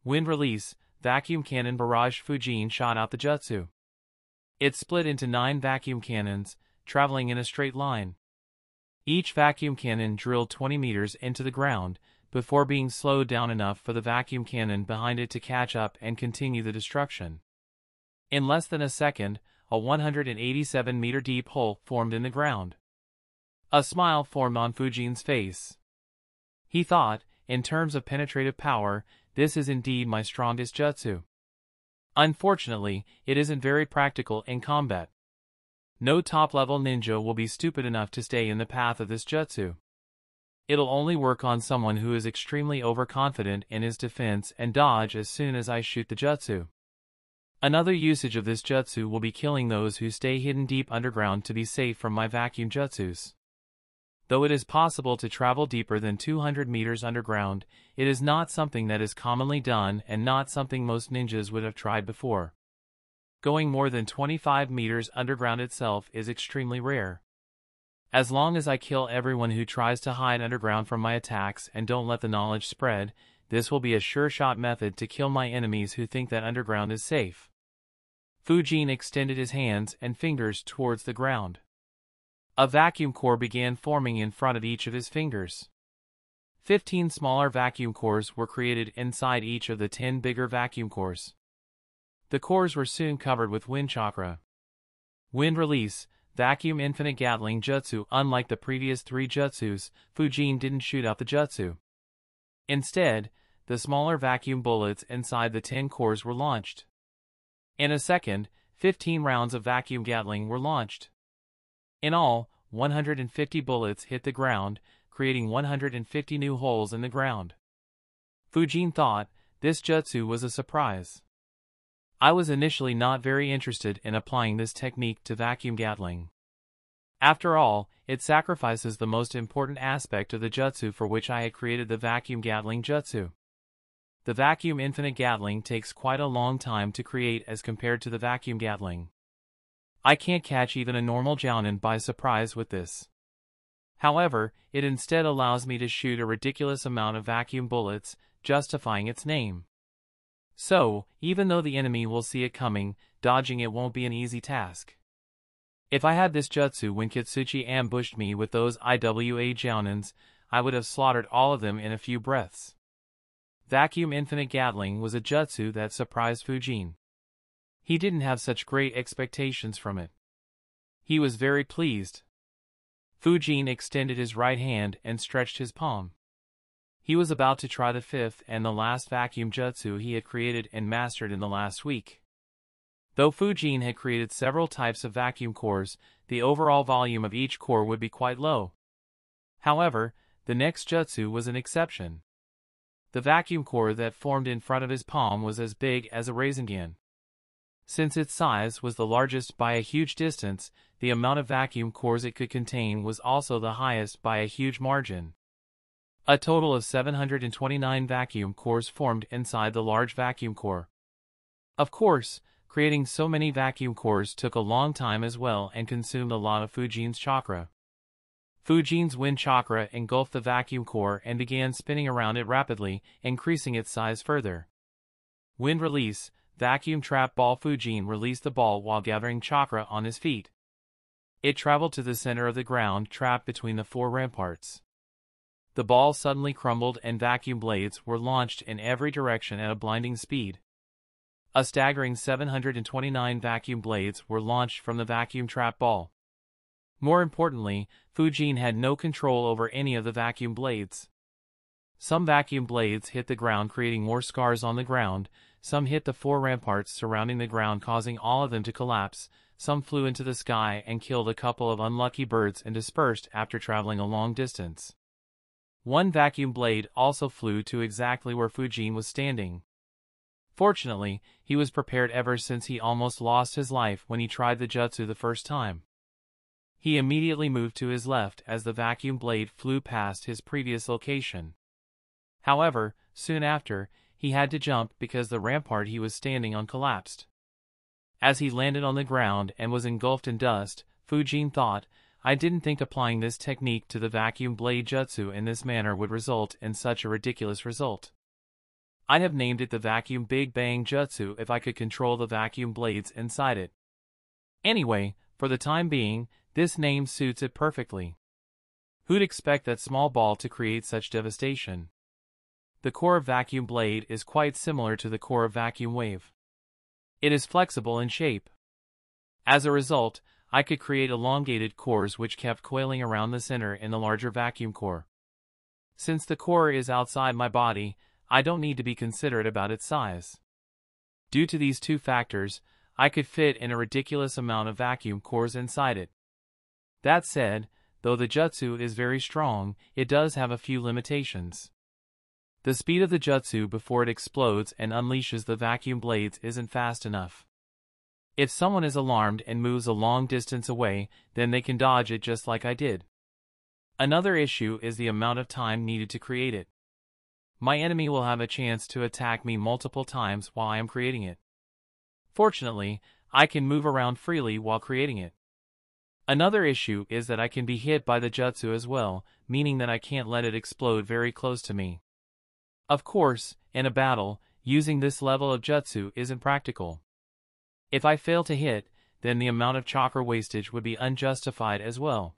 Wind release, vacuum cannon barrage Fujin shot out the jutsu. It split into 9 vacuum cannons, traveling in a straight line. Each vacuum cannon drilled 20 meters into the ground, before being slowed down enough for the vacuum cannon behind it to catch up and continue the destruction. In less than a second, a 187-meter deep hole formed in the ground. A smile formed on Fujin's face. He thought, in terms of penetrative power, this is indeed my strongest jutsu. Unfortunately, it isn't very practical in combat. No top-level ninja will be stupid enough to stay in the path of this jutsu. It'll only work on someone who is extremely overconfident in his defense and dodge as soon as I shoot the jutsu. Another usage of this jutsu will be killing those who stay hidden deep underground to be safe from my vacuum jutsus. Though it is possible to travel deeper than 200 meters underground, it is not something that is commonly done and not something most ninjas would have tried before. Going more than 25 meters underground itself is extremely rare. As long as I kill everyone who tries to hide underground from my attacks and don't let the knowledge spread, this will be a sure-shot method to kill my enemies who think that underground is safe. Fujin extended his hands and fingers towards the ground. A vacuum core began forming in front of each of his fingers. 15 smaller vacuum cores were created inside each of the 10 bigger vacuum cores. The cores were soon covered with wind chakra. Wind release, vacuum infinite Gatling jutsu. Unlike the previous 3 jutsus, Fujin didn't shoot out the jutsu. Instead, the smaller vacuum bullets inside the 10 cores were launched. In a second, 15 rounds of vacuum Gatling were launched. In all, 150 bullets hit the ground, creating 150 new holes in the ground. Fujin thought this jutsu was a surprise. I was initially not very interested in applying this technique to vacuum Gatling. After all, it sacrifices the most important aspect of the jutsu for which I had created the vacuum Gatling jutsu. The vacuum infinite Gatling takes quite a long time to create as compared to the vacuum Gatling. I can't catch even a normal jounin by surprise with this. However, it instead allows me to shoot a ridiculous amount of vacuum bullets, justifying its name. So, even though the enemy will see it coming, dodging it won't be an easy task. If I had this jutsu when Kitsuchi ambushed me with those IWA jounins, I would have slaughtered all of them in a few breaths. Vacuum infinite Gatling was a jutsu that surprised Fujin. He didn't have such great expectations from it. He was very pleased. Fujin extended his right hand and stretched his palm. He was about to try the 5th and the last vacuum jutsu he had created and mastered in the last week. Though Fujin had created several types of vacuum cores, the overall volume of each core would be quite low. However, the next jutsu was an exception. The vacuum core that formed in front of his palm was as big as a Rasengan. Since its size was the largest by a huge distance, the amount of vacuum cores it could contain was also the highest by a huge margin. A total of 729 vacuum cores formed inside the large vacuum core. Of course, creating so many vacuum cores took a long time as well and consumed a lot of Fujin's chakra. Fujin's wind chakra engulfed the vacuum core and began spinning around it rapidly, increasing its size further. Wind release, vacuum trap ball. Fujin released the ball while gathering chakra on his feet. It traveled to the center of the ground trapped between the 4 ramparts. The ball suddenly crumbled and vacuum blades were launched in every direction at a blinding speed. A staggering 729 vacuum blades were launched from the vacuum trap ball. More importantly, Fujin had no control over any of the vacuum blades. Some vacuum blades hit the ground creating more scars on the ground, some hit the 4 ramparts surrounding the ground causing all of them to collapse, some flew into the sky and killed a couple of unlucky birds and dispersed after traveling a long distance. One vacuum blade also flew to exactly where Fujin was standing. Fortunately, he was prepared ever since he almost lost his life when he tried the jutsu the first time. He immediately moved to his left as the vacuum blade flew past his previous location. However, soon after, he had to jump because the rampart he was standing on collapsed. As he landed on the ground and was engulfed in dust, Fujin thought, I didn't think applying this technique to the vacuum blade jutsu in this manner would result in such a ridiculous result. I'd have named it the vacuum Big Bang jutsu if I could control the vacuum blades inside it. Anyway, for the time being, this name suits it perfectly. Who'd expect that small ball to create such devastation? The core of vacuum blade is quite similar to the core of vacuum wave. It is flexible in shape. As a result, I could create elongated cores which kept coiling around the center in the larger vacuum core. Since the core is outside my body, I don't need to be considerate about its size. Due to these two factors, I could fit in a ridiculous amount of vacuum cores inside it. That said, though the jutsu is very strong, it does have a few limitations. The speed of the jutsu before it explodes and unleashes the vacuum blades isn't fast enough. If someone is alarmed and moves a long distance away, then they can dodge it just like I did. Another issue is the amount of time needed to create it. My enemy will have a chance to attack me multiple times while I am creating it. Fortunately, I can move around freely while creating it. Another issue is that I can be hit by the jutsu as well, meaning that I can't let it explode very close to me. Of course, in a battle, using this level of jutsu isn't practical. If I fail to hit, then the amount of chakra wastage would be unjustified as well.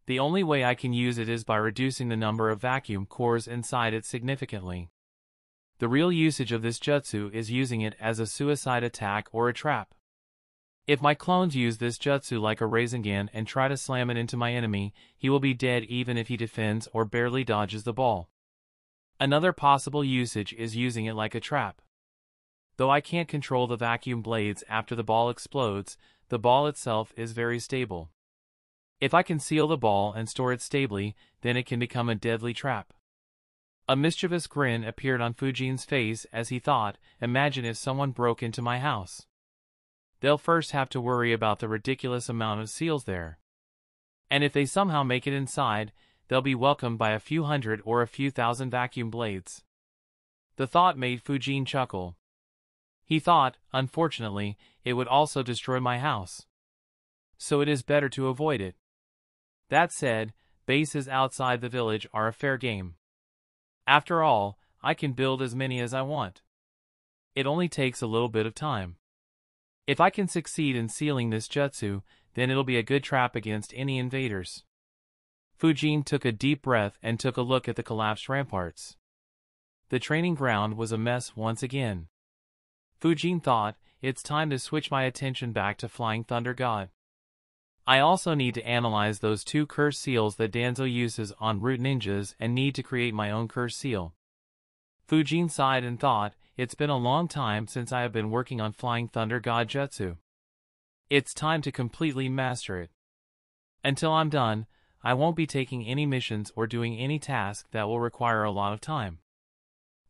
The only way I can use it is by reducing the number of vacuum cores inside it significantly. The real usage of this jutsu is using it as a suicide attack or a trap. If my clones use this jutsu like a Rasengan and try to slam it into my enemy, he will be dead even if he defends or barely dodges the ball. Another possible usage is using it like a trap. Though I can't control the vacuum blades after the ball explodes, the ball itself is very stable. If I can seal the ball and store it stably, then it can become a deadly trap. A mischievous grin appeared on Fujin's face as he thought, imagine if someone broke into my house. They'll first have to worry about the ridiculous amount of seals there. And if they somehow make it inside, they'll be welcomed by a few hundred or a few thousand vacuum blades. The thought made Fujin chuckle. He thought, unfortunately, it would also destroy my house. So it is better to avoid it. That said, bases outside the village are a fair game. After all, I can build as many as I want. It only takes a little bit of time. If I can succeed in sealing this jutsu, then it'll be a good trap against any invaders. Fujin took a deep breath and took a look at the collapsed ramparts. The training ground was a mess once again. Fujin thought, it's time to switch my attention back to Flying Thunder God. I also need to analyze those two curse seals that Danzo uses on root ninjas and need to create my own curse seal. Fujin sighed and thought, it's been a long time since I have been working on Flying Thunder God Jutsu. It's time to completely master it. Until I'm done, I won't be taking any missions or doing any task that will require a lot of time.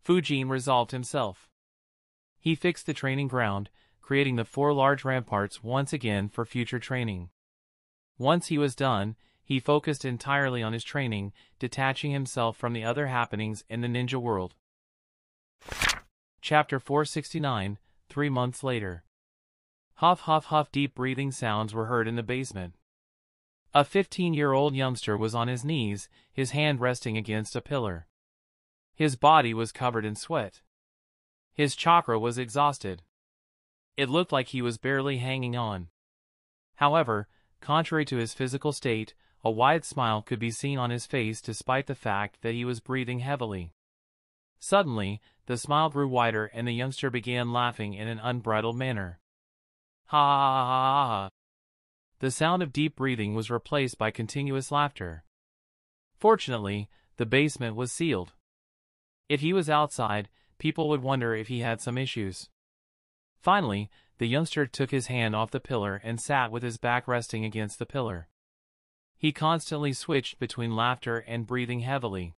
Fujin resolved himself. He fixed the training ground, creating the 4 large ramparts once again for future training. Once he was done, he focused entirely on his training, detaching himself from the other happenings in the ninja world. Chapter 469, 3 months later. Huff huff huff, deep breathing sounds were heard in the basement. A 15-year-old youngster was on his knees, his hand resting against a pillar. His body was covered in sweat. His chakra was exhausted. It looked like he was barely hanging on. However, contrary to his physical state, a wide smile could be seen on his face despite the fact that he was breathing heavily. Suddenly, the smile grew wider and the youngster began laughing in an unbridled manner. Ha ha ha ha ha. The sound of deep breathing was replaced by continuous laughter. Fortunately, the basement was sealed. If he was outside, people would wonder if he had some issues. Finally, the youngster took his hand off the pillar and sat with his back resting against the pillar. He constantly switched between laughter and breathing heavily.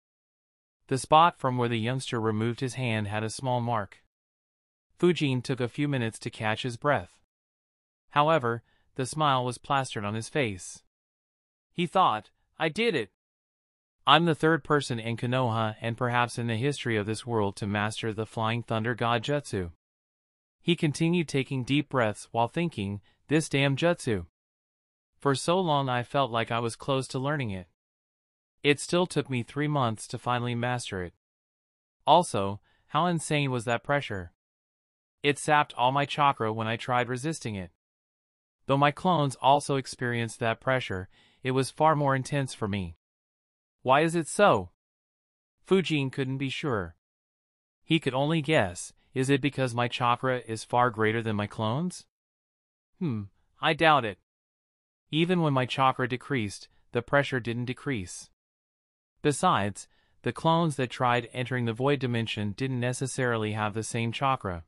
The spot from where the youngster removed his hand had a small mark. Fujin took a few minutes to catch his breath. However, the smile was plastered on his face. He thought, I did it! I'm the third person in Konoha and perhaps in the history of this world to master the Flying Thunder God Jutsu. He continued taking deep breaths while thinking, this damn jutsu. For so long I felt like I was close to learning it. It still took me 3 months to finally master it. Also, how insane was that pressure? It sapped all my chakra when I tried resisting it. Though my clones also experienced that pressure, it was far more intense for me. Why is it so? Fujin couldn't be sure. He could only guess, is it because my chakra is far greater than my clones? I doubt it. Even when my chakra decreased, the pressure didn't decrease. Besides, the clones that tried entering the void dimension didn't necessarily have the same chakra.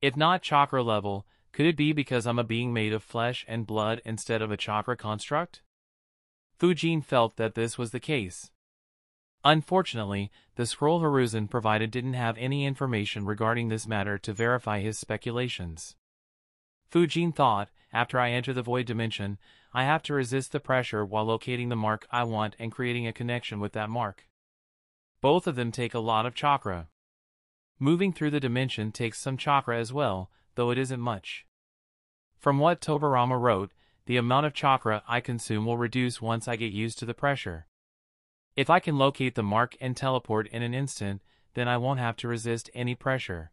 If not chakra level, could it be because I'm a being made of flesh and blood instead of a chakra construct? Fujin felt that this was the case. Unfortunately, the scroll Hiruzen provided didn't have any information regarding this matter to verify his speculations. Fujin thought, after I enter the void dimension, I have to resist the pressure while locating the mark I want and creating a connection with that mark. Both of them take a lot of chakra. Moving through the dimension takes some chakra as well, though it isn't much. From what Tobarama wrote, the amount of chakra I consume will reduce once I get used to the pressure. If I can locate the mark and teleport in an instant, then I won't have to resist any pressure.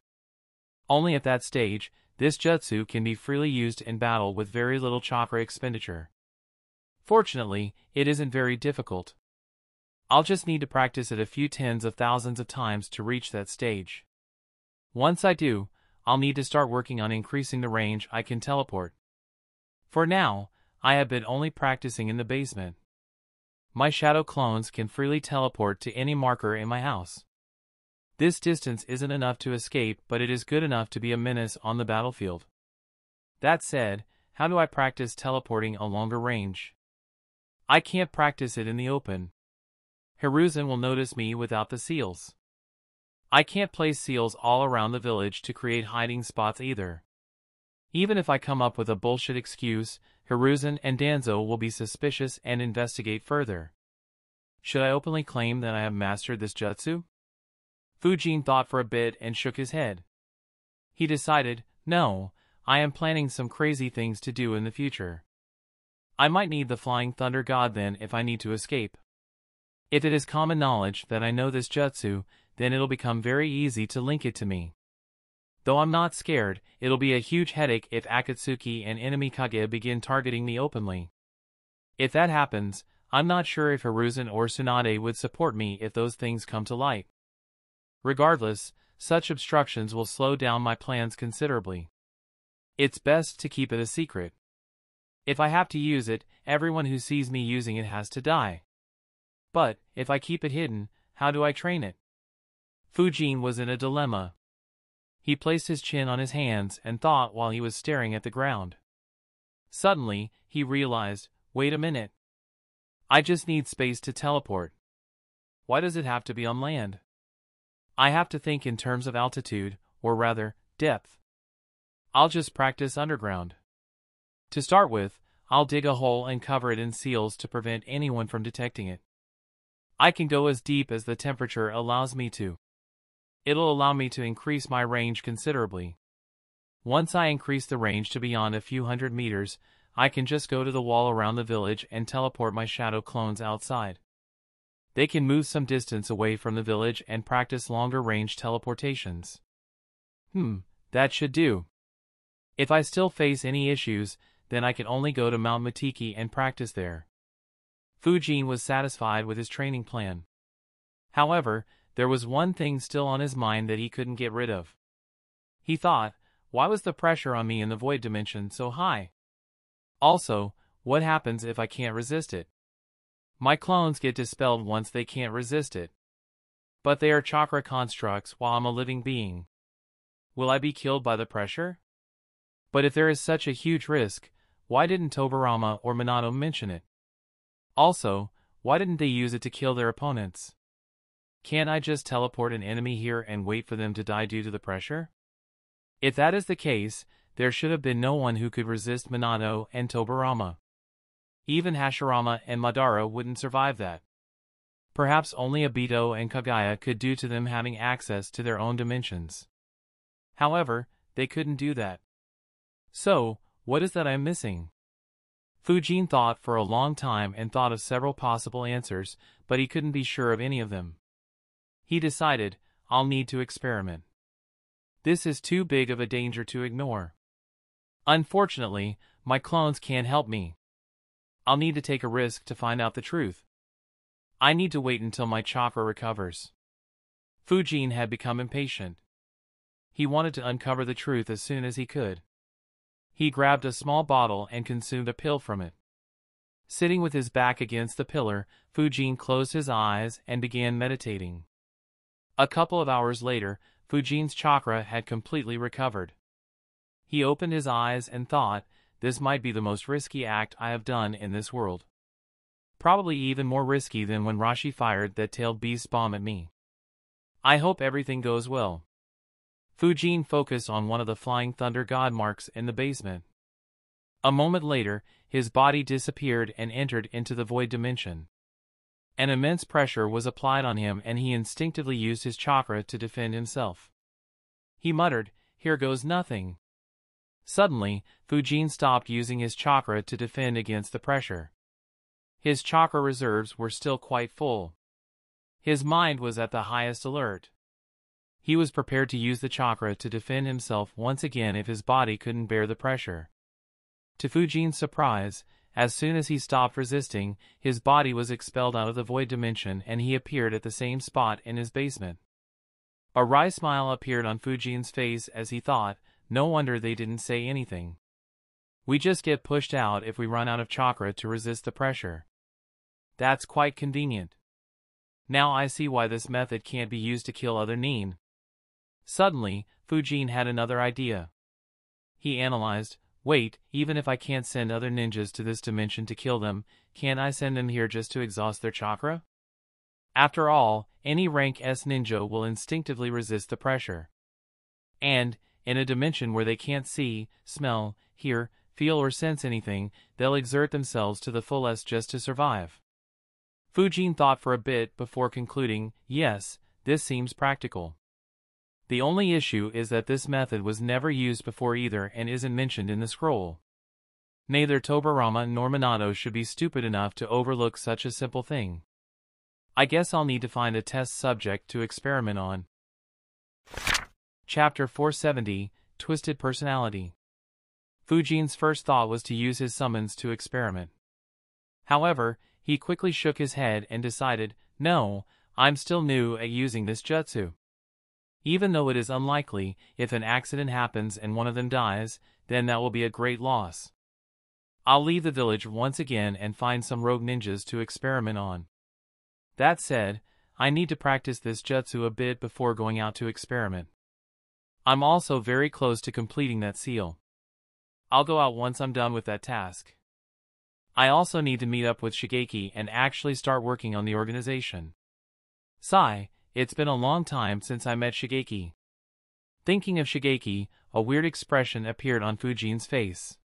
Only at that stage, this jutsu can be freely used in battle with very little chakra expenditure. Fortunately, it isn't very difficult. I'll just need to practice it a few tens of thousands of times to reach that stage. Once I do, I'll need to start working on increasing the range I can teleport. For now, I have been only practicing in the basement. My shadow clones can freely teleport to any marker in my house. This distance isn't enough to escape, but it is good enough to be a menace on the battlefield. That said, how do I practice teleporting a longer range? I can't practice it in the open. Hiruzen will notice me without the seals. I can't place seals all around the village to create hiding spots either. Even if I come up with a bullshit excuse, Hiruzen and Danzo will be suspicious and investigate further. Should I openly claim that I have mastered this jutsu? Fujin thought for a bit and shook his head. He decided, no, I am planning some crazy things to do in the future. I might need the Flying Thunder God then if I need to escape. If it is common knowledge that I know this jutsu, then it'll become very easy to link it to me. Though I'm not scared, it'll be a huge headache if Akatsuki and enemy Kage begin targeting me openly. If that happens, I'm not sure if Hiruzen or Tsunade would support me if those things come to light. Regardless, such obstructions will slow down my plans considerably. It's best to keep it a secret. If I have to use it, everyone who sees me using it has to die. But, if I keep it hidden, how do I train it? Fujin was in a dilemma. He placed his chin on his hands and thought while he was staring at the ground. Suddenly, he realized, wait a minute. I just need space to teleport. Why does it have to be on land? I have to think in terms of altitude, or rather, depth. I'll just practice underground. To start with, I'll dig a hole and cover it in seals to prevent anyone from detecting it. I can go as deep as the temperature allows me to. It'll allow me to increase my range considerably. Once I increase the range to beyond a few hundred meters, I can just go to the wall around the village and teleport my shadow clones outside. They can move some distance away from the village and practice longer range teleportations. That should do. If I still face any issues, then I can only go to Mount Matiki and practice there. Fujin was satisfied with his training plan. However, there was one thing still on his mind that he couldn't get rid of. He thought, why was the pressure on me in the void dimension so high? Also, what happens if I can't resist it? My clones get dispelled once they can't resist it. But they are chakra constructs while I'm a living being. Will I be killed by the pressure? But if there is such a huge risk, why didn't Tobarama or Minato mention it? Also, why didn't they use it to kill their opponents? Can't I just teleport an enemy here and wait for them to die due to the pressure? If that is the case, there should have been no one who could resist Minato and Tobarama. Even Hashirama and Madara wouldn't survive that. Perhaps only Obito and Kagaya could due to them having access to their own dimensions. However, they couldn't do that. So, what is that I'm missing? Fujin thought for a long time and thought of several possible answers, but he couldn't be sure of any of them. He decided, I'll need to experiment. This is too big of a danger to ignore. Unfortunately, my clones can't help me. I'll need to take a risk to find out the truth. I need to wait until my chakra recovers. Fujin had become impatient. He wanted to uncover the truth as soon as he could. He grabbed a small bottle and consumed a pill from it. Sitting with his back against the pillar, Fujin closed his eyes and began meditating. A couple of hours later, Fujin's chakra had completely recovered. He opened his eyes and thought, this might be the most risky act I have done in this world. Probably even more risky than when Rashi fired that tailed beast bomb at me. I hope everything goes well. Fujin focused on one of the flying thunder god marks in the basement. A moment later, his body disappeared and entered into the void dimension. An immense pressure was applied on him and he instinctively used his chakra to defend himself. He muttered, "Here goes nothing." Suddenly, Fujin stopped using his chakra to defend against the pressure. His chakra reserves were still quite full. His mind was at the highest alert. He was prepared to use the chakra to defend himself once again if his body couldn't bear the pressure. To Fujin's surprise, as soon as he stopped resisting, his body was expelled out of the void dimension and he appeared at the same spot in his basement. A wry smile appeared on Fujin's face as he thought, no wonder they didn't say anything. We just get pushed out if we run out of chakra to resist the pressure. That's quite convenient. Now I see why this method can't be used to kill other nin. Suddenly, Fujin had another idea. He analyzed, wait, even if I can't send other ninjas to this dimension to kill them, can't I send them here just to exhaust their chakra? After all, any rank S ninja will instinctively resist the pressure. And, in a dimension where they can't see, smell, hear, feel or sense anything, they'll exert themselves to the fullest just to survive. Fujin thought for a bit before concluding, yes, this seems practical. The only issue is that this method was never used before either and isn't mentioned in the scroll. Neither Tobirama nor Minato should be stupid enough to overlook such a simple thing. I guess I'll need to find a test subject to experiment on. Chapter 470, Twisted Personality. Fujin's first thought was to use his summons to experiment. However, he quickly shook his head and decided, no, I'm still new at using this jutsu. Even though it is unlikely, if an accident happens and one of them dies, then that will be a great loss. I'll leave the village once again and find some rogue ninjas to experiment on. That said, I need to practice this jutsu a bit before going out to experiment. I'm also very close to completing that seal. I'll go out once I'm done with that task. I also need to meet up with Shigeki and actually start working on the organization. Sigh, it's been a long time since I met Shigeki. Thinking of Shigeki, a weird expression appeared on Fujin's face.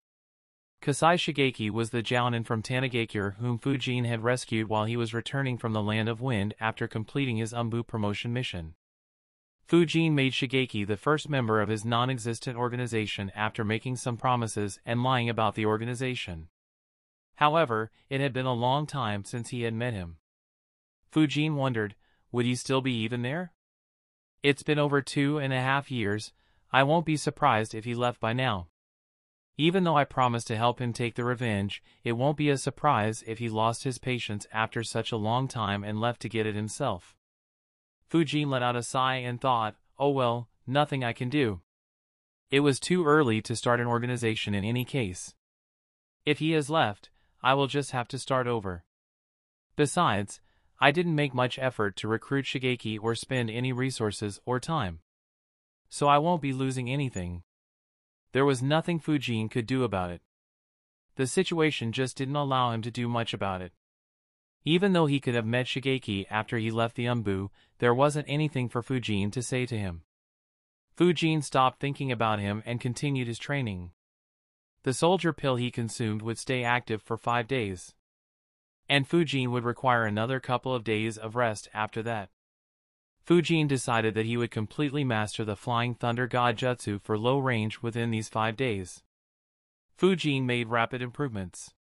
Kasai Shigeki was the jounin from Tanagakure whom Fujin had rescued while he was returning from the Land of Wind after completing his Umbu promotion mission. Fujin made Shigeki the first member of his non-existent organization after making some promises and lying about the organization. However, it had been a long time since he had met him. Fujin wondered, would he still be even there? It's been over 2.5 years, I won't be surprised if he left by now. Even though I promised to help him take the revenge, it won't be a surprise if he lost his patience after such a long time and left to get it himself. Fujin let out a sigh and thought, oh well, nothing I can do. It was too early to start an organization in any case. If he has left, I will just have to start over. Besides, I didn't make much effort to recruit Shigeki or spend any resources or time. So I won't be losing anything. There was nothing Fujin could do about it. The situation just didn't allow him to do much about it. Even though he could have met Shigeki after he left the Umbu, there wasn't anything for Fujin to say to him. Fujin stopped thinking about him and continued his training. The soldier pill he consumed would stay active for 5 days. And Fujin would require another couple of days of rest after that. Fujin decided that he would completely master the Flying Thunder God Jutsu for low range within these 5 days. Fujin made rapid improvements.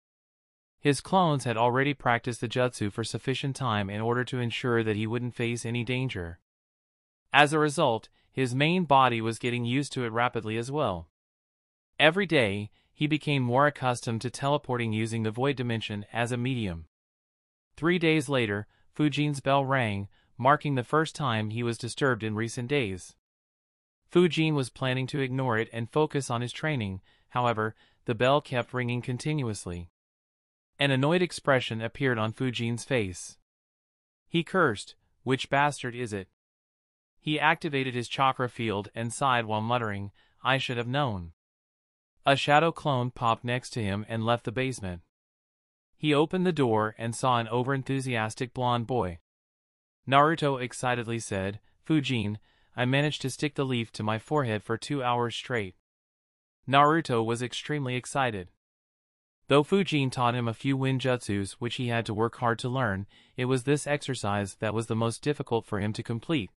His clones had already practiced the jutsu for sufficient time in order to ensure that he wouldn't face any danger. As a result, his main body was getting used to it rapidly as well. Every day, he became more accustomed to teleporting using the void dimension as a medium. 3 days later, Fujin's bell rang, marking the first time he was disturbed in recent days. Fujin was planning to ignore it and focus on his training, however, the bell kept ringing continuously. An annoyed expression appeared on Fujin's face. He cursed, "Which bastard is it?" He activated his chakra field and sighed while muttering, "I should have known." A shadow clone popped next to him and left the basement. He opened the door and saw an overenthusiastic blonde boy. Naruto excitedly said, "Fujin, I managed to stick the leaf to my forehead for 2 hours straight." Naruto was extremely excited. Though Fujin taught him a few ninjutsus which he had to work hard to learn, it was this exercise that was the most difficult for him to complete.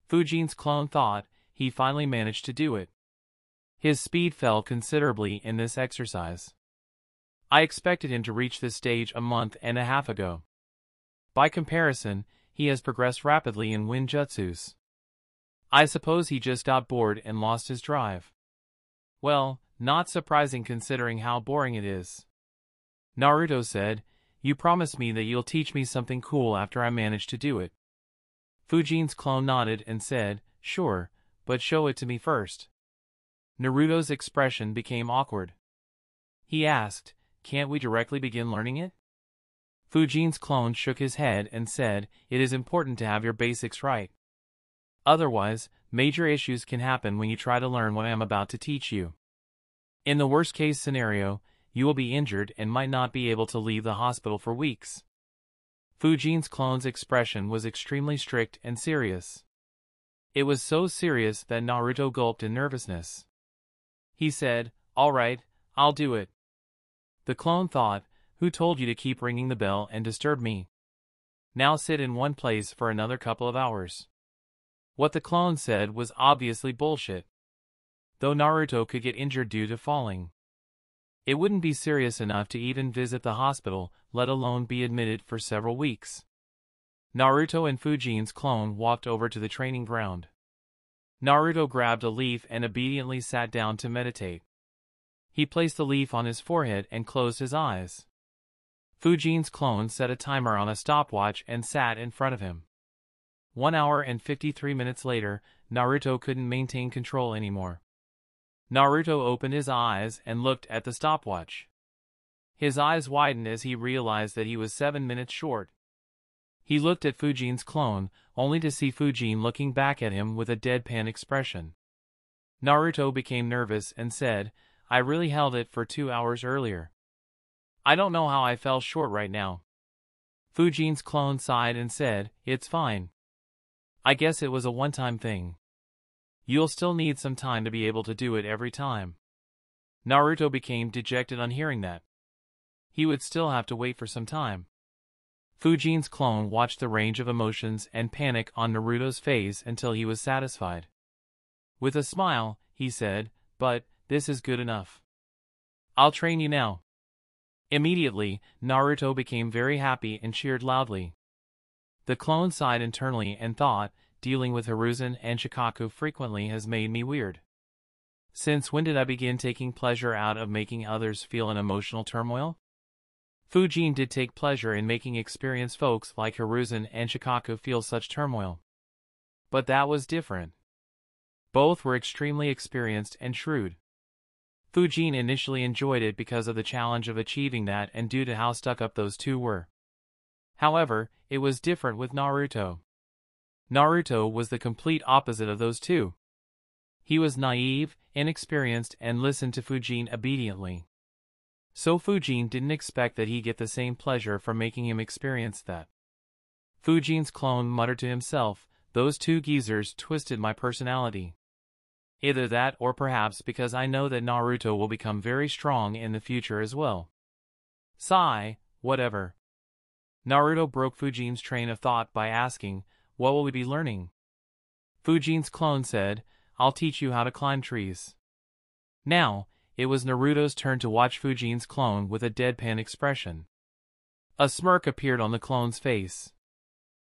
Fujin's clone thought he finally managed to do it. His speed fell considerably in this exercise. I expected him to reach this stage a month and a half ago. By comparison, he has progressed rapidly in ninjutsus. I suppose he just got bored and lost his drive. Well, not surprising considering how boring it is. Naruto said, "You promised me that you'll teach me something cool after I manage to do it." Fujin's clone nodded and said, "Sure, but show it to me first." Naruto's expression became awkward. He asked, "Can't we directly begin learning it?" Fujin's clone shook his head and said, "It is important to have your basics right. Otherwise, major issues can happen when you try to learn what I am about to teach you. In the worst-case scenario, you will be injured and might not be able to leave the hospital for weeks." Fujin's clone's expression was extremely strict and serious. It was so serious that Naruto gulped in nervousness. He said, "All right, I'll do it." The clone thought, "Who told you to keep ringing the bell and disturb me? Now sit in one place for another couple of hours." What the clone said was obviously bullshit. Though Naruto could get injured due to falling, it wouldn't be serious enough to even visit the hospital, let alone be admitted for several weeks. Naruto and Fujin's clone walked over to the training ground. Naruto grabbed a leaf and obediently sat down to meditate. He placed the leaf on his forehead and closed his eyes. Fujin's clone set a timer on a stopwatch and sat in front of him. 1 hour and 53 minutes later, Naruto couldn't maintain control anymore. Naruto opened his eyes and looked at the stopwatch. His eyes widened as he realized that he was 7 minutes short. He looked at Fujin's clone, only to see Fujin looking back at him with a deadpan expression. Naruto became nervous and said, "I really held it for 2 hours earlier. I don't know how I fell short right now." Fujin's clone sighed and said, "It's fine. I guess it was a one-time thing. You'll still need some time to be able to do it every time." Naruto became dejected on hearing that. He would still have to wait for some time. Fujin's clone watched the range of emotions and panic on Naruto's face until he was satisfied. With a smile, he said, "But, this is good enough. I'll train you now." Immediately, Naruto became very happy and cheered loudly. The clone sighed internally and thought, "Dealing with Hiruzen and Shikaku frequently has made me weird. Since when did I begin taking pleasure out of making others feel an emotional turmoil?" Fujin did take pleasure in making experienced folks like Hiruzen and Shikaku feel such turmoil. But that was different. Both were extremely experienced and shrewd. Fujin initially enjoyed it because of the challenge of achieving that and due to how stuck up those two were. However, it was different with Naruto. Naruto was the complete opposite of those two. He was naive, inexperienced, and listened to Fujin obediently. So Fujin didn't expect that he'd get the same pleasure from making him experience that. Fujin's clone muttered to himself, "Those two geezers twisted my personality. Either that or perhaps because I know that Naruto will become very strong in the future as well. Sigh, whatever." Naruto broke Fujin's train of thought by asking, "What will we be learning?" Fujin's clone said, "I'll teach you how to climb trees." Now, it was Naruto's turn to watch Fujin's clone with a deadpan expression. A smirk appeared on the clone's face.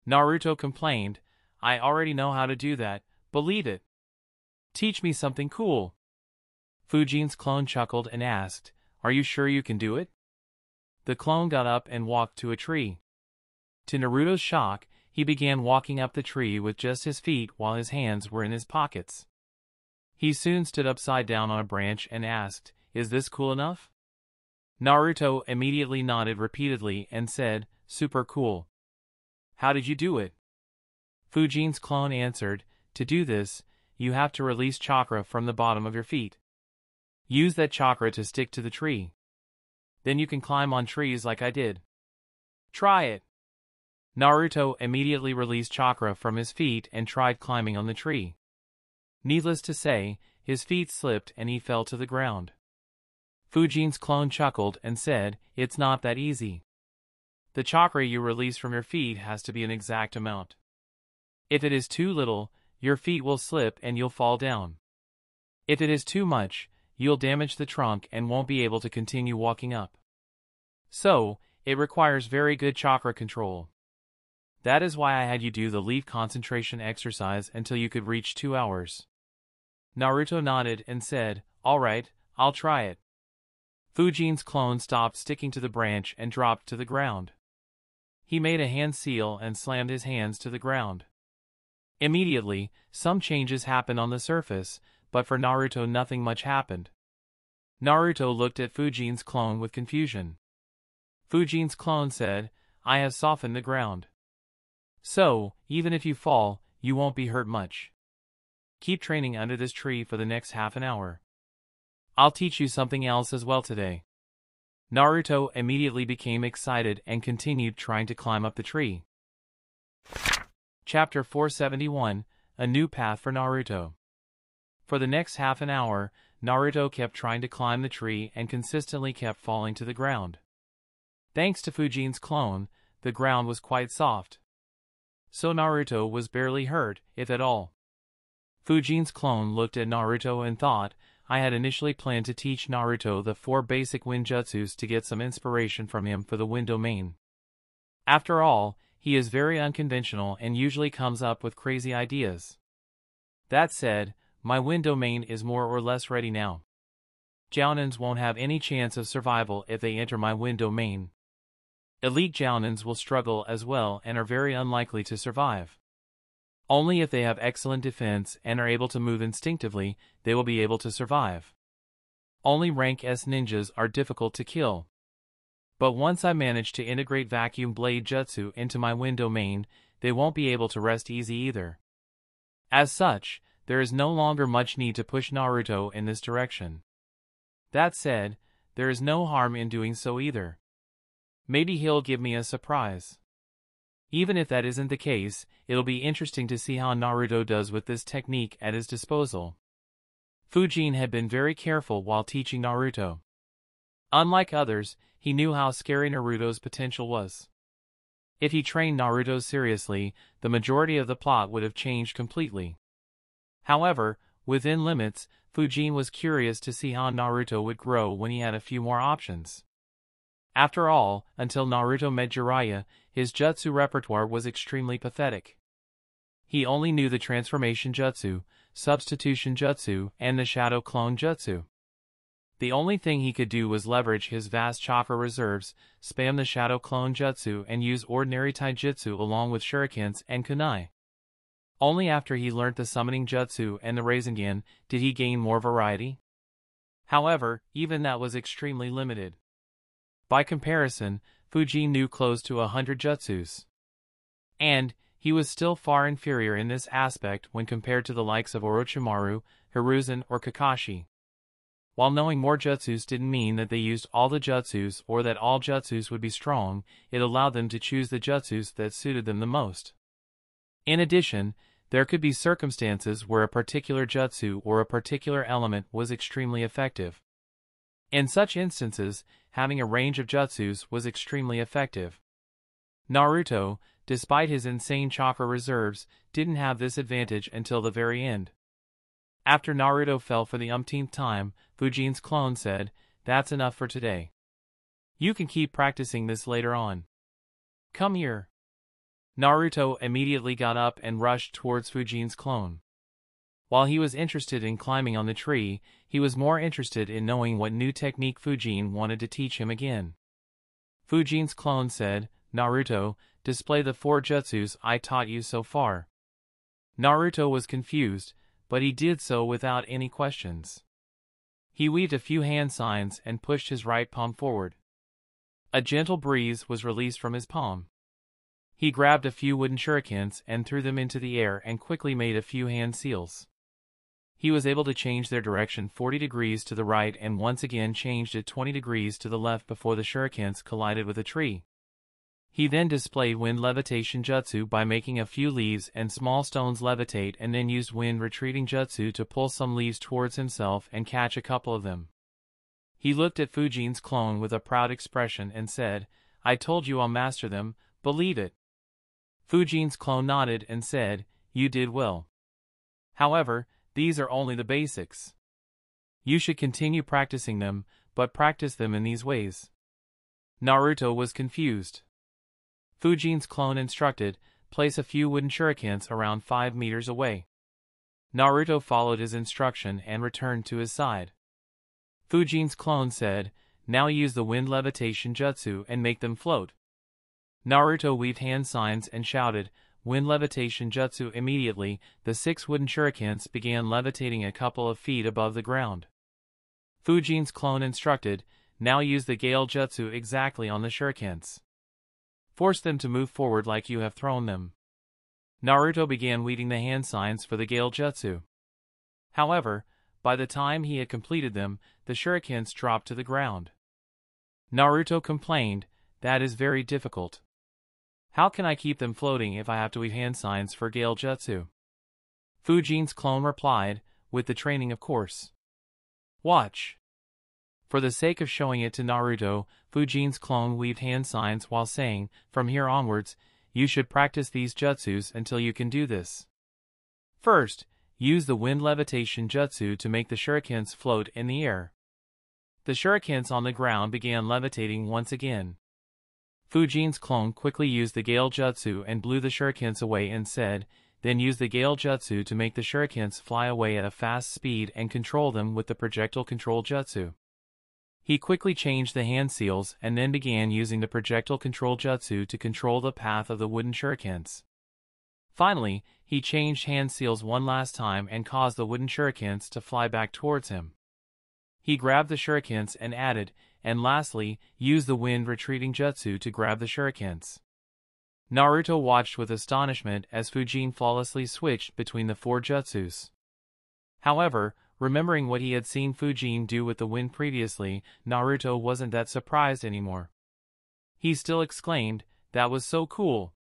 Naruto complained, "I already know how to do that, believe it. Teach me something cool." Fujin's clone chuckled and asked, "Are you sure you can do it?" The clone got up and walked to a tree. To Naruto's shock, he began walking up the tree with just his feet while his hands were in his pockets. He soon stood upside down on a branch and asked, "Is this cool enough?" Naruto immediately nodded repeatedly and said, "Super cool. How did you do it?" Fujin's clone answered, "To do this, you have to release chakra from the bottom of your feet. Use that chakra to stick to the tree. Then you can climb on trees like I did. Try it." Naruto immediately released chakra from his feet and tried climbing on the tree. Needless to say, his feet slipped and he fell to the ground. Fujin's clone chuckled and said, "It's not that easy. The chakra you release from your feet has to be an exact amount. If it is too little, your feet will slip and you'll fall down. If it is too much, you'll damage the trunk and won't be able to continue walking up. So, it requires very good chakra control. That is why I had you do the leaf concentration exercise until you could reach 2 hours." Naruto nodded and said, "Alright, I'll try it." Fujin's clone stopped sticking to the branch and dropped to the ground. He made a hand seal and slammed his hands to the ground. Immediately, some changes happened on the surface, but for Naruto nothing much happened. Naruto looked at Fujin's clone with confusion. Fujin's clone said, "I have softened the ground. So, even if you fall, you won't be hurt much. Keep training under this tree for the next half an hour. I'll teach you something else as well today." Naruto immediately became excited and continued trying to climb up the tree. Chapter 471, A New Path for Naruto. For the next half an hour, Naruto kept trying to climb the tree and consistently kept falling to the ground. Thanks to Fujin's clone, the ground was quite soft. So Naruto was barely hurt, if at all. Fujin's clone looked at Naruto and thought, "I had initially planned to teach Naruto the 4 basic wind jutsus to get some inspiration from him for the wind domain. After all, he is very unconventional and usually comes up with crazy ideas. That said, my wind domain is more or less ready now. Jounins won't have any chance of survival if they enter my wind domain. Elite Jounins will struggle as well and are very unlikely to survive. Only if they have excellent defense and are able to move instinctively, they will be able to survive. Only rank S ninjas are difficult to kill. But once I manage to integrate vacuum blade jutsu into my wind domain, they won't be able to rest easy either. As such, there is no longer much need to push Naruto in this direction. That said, there is no harm in doing so either. Maybe he'll give me a surprise. Even if that isn't the case, it'll be interesting to see how Naruto does with this technique at his disposal." Fujin had been very careful while teaching Naruto. Unlike others, he knew how scary Naruto's potential was. If he trained Naruto seriously, the majority of the plot would have changed completely. However, within limits, Fujin was curious to see how Naruto would grow when he had a few more options. After all, until Naruto met Jiraiya, his jutsu repertoire was extremely pathetic. He only knew the transformation jutsu, substitution jutsu, and the shadow clone jutsu. The only thing he could do was leverage his vast chakra reserves, spam the shadow clone jutsu and use ordinary taijutsu along with shurikens and kunai. Only after he learnt the summoning jutsu and the Rasengan did he gain more variety. However, even that was extremely limited. By comparison, Fujin knew close to 100 jutsus. And, he was still far inferior in this aspect when compared to the likes of Orochimaru, Hiruzen, or Kakashi. While knowing more jutsus didn't mean that they used all the jutsus or that all jutsus would be strong, it allowed them to choose the jutsus that suited them the most. In addition, there could be circumstances where a particular jutsu or a particular element was extremely effective. In such instances, having a range of jutsus was extremely effective. Naruto, despite his insane chakra reserves, didn't have this advantage until the very end. After Naruto fell for the umpteenth time, Fujin's clone said, "That's enough for today. You can keep practicing this later on. Come here." Naruto immediately got up and rushed towards Fujin's clone. While he was interested in climbing on the tree, he was more interested in knowing what new technique Fujin wanted to teach him again. Fujin's clone said, "Naruto, display the 4 jutsus I taught you so far." Naruto was confused, but he did so without any questions. He weaved a few hand signs and pushed his right palm forward. A gentle breeze was released from his palm. He grabbed a few wooden shurikens and threw them into the air and quickly made a few hand seals. He was able to change their direction 40 degrees to the right and once again changed it 20 degrees to the left before the shurikens collided with a tree. He then displayed wind levitation jutsu by making a few leaves and small stones levitate and then used wind retreating jutsu to pull some leaves towards himself and catch a couple of them. He looked at Fujin's clone with a proud expression and said, "I told you I'll master them, believe it." Fujin's clone nodded and said, "You did well. However, these are only the basics. You should continue practicing them, but practice them in these ways." Naruto was confused. Fujin's clone instructed, "Place a few wooden shurikens around 5 meters away." Naruto followed his instruction and returned to his side. Fujin's clone said, "Now use the wind levitation jutsu and make them float." Naruto weaved hand signs and shouted, "Wind levitation jutsu!" Immediately, the 6 wooden shurikens began levitating a couple of feet above the ground. Fujin's clone instructed, "Now use the gale jutsu exactly on the shurikens. Force them to move forward like you have thrown them." Naruto began weaving the hand signs for the gale jutsu. However, by the time he had completed them, the shurikens dropped to the ground. Naruto complained, "That is very difficult. How can I keep them floating if I have to weave hand signs for gale jutsu?" Fujin's clone replied, "With the training, of course. Watch." For the sake of showing it to Naruto, Fujin's clone weaved hand signs while saying, "From here onwards, you should practice these jutsus until you can do this. First, use the wind levitation jutsu to make the shurikens float in the air." The shurikens on the ground began levitating once again. Fujin's clone quickly used the gale jutsu and blew the shurikens away and said, "Then use the gale jutsu to make the shurikens fly away at a fast speed and control them with the projectile control jutsu." He quickly changed the hand seals and then began using the projectile control jutsu to control the path of the wooden shurikens. Finally, he changed hand seals one last time and caused the wooden shurikens to fly back towards him. He grabbed the shurikens and added, and lastly, used the wind retreating jutsu to grab the shurikens. Naruto watched with astonishment as Fujin flawlessly switched between the 4 jutsus. However, remembering what he had seen Fujin do with the wind previously, Naruto wasn't that surprised anymore. He still exclaimed, "That was so cool."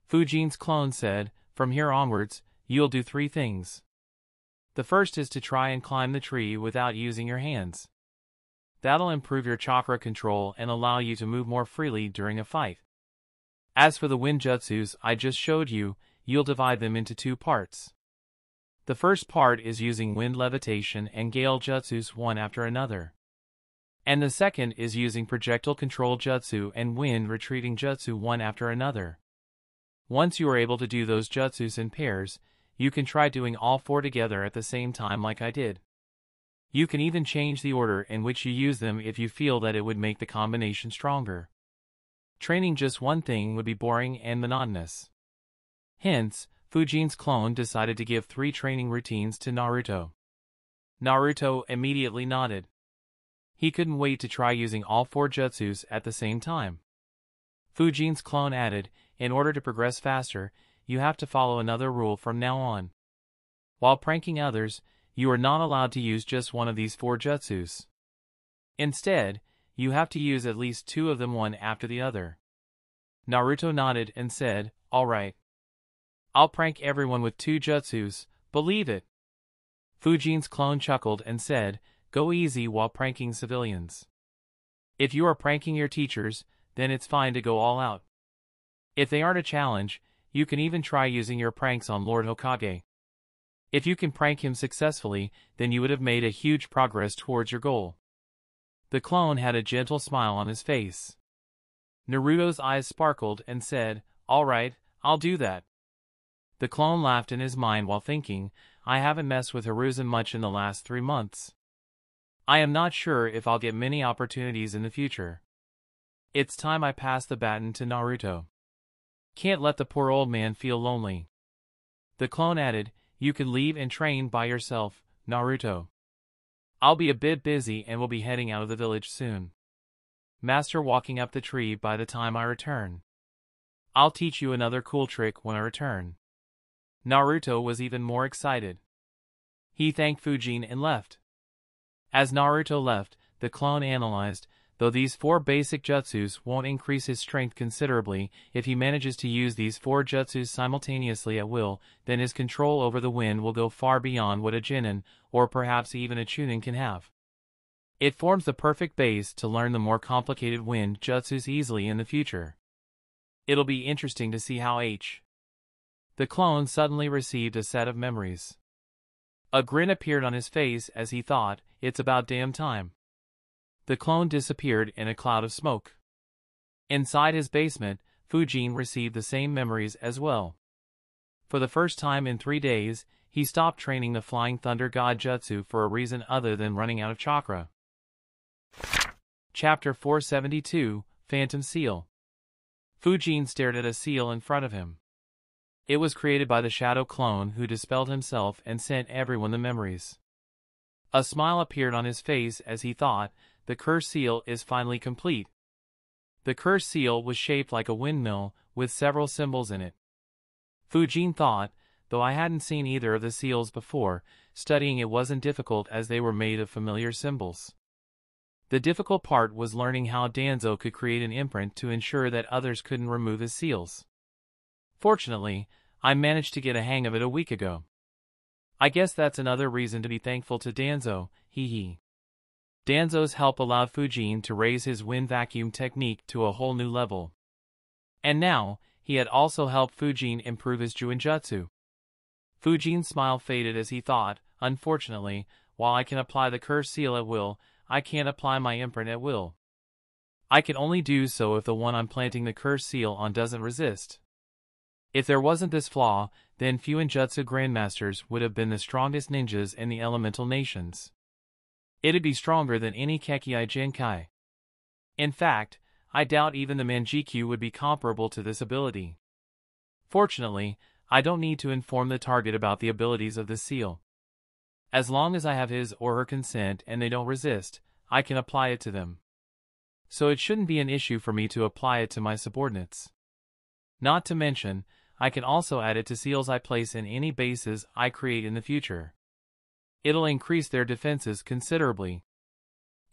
Fujin's clone said, "From here onwards, you'll do 3 things. The first is to try and climb the tree without using your hands. That'll improve your chakra control and allow you to move more freely during a fight. As for the wind jutsus I just showed you, you'll divide them into 2 parts. The first part is using wind levitation and gale jutsus one after another. And the second is using projectile control jutsu and wind retreating jutsu one after another. Once you are able to do those jutsus in pairs, you can try doing all 4 together at the same time like I did. You can even change the order in which you use them if you feel that it would make the combination stronger. Training just one thing would be boring and monotonous." Hence, Fujin's clone decided to give 3 training routines to Naruto. Naruto immediately nodded. He couldn't wait to try using all 4 jutsus at the same time. Fujin's clone added, "In order to progress faster, you have to follow another rule from now on. While pranking others, you are not allowed to use just one of these 4 jutsus. Instead, you have to use at least 2 of them one after the other." Naruto nodded and said, "All right. I'll prank everyone with 2 jutsus, believe it." Fujin's clone chuckled and said, "Go easy while pranking civilians. If you are pranking your teachers, then it's fine to go all out. If they aren't a challenge, you can even try using your pranks on Lord Hokage. If you can prank him successfully, then you would have made a huge progress towards your goal." The clone had a gentle smile on his face. Naruto's eyes sparkled and said, "All right, I'll do that." The clone laughed in his mind while thinking, "I haven't messed with Hiruzen much in the last 3 months. I am not sure if I'll get many opportunities in the future. It's time I pass the baton to Naruto. Can't let the poor old man feel lonely." The clone added, "You can leave and train by yourself, Naruto. I'll be a bit busy and will be heading out of the village soon. Master walking up the tree by the time I return. I'll teach you another cool trick when I return. Naruto was even more excited. He thanked Fujin and left. As Naruto left, the clone analyzed, though these 4 basic jutsus won't increase his strength considerably, if he manages to use these 4 jutsus simultaneously at will, then his control over the wind will go far beyond what a Genin, or perhaps even a Chunin can have. It forms the perfect base to learn the more complicated wind jutsus easily in the future. It'll be interesting to see how The clone suddenly received a set of memories. A grin appeared on his face as he thought, it's about damn time. The clone disappeared in a cloud of smoke. Inside his basement, Fujin received the same memories as well. For the first time in 3 days, he stopped training the Flying Thunder God Jutsu for a reason other than running out of chakra. Chapter 472, Phantom Seal. Fujin stared at a seal in front of him. It was created by the Shadow Clone who dispelled himself and sent everyone the memories. A smile appeared on his face as he thought, the cursed seal is finally complete. The cursed seal was shaped like a windmill, with several symbols in it. Fujin thought, though I hadn't seen either of the seals before, studying it wasn't difficult as they were made of familiar symbols. The difficult part was learning how Danzo could create an imprint to ensure that others couldn't remove his seals. Fortunately, I managed to get a hang of it a week ago. I guess that's another reason to be thankful to Danzo, hee. Danzo's help allowed Fujin to raise his wind vacuum technique to a whole new level. And now, he had also helped Fujin improve his Juinjutsu. Fujin's smile faded as he thought, unfortunately, while I can apply the cursed seal at will, I can't apply my imprint at will. I can only do so if the one I'm planting the cursed seal on doesn't resist. If there wasn't this flaw, then Fuinjutsu Grandmasters would have been the strongest ninjas in the elemental nations. It'd be stronger than any Kekkei Genkai. In fact, I doubt even the Manjikyu would be comparable to this ability. Fortunately, I don't need to inform the target about the abilities of the seal. As long as I have his or her consent and they don't resist, I can apply it to them. So it shouldn't be an issue for me to apply it to my subordinates. Not to mention, I can also add it to seals I place in any bases I create in the future. It'll increase their defenses considerably.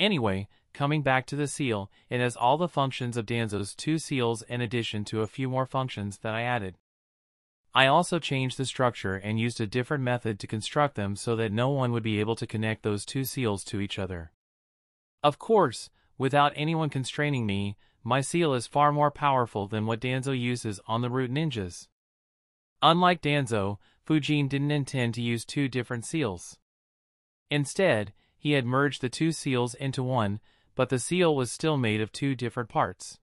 Anyway, coming back to the seal, it has all the functions of Danzo's 2 seals in addition to a few more functions that I added. I also changed the structure and used a different method to construct them so that no one would be able to connect those 2 seals to each other. Of course, without anyone constraining me, my seal is far more powerful than what Danzo uses on the root ninjas. Unlike Danzo, Fujin didn't intend to use 2 different seals. Instead, he had merged the 2 seals into one, but the seal was still made of 2 different parts.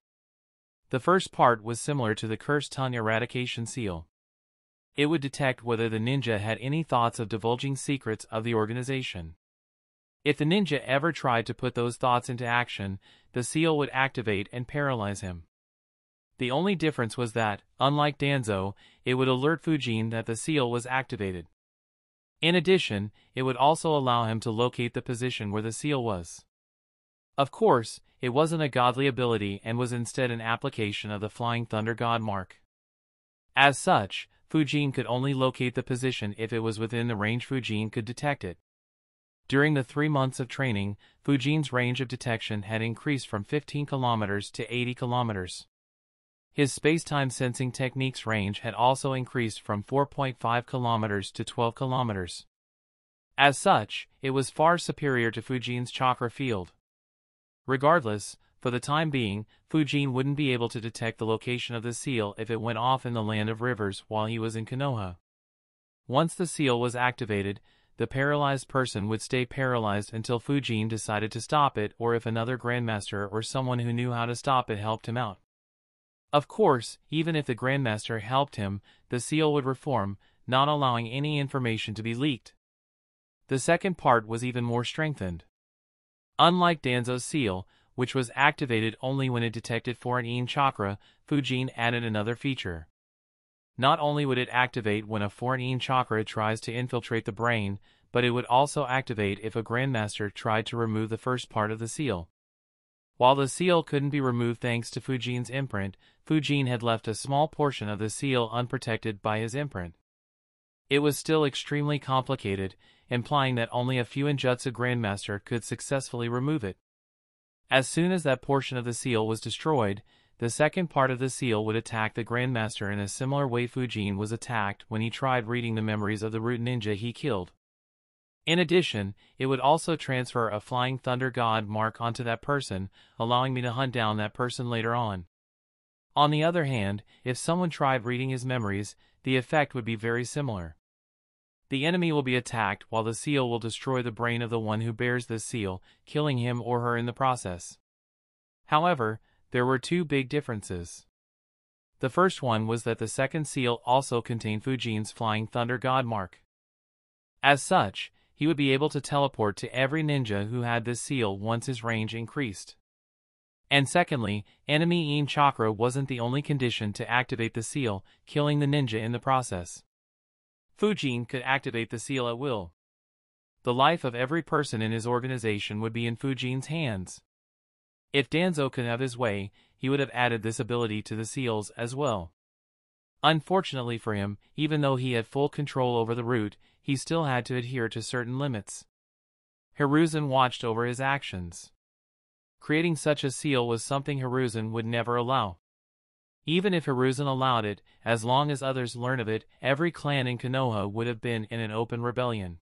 The first part was similar to the Cursed Tongue Eradication Seal. It would detect whether the ninja had any thoughts of divulging secrets of the organization. If the ninja ever tried to put those thoughts into action, the seal would activate and paralyze him. The only difference was that, unlike Danzo, it would alert Fujin that the seal was activated. In addition, it would also allow him to locate the position where the seal was. Of course, it wasn't a godly ability and was instead an application of the Flying Thunder God mark. As such, Fujin could only locate the position if it was within the range Fujin could detect it. During the 3 months of training, Fujin's range of detection had increased from 15 kilometers to 80 kilometers. His space-time sensing technique's range had also increased from 4.5 kilometers to 12 kilometers. As such, it was far superior to Fujin's chakra field. Regardless, for the time being, Fujin wouldn't be able to detect the location of the seal if it went off in the Land of Rivers while he was in Konoha. Once the seal was activated, the paralyzed person would stay paralyzed until Fujin decided to stop it or if another Grandmaster or someone who knew how to stop it helped him out. Of course, even if the Grandmaster helped him, the seal would reform, not allowing any information to be leaked. The second part was even more strengthened. Unlike Danzo's seal, which was activated only when it detected foreign Yin chakra, Fujin added another feature. Not only would it activate when a foreign Yin chakra tries to infiltrate the brain, but it would also activate if a Grandmaster tried to remove the first part of the seal. While the seal couldn't be removed thanks to Fujin's imprint, Fujin had left a small portion of the seal unprotected by his imprint. It was still extremely complicated, implying that only a few Ninjutsu Grandmaster could successfully remove it. As soon as that portion of the seal was destroyed, the second part of the seal would attack the Grandmaster in a similar way Fujin was attacked when he tried reading the memories of the root ninja he killed. In addition, it would also transfer a Flying Thunder God mark onto that person, allowing me to hunt down that person later on. On the other hand, if someone tried reading his memories, the effect would be very similar. The enemy will be attacked while the seal will destroy the brain of the one who bears this seal, killing him or her in the process. However, there were two big differences. The first one was that the second seal also contained Fujin's Flying Thunder God mark. As such, he would be able to teleport to every ninja who had this seal once his range increased. And secondly, enemy chakra wasn't the only condition to activate the seal, killing the ninja in the process. Fujin could activate the seal at will. The life of every person in his organization would be in Fujin's hands. If Danzo could have his way, he would have added this ability to the seals as well. Unfortunately for him, even though he had full control over the root, he still had to adhere to certain limits. Hiruzen watched over his actions. Creating such a seal was something Hiruzen would never allow. Even if Hiruzen allowed it, as long as others learn of it, every clan in Konoha would have been in an open rebellion.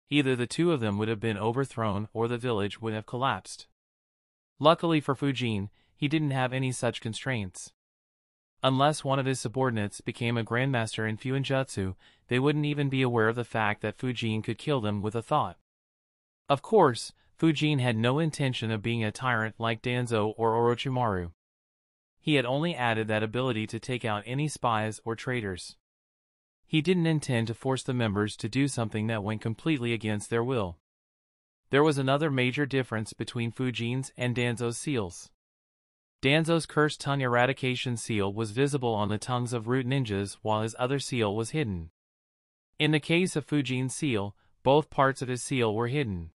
Either the two of them would have been overthrown or the village would have collapsed. Luckily for Fujin, he didn't have any such constraints. Unless one of his subordinates became a Grandmaster in Fuinjutsu, they wouldn't even be aware of the fact that Fujin could kill them with a thought. Of course, Fujin had no intention of being a tyrant like Danzo or Orochimaru. He had only added that ability to take out any spies or traitors. He didn't intend to force the members to do something that went completely against their will. There was another major difference between Fujin's and Danzo's seals. Danzo's cursed tongue eradication seal was visible on the tongues of root ninjas while his other seal was hidden. In the case of Fujin's seal, both parts of his seal were hidden.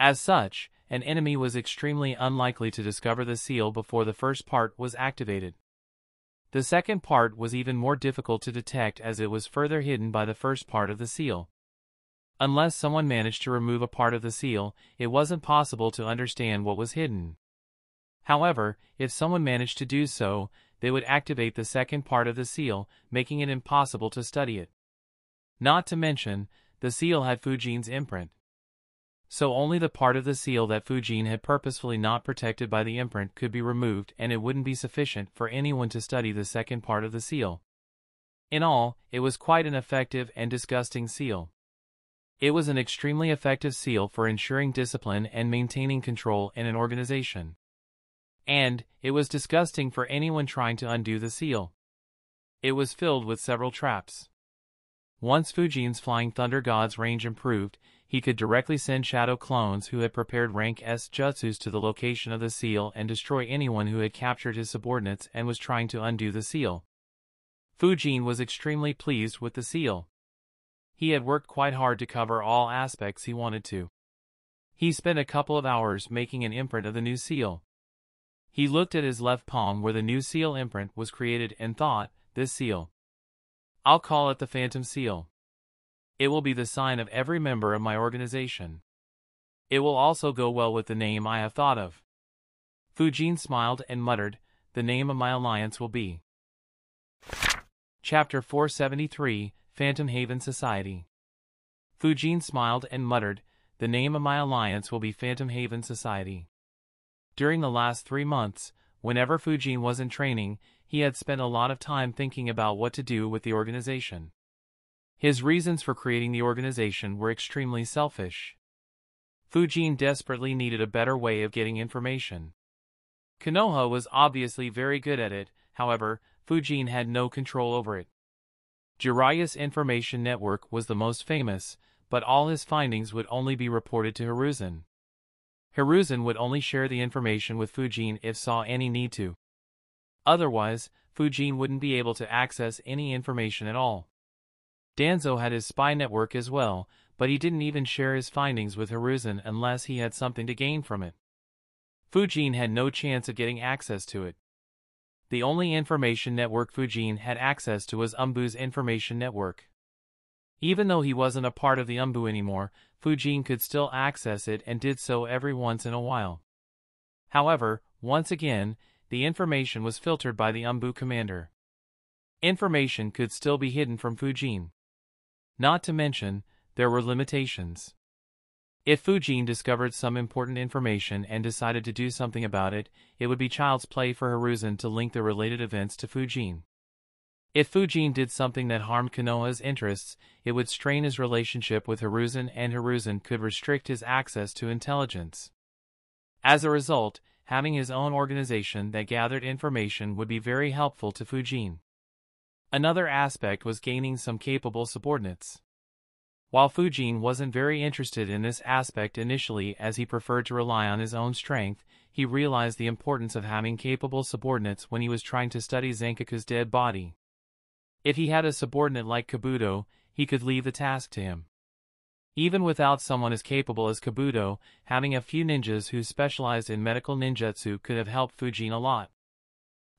As such, an enemy was extremely unlikely to discover the seal before the first part was activated. The second part was even more difficult to detect as it was further hidden by the first part of the seal. Unless someone managed to remove a part of the seal, it wasn't possible to understand what was hidden. However, if someone managed to do so, they would activate the second part of the seal, making it impossible to study it. Not to mention, the seal had Fujin's imprint. So only the part of the seal that Fujin had purposefully not protected by the imprint could be removed, and it wouldn't be sufficient for anyone to study the second part of the seal. In all, it was quite an effective and disgusting seal. It was an extremely effective seal for ensuring discipline and maintaining control in an organization. And it was disgusting for anyone trying to undo the seal. It was filled with several traps. Once Fujin's Flying Thunder God's range improved, he could directly send shadow clones who had prepared rank S jutsus to the location of the seal and destroy anyone who had captured his subordinates and was trying to undo the seal. Fujin was extremely pleased with the seal. He had worked quite hard to cover all aspects he wanted to. He spent a couple of hours making an imprint of the new seal. He looked at his left palm where the new seal imprint was created and thought, this seal. I'll call it the Phantom Seal. It will be the sign of every member of my organization. It will also go well with the name I have thought of. Fujin smiled and muttered, the name of my alliance will be. Chapter 473, Phantom Haven Society. Fujin smiled and muttered, the name of my alliance will be Phantom Haven Society. During the last 3 months, whenever Fujin was in training, he had spent a lot of time thinking about what to do with the organization. His reasons for creating the organization were extremely selfish. Fujin desperately needed a better way of getting information. Konoha was obviously very good at it, however, Fujin had no control over it. Jiraiya's information network was the most famous, but all his findings would only be reported to Hiruzen. Hiruzen would only share the information with Fujin if saw any need to. Otherwise, Fujin wouldn't be able to access any information at all. Danzo had his spy network as well, but he didn't even share his findings with Hiruzen unless he had something to gain from it. Fujin had no chance of getting access to it. The only information network Fujin had access to was Umbu's information network. Even though he wasn't a part of the Umbu anymore, Fujin could still access it and did so every once in a while. However, once again, the information was filtered by the Umbu commander. Information could still be hidden from Fujin. Not to mention, there were limitations. If Fujin discovered some important information and decided to do something about it, it would be child's play for Hiruzen to link the related events to Fujin. If Fujin did something that harmed Konoha's interests, it would strain his relationship with Hiruzen, and Hiruzen could restrict his access to intelligence. As a result, having his own organization that gathered information would be very helpful to Fujin. Another aspect was gaining some capable subordinates. While Fujin wasn't very interested in this aspect initially, as he preferred to rely on his own strength, he realized the importance of having capable subordinates when he was trying to study Zenkaku's dead body. If he had a subordinate like Kabuto, he could leave the task to him. Even without someone as capable as Kabuto, having a few ninjas who specialized in medical ninjutsu could have helped Fujin a lot.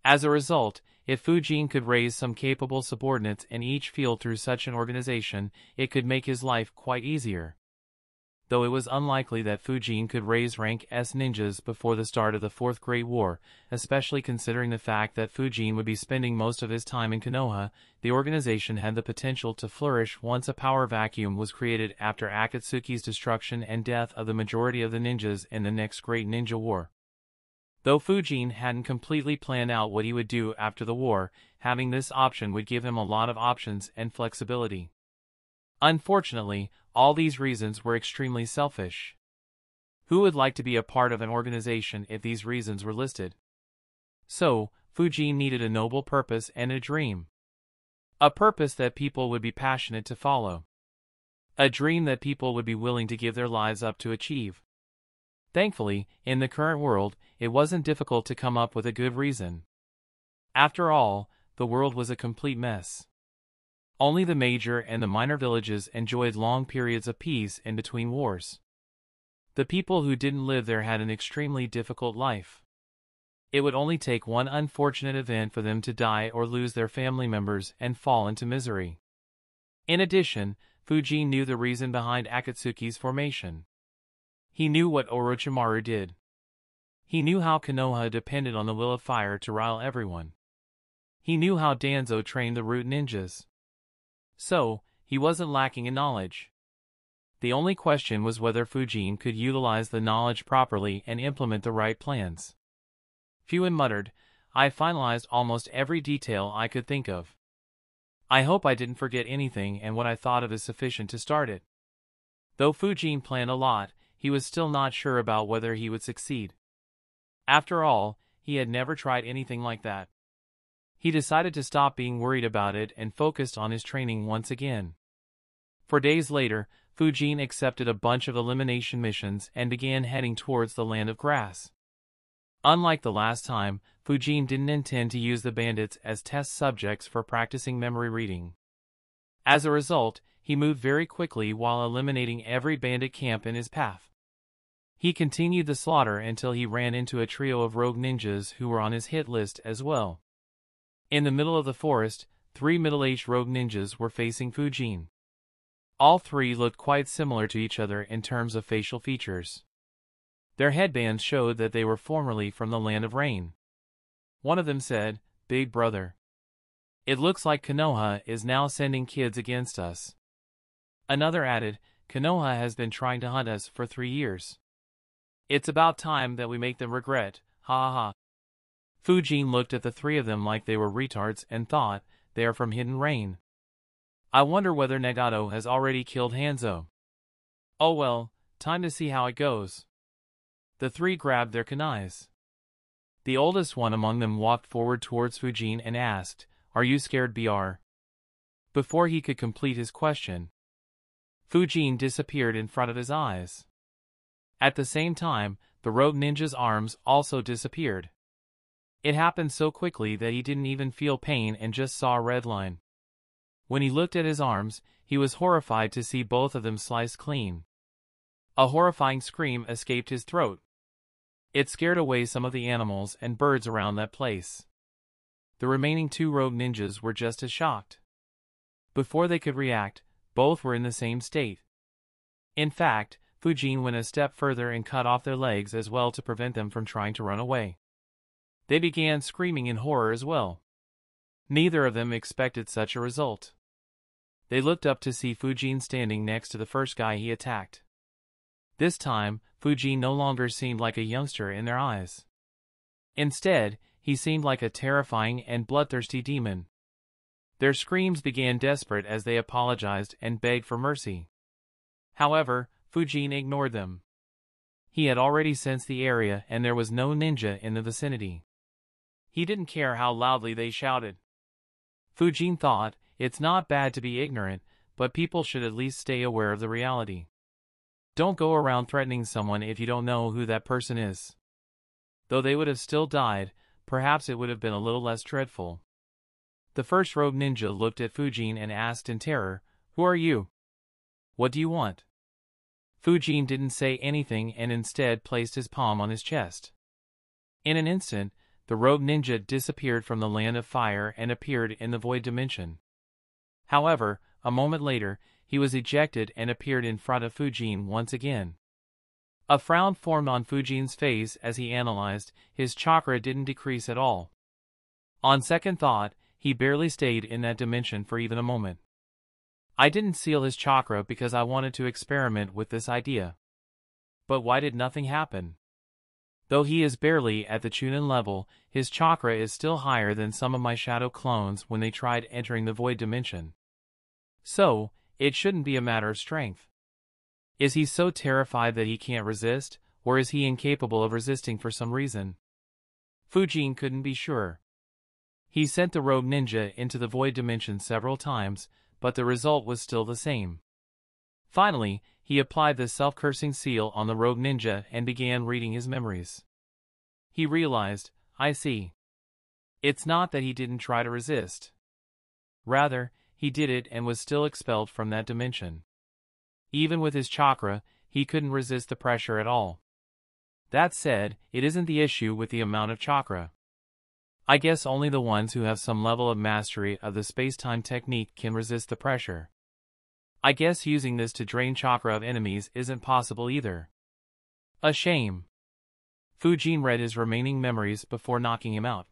As a result, if Fujin could raise some capable subordinates in each field through such an organization, it could make his life quite easier. Though it was unlikely that Fujin could raise rank S ninjas before the start of the Fourth Great War, especially considering the fact that Fujin would be spending most of his time in Konoha, the organization had the potential to flourish once a power vacuum was created after Akatsuki's destruction and death of the majority of the ninjas in the next Great Ninja War. Though Fujin hadn't completely planned out what he would do after the war, having this option would give him a lot of options and flexibility. Unfortunately, all these reasons were extremely selfish. Who would like to be a part of an organization if these reasons were listed? So, Fujin needed a noble purpose and a dream. A purpose that people would be passionate to follow. A dream that people would be willing to give their lives up to achieve. Thankfully, in the current world, it wasn't difficult to come up with a good reason. After all, the world was a complete mess. Only the major and the minor villages enjoyed long periods of peace in between wars. The people who didn't live there had an extremely difficult life. It would only take one unfortunate event for them to die or lose their family members and fall into misery. In addition, Fujin knew the reason behind Akatsuki's formation. He knew what Orochimaru did. He knew how Konoha depended on the will of fire to rile everyone. He knew how Danzo trained the root ninjas. So, he wasn't lacking in knowledge. The only question was whether Fujin could utilize the knowledge properly and implement the right plans. Fuin muttered, "I finalized almost every detail I could think of. I hope I didn't forget anything, and what I thought of is sufficient to start it." Though Fujin planned a lot, he was still not sure about whether he would succeed. After all, he had never tried anything like that. He decided to stop being worried about it and focused on his training once again. For days later, Fujin accepted a bunch of elimination missions and began heading towards the land of grass. Unlike the last time, Fujin didn't intend to use the bandits as test subjects for practicing memory reading. As a result, he moved very quickly while eliminating every bandit camp in his path. He continued the slaughter until he ran into a trio of rogue ninjas who were on his hit list as well. In the middle of the forest, 3 middle-aged rogue ninjas were facing Fujin. All 3 looked quite similar to each other in terms of facial features. Their headbands showed that they were formerly from the land of rain. One of them said, "Big brother. It looks like Konoha is now sending kids against us." Another added, "Konoha has been trying to hunt us for 3 years. It's about time that we make them regret, ha ha ha." Fujin looked at the 3 of them like they were retards and thought, "They are from Hidden Rain. I wonder whether Nagato has already killed Hanzo. Oh well, time to see how it goes." The 3 grabbed their kunais. The oldest one among them walked forward towards Fujin and asked, "Are you scared, Br?" Before he could complete his question, Fujin disappeared in front of his eyes. At the same time, the rogue ninja's arms also disappeared. It happened so quickly that he didn't even feel pain and just saw a red line. When he looked at his arms, he was horrified to see both of them sliced clean. A horrifying scream escaped his throat. It scared away some of the animals and birds around that place. The remaining 2 rogue ninjas were just as shocked. Before they could react, both were in the same state. In fact, Fujin went a step further and cut off their legs as well to prevent them from trying to run away. They began screaming in horror as well. Neither of them expected such a result. They looked up to see Fujin standing next to the first guy he attacked. This time, Fujin no longer seemed like a youngster in their eyes. Instead, he seemed like a terrifying and bloodthirsty demon. Their screams began desperate as they apologized and begged for mercy. However, Fujin ignored them. He had already sensed the area and there was no ninja in the vicinity. He didn't care how loudly they shouted. Fujin thought, it's not bad to be ignorant, but people should at least stay aware of the reality. Don't go around threatening someone if you don't know who that person is. Though they would have still died, perhaps it would have been a little less dreadful. The first rogue ninja looked at Fujin and asked in terror, "Who are you? What do you want?" Fujin didn't say anything and instead placed his palm on his chest. In an instant, the rogue ninja disappeared from the land of fire and appeared in the void dimension. However, a moment later, he was ejected and appeared in front of Fujin once again. A frown formed on Fujin's face as he analyzed, his chakra didn't decrease at all. On second thought, he barely stayed in that dimension for even a moment. I didn't seal his chakra because I wanted to experiment with this idea. But why did nothing happen? Though he is barely at the Chunin level, his chakra is still higher than some of my shadow clones when they tried entering the void dimension. So, it shouldn't be a matter of strength. Is he so terrified that he can't resist, or is he incapable of resisting for some reason? Fujin couldn't be sure. He sent the rogue ninja into the void dimension several times, but the result was still the same. Finally, he applied the self-cursing seal on the rogue ninja and began reading his memories. He realized, I see. It's not that he didn't try to resist. Rather, he did it and was still expelled from that dimension. Even with his chakra, he couldn't resist the pressure at all. That said, it isn't the issue with the amount of chakra. I guess only the ones who have some level of mastery of the space-time technique can resist the pressure. I guess using this to drain chakra of enemies isn't possible either. A shame. Fujin read his remaining memories before knocking him out.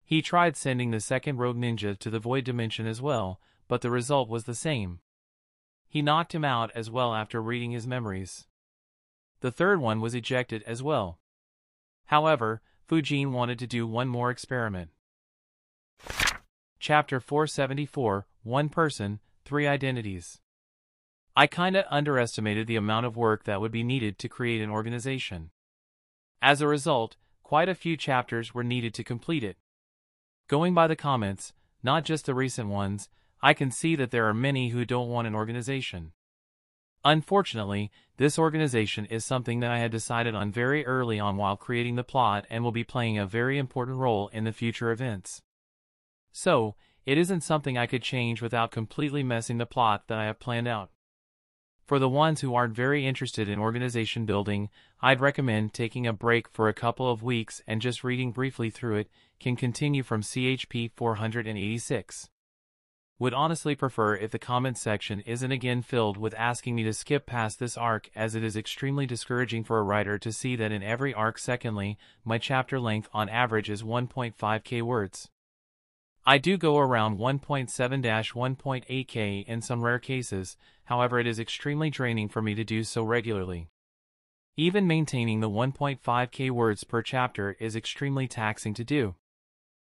He tried sending the second rogue ninja to the void dimension as well, but the result was the same. He knocked him out as well after reading his memories. The third one was ejected as well. However, Fujin wanted to do one more experiment. Chapter 474, One Person, 3 Identities. I kinda underestimated the amount of work that would be needed to create an organization. As a result, quite a few chapters were needed to complete it. Going by the comments, not just the recent ones, I can see that there are many who don't want an organization. Unfortunately, this organization is something that I had decided on very early on while creating the plot and will be playing a very important role in the future events. So, it isn't something I could change without completely messing the plot that I have planned out. For the ones who aren't very interested in organization building, I'd recommend taking a break for a couple of weeks and just reading briefly through it, can continue from CHP 486. Would honestly prefer if the comment section isn't again filled with asking me to skip past this arc, as it is extremely discouraging for a writer to see that in every arc. Secondly, my chapter length on average is 1.5k words. I do go around 1.7-1.8k in some rare cases, however it is extremely draining for me to do so regularly. Even maintaining the 1.5k words per chapter is extremely taxing to do.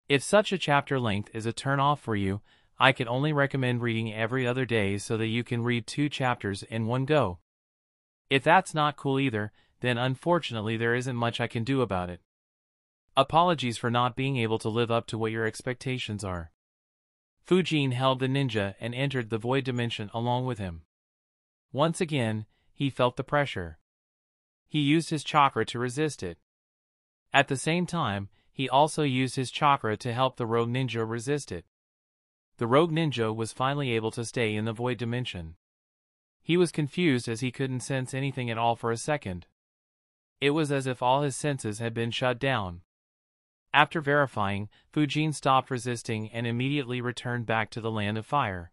If such a chapter length is a turn-off for you, I can only recommend reading every other day so that you can read 2 chapters in one go. If that's not cool either, then unfortunately there isn't much I can do about it. Apologies for not being able to live up to what your expectations are. Fujin held the ninja and entered the void dimension along with him. Once again, he felt the pressure. He used his chakra to resist it. At the same time, he also used his chakra to help the rogue ninja resist it. The rogue ninja was finally able to stay in the void dimension. He was confused as he couldn't sense anything at all for a second. It was as if all his senses had been shut down. After verifying, Fujin stopped resisting and immediately returned back to the land of fire.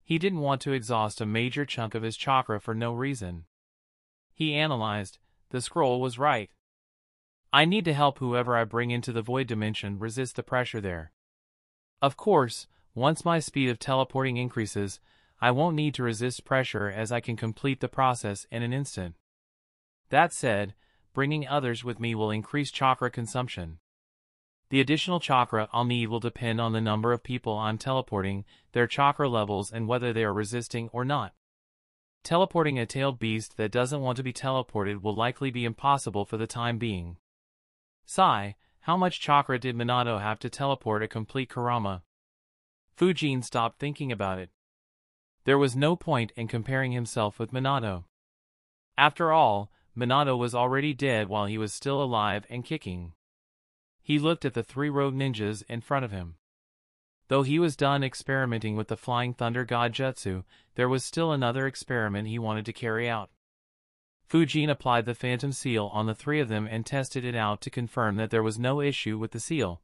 He didn't want to exhaust a major chunk of his chakra for no reason. He analyzed, the scroll was right. I need to help whoever I bring into the void dimension resist the pressure there. Of course, once my speed of teleporting increases, I won't need to resist pressure as I can complete the process in an instant. That said, bringing others with me will increase chakra consumption. The additional chakra I'll need will depend on the number of people I'm teleporting, their chakra levels, and whether they are resisting or not. Teleporting a tailed beast that doesn't want to be teleported will likely be impossible for the time being. Sigh, how much chakra did Minato have to teleport a complete Kurama? Fujin stopped thinking about it. There was no point in comparing himself with Minato. After all, Minato was already dead while he was still alive and kicking. He looked at the 3 rogue ninjas in front of him. Though he was done experimenting with the Flying Thunder God Jutsu, there was still another experiment he wanted to carry out. Fujin applied the Phantom Seal on the 3 of them and tested it out to confirm that there was no issue with the seal.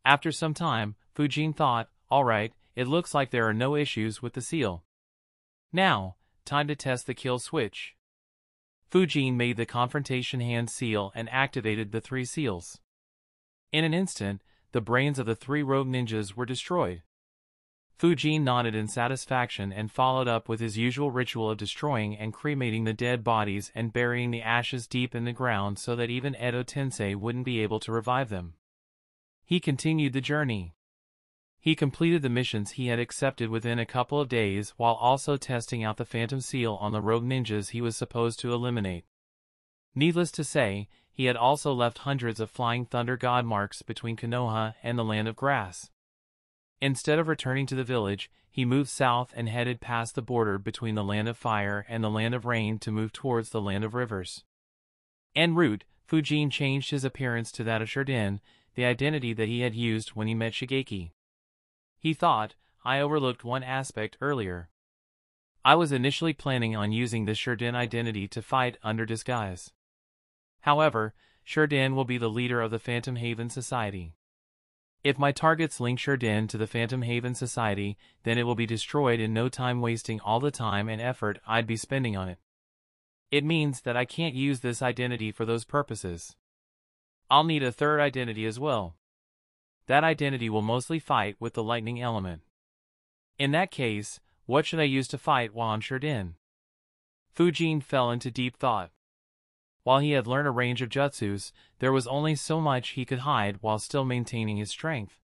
After some time, Fujin thought, alright, it looks like there are no issues with the seal. Now, time to test the kill switch. Fujin made the confrontation hand seal and activated the 3 seals. In an instant, the brains of the 3 rogue ninjas were destroyed. Fujin nodded in satisfaction and followed up with his usual ritual of destroying and cremating the dead bodies and burying the ashes deep in the ground so that even Edo Tensei wouldn't be able to revive them. He continued the journey. He completed the missions he had accepted within a couple of days while also testing out the Phantom Seal on the rogue ninjas he was supposed to eliminate. Needless to say, he had also left hundreds of Flying Thunder God marks between Konoha and the Land of Grass. Instead of returning to the village, he moved south and headed past the border between the Land of Fire and the Land of Rain to move towards the Land of Rivers. En route, Fujin changed his appearance to that of Shurden, the identity that he had used when he met Shigeki. He thought, I overlooked one aspect earlier. I was initially planning on using the Shurden identity to fight under disguise. However, Shurden will be the leader of the Phantom Haven Society. If my targets link Shurden to the Phantom Haven Society, then it will be destroyed in no time, wasting all the time and effort I'd be spending on it. It means that I can't use this identity for those purposes. I'll need a third identity as well. That identity will mostly fight with the lightning element. In that case, what should I use to fight while on Shurden? Fujin fell into deep thought. While he had learned a range of jutsus, there was only so much he could hide while still maintaining his strength.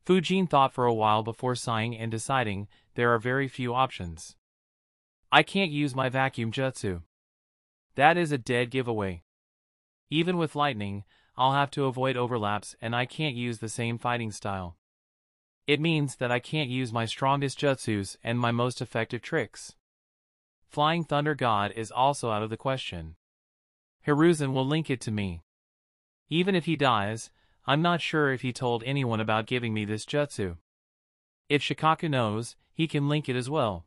Fujin thought for a while before sighing and deciding, there are very few options. I can't use my vacuum jutsu. That is a dead giveaway. Even with lightning, I'll have to avoid overlaps and I can't use the same fighting style. It means that I can't use my strongest jutsus and my most effective tricks. Flying Thunder God is also out of the question. Hiruzen will link it to me. Even if he dies, I'm not sure if he told anyone about giving me this jutsu. If Shikaku knows, he can link it as well.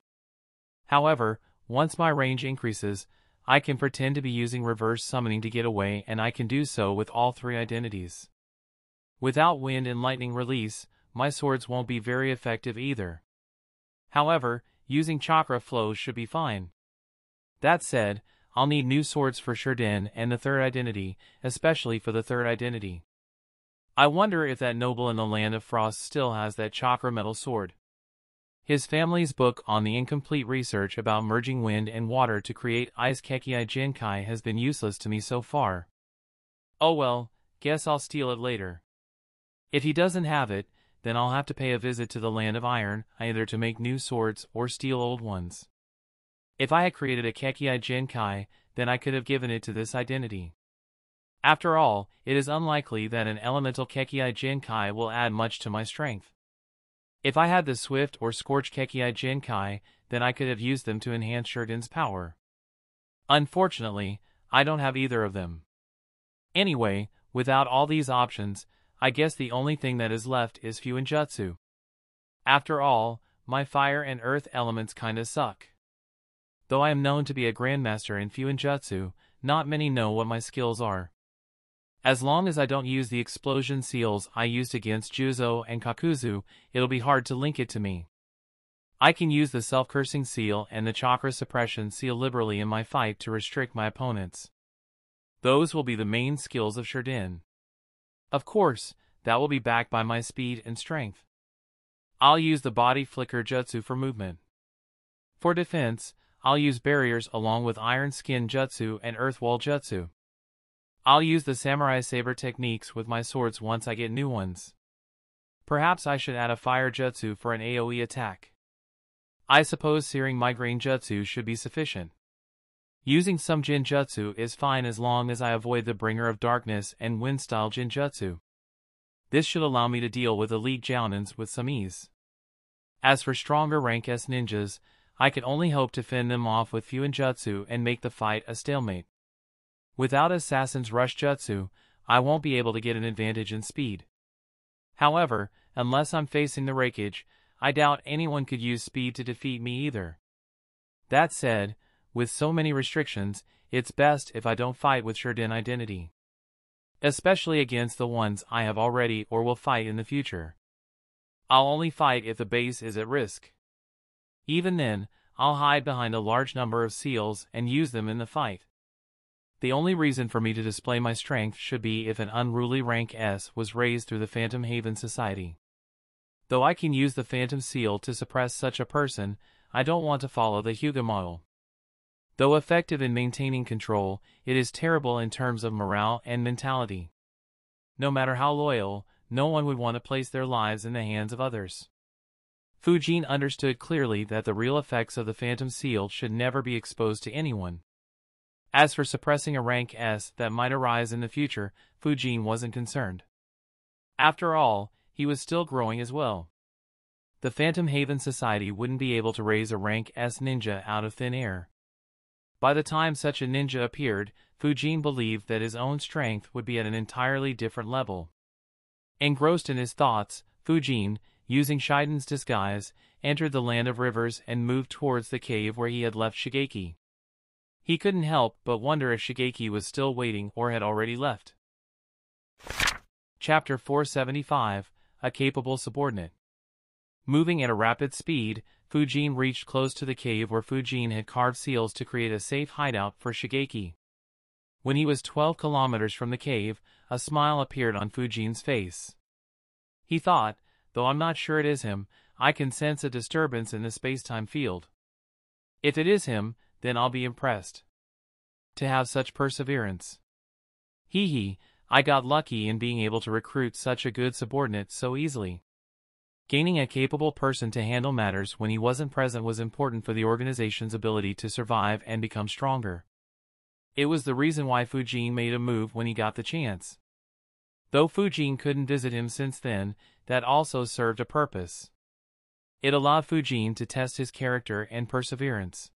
However, once my range increases, I can pretend to be using reverse summoning to get away, and I can do so with all 3 identities. Without wind and lightning release, my swords won't be very effective either. However, using chakra flows should be fine. That said, I'll need new swords for Shurden and the third identity, especially for the third identity. I wonder if that noble in the Land of Frost still has that chakra metal sword. His family's book on the incomplete research about merging wind and water to create Ice Kekii Jinkai has been useless to me so far. Oh well, guess I'll steal it later. If he doesn't have it, then I'll have to pay a visit to the Land of Iron, either to make new swords or steal old ones. If I had created a Kekii Jinkai, then I could have given it to this identity. After all, it is unlikely that an elemental Kekii Jinkai will add much to my strength. If I had the Swift or Scorch Kekii Jinkai, then I could have used them to enhance Shurden's power. Unfortunately, I don't have either of them. Anyway, without all these options, I guess the only thing that is left is Fuinjutsu. After all, my fire and earth elements kinda suck. Though I am known to be a grandmaster in Fuinjutsu, not many know what my skills are. As long as I don't use the explosion seals I used against Juzo and Kakuzu, it'll be hard to link it to me. I can use the self-cursing seal and the chakra suppression seal liberally in my fight to restrict my opponents. Those will be the main skills of Shurdin. Of course, that will be backed by my speed and strength. I'll use the body flicker jutsu for movement. For defense, I'll use barriers along with iron skin jutsu and earth wall jutsu. I'll use the samurai saber techniques with my swords once I get new ones. Perhaps I should add a fire jutsu for an AoE attack. I suppose searing migraine jutsu should be sufficient. Using some Jin jutsu is fine as long as I avoid the bringer of darkness and wind style Jin jutsu. This should allow me to deal with elite jounins with some ease. As for stronger rank S ninjas, I can only hope to fend them off with Fuinjutsu and make the fight a stalemate. Without Assassin's Rush Jutsu, I won't be able to get an advantage in speed. However, unless I'm facing the Raikage, I doubt anyone could use speed to defeat me either. That said, with so many restrictions, it's best if I don't fight with Shurdin identity. Especially against the ones I have already or will fight in the future. I'll only fight if the base is at risk. Even then, I'll hide behind a large number of seals and use them in the fight. The only reason for me to display my strength should be if an unruly rank S was raised through the Phantom Haven Society. Though I can use the Phantom Seal to suppress such a person, I don't want to follow the Hyuga model. Though effective in maintaining control, it is terrible in terms of morale and mentality. No matter how loyal, no one would want to place their lives in the hands of others. Fujin understood clearly that the real effects of the Phantom Seal should never be exposed to anyone. As for suppressing a rank S that might arise in the future, Fujin wasn't concerned. After all, he was still growing as well. The Phantom Haven Society wouldn't be able to raise a rank S ninja out of thin air. By the time such a ninja appeared, Fujin believed that his own strength would be at an entirely different level. Engrossed in his thoughts, Fujin, using Shiden's disguise, entered the Land of Rivers and moved towards the cave where he had left Shigeki. He couldn't help but wonder if Shigeki was still waiting or had already left. Chapter 475, A Capable Subordinate. Moving at a rapid speed, Fujin reached close to the cave where Fujin had carved seals to create a safe hideout for Shigeki. When he was 12 kilometers from the cave, a smile appeared on Fujin's face. He thought, though I'm not sure it is him, I can sense a disturbance in the space-time field. If it is him, then I'll be impressed. To have such perseverance. Hee, I got lucky in being able to recruit such a good subordinate so easily. Gaining a capable person to handle matters when he wasn't present was important for the organization's ability to survive and become stronger. It was the reason why Fujin made a move when he got the chance. Though Fujin couldn't visit him since then, that also served a purpose. It allowed Fujin to test his character and perseverance.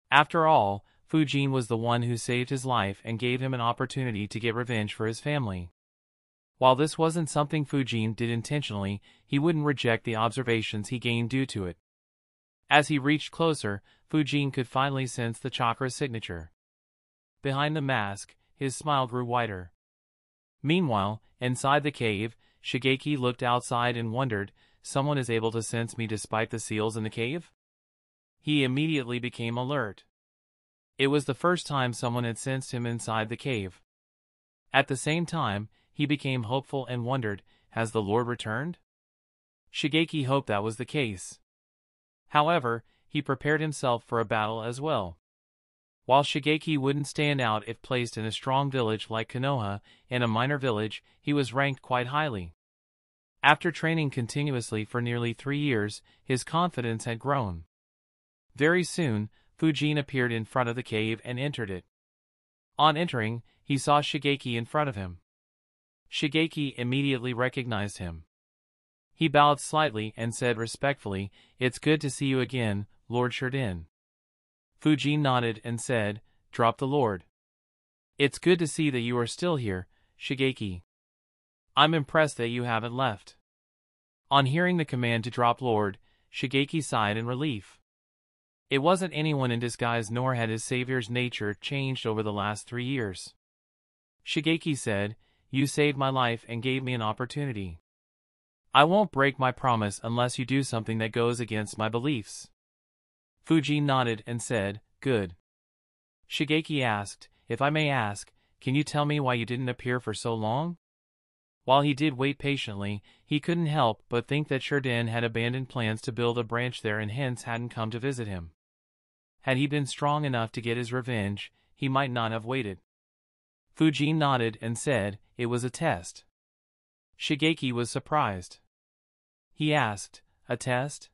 After all, Fujin was the one who saved his life and gave him an opportunity to get revenge for his family. While this wasn't something Fujin did intentionally, he wouldn't reject the observations he gained due to it. As he reached closer, Fujin could finally sense the chakra signature. Behind the mask, his smile grew wider. Meanwhile, inside the cave, Shigeki looked outside and wondered, someone is able to sense me despite the seals in the cave? He immediately became alert. It was the first time someone had sensed him inside the cave. At the same time, he became hopeful and wondered, has the Lord returned? Shigeki hoped that was the case. However, he prepared himself for a battle as well. While Shigeki wouldn't stand out if placed in a strong village like Konoha, in a minor village, he was ranked quite highly. After training continuously for nearly 3 years, his confidence had grown. Very soon, Fujin appeared in front of the cave and entered it. On entering, he saw Shigeki in front of him. Shigeki immediately recognized him. He bowed slightly and said respectfully, "It's good to see you again, Lord Shurdin." Fujin nodded and said, "Drop the Lord. It's good to see that you are still here, Shigeki. I'm impressed that you haven't left. On hearing the command to drop Lord, Shigeki sighed in relief. It wasn't anyone in disguise, nor had his savior's nature changed over the last 3 years. Shigeki said, "You saved my life and gave me an opportunity. I won't break my promise unless you do something that goes against my beliefs." Fujin nodded and said, "Good." Shigeki asked, "If I may ask, can you tell me why you didn't appear for so long?" While he did wait patiently, he couldn't help but think that Shurden had abandoned plans to build a branch there and hence hadn't come to visit him. Had he been strong enough to get his revenge, he might not have waited. Fujin nodded and said, "It was a test." Shigeki was surprised. He asked, "A test?"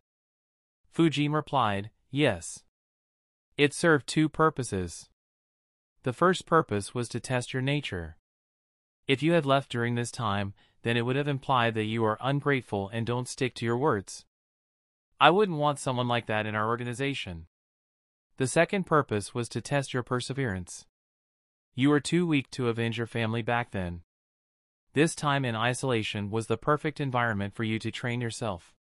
Fujin replied, "Yes. It served 2 purposes. The first purpose was to test your nature. If you had left during this time, then it would have implied that you are ungrateful and don't stick to your words. I wouldn't want someone like that in our organization. The second purpose was to test your perseverance. You were too weak to avenge your family back then. This time in isolation was the perfect environment for you to train yourself.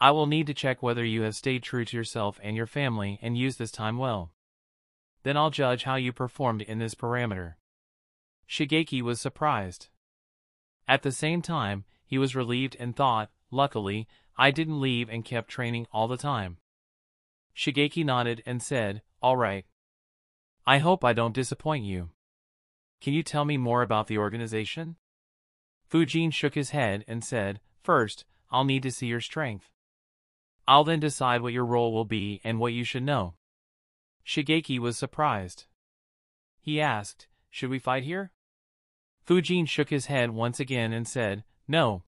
I will need to check whether you have stayed true to yourself and your family and used this time well. Then I'll judge how you performed in this parameter." Shigeki was surprised. At the same time, he was relieved and thought, "Luckily, I didn't leave and kept training all the time." Shigeki nodded and said, "All right. I hope I don't disappoint you. Can you tell me more about the organization?" Fujin shook his head and said, "First, I'll need to see your strength. I'll then decide what your role will be and what you should know." Shigeki was surprised. He asked, "Should we fight here?" Fujin shook his head once again and said, "No.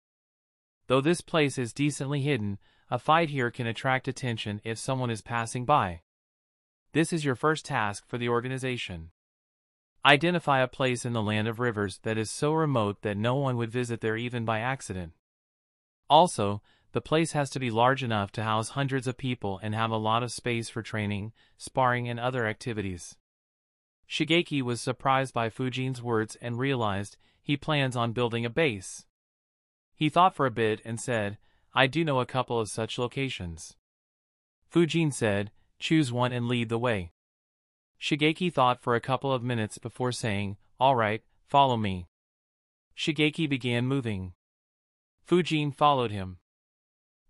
Though this place is decently hidden, a fight here can attract attention if someone is passing by. This is your first task for the organization. Identify a place in the land of rivers that is so remote that no one would visit there even by accident. Also, the place has to be large enough to house hundreds of people and have a lot of space for training, sparring and other activities." Shigeki was surprised by Fujin's words and realized he plans on building a base. He thought for a bit and said, "I do know a couple of such locations." Fujin said, "Choose one and lead the way." Shigeki thought for a couple of minutes before saying, "All right, follow me." Shigeki began moving. Fujin followed him.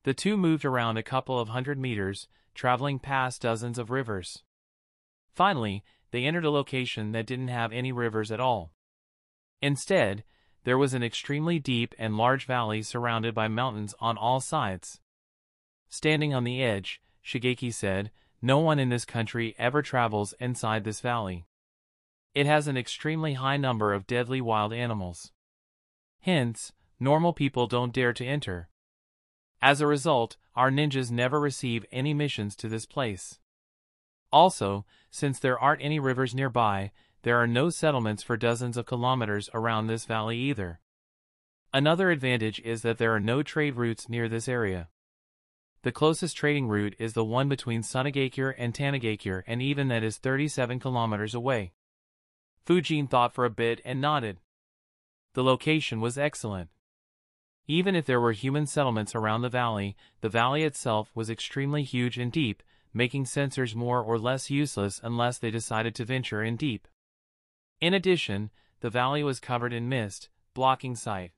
The two moved around a couple of 100 meters, traveling past dozens of rivers. Finally, they entered a location that didn't have any rivers at all. Instead, there was an extremely deep and large valley surrounded by mountains on all sides. Standing on the edge, Shigeki said, "No one in this country ever travels inside this valley. It has an extremely high number of deadly wild animals. Hence, normal people don't dare to enter. As a result, our ninjas never receive any missions to this place. Also, since there aren't any rivers nearby, there are no settlements for dozens of kilometers around this valley either. Another advantage is that there are no trade routes near this area. The closest trading route is the one between Sunagakure and Tanagakure, and even that is 37 kilometers away." Fujin thought for a bit and nodded. The location was excellent. Even if there were human settlements around the valley itself was extremely huge and deep, making sensors more or less useless unless they decided to venture in deep. In addition, the valley was covered in mist, blocking sight.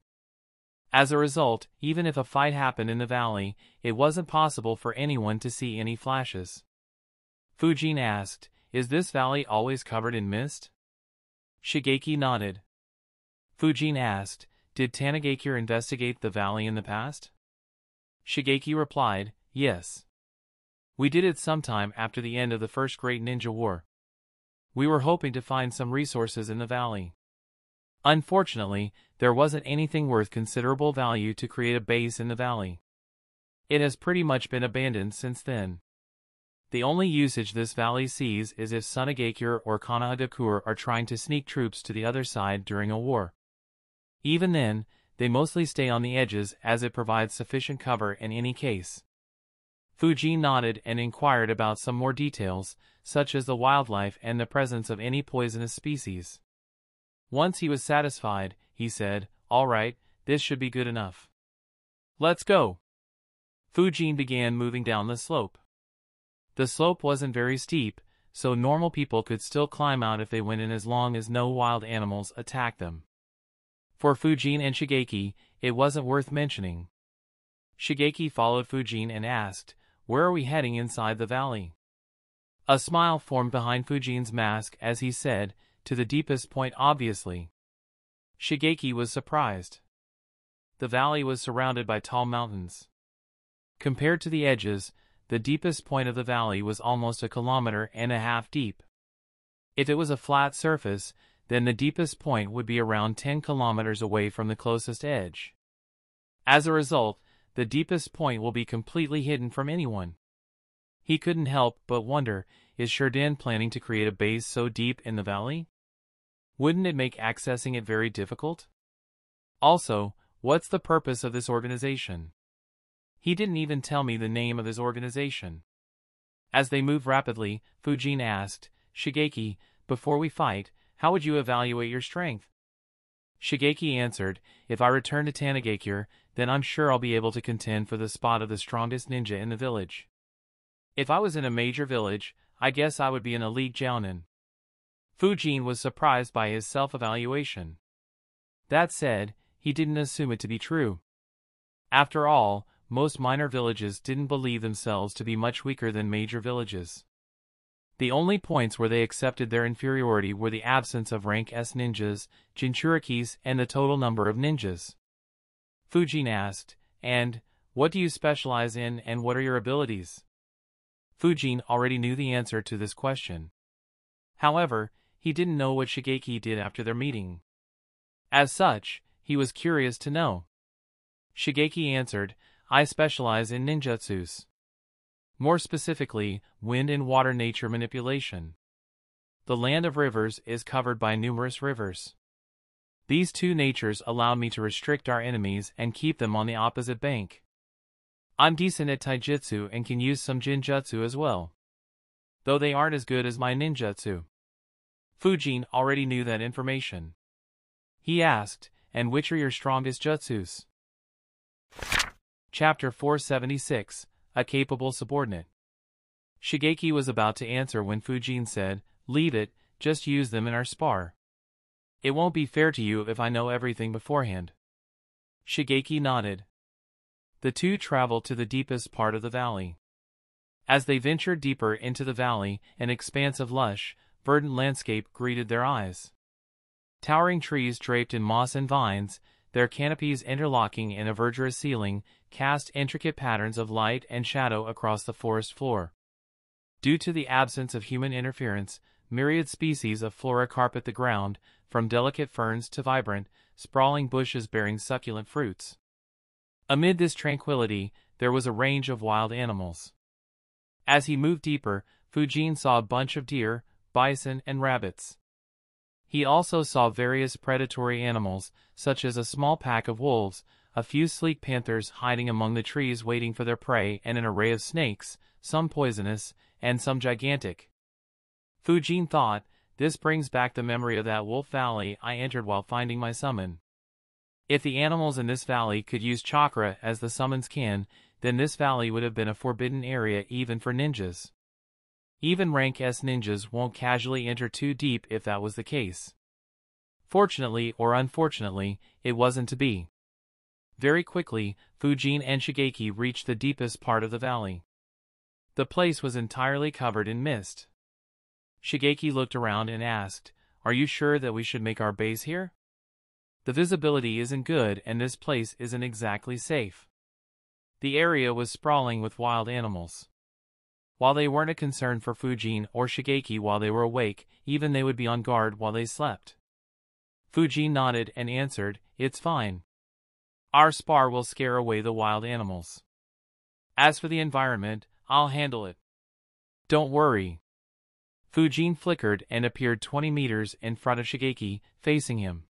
As a result, even if a fight happened in the valley, it wasn't possible for anyone to see any flashes. Fujin asked, "Is this valley always covered in mist?" Shigeki nodded. Fujin asked, "Did Tanagakure investigate the valley in the past?" Shigeki replied, "Yes. We did it sometime after the end of the first Great Ninja War. We were hoping to find some resources in the valley. Unfortunately, there wasn't anything worth considerable value to create a base in the valley. It has pretty much been abandoned since then. The only usage this valley sees is if Sunagakure or Kanahagakure are trying to sneak troops to the other side during a war. Even then, they mostly stay on the edges as it provides sufficient cover in any case." Fujin nodded and inquired about some more details, such as the wildlife and the presence of any poisonous species. Once he was satisfied, he said, "All right, this should be good enough. Let's go. Fujin began moving down the slope. The slope wasn't very steep, so normal people could still climb out if they went in as long as no wild animals attacked them. For Fujin and Shigeki, it wasn't worth mentioning. Shigeki followed Fujin and asked, "Where are we heading inside the valley?" A smile formed behind Fujin's mask as he said, "To the deepest point, obviously." Shigeki was surprised. The valley was surrounded by tall mountains. Compared to the edges, the deepest point of the valley was almost 1.5 kilometers deep. If it was a flat surface, then the deepest point would be around 10 kilometers away from the closest edge. As a result, the deepest point will be completely hidden from anyone. He couldn't help but wonder, is Shurden planning to create a base so deep in the valley? Wouldn't it make accessing it very difficult? Also, what's the purpose of this organization? He didn't even tell me the name of his organization. As they moved rapidly, Fujin asked, "Shigeki, before we fight, how would you evaluate your strength?" Shigeki answered, "If I return to Tanigakure, then I'm sure I'll be able to contend for the spot of the strongest ninja in the village. If I was in a major village, I guess I would be an elite jounin." Fujin was surprised by his self-evaluation. That said, he didn't assume it to be true. After all, most minor villages didn't believe themselves to be much weaker than major villages. The only points where they accepted their inferiority were the absence of rank S ninjas, Jinchurikis, and the total number of ninjas. Fujin asked, "And, what do you specialize in and what are your abilities?" Fujin already knew the answer to this question. However, he didn't know what Shigeki did after their meeting. As such, he was curious to know. Shigeki answered, "I specialize in ninjutsus. More specifically, wind and water nature manipulation. The land of rivers is covered by numerous rivers. These two natures allow me to restrict our enemies and keep them on the opposite bank. I'm decent at taijutsu and can use some jinjutsu as well, though they aren't as good as my ninjutsu." Fujin already knew that information. He asked, "And which are your strongest jutsus?" Chapter 476, A Capable Subordinate. Shigeki was about to answer when Fujin said, "Leave it, just use them in our spar. It won't be fair to you if I know everything beforehand." Shigeki nodded. The two traveled to the deepest part of the valley. As they ventured deeper into the valley, an expanse of lush, verdant landscape greeted their eyes. Towering trees draped in moss and vines, their canopies interlocking in a verdurous ceiling, cast intricate patterns of light and shadow across the forest floor. Due to the absence of human interference, myriad species of flora carpet the ground, from delicate ferns to vibrant, sprawling bushes bearing succulent fruits. Amid this tranquility, there was a range of wild animals. As he moved deeper, Fujin saw a bunch of deer, bison, and rabbits. He also saw various predatory animals, such as a small pack of wolves, a few sleek panthers hiding among the trees waiting for their prey, and an array of snakes, some poisonous, and some gigantic. Fujin thought, "This brings back the memory of that wolf valley I entered while finding my summon. If the animals in this valley could use chakra as the summons can, then this valley would have been a forbidden area even for ninjas. Even rank S ninjas won't casually enter too deep if that was the case." Fortunately or unfortunately, it wasn't to be. Very quickly, Fujin and Shigeki reached the deepest part of the valley. The place was entirely covered in mist. Shigeki looked around and asked, "Are you sure that we should make our base here? The visibility isn't good and this place isn't exactly safe." The area was sprawling with wild animals. While they weren't a concern for Fujin or Shigeki while they were awake, even they would be on guard while they slept. Fujin nodded and answered, "It's fine. Our spar will scare away the wild animals. As for the environment, I'll handle it. Don't worry." Fujin flickered and appeared 20 meters in front of Shigeki, facing him.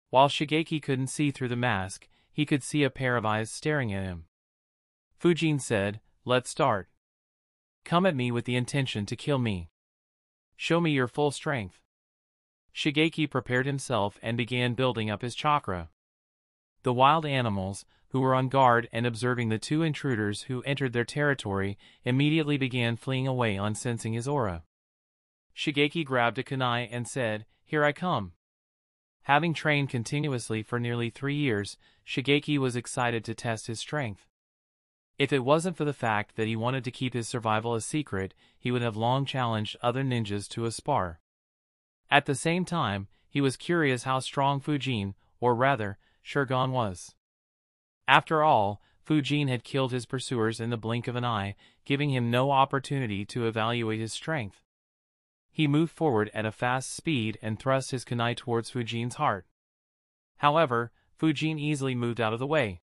While Shigeki couldn't see through the mask, he could see a pair of eyes staring at him. Fujin said, "Let's start. Come at me with the intention to kill me. Show me your full strength." Shigeki prepared himself and began building up his chakra. The wild animals, who were on guard and observing the two intruders who entered their territory, immediately began fleeing away on sensing his aura. Shigeki grabbed a kunai and said, "Here I come." Having trained continuously for nearly 3 years, Shigeki was excited to test his strength. If it wasn't for the fact that he wanted to keep his survival a secret, he would have long challenged other ninjas to a spar. At the same time, he was curious how strong Fujin, or rather, Shurgon was. After all, Fujin had killed his pursuers in the blink of an eye, giving him no opportunity to evaluate his strength. He moved forward at a fast speed and thrust his kunai towards Fujin's heart. However, Fujin easily moved out of the way.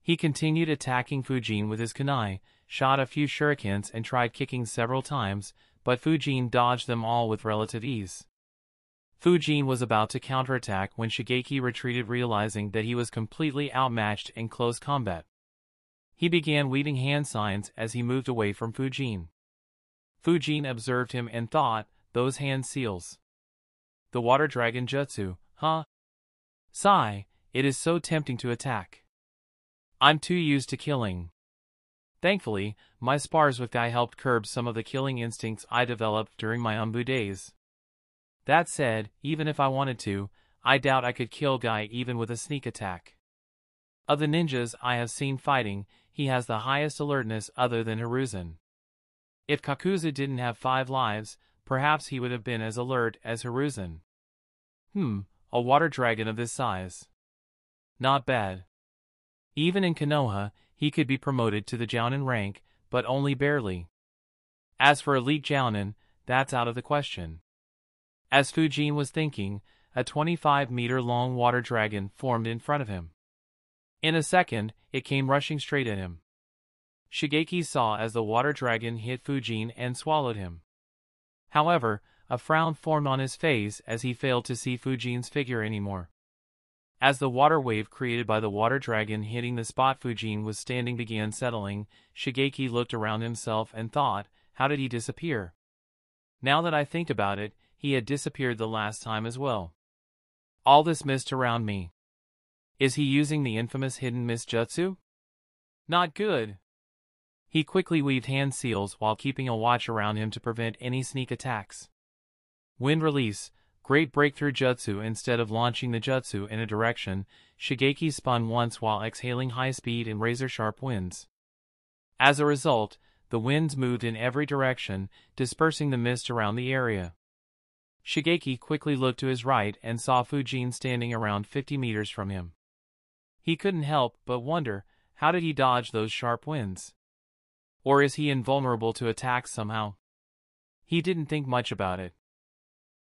He continued attacking Fujin with his kunai, shot a few shurikens and tried kicking several times, but Fujin dodged them all with relative ease. Fujin was about to counterattack when Shigeki retreated, realizing that he was completely outmatched in close combat. He began weaving hand signs as he moved away from Fujin. Fujin observed him and thought, "Those hand seals. The water dragon jutsu, huh? Sigh, it is so tempting to attack. I'm too used to killing." Thankfully, my spars with Guy helped curb some of the killing instincts I developed during my Umbu days. That said, even if I wanted to, I doubt I could kill Guy even with a sneak attack. Of the ninjas I have seen fighting, he has the highest alertness other than Hiruzen. If Kakuzu didn't have 5 lives, perhaps he would have been as alert as Hiruzen. A water dragon of this size. Not bad. Even in Konoha, he could be promoted to the Jounin rank, but only barely. As for elite Jounin, that's out of the question. As Fujin was thinking, a 25-meter-long water dragon formed in front of him. In a second, it came rushing straight at him. Shigeki saw as the water dragon hit Fujin and swallowed him. However, a frown formed on his face as he failed to see Fujin's figure anymore. As the water wave created by the water dragon hitting the spot Fujin was standing began settling, Shigeki looked around himself and thought, how did he disappear? Now that I think about it, he had disappeared the last time as well. All this mist around me. Is he using the infamous hidden mist jutsu? Not good. He quickly weaved hand seals while keeping a watch around him to prevent any sneak attacks. Wind release, great breakthrough jutsu. Instead of launching the jutsu in a direction, Shigeki spun once while exhaling high speed and razor-sharp winds. As a result, the winds moved in every direction, dispersing the mist around the area. Shigeki quickly looked to his right and saw Fujin standing around 50 meters from him. He couldn't help but wonder, how did he dodge those sharp winds? Or is he invulnerable to attacks somehow? He didn't think much about it.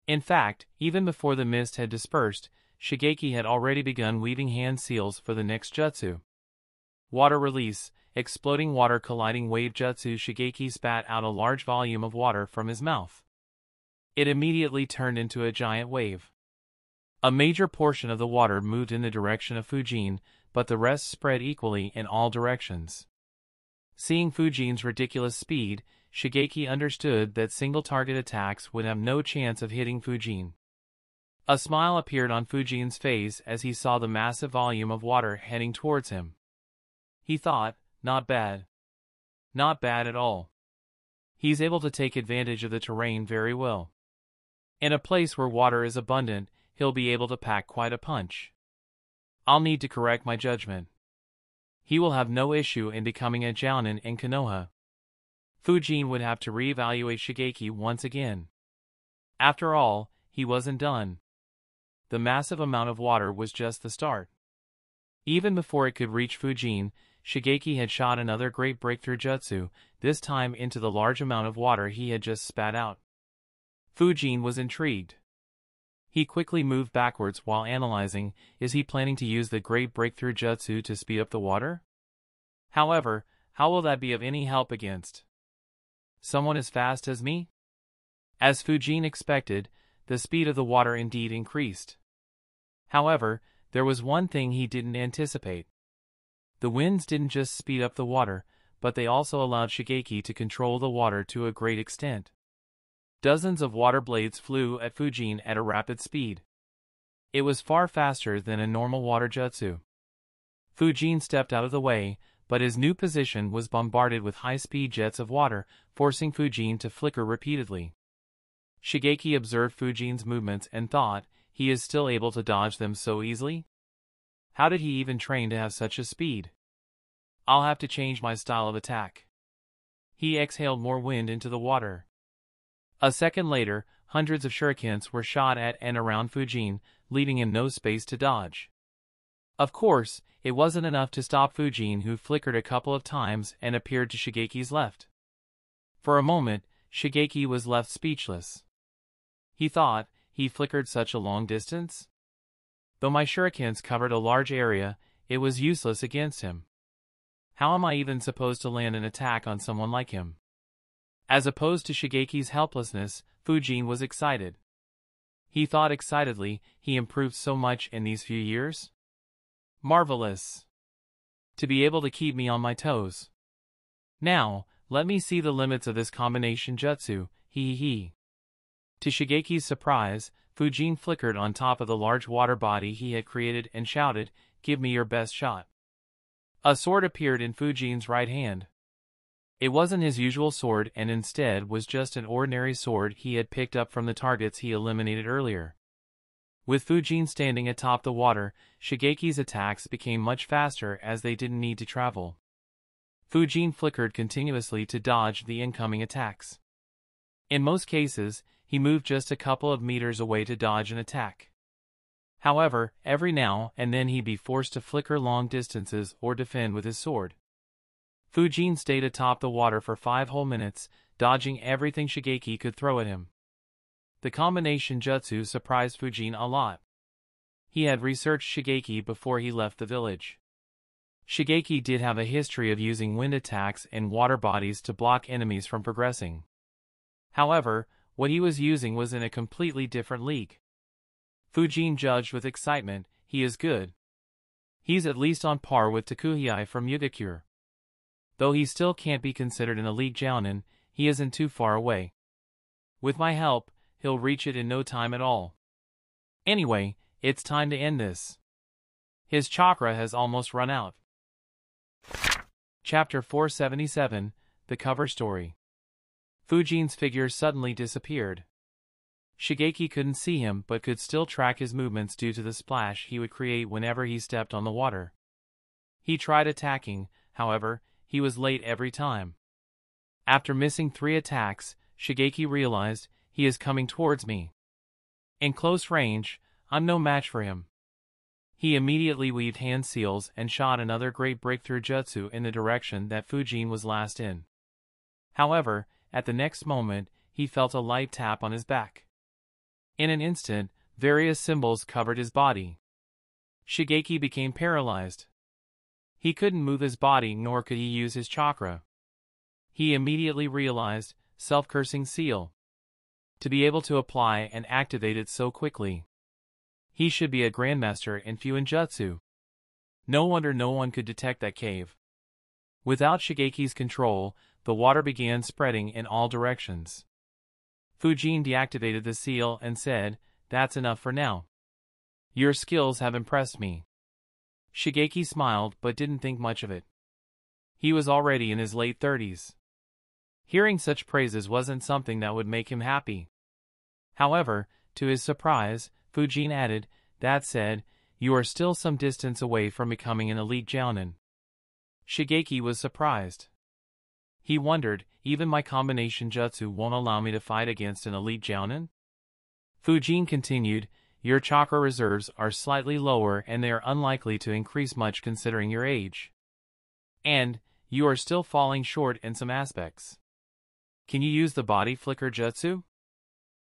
In fact, even before the mist had dispersed, Shigeki had already begun weaving hand seals for the next jutsu. Water release, exploding water colliding wave jutsu. Shigeki spat out a large volume of water from his mouth. It immediately turned into a giant wave. A major portion of the water moved in the direction of Fujin, but the rest spread equally in all directions. Seeing Fujin's ridiculous speed, Shigeki understood that single-target attacks would have no chance of hitting Fujin. A smile appeared on Fujin's face as he saw the massive volume of water heading towards him. He thought, not bad. Not bad at all. He's able to take advantage of the terrain very well. In a place where water is abundant, he'll be able to pack quite a punch. I'll need to correct my judgment. He will have no issue in becoming a Jounin in Konoha. Fujin would have to re-evaluate Shigeki once again. After all, he wasn't done. The massive amount of water was just the start. Even before it could reach Fujin, Shigeki had shot another great breakthrough jutsu, this time into the large amount of water he had just spat out. Fujin was intrigued. He quickly moved backwards while analyzing, is he planning to use the great breakthrough jutsu to speed up the water? However, how will that be of any help against someone as fast as me? As Fujin expected, the speed of the water indeed increased. However, there was one thing he didn't anticipate. The winds didn't just speed up the water, but they also allowed Shigeki to control the water to a great extent. Dozens of water blades flew at Fujin at a rapid speed. It was far faster than a normal water jutsu. Fujin stepped out of the way, but his new position was bombarded with high-speed jets of water, forcing Fujin to flicker repeatedly. Shigeki observed Fujin's movements and thought, he is still able to dodge them so easily? How did he even train to have such a speed? I'll have to change my style of attack. He exhaled more wind into the water. A second later, hundreds of shurikens were shot at and around Fujin, leaving him no space to dodge. Of course, it wasn't enough to stop Fujin, who flickered a couple of times and appeared to Shigeki's left. For a moment, Shigeki was left speechless. He thought, he flickered such a long distance? Though my shurikens covered a large area, it was useless against him. How am I even supposed to land an attack on someone like him? As opposed to Shigeki's helplessness, Fujin was excited. He thought excitedly, he improved so much in these few years? Marvelous. To be able to keep me on my toes. Now, let me see the limits of this combination jutsu, he. To Shigeki's surprise, Fujin flickered on top of the large water body he had created and shouted, "Give me your best shot." A sword appeared in Fujin's right hand. It wasn't his usual sword and instead was just an ordinary sword he had picked up from the targets he eliminated earlier. With Fujin standing atop the water, Shigeki's attacks became much faster as they didn't need to travel. Fujin flickered continuously to dodge the incoming attacks. In most cases, he moved just a couple of meters away to dodge an attack. However, every now and then he'd be forced to flicker long distances or defend with his sword. Fujin stayed atop the water for 5 whole minutes, dodging everything Shigeki could throw at him. The combination jutsu surprised Fujin a lot. He had researched Shigeki before he left the village. Shigeki did have a history of using wind attacks and water bodies to block enemies from progressing. However, what he was using was in a completely different league. Fujin judged with excitement, he is good. He's at least on par with Takuhei from Yugakure. Though he still can't be considered an elite jounin, he isn't too far away. With my help, he'll reach it in no time at all. Anyway, it's time to end this. His chakra has almost run out. Chapter 477, The Cover Story. Fujin's figure suddenly disappeared. Shigeki couldn't see him but could still track his movements due to the splash he would create whenever he stepped on the water. He tried attacking, however, he was late every time. After missing 3 attacks, Shigeki realized, he is coming towards me. In close range, I'm no match for him. He immediately weaved hand seals and shot another great breakthrough jutsu in the direction that Fujin was last in. However, at the next moment, he felt a light tap on his back. In an instant, various symbols covered his body. Shigeki became paralyzed. He couldn't move his body nor could he use his chakra. He immediately realized, self-cursing seal. To be able to apply and activate it so quickly. He should be a grandmaster in Fuinjutsu. No wonder no one could detect that cave. Without Shigeki's control, the water began spreading in all directions. Fujin deactivated the seal and said, "That's enough for now. Your skills have impressed me." Shigeki smiled but didn't think much of it. He was already in his late 30s. Hearing such praises wasn't something that would make him happy. However, to his surprise, Fujin added, "That said, you are still some distance away from becoming an elite jounin." Shigeki was surprised. He wondered, even my combination jutsu won't allow me to fight against an elite jounin? Fujin continued, "Your chakra reserves are slightly lower and they are unlikely to increase much considering your age. And, you are still falling short in some aspects. Can you use the body flicker jutsu?"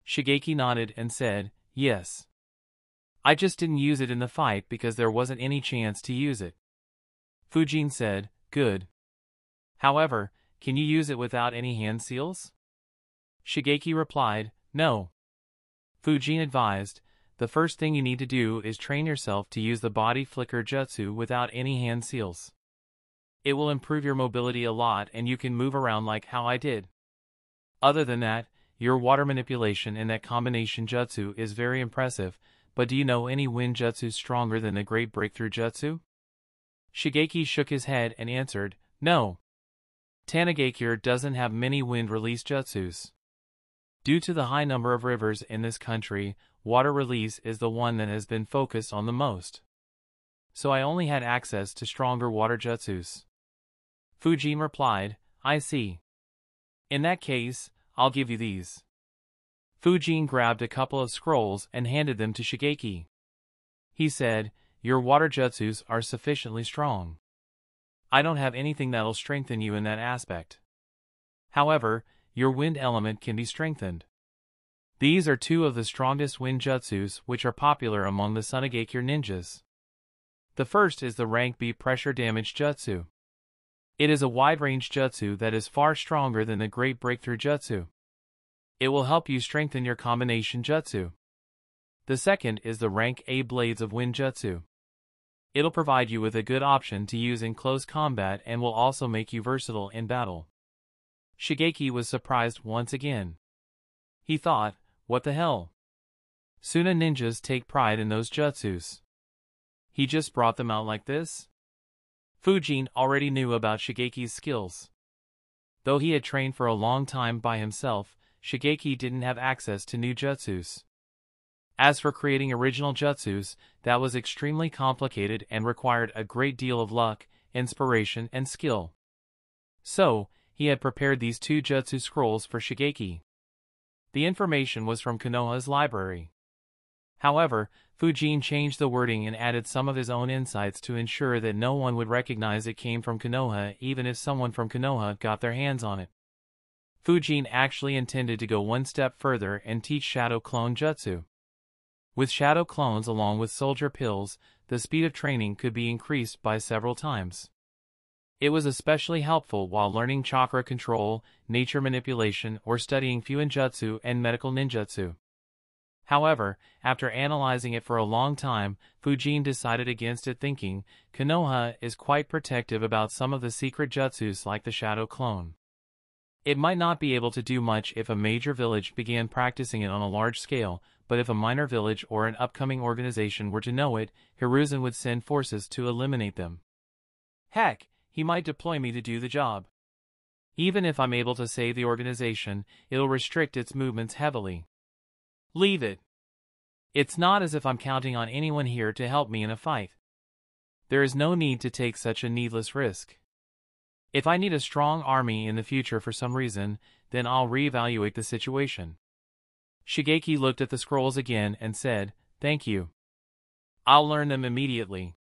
Shigeki nodded and said, "Yes. I just didn't use it in the fight because there wasn't any chance to use it." Fujin said, "Good. However, can you use it without any hand seals?" Shigeki replied, "No." Fujin advised, "The first thing you need to do is train yourself to use the body flicker jutsu without any hand seals. It will improve your mobility a lot and you can move around like how I did. Other than that, your water manipulation in that combination jutsu is very impressive, but do you know any wind jutsu stronger than the Great Breakthrough Jutsu?" Shigeki shook his head and answered, no. Tanigakure doesn't have many wind release jutsus. Due to the high number of rivers in this country, water release is the one that has been focused on the most. So I only had access to stronger water jutsus. Fujin replied, I see. In that case, I'll give you these. Fujin grabbed a couple of scrolls and handed them to Shigeki. He said, your water jutsus are sufficiently strong. I don't have anything that'll strengthen you in that aspect. However, your wind element can be strengthened. These are two of the strongest wind jutsus which are popular among the Sunigakure ninjas. The first is the rank B pressure damage jutsu. It is a wide-range jutsu that is far stronger than the Great Breakthrough Jutsu. It will help you strengthen your combination jutsu. The second is the rank A Blades of Wind Jutsu. It'll provide you with a good option to use in close combat and will also make you versatile in battle. Shigeki was surprised once again. He thought, what the hell? Suna ninjas take pride in those jutsus. He just brought them out like this? Fujin already knew about Shigeki's skills. Though he had trained for a long time by himself, Shigeki didn't have access to new jutsus. As for creating original jutsus, that was extremely complicated and required a great deal of luck, inspiration, and skill. So, he had prepared these two jutsu scrolls for Shigeki. The information was from Konoha's library. However, Fujin changed the wording and added some of his own insights to ensure that no one would recognize it came from Konoha even if someone from Konoha got their hands on it. Fujin actually intended to go one step further and teach Shadow Clone Jutsu. With Shadow Clones along with Soldier Pills, the speed of training could be increased by several times. It was especially helpful while learning chakra control, nature manipulation, or studying Fuin Jutsu and medical ninjutsu. However, after analyzing it for a long time, Fujin decided against it, thinking, Konoha is quite protective about some of the secret jutsus like the Shadow Clone. It might not be able to do much if a major village began practicing it on a large scale, but if a minor village or an upcoming organization were to know it, Hiruzen would send forces to eliminate them. Heck, he might deploy me to do the job. Even if I'm able to save the organization, it'll restrict its movements heavily. Leave it. It's not as if I'm counting on anyone here to help me in a fight. There is no need to take such a needless risk. If I need a strong army in the future for some reason, then I'll reevaluate the situation. Shigeki looked at the scrolls again and said, thank you. I'll learn them immediately.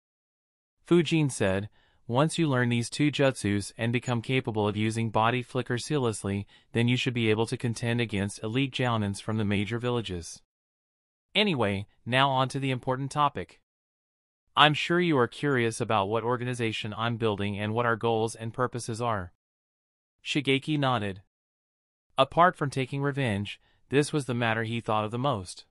Fujin said, once you learn these two jutsus and become capable of using body flicker seamlessly, then you should be able to contend against elite jounins from the major villages. Anyway, now on to the important topic. I'm sure you are curious about what organization I'm building and what our goals and purposes are. Shigeki nodded. Apart from taking revenge, this was the matter he thought of the most.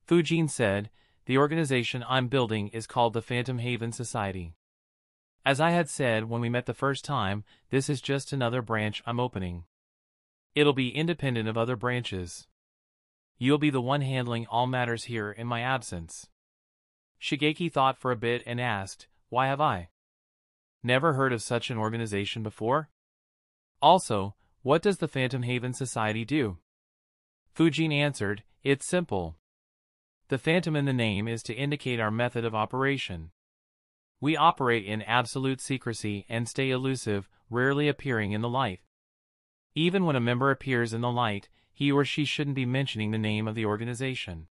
Fujin said, the organization I'm building is called the Phantom Haven Society. As I had said when we met the first time, this is just another branch I'm opening. It'll be independent of other branches. You'll be the one handling all matters here in my absence. Shigeki thought for a bit and asked, why have I never heard of such an organization before? Also, what does the Phantom Haven Society do? Fujin answered, it's simple. The phantom in the name is to indicate our method of operation. We operate in absolute secrecy and stay elusive, rarely appearing in the light. Even when a member appears in the light, he or she shouldn't be mentioning the name of the organization.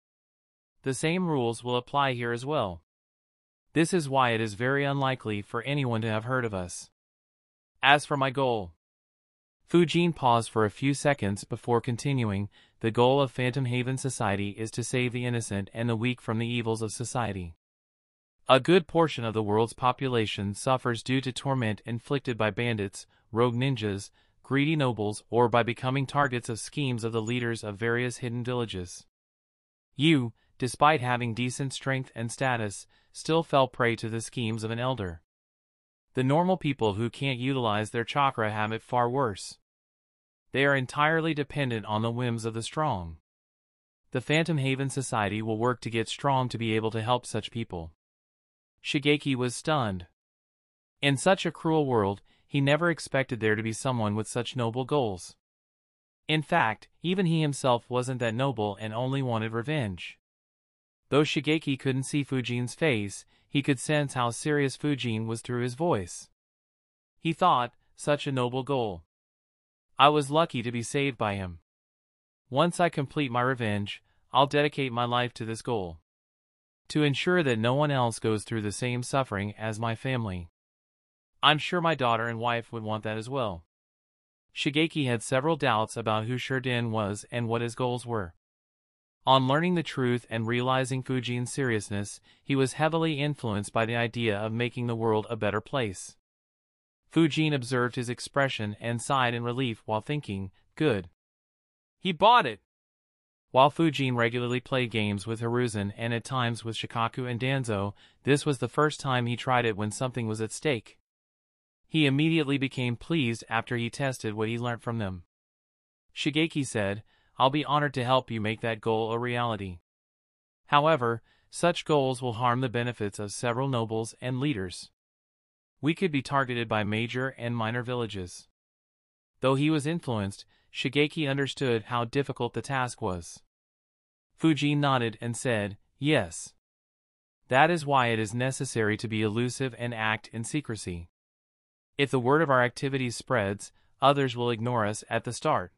The same rules will apply here as well. This is why it is very unlikely for anyone to have heard of us. As for my goal. Fujin paused for a few seconds before continuing, the goal of Phantom Haven Society is to save the innocent and the weak from the evils of society. A good portion of the world's population suffers due to torment inflicted by bandits, rogue ninjas, greedy nobles, or by becoming targets of schemes of the leaders of various hidden villages. You, despite having decent strength and status, still fell prey to the schemes of an elder. The normal people who can't utilize their chakra have it far worse. They are entirely dependent on the whims of the strong. The Phantom Haven Society will work to get strong to be able to help such people. Shigeki was stunned. In such a cruel world, he never expected there to be someone with such noble goals. In fact, even he himself wasn't that noble and only wanted revenge. Though Shigeki couldn't see Fujin's face, he could sense how serious Fujin was through his voice. He thought, such a noble goal. I was lucky to be saved by him. Once I complete my revenge, I'll dedicate my life to this goal. To ensure that no one else goes through the same suffering as my family. I'm sure my daughter and wife would want that as well. Shigeki had several doubts about who Shurdin was and what his goals were. On learning the truth and realizing Fujin's seriousness, he was heavily influenced by the idea of making the world a better place. Fujin observed his expression and sighed in relief while thinking, good. He bought it! While Fujin regularly played games with Hiruzen and at times with Shikaku and Danzo, this was the first time he tried it when something was at stake. He immediately became pleased after he tested what he learnt from them. Shigeki said, I'll be honored to help you make that goal a reality. However, such goals will harm the benefits of several nobles and leaders. We could be targeted by major and minor villages. Though he was influenced, Shigeki understood how difficult the task was. Fujin nodded and said, yes. That is why it is necessary to be elusive and act in secrecy. If the word of our activities spreads, others will ignore us at the start.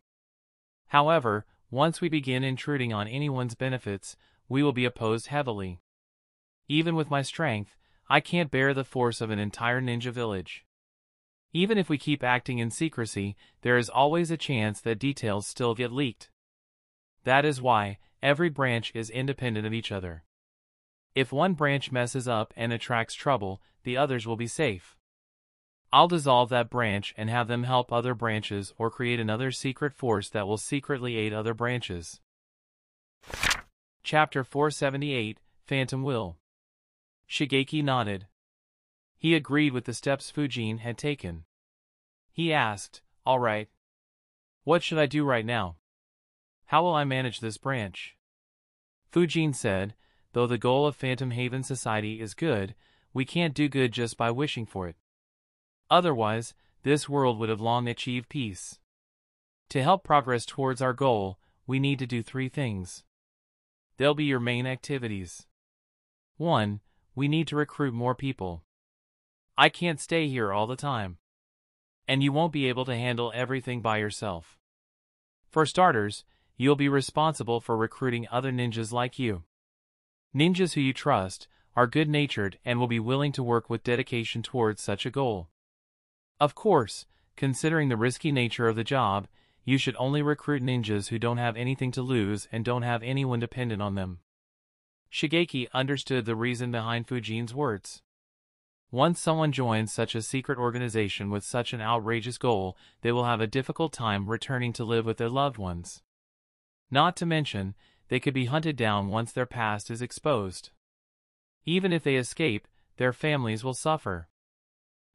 However, once we begin intruding on anyone's benefits, we will be opposed heavily. Even with my strength, I can't bear the force of an entire ninja village. Even if we keep acting in secrecy, there is always a chance that details still get leaked. That is why every branch is independent of each other. If one branch messes up and attracts trouble, the others will be safe. I'll dissolve that branch and have them help other branches or create another secret force that will secretly aid other branches. Chapter 478, Phantom Will. Shigeki nodded. He agreed with the steps Fujin had taken. He asked, all right. What should I do right now? How will I manage this branch? Fujin said, though the goal of Phantom Haven Society is good, we can't do good just by wishing for it. Otherwise, this world would have long achieved peace. To help progress towards our goal, we need to do 3 things. They'll be your main activities. 1. We need to recruit more people. I can't stay here all the time. And you won't be able to handle everything by yourself. For starters, you'll be responsible for recruiting other ninjas like you. Ninjas who you trust, are good-natured and will be willing to work with dedication towards such a goal. Of course, considering the risky nature of the job, you should only recruit ninjas who don't have anything to lose and don't have anyone dependent on them. Shigeki understood the reason behind Fujin's words. Once someone joins such a secret organization with such an outrageous goal, they will have a difficult time returning to live with their loved ones. Not to mention, they could be hunted down once their past is exposed. Even if they escape, their families will suffer.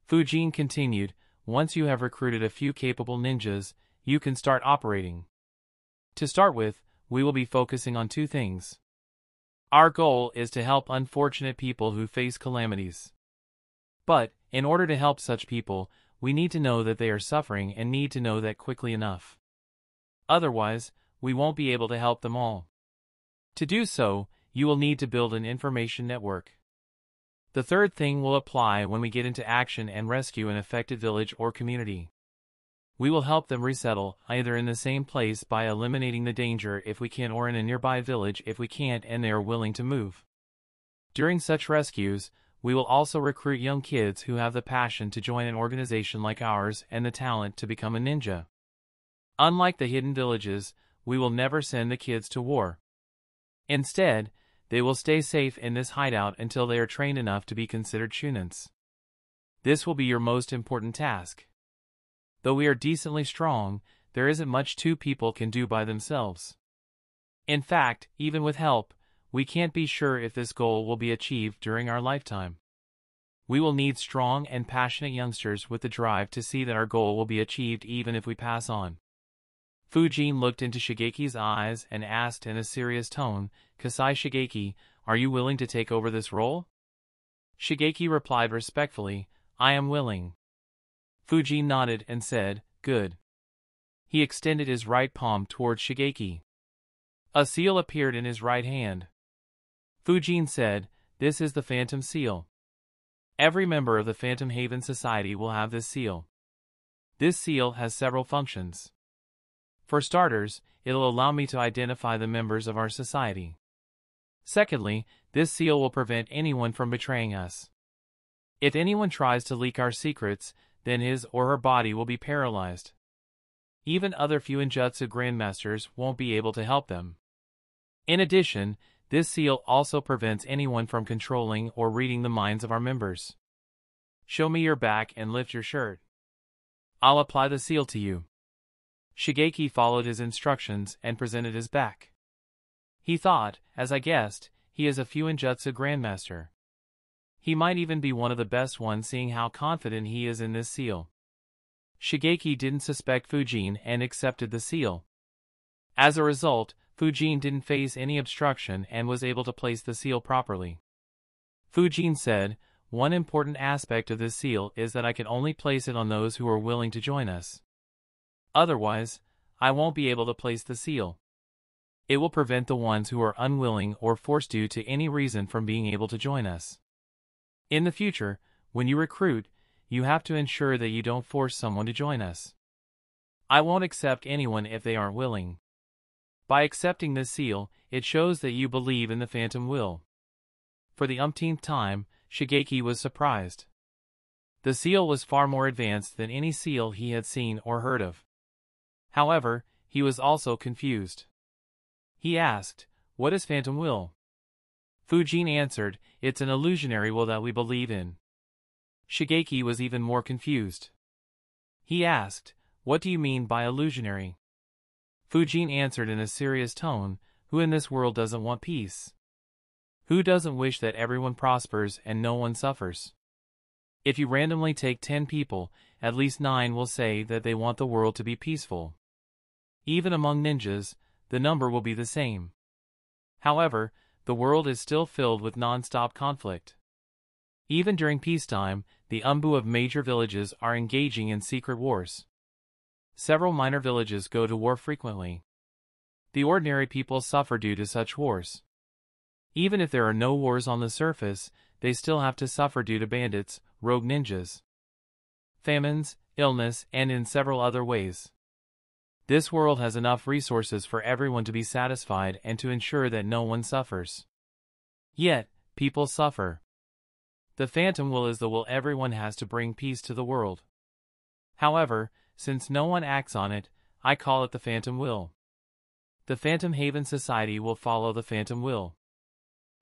Fujin continued, once you have recruited a few capable ninjas, you can start operating. To start with, we will be focusing on 2 things. Our goal is to help unfortunate people who face calamities. But, in order to help such people, we need to know that they are suffering and need to know that quickly enough. Otherwise, we won't be able to help them all. To do so, you will need to build an information network. The 3rd thing will apply when we get into action and rescue an affected village or community. We will help them resettle, either in the same place by eliminating the danger if we can or in a nearby village if we can't and they are willing to move. During such rescues, we will also recruit young kids who have the passion to join an organization like ours and the talent to become a ninja. Unlike the hidden villages, we will never send the kids to war. Instead, they will stay safe in this hideout until they are trained enough to be considered shunins. This will be your most important task. Though we are decently strong, there isn't much 2 people can do by themselves. In fact, even with help, we can't be sure if this goal will be achieved during our lifetime. We will need strong and passionate youngsters with the drive to see that our goal will be achieved even if we pass on. Fujin looked into Shigeki's eyes and asked in a serious tone, Kasai Shigeki, are you willing to take over this role? Shigeki replied respectfully, I am willing. Fujin nodded and said, good. He extended his right palm towards Shigeki. A seal appeared in his right hand. Fujin said, this is the Phantom Seal. Every member of the Phantom Haven Society will have this seal. This seal has several functions. For starters, it'll allow me to identify the members of our society. Secondly, this seal will prevent anyone from betraying us. If anyone tries to leak our secrets, then his or her body will be paralyzed. Even other Fuinjutsu grandmasters won't be able to help them. In addition, this seal also prevents anyone from controlling or reading the minds of our members. Show me your back and lift your shirt. I'll apply the seal to you. Shigeki followed his instructions and presented his back. He thought, as I guessed, he is a Fuinjutsu grandmaster. He might even be one of the best ones, seeing how confident he is in this seal. Shigeki didn't suspect Fujin and accepted the seal. As a result, Fujin didn't face any obstruction and was able to place the seal properly. Fujin said, one important aspect of this seal is that I can only place it on those who are willing to join us. Otherwise, I won't be able to place the seal. It will prevent the ones who are unwilling or forced due to any reason from being able to join us. In the future, when you recruit, you have to ensure that you don't force someone to join us. I won't accept anyone if they aren't willing. By accepting this seal, it shows that you believe in the Phantom Will. For the umpteenth time, Shigeki was surprised. The seal was far more advanced than any seal he had seen or heard of. However, he was also confused. He asked, what is Phantom Will? Fujin answered, it's an illusionary will that we believe in. Shigeki was even more confused. He asked, what do you mean by illusionary? Fujin answered in a serious tone, who in this world doesn't want peace? Who doesn't wish that everyone prospers and no one suffers? If you randomly take 10 people, at least 9 will say that they want the world to be peaceful. Even among ninjas, the number will be the same. However, the world is still filled with non-stop conflict. Even during peacetime, the Umbu of major villages are engaging in secret wars. Several minor villages go to war frequently. The ordinary people suffer due to such wars. Even if there are no wars on the surface, they still have to suffer due to bandits, rogue ninjas, famines, illness, and in several other ways. This world has enough resources for everyone to be satisfied and to ensure that no one suffers. Yet, people suffer. The Phantom Will is the will everyone has to bring peace to the world. However, since no one acts on it, I call it the Phantom Will. The Phantom Haven Society will follow the Phantom Will.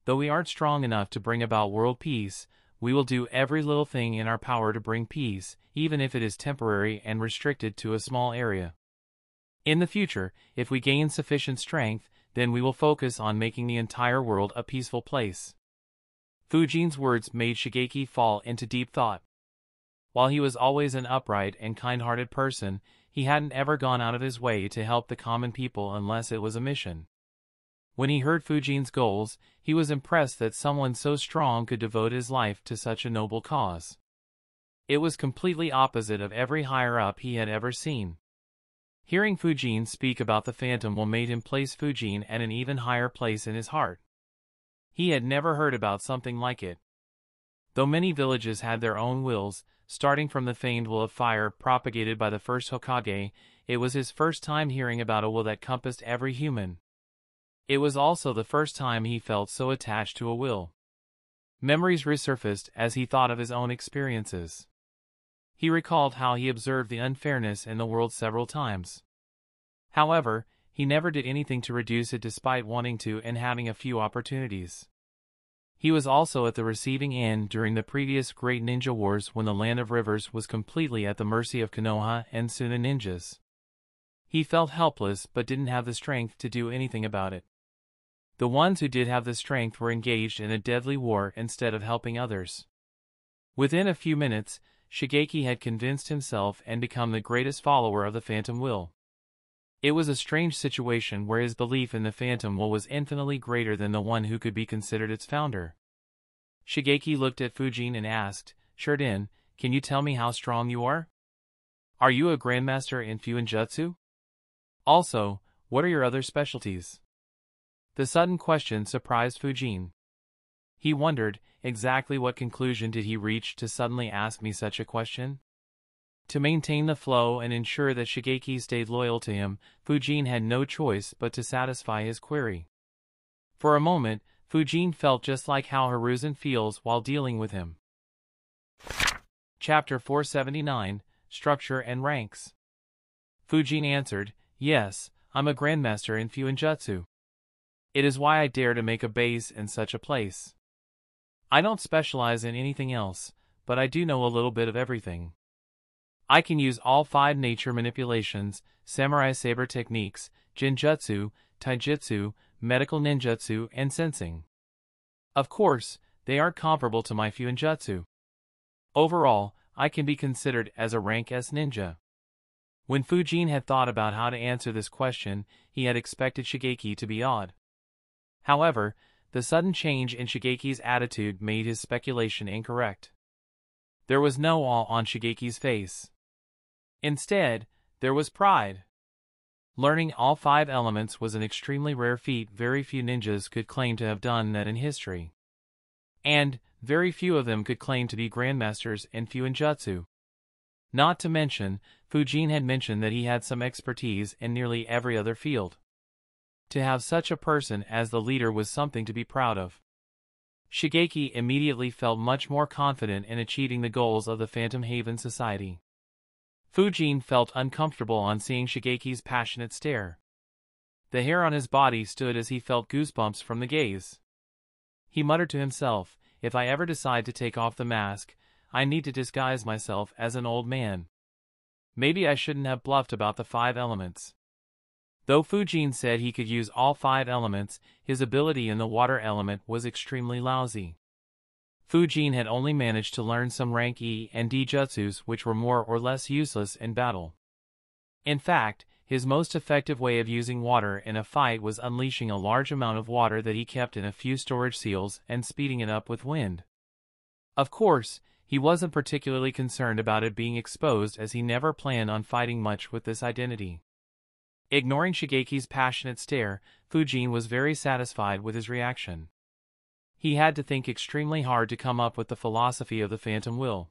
Though we aren't strong enough to bring about world peace, we will do every little thing in our power to bring peace, even if it is temporary and restricted to a small area. In the future, if we gain sufficient strength, then we will focus on making the entire world a peaceful place. Fujin's words made Shigeki fall into deep thought. While he was always an upright and kind-hearted person, he hadn't ever gone out of his way to help the common people unless it was a mission. When he heard Fujin's goals, he was impressed that someone so strong could devote his life to such a noble cause. It was completely opposite of every higher-up he had ever seen. Hearing Fujin speak about the Phantom Will made him place Fujin at an even higher place in his heart. He had never heard about something like it. Though many villages had their own wills, starting from the famed will of fire propagated by the first Hokage, it was his first time hearing about a will that compassed every human. It was also the first time he felt so attached to a will. Memories resurfaced as he thought of his own experiences. He recalled how he observed the unfairness in the world several times. However, he never did anything to reduce it despite wanting to and having a few opportunities. He was also at the receiving end during the previous Great Ninja Wars when the Land of Rivers was completely at the mercy of Konoha and Suna ninjas. He felt helpless but didn't have the strength to do anything about it. The ones who did have the strength were engaged in a deadly war instead of helping others. Within a few minutes, Shigeki had convinced himself and become the greatest follower of the Phantom Will. It was a strange situation where his belief in the Phantom Will was infinitely greater than the one who could be considered its founder. Shigeki looked at Fujin and asked, "Shurden, can you tell me how strong you are? Are you a grandmaster in Fuinjutsu? Also, what are your other specialties? The sudden question surprised Fujin. He wondered, exactly what conclusion did he reach to suddenly ask me such a question? To maintain the flow and ensure that Shigeki stayed loyal to him, Fujin had no choice but to satisfy his query. For a moment, Fujin felt just like how Hiruzen feels while dealing with him. Chapter 479, Structure and Ranks. Fujin answered, yes, I'm a grandmaster in Fuinjutsu. It is why I dare to make a base in such a place. I don't specialize in anything else, but I do know a little bit of everything. I can use all 5 nature manipulations, samurai saber techniques, jinjutsu, taijutsu, medical ninjutsu, and sensing. Of course, they aren't comparable to my Fuinjutsu. Overall, I can be considered as a rank S ninja. When Fujin had thought about how to answer this question, he had expected Shigeki to be awed. However, the sudden change in Shigeki's attitude made his speculation incorrect. There was no awe on Shigeki's face. Instead, there was pride. Learning all 5 elements was an extremely rare feat. Very few ninjas could claim to have done that in history. And very few of them could claim to be grandmasters in Fuinjutsu. Not to mention, Fujin had mentioned that he had some expertise in nearly every other field. To have such a person as the leader was something to be proud of. Shigeki immediately felt much more confident in achieving the goals of the Phantom Haven Society. Fujin felt uncomfortable on seeing Shigeki's passionate stare. The hair on his body stood as he felt goosebumps from the gaze. He muttered to himself, if I ever decide to take off the mask, I need to disguise myself as an old man. Maybe I shouldn't have bluffed about the 5 elements. Though Fujin said he could use all 5 elements, his ability in the water element was extremely lousy. Fujin had only managed to learn some rank E and D jutsus which were more or less useless in battle. In fact, his most effective way of using water in a fight was unleashing a large amount of water that he kept in a few storage seals and speeding it up with wind. Of course, he wasn't particularly concerned about it being exposed as he never planned on fighting much with this identity. Ignoring Shigeki's passionate stare, Fujin was very satisfied with his reaction. He had to think extremely hard to come up with the philosophy of the Phantom Will.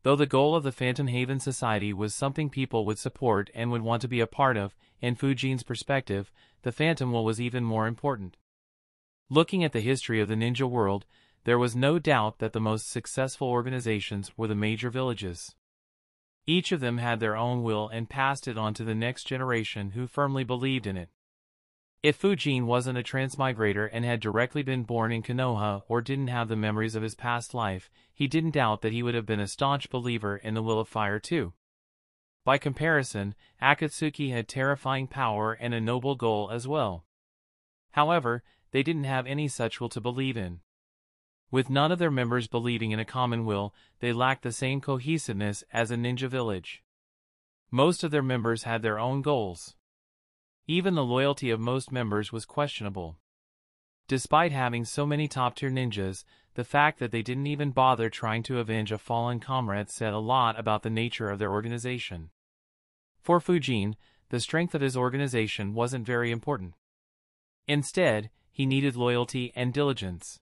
Though the goal of the Phantom Haven Society was something people would support and would want to be a part of, in Fujin's perspective, the Phantom Will was even more important. Looking at the history of the ninja world, there was no doubt that the most successful organizations were the major villages. Each of them had their own will and passed it on to the next generation who firmly believed in it. If Fujin wasn't a transmigrator and had directly been born in Konoha or didn't have the memories of his past life, he didn't doubt that he would have been a staunch believer in the Will of Fire too. By comparison, Akatsuki had terrifying power and a noble goal as well. However, they didn't have any such will to believe in. With none of their members believing in a common will, they lacked the same cohesiveness as a ninja village. Most of their members had their own goals. Even the loyalty of most members was questionable. Despite having so many top-tier ninjas, the fact that they didn't even bother trying to avenge a fallen comrade said a lot about the nature of their organization. For Fujin, the strength of his organization wasn't very important. Instead, he needed loyalty and diligence.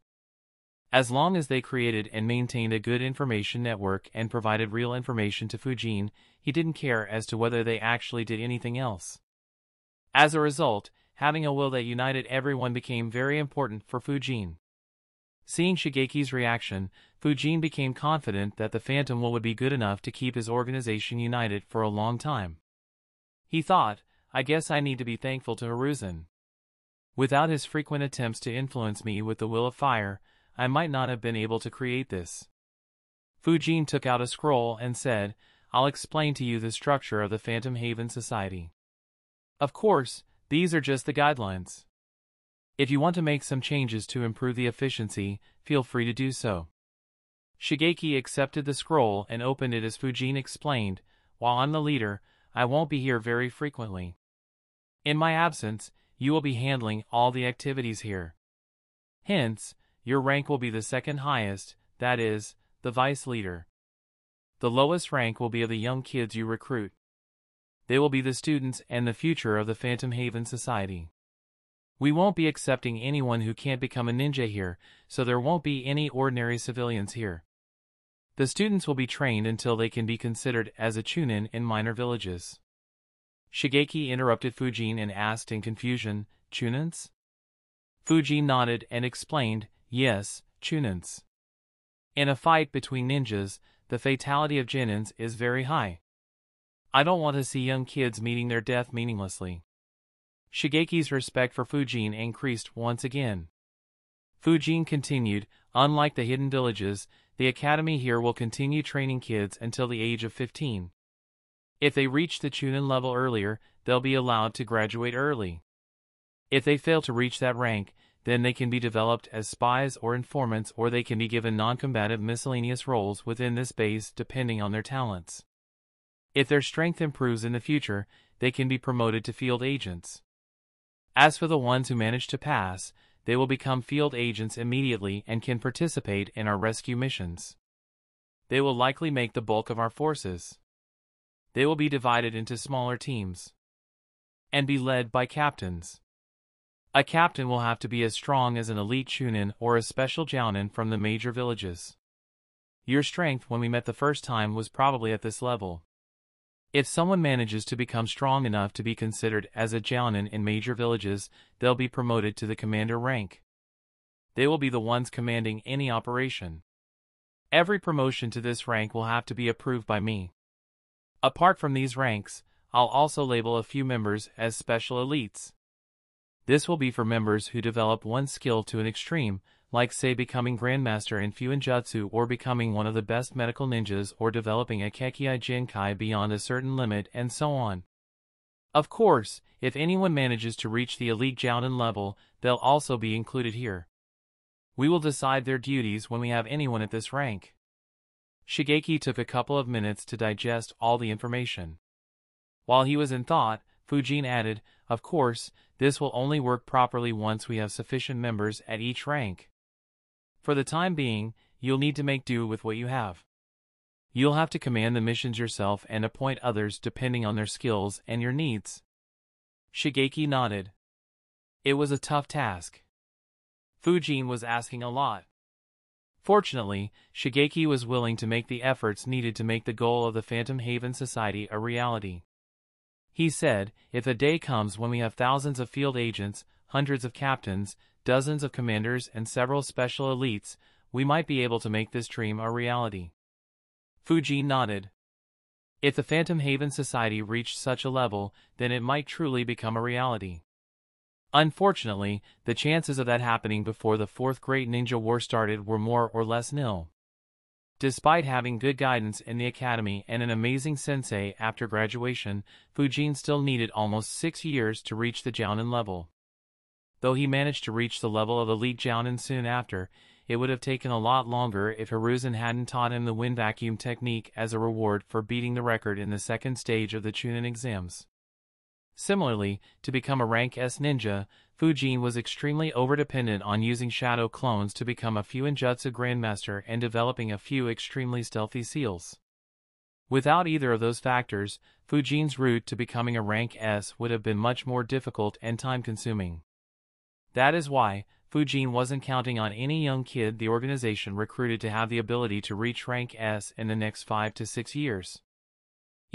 As long as they created and maintained a good information network and provided real information to Fujin, he didn't care as to whether they actually did anything else. As a result, having a will that united everyone became very important for Fujin. Seeing Shigeki's reaction, Fujin became confident that the Phantom Will would be good enough to keep his organization united for a long time. He thought, I guess I need to be thankful to Hiruzen. Without his frequent attempts to influence me with the Will of Fire, I might not have been able to create this. Fujin took out a scroll and said, I'll explain to you the structure of the Phantom Haven Society. Of course, these are just the guidelines. If you want to make some changes to improve the efficiency, feel free to do so. Shigeki accepted the scroll and opened it as Fujin explained, while I'm the leader, I won't be here very frequently. In my absence, you will be handling all the activities here. Hence, your rank will be the second highest, that is, the vice leader. The lowest rank will be of the young kids you recruit. They will be the students and the future of the Phantom Haven Society. We won't be accepting anyone who can't become a ninja here, so there won't be any ordinary civilians here. The students will be trained until they can be considered as a chunin in minor villages. Shigeki interrupted Fujin and asked in confusion, "Chunins?" Fujin nodded and explained, "Yes, chunins. In a fight between ninjas, the fatality of genins is very high. I don't want to see young kids meeting their death meaninglessly." Shigeki's respect for Fujin increased once again. Fujin continued, "Unlike the hidden villages, the academy here will continue training kids until the age of 15. If they reach the chunin level earlier, they'll be allowed to graduate early. If they fail to reach that rank, then they can be developed as spies or informants, or they can be given non-combative miscellaneous roles within this base depending on their talents. If their strength improves in the future, they can be promoted to field agents. As for the ones who manage to pass, they will become field agents immediately and can participate in our rescue missions. They will likely make the bulk of our forces. They will be divided into smaller teams and be led by captains. A captain will have to be as strong as an elite chunin or a special jounin from the major villages. Your strength when we met the first time was probably at this level. If someone manages to become strong enough to be considered as a jounin in major villages, they'll be promoted to the commander rank. They will be the ones commanding any operation. Every promotion to this rank will have to be approved by me. Apart from these ranks, I'll also label a few members as special elites. This will be for members who develop one skill to an extreme, like say becoming Grandmaster in Fuinjutsu or becoming one of the best medical ninjas or developing a Kekkei Jinkai beyond a certain limit and so on. Of course, if anyone manages to reach the elite Jounin level, they'll also be included here. We will decide their duties when we have anyone at this rank." Shigeki took a couple of minutes to digest all the information. While he was in thought, Fujin added, "Of course, this will only work properly once we have sufficient members at each rank. For the time being, you'll need to make do with what you have. You'll have to command the missions yourself and appoint others depending on their skills and your needs." Shigeki nodded. It was a tough task. Fujin was asking a lot. Fortunately, Shigeki was willing to make the efforts needed to make the goal of the Phantom Haven Society a reality. He said, "If a day comes when we have thousands of field agents, hundreds of captains, dozens of commanders and several special elites, we might be able to make this dream a reality." Fujin nodded. If the Phantom Haven Society reached such a level, then it might truly become a reality. Unfortunately, the chances of that happening before the Fourth Great Ninja War started were more or less nil. Despite having good guidance in the academy and an amazing sensei after graduation, Fujin still needed almost 6 years to reach the Jounin level. Though he managed to reach the level of elite Jounin soon after, it would have taken a lot longer if Hiruzen hadn't taught him the wind vacuum technique as a reward for beating the record in the second stage of the Chunin exams. Similarly, to become a rank S ninja, Fujin was extremely overdependent on using shadow clones to become a Fuinjutsu Grandmaster and developing a few extremely stealthy seals. Without either of those factors, Fujin's route to becoming a rank S would have been much more difficult and time-consuming. That is why, Fujin wasn't counting on any young kid the organization recruited to have the ability to reach rank S in the next 5 to 6 years.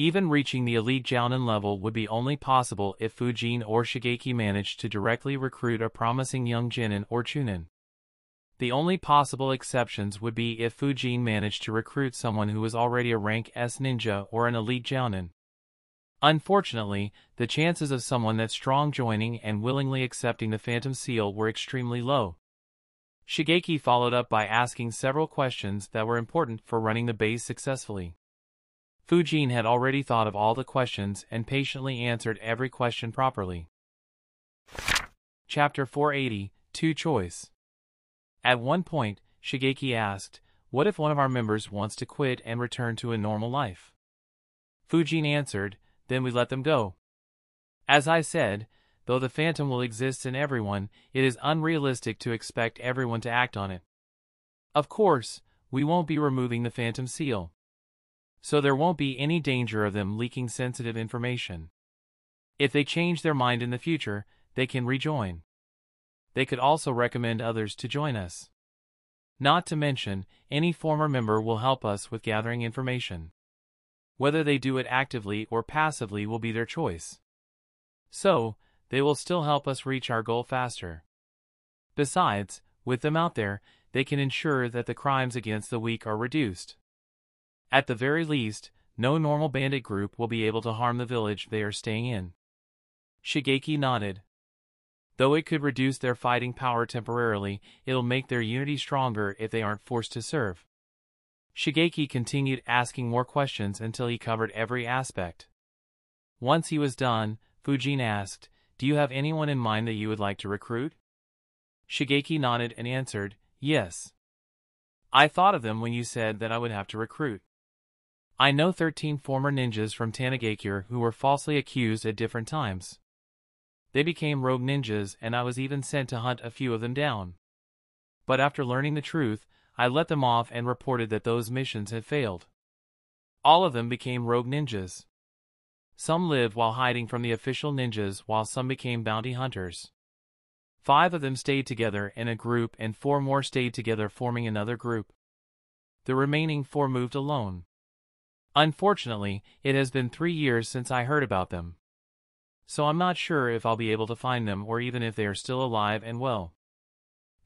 Even reaching the elite Jounin level would be only possible if Fujin or Shigeki managed to directly recruit a promising young Genin or Chunin. The only possible exceptions would be if Fujin managed to recruit someone who was already a rank S ninja or an elite Jounin. Unfortunately, the chances of someone that strong joining and willingly accepting the Phantom Seal were extremely low. Shigeki followed up by asking several questions that were important for running the base successfully. Fujin had already thought of all the questions and patiently answered every question properly. Chapter 480, Two Choice. At one point, Shigeki asked, "What if one of our members wants to quit and return to a normal life?" Fujin answered, "Then we let them go. As I said, though the phantom will exist in everyone, it is unrealistic to expect everyone to act on it. Of course, we won't be removing the Phantom Seal. so there won't be any danger of them leaking sensitive information. If they change their mind in the future, they can rejoin. They could also recommend others to join us. Not to mention, any former member will help us with gathering information. Whether they do it actively or passively will be their choice. So, they will still help us reach our goal faster. Besides, with them out there, they can ensure that the crimes against the weak are reduced. At the very least, no normal bandit group will be able to harm the village they are staying in. Shigeki nodded. Though it could reduce their fighting power temporarily, it'll make their unity stronger if they aren't forced to serve. Shigeki continued asking more questions until he covered every aspect. Once he was done, Fujin asked, "Do you have anyone in mind that you would like to recruit?" Shigeki nodded and answered, "Yes. I thought of them when you said that I would have to recruit. I know 13 former ninjas from Tanigakure who were falsely accused at different times. They became rogue ninjas and I was even sent to hunt a few of them down. But after learning the truth, I let them off and reported that those missions had failed. All of them became rogue ninjas. Some lived while hiding from the official ninjas while some became bounty hunters. 5 of them stayed together in a group and 4 more stayed together forming another group. The remaining 4 moved alone. Unfortunately, it has been 3 years since I heard about them. So I'm not sure if I'll be able to find them or even if they are still alive and well."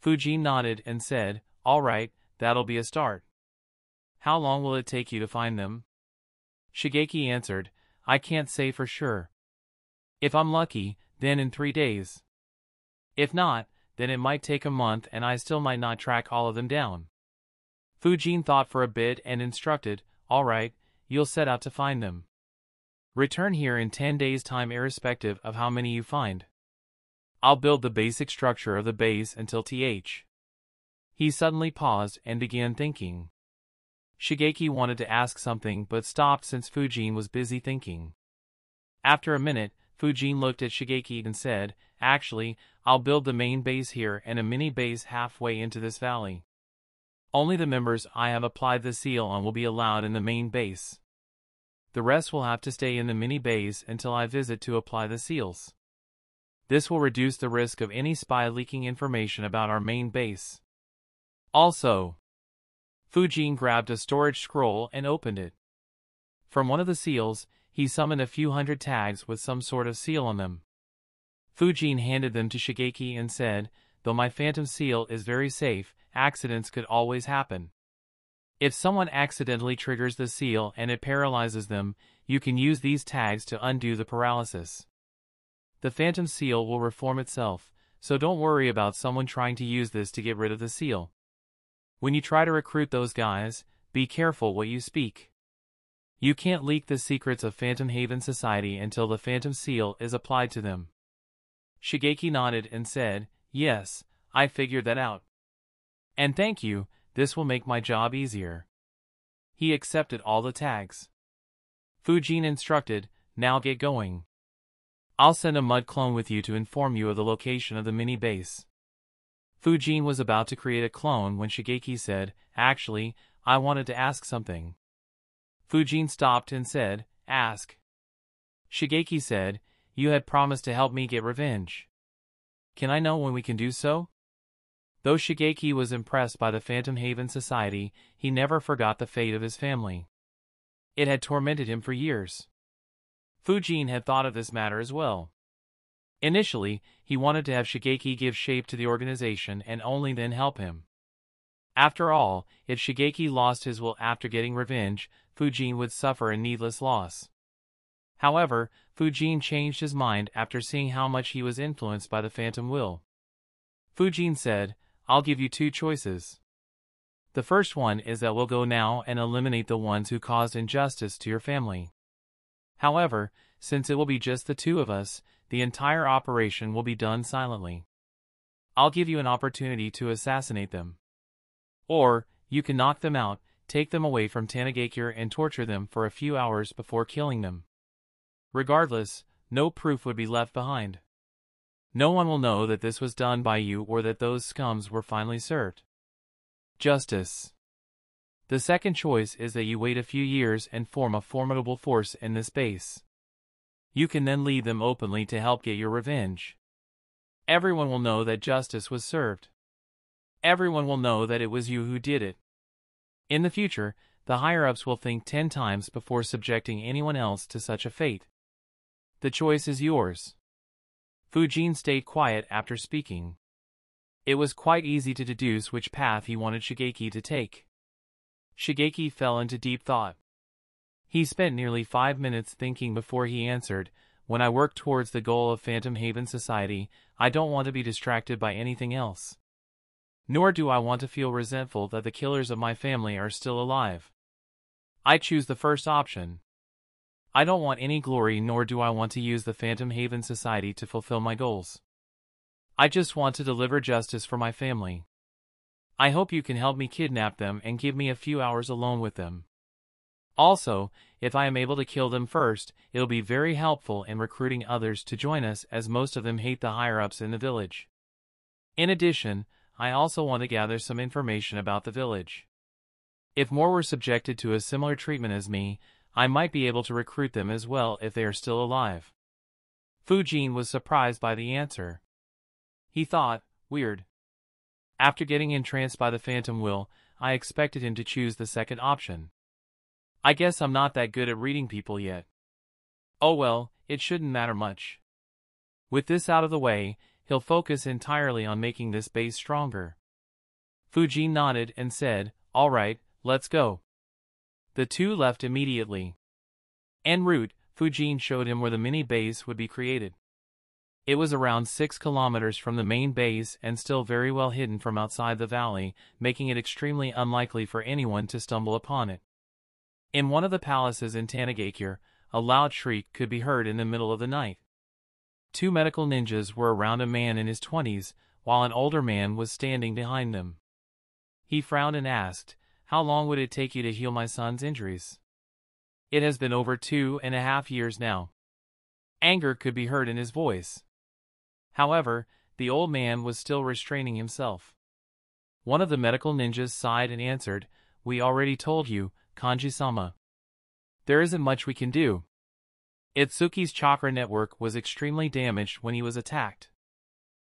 Fujin nodded and said, "All right, that'll be a start. How long will it take you to find them?" Shigeki answered, "I can't say for sure. If I'm lucky, then in 3 days. If not, then it might take a month and I still might not track all of them down." Fujin thought for a bit and instructed, "All right, you'll set out to find them. Return here in 10 days' time irrespective of how many you find. I'll build the basic structure of the base until th." He suddenly paused and began thinking. Shigeki wanted to ask something but stopped since Fujin was busy thinking. After a minute, Fujin looked at Shigeki and said, "Actually, I'll build the main base here and a mini base halfway into this valley. Only the members I have applied the seal on will be allowed in the main base. The rest will have to stay in the mini base until I visit to apply the seals. This will reduce the risk of any spy leaking information about our main base. Also," Fujin grabbed a storage scroll and opened it. From one of the seals, he summoned a few hundred tags with some sort of seal on them. Fujin handed them to Shigeki and said, "Though my phantom seal is very safe, accidents could always happen. If someone accidentally triggers the seal and it paralyzes them, you can use these tags to undo the paralysis. The phantom seal will reform itself, so don't worry about someone trying to use this to get rid of the seal. When you try to recruit those guys, be careful what you speak. You can't leak the secrets of Phantom Haven Society until the phantom seal is applied to them." Shigeki nodded and said, "Yes, I figured that out. And thank you, this will make my job easier." He accepted all the tags. Fujin instructed, "Now get going. I'll send a mud clone with you to inform you of the location of the mini base." Fujin was about to create a clone when Shigeki said, "Actually, I wanted to ask something." Fujin stopped and said, "Ask." Shigeki said, "You had promised to help me get revenge. Can I know when we can do so?" Though Shigeki was impressed by the Phantom Haven Society, he never forgot the fate of his family. It had tormented him for years. Fujin had thought of this matter as well. Initially, he wanted to have Shigeki give shape to the organization and only then help him. After all, if Shigeki lost his will after getting revenge, Fujin would suffer a needless loss. However, Fujin changed his mind after seeing how much he was influenced by the Phantom Will. Fujin said, "I'll give you 2 choices. The first one is that we'll go now and eliminate the ones who caused injustice to your family. However, since it will be just the 2 of us, the entire operation will be done silently. I'll give you an opportunity to assassinate them. Or, you can knock them out, take them away from Tanigakure and torture them for a few hours before killing them. Regardless, no proof would be left behind. No one will know that this was done by you or that those scums were finally served. Justice." The second choice is that you wait a few years and form a formidable force in this base. You can then lead them openly to help get your revenge. Everyone will know that justice was served. Everyone will know that it was you who did it. In the future, the higher-ups will think 10 times before subjecting anyone else to such a fate. The choice is yours. Fujin stayed quiet after speaking. It was quite easy to deduce which path he wanted Shigeki to take. Shigeki fell into deep thought. He spent nearly 5 minutes thinking before he answered, "When I work towards the goal of Phantom Haven Society, I don't want to be distracted by anything else. Nor do I want to feel resentful that the killers of my family are still alive. I choose the first option. I don't want any glory, nor do I want to use the Phantom Haven Society to fulfill my goals. I just want to deliver justice for my family. I hope you can help me kidnap them and give me a few hours alone with them. Also, if I am able to kill them first, it'll be very helpful in recruiting others to join us, as most of them hate the higher-ups in the village. In addition, I also want to gather some information about the village. If more were subjected to a similar treatment as me, I might be able to recruit them as well if they are still alive." Fujin was surprised by the answer. He thought, weird. After getting entranced by the Phantom Will, I expected him to choose the second option. I guess I'm not that good at reading people yet. Oh well, it shouldn't matter much. With this out of the way, he'll focus entirely on making this base stronger. Fujin nodded and said, "All right, let's go." The two left immediately. En route, Fujin showed him where the mini base would be created. It was around 6 kilometers from the main base and still very well hidden from outside the valley, making it extremely unlikely for anyone to stumble upon it. In one of the palaces in Tanagakure, a loud shriek could be heard in the middle of the night. 2 medical ninjas were around a man in his 20s, while an older man was standing behind them. He frowned and asked, "How long would it take you to heal my son's injuries?" "It has been over 2.5 years now." Anger could be heard in his voice. However, the old man was still restraining himself. One of the medical ninjas sighed and answered, "We already told you, Kanji-sama. There isn't much we can do. Itsuki's chakra network was extremely damaged when he was attacked.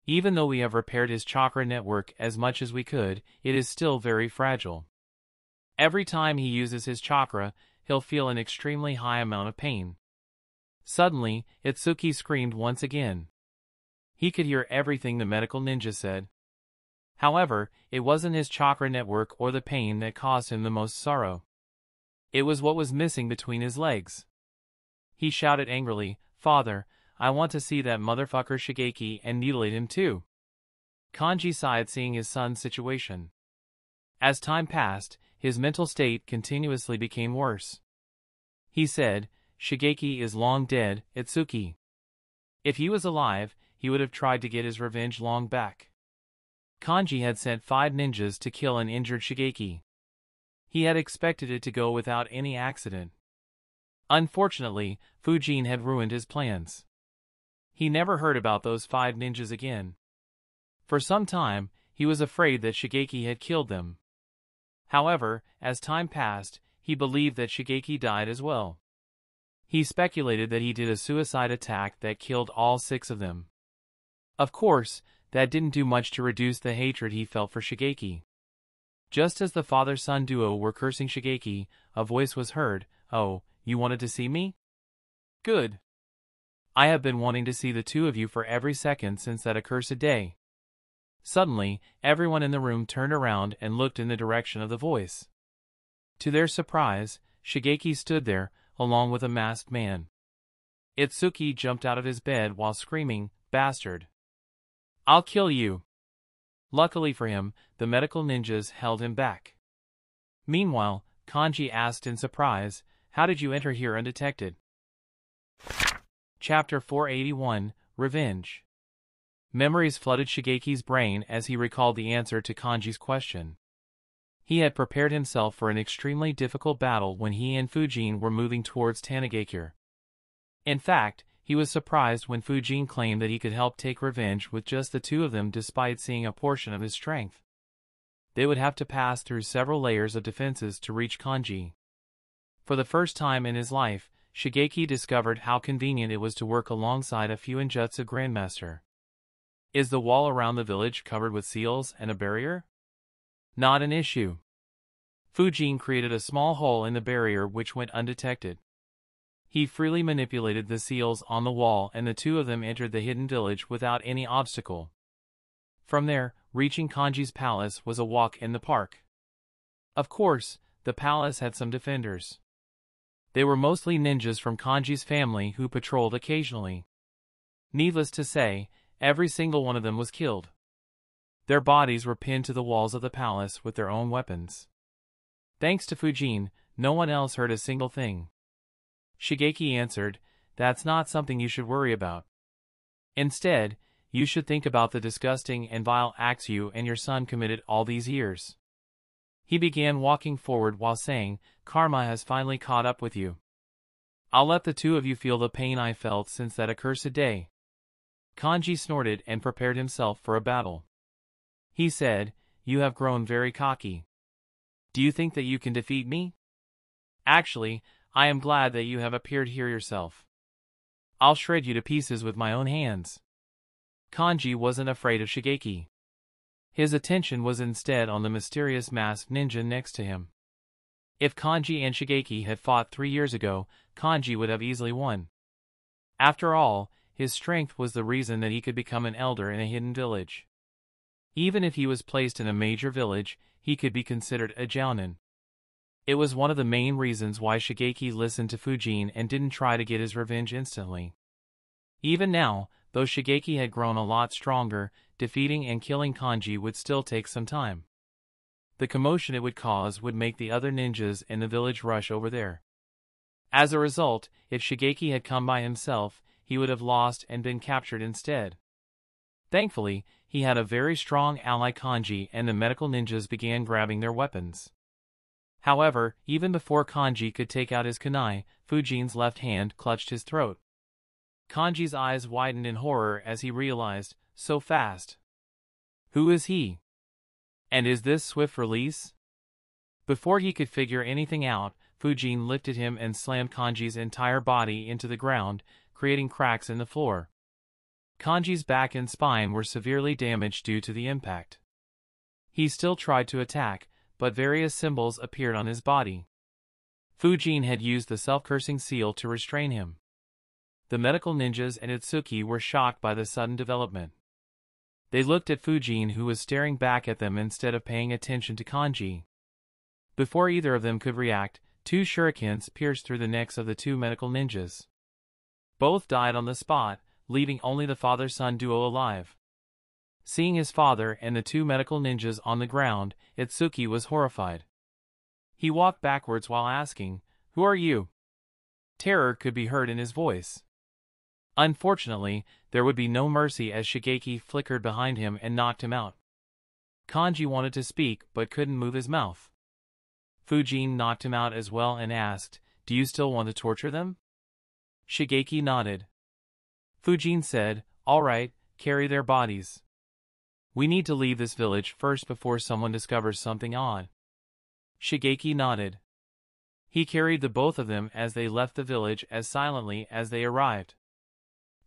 Even though we have repaired his chakra network as much as we could, it is still very fragile. Every time he uses his chakra, he'll feel an extremely high amount of pain." Suddenly, Itsuki screamed once again. He could hear everything the medical ninja said. However, it wasn't his chakra network or the pain that caused him the most sorrow. It was what was missing between his legs. He shouted angrily, "Father, I want to see that motherfucker Shigeki and mutilate him too." Kanji sighed seeing his son's situation. As time passed, his mental state continuously became worse. He said, "Shigeki is long dead, Itsuki. If he was alive, he would have tried to get his revenge long back." Kanji had sent 5 ninjas to kill an injured Shigeki. He had expected it to go without any accident. Unfortunately, Fujin had ruined his plans. He never heard about those 5 ninjas again. For some time, he was afraid that Shigeki had killed them. However, as time passed, he believed that Shigeki died as well. He speculated that he did a suicide attack that killed all 6 of them. Of course, that didn't do much to reduce the hatred he felt for Shigeki. Just as the father-son duo were cursing Shigeki, a voice was heard, "Oh, you wanted to see me? Good. I have been wanting to see the 2 of you for every second since that accursed day." Suddenly, everyone in the room turned around and looked in the direction of the voice. To their surprise, Shigeki stood there, along with a masked man. Itsuki jumped out of his bed while screaming, "Bastard! I'll kill you!" Luckily for him, the medical ninjas held him back. Meanwhile, Kanji asked in surprise, "How did you enter here undetected?" Chapter 481, Revenge. Memories flooded Shigeki's brain as he recalled the answer to Kanji's question. He had prepared himself for an extremely difficult battle when he and Fujin were moving towards Tanagakure. In fact, he was surprised when Fujin claimed that he could help take revenge with just the 2 of them despite seeing a portion of his strength. They would have to pass through several layers of defenses to reach Kanji. For the first time in his life, Shigeki discovered how convenient it was to work alongside a Fuinjutsu Grandmaster. Is the wall around the village covered with seals and a barrier? Not an issue. Fujin created a small hole in the barrier which went undetected. He freely manipulated the seals on the wall and the two of them entered the hidden village without any obstacle. From there, reaching Kanji's palace was a walk in the park. Of course, the palace had some defenders. They were mostly ninjas from Kanji's family who patrolled occasionally. Needless to say, every single one of them was killed. Their bodies were pinned to the walls of the palace with their own weapons. Thanks to Fujin, no one else heard a single thing. Shigeki answered, "That's not something you should worry about. Instead, you should think about the disgusting and vile acts you and your son committed all these years." He began walking forward while saying, "Karma has finally caught up with you. I'll let the two of you feel the pain I felt since that accursed day." Kanji snorted and prepared himself for a battle. He said, "You have grown very cocky. Do you think that you can defeat me? Actually, I am glad that you have appeared here yourself. I'll shred you to pieces with my own hands." Kanji wasn't afraid of Shigeki. His attention was instead on the mysterious masked ninja next to him. If Kanji and Shigeki had fought 3 years ago, Kanji would have easily won. After all, his strength was the reason that he could become an elder in a hidden village. Even if he was placed in a major village, he could be considered a jounin. It was one of the main reasons why Shigeki listened to Fujin and didn't try to get his revenge instantly. Even now, though Shigeki had grown a lot stronger, defeating and killing Kanji would still take some time. The commotion it would cause would make the other ninjas in the village rush over there. As a result, if Shigeki had come by himself, he would have lost and been captured instead. Thankfully, he had a very strong ally Kanji and the medical ninjas began grabbing their weapons. However, even before Kanji could take out his kunai, Fujin's left hand clutched his throat. Kanji's eyes widened in horror as he realized, so fast. Who is he? And is this swift release? Before he could figure anything out, Fujin lifted him and slammed Kanji's entire body into the ground, creating cracks in the floor. Kanji's back and spine were severely damaged due to the impact. He still tried to attack, but various symbols appeared on his body. Fujin had used the self-cursing seal to restrain him. The medical ninjas and Itsuki were shocked by the sudden development. They looked at Fujin who was staring back at them instead of paying attention to Kanji. Before either of them could react, 2 shurikens pierced through the necks of the 2 medical ninjas. Both died on the spot, leaving only the father-son duo alive. Seeing his father and the 2 medical ninjas on the ground, Itsuki was horrified. He walked backwards while asking, "Who are you?" Terror could be heard in his voice. Unfortunately, there would be no mercy as Shigeki flickered behind him and knocked him out. Kanji wanted to speak but couldn't move his mouth. Fujin knocked him out as well and asked, "Do you still want to torture them?" Shigeki nodded. Fujin said, "All right, carry their bodies. We need to leave this village first before someone discovers something odd." Shigeki nodded. He carried the both of them as they left the village as silently as they arrived.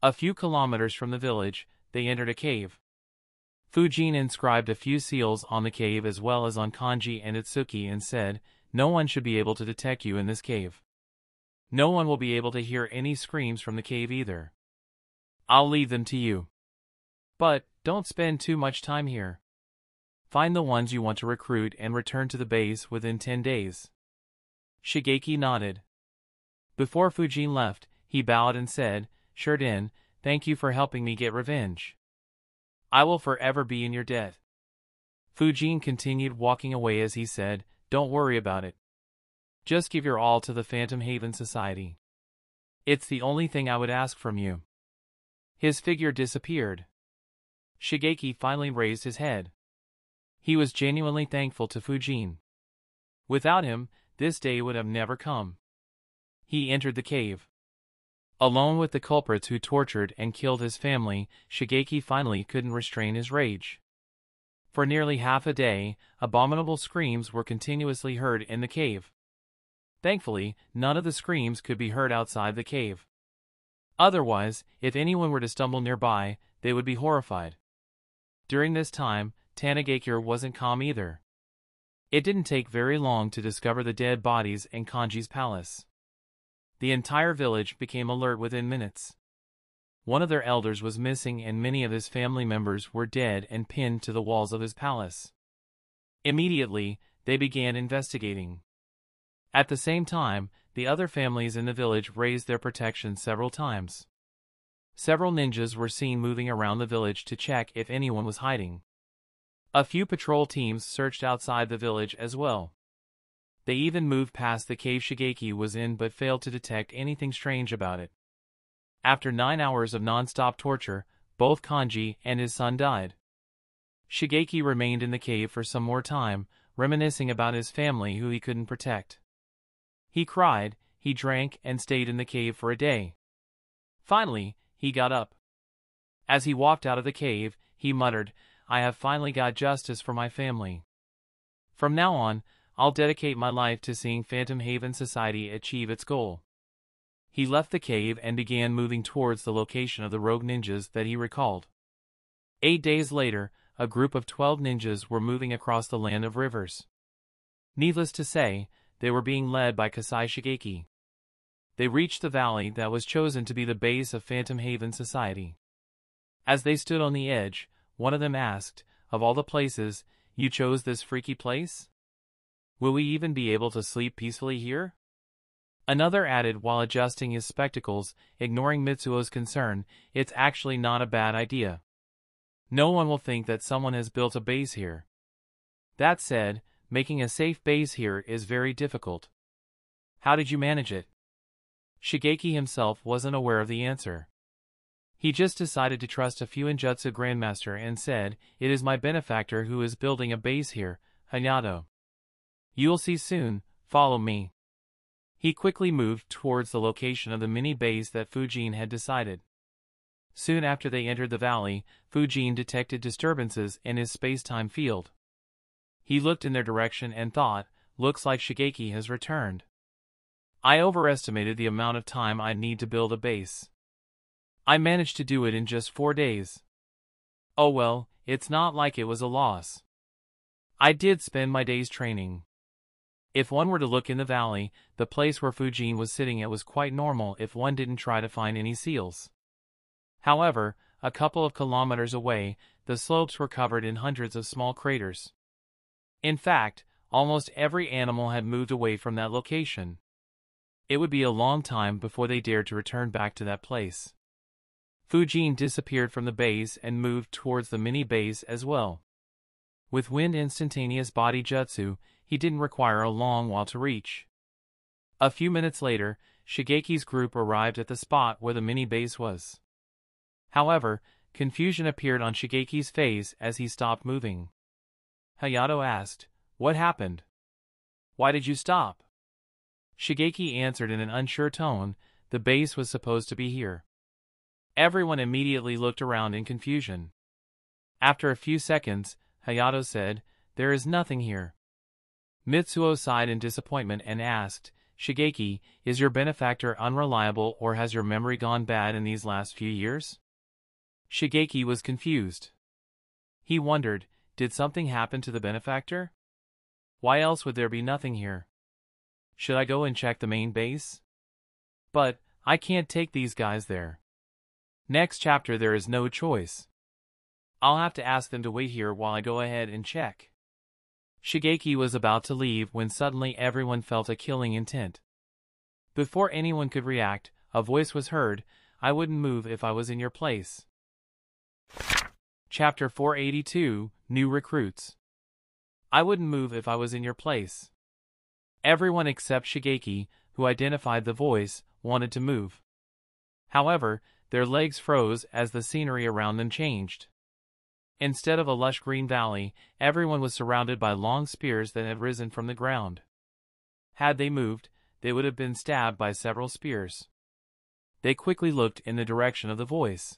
A few kilometers from the village, they entered a cave. Fujin inscribed a few seals on the cave as well as on Kanji and Itsuki and said, "No one should be able to detect you in this cave. No one will be able to hear any screams from the cave either. I'll leave them to you. But, don't spend too much time here. Find the ones you want to recruit and return to the base within 10 days. Shigeki nodded. Before Fujin left, he bowed and said, "Shurden, thank you for helping me get revenge. I will forever be in your debt." Fujin continued walking away as he said, "Don't worry about it. Just give your all to the Phantom Haven Society. It's the only thing I would ask from you." His figure disappeared. Shigeki finally raised his head. He was genuinely thankful to Fujin. Without him, this day would have never come. He entered the cave. Alone with the culprits who tortured and killed his family, Shigeki finally couldn't restrain his rage. For nearly half a day, abominable screams were continuously heard in the cave. Thankfully, none of the screams could be heard outside the cave. Otherwise, if anyone were to stumble nearby, they would be horrified. During this time, Tanagakure wasn't calm either. It didn't take very long to discover the dead bodies in Kanji's palace. The entire village became alert within minutes. One of their elders was missing and many of his family members were dead and pinned to the walls of his palace. Immediately, they began investigating. At the same time, the other families in the village raised their protection several times. Several ninjas were seen moving around the village to check if anyone was hiding. A few patrol teams searched outside the village as well. They even moved past the cave Shigeki was in but failed to detect anything strange about it. After 9 hours of non-stop torture, both Kanji and his son died. Shigeki remained in the cave for some more time, reminiscing about his family who he couldn't protect. He cried, he drank, and stayed in the cave for a day. Finally, he got up. As he walked out of the cave, he muttered, "I have finally got justice for my family. From now on, I'll dedicate my life to seeing Phantom Haven Society achieve its goal." He left the cave and began moving towards the location of the rogue ninjas that he recalled. 8 days later, a group of 12 ninjas were moving across the land of rivers. Needless to say, they were being led by Kasai Shigeki. They reached the valley that was chosen to be the base of Phantom Haven Society. As they stood on the edge, one of them asked, "Of all the places, you chose this freaky place? Will we even be able to sleep peacefully here?" Another added while adjusting his spectacles, ignoring Mitsuo's concern, "It's actually not a bad idea. No one will think that someone has built a base here. That said, making a safe base here is very difficult. How did you manage it?" Shigeki himself wasn't aware of the answer. He just decided to trust a Fuinjutsu Grandmaster and said, "It is my benefactor who is building a base here, Hayato. You'll see soon, follow me." He quickly moved towards the location of the mini base that Fujin had decided. Soon after they entered the valley, Fujin detected disturbances in his space-time field. He looked in their direction and thought, "Looks like Shigeki has returned. I overestimated the amount of time I'd need to build a base. I managed to do it in just 4 days. Oh well, it's not like it was a loss. I did spend my days training." If one were to look in the valley, the place where Fujin was sitting at was quite normal if one didn't try to find any seals. However, a couple of kilometers away, the slopes were covered in hundreds of small craters. In fact, almost every animal had moved away from that location. It would be a long time before they dared to return back to that place. Fujin disappeared from the base and moved towards the mini base as well. With wind instantaneous body jutsu, he didn't require a long while to reach. A few minutes later, Shigeki's group arrived at the spot where the mini base was. However, confusion appeared on Shigeki's face as he stopped moving. Hayato asked, "What happened? Why did you stop?" Shigeki answered in an unsure tone, "The base was supposed to be here." Everyone immediately looked around in confusion. After a few seconds, Hayato said, "There is nothing here." Mitsuo sighed in disappointment and asked, "Shigeki, is your benefactor unreliable or has your memory gone bad in these last few years?" Shigeki was confused. He wondered, did something happen to the benefactor? Why else would there be nothing here? Should I go and check the main base? But, I can't take these guys there. Next chapter there is no choice. I'll have to ask them to wait here while I go ahead and check. Shigeki was about to leave when suddenly everyone felt a killing intent. Before anyone could react, a voice was heard, "I wouldn't move if I was in your place." Chapter 482, New Recruits. I wouldn't move if I was in your place. Everyone except Shigeki, who identified the voice, wanted to move. However, their legs froze as the scenery around them changed. Instead of a lush green valley, everyone was surrounded by long spears that had risen from the ground. Had they moved, they would have been stabbed by several spears. They quickly looked in the direction of the voice.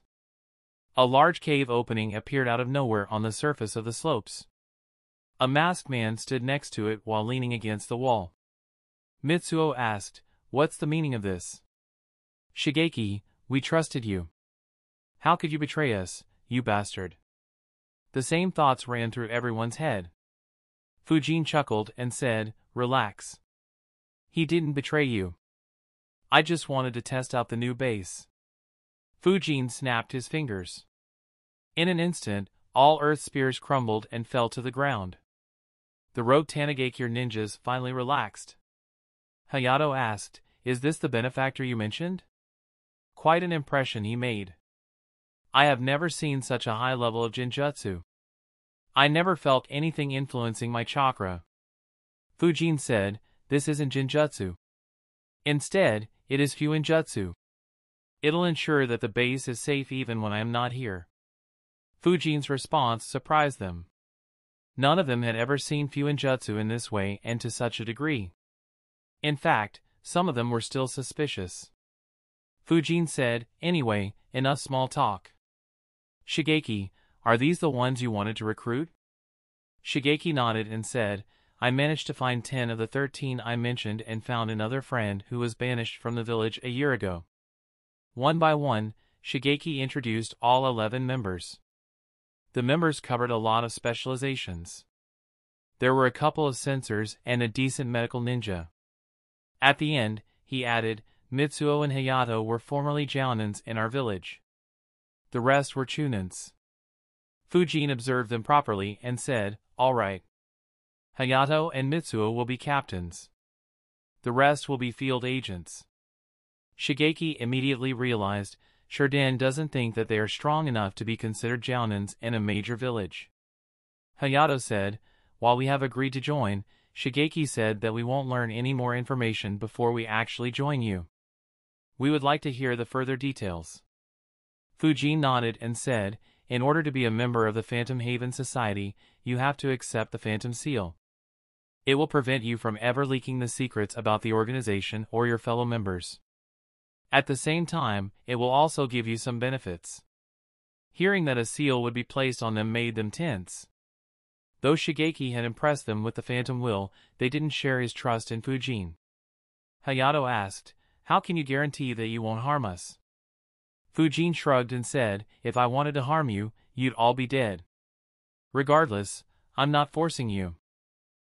A large cave opening appeared out of nowhere on the surface of the slopes. A masked man stood next to it while leaning against the wall. Mitsuo asked, "What's the meaning of this?" "Shigeki, we trusted you. How could you betray us, you bastard?" The same thoughts ran through everyone's head. Fujin chuckled and said, "Relax. He didn't betray you. I just wanted to test out the new base." Fujin snapped his fingers. In an instant, all earth spears crumbled and fell to the ground. The rogue Tanigakure ninjas finally relaxed. Hayato asked, "Is this the benefactor you mentioned?" Quite an impression he made. "I have never seen such a high level of Jinjutsu. I never felt anything influencing my chakra." Fujin said, "This isn't Jinjutsu. Instead, it is Fuinjutsu. It'll ensure that the base is safe even when I am not here." Fujin's response surprised them. None of them had ever seen Fuinjutsu in this way and to such a degree. In fact, some of them were still suspicious. Fujin said, "Anyway, enough small talk. Shigeki, are these the ones you wanted to recruit?" Shigeki nodded and said, "I managed to find 10 of the 13 I mentioned and found another friend who was banished from the village a year ago." One by one, Shigeki introduced all 11 members. The members covered a lot of specializations. There were a couple of censors and a decent medical ninja. At the end, he added, "Mitsuo and Hayato were formerly Jounins in our village. The rest were Chunins." Fujin observed them properly and said, "All right. Hayato and Mitsuo will be captains. The rest will be field agents." Shigeki immediately realized Shurden doesn't think that they are strong enough to be considered Jounins in a major village. Hayato said, "While we have agreed to join, Shigeki said that we won't learn any more information before we actually join you. We would like to hear the further details." Fujin nodded and said, "In order to be a member of the Phantom Haven Society, you have to accept the Phantom Seal. It will prevent you from ever leaking the secrets about the organization or your fellow members. At the same time, it will also give you some benefits." Hearing that a seal would be placed on them made them tense. Though Shigeki had impressed them with the Phantom Will, they didn't share his trust in Fujin. Hayato asked, "How can you guarantee that you won't harm us?" Fujin shrugged and said, "If I wanted to harm you, you'd all be dead. Regardless, I'm not forcing you.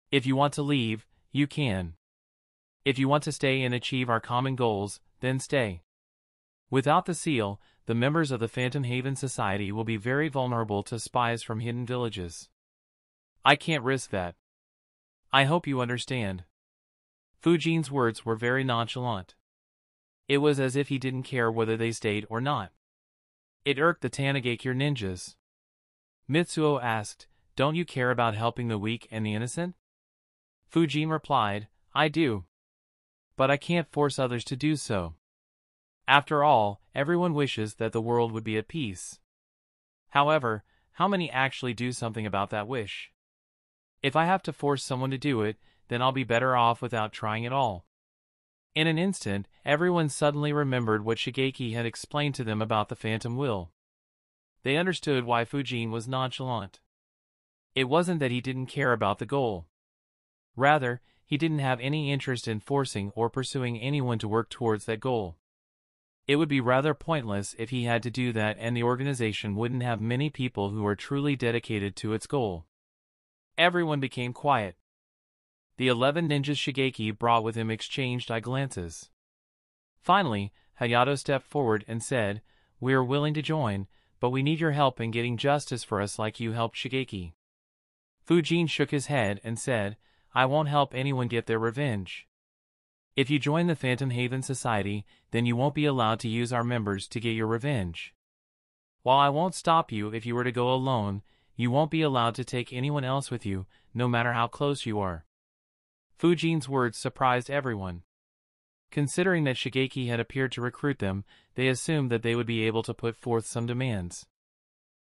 If you want to leave, you can. If you want to stay and achieve our common goals, then stay." Without the seal, the members of the Phantom Haven Society will be very vulnerable to spies from hidden villages. I can't risk that. I hope you understand. Fujin's words were very nonchalant. It was as if he didn't care whether they stayed or not. It irked the Tanigakure ninjas. Mitsuo asked, "Don't you care about helping the weak and the innocent?" Fujin replied, "I do. But I can't force others to do so. After all, everyone wishes that the world would be at peace. However, how many actually do something about that wish? If I have to force someone to do it, then I'll be better off without trying at all." In an instant, everyone suddenly remembered what Shigeki had explained to them about the Phantom Will. They understood why Fujin was nonchalant. It wasn't that he didn't care about the goal. Rather, he didn't have any interest in forcing or pursuing anyone to work towards that goal. It would be rather pointless if he had to do that, and the organization wouldn't have many people who are truly dedicated to its goal. Everyone became quiet. The 11 ninjas Shigeki brought with him exchanged eye glances. Finally, Hayato stepped forward and said, "We are willing to join, but we need your help in getting justice for us like you helped Shigeki." Fujin shook his head and said, "I won't help anyone get their revenge. If you join the Phantom Haven Society, then you won't be allowed to use our members to get your revenge. While I won't stop you if you were to go alone, you won't be allowed to take anyone else with you, no matter how close you are." Fujin's words surprised everyone. Considering that Shigeki had appeared to recruit them, they assumed that they would be able to put forth some demands.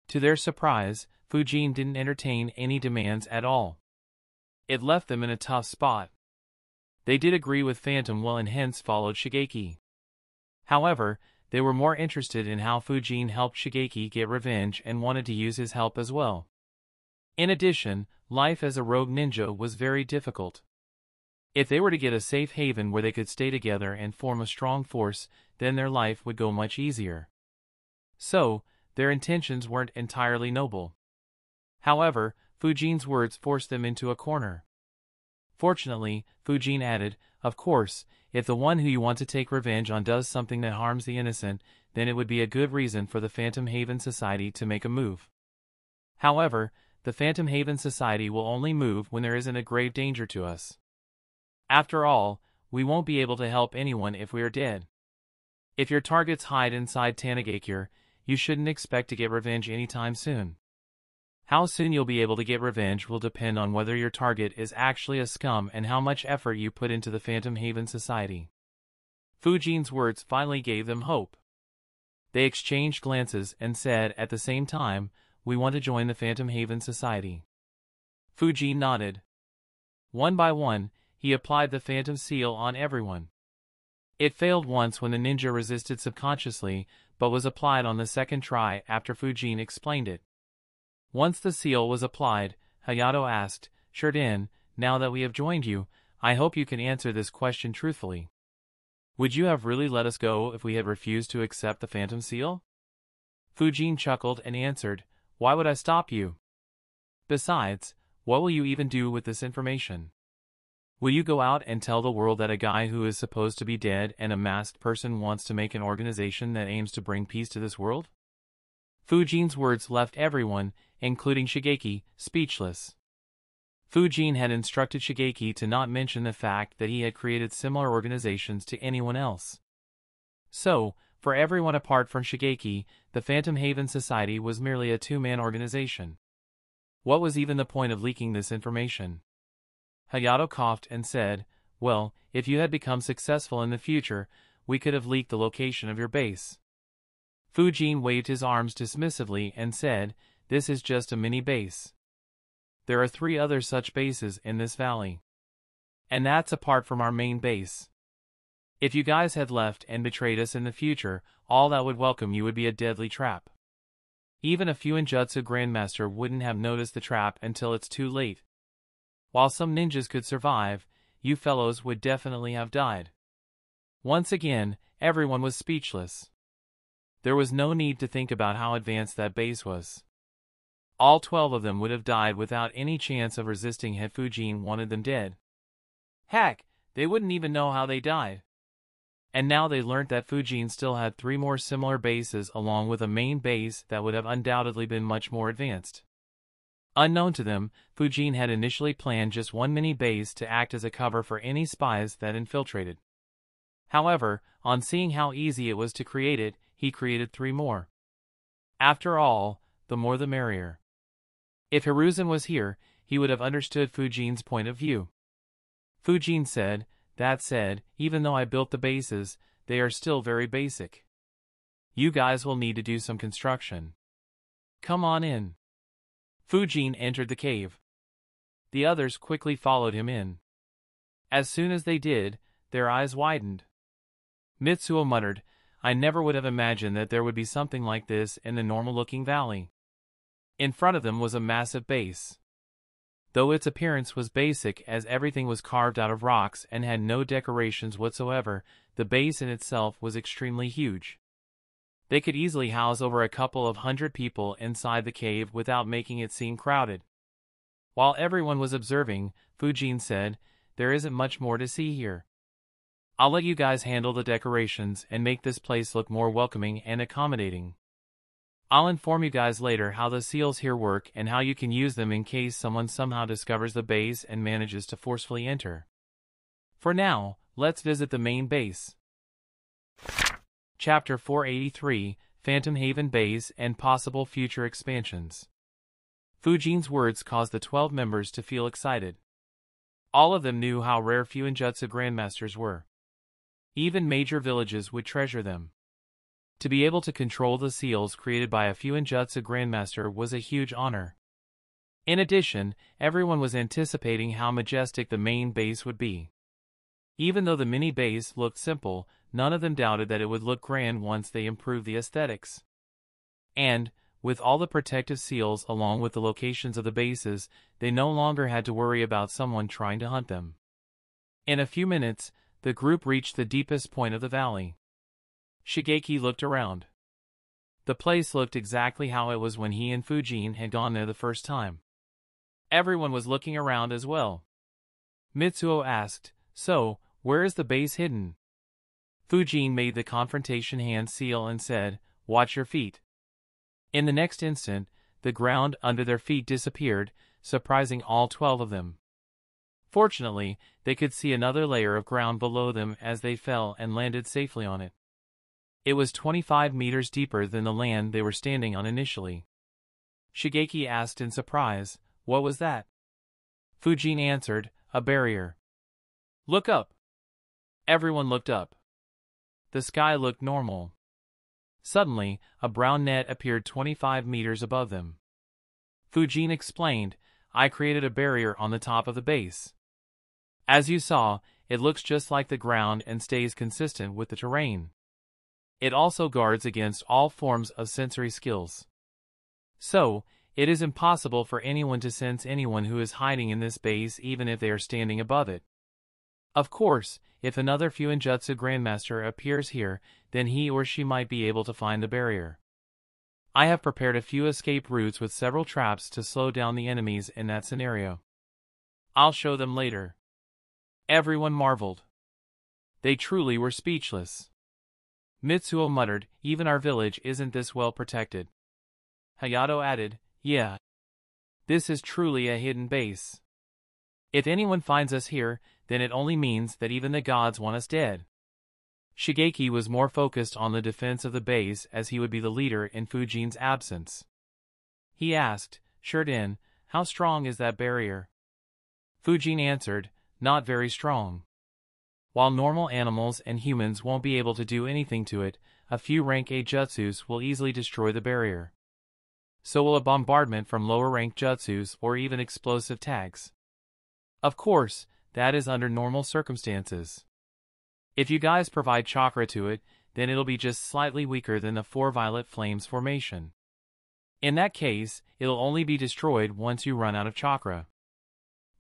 To their surprise, Fujin didn't entertain any demands at all. It left them in a tough spot. They did agree with Phantom Will and hence followed Shigeki. However, they were more interested in how Fujin helped Shigeki get revenge and wanted to use his help as well. In addition, life as a rogue ninja was very difficult. If they were to get a safe haven where they could stay together and form a strong force, then their life would go much easier. So, their intentions weren't entirely noble. However, Fujin's words forced them into a corner. Fortunately, Fujin added, "Of course, if the one who you want to take revenge on does something that harms the innocent, then it would be a good reason for the Phantom Haven Society to make a move. However, the Phantom Haven Society will only move when there isn't a grave danger to us. After all, we won't be able to help anyone if we are dead. If your targets hide inside Tanagakure, you shouldn't expect to get revenge anytime soon. How soon you'll be able to get revenge will depend on whether your target is actually a scum and how much effort you put into the Phantom Haven Society." Fujin's words finally gave them hope. They exchanged glances and said at the same time, "We want to join the Phantom Haven Society." Fujin nodded. One by one, he applied the Phantom Seal on everyone. It failed once when the ninja resisted subconsciously, but was applied on the second try after Fujin explained it. Once the seal was applied, Hayato asked, "Shurden, now that we have joined you, I hope you can answer this question truthfully. Would you have really let us go if we had refused to accept the Phantom Seal?" Fujin chuckled and answered, "Why would I stop you? Besides, what will you even do with this information? Will you go out and tell the world that a guy who is supposed to be dead and a masked person wants to make an organization that aims to bring peace to this world?" Fujin's words left everyone, including Shigeki, speechless. Fujin had instructed Shigeki to not mention the fact that he had created similar organizations to anyone else. So, for everyone apart from Shigeki, the Phantom Haven Society was merely a two-man organization. What was even the point of leaking this information? Hayato coughed and said, "Well, if you had become successful in the future, we could have leaked the location of your base." Fujin waved his arms dismissively and said, "This is just a mini base. There are 3 other such bases in this valley. And that's apart from our main base. If you guys had left and betrayed us in the future, all that would welcome you would be a deadly trap. Even a Fuinjutsu Grandmaster wouldn't have noticed the trap until it's too late. While some ninjas could survive, you fellows would definitely have died." Once again, everyone was speechless. There was no need to think about how advanced that base was. All 12 of them would have died without any chance of resisting had Fujin wanted them dead. Heck, they wouldn't even know how they died. And now they learnt that Fujin still had 3 more similar bases along with a main base that would have undoubtedly been much more advanced. Unknown to them, Fujin had initially planned just one mini base to act as a cover for any spies that infiltrated. However, on seeing how easy it was to create it, he created 3 more. After all, the more the merrier. If Hiruzen was here, he would have understood Fujin's point of view. Fujin said, "That said, even though I built the bases, they are still very basic. You guys will need to do some construction. Come on in." Fujin entered the cave. The others quickly followed him in. As soon as they did, their eyes widened. Mitsuo muttered, "I never would have imagined that there would be something like this in the normal-looking valley." In front of them was a massive base. Though its appearance was basic as everything was carved out of rocks and had no decorations whatsoever, the base in itself was extremely huge. They could easily house over a couple of 100 people inside the cave without making it seem crowded. While everyone was observing, Fujin said, "There isn't much more to see here. I'll let you guys handle the decorations and make this place look more welcoming and accommodating. I'll inform you guys later how the seals here work and how you can use them in case someone somehow discovers the base and manages to forcefully enter. For now, let's visit the main base." Chapter 483, Phantom Haven Base and Possible Future Expansions. Fujin's words caused the 12 members to feel excited. All of them knew how rare Fuinjutsu Grandmasters were. Even major villages would treasure them. To be able to control the seals created by a Fuinjutsu Grandmaster was a huge honor. In addition, everyone was anticipating how majestic the main base would be. Even though the mini base looked simple, none of them doubted that it would look grand once they improved the aesthetics. And, with all the protective seals along with the locations of the bases, they no longer had to worry about someone trying to hunt them. In a few minutes, the group reached the deepest point of the valley. Shigeki looked around. The place looked exactly how it was when he and Fujin had gone there the first time. Everyone was looking around as well. Mitsuo asked, "So, where is the base hidden?" Fujin made the confrontation hand seal and said, "Watch your feet." In the next instant, the ground under their feet disappeared, surprising all 12 of them. Fortunately, they could see another layer of ground below them as they fell and landed safely on it. It was 25 meters deeper than the land they were standing on initially. Shigeki asked in surprise, "What was that?" Fujin answered, "A barrier." "Look up." Everyone looked up. The sky looked normal. Suddenly, a brown net appeared 25 meters above them. Fujin explained, "I created a barrier on the top of the base. As you saw, it looks just like the ground and stays consistent with the terrain. It also guards against all forms of sensory skills. So, it is impossible for anyone to sense anyone who is hiding in this base even if they are standing above it. Of course, if another Fuinjutsu Grandmaster appears here, then he or she might be able to find the barrier. I have prepared a few escape routes with several traps to slow down the enemies in that scenario. I'll show them later." Everyone marveled. They truly were speechless. Mitsuo muttered, "Even our village isn't this well protected." Hayato added, "Yeah. This is truly a hidden base. If anyone finds us here, then it only means that even the gods want us dead." Shigeki was more focused on the defense of the base as he would be the leader in Fujin's absence. He asked, "Shurden, how strong is that barrier?" Fujin answered, "Not very strong. While normal animals and humans won't be able to do anything to it, a few rank A jutsus will easily destroy the barrier. So will a bombardment from lower rank jutsus or even explosive tags. Of course, that is under normal circumstances. If you guys provide chakra to it, then it'll be just slightly weaker than the 4 violet flames formation. In that case, it'll only be destroyed once you run out of chakra.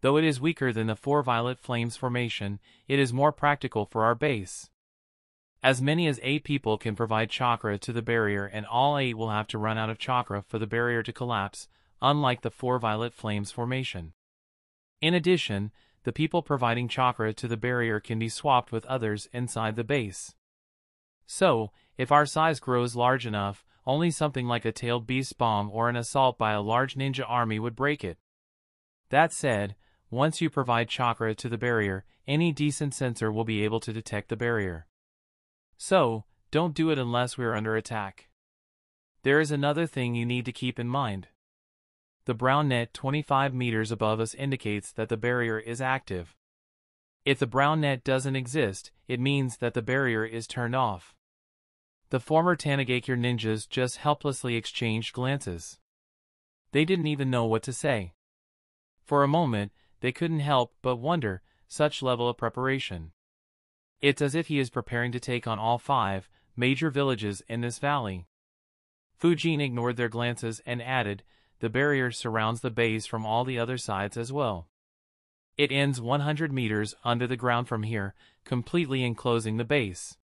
Though it is weaker than the 4 violet flames formation, it is more practical for our base. As many as 8 people can provide chakra to the barrier and all 8 will have to run out of chakra for the barrier to collapse, unlike the 4 violet flames formation. In addition, the people providing chakra to the barrier can be swapped with others inside the base. So, if our size grows large enough, only something like a tailed beast bomb or an assault by a large ninja army would break it. That said, once you provide chakra to the barrier, any decent sensor will be able to detect the barrier. So, don't do it unless we are under attack. There is another thing you need to keep in mind. The brown net 25 meters above us indicates that the barrier is active. If the brown net doesn't exist, it means that the barrier is turned off. The former Tanigakure ninjas just helplessly exchanged glances. They didn't even know what to say. For a moment, they couldn't help but wonder, such level of preparation. It's as if he is preparing to take on all 5 major villages in this valley. Fujin ignored their glances and added, "The barrier surrounds the base from all the other sides as well. It ends 100 meters under the ground from here, completely enclosing the base.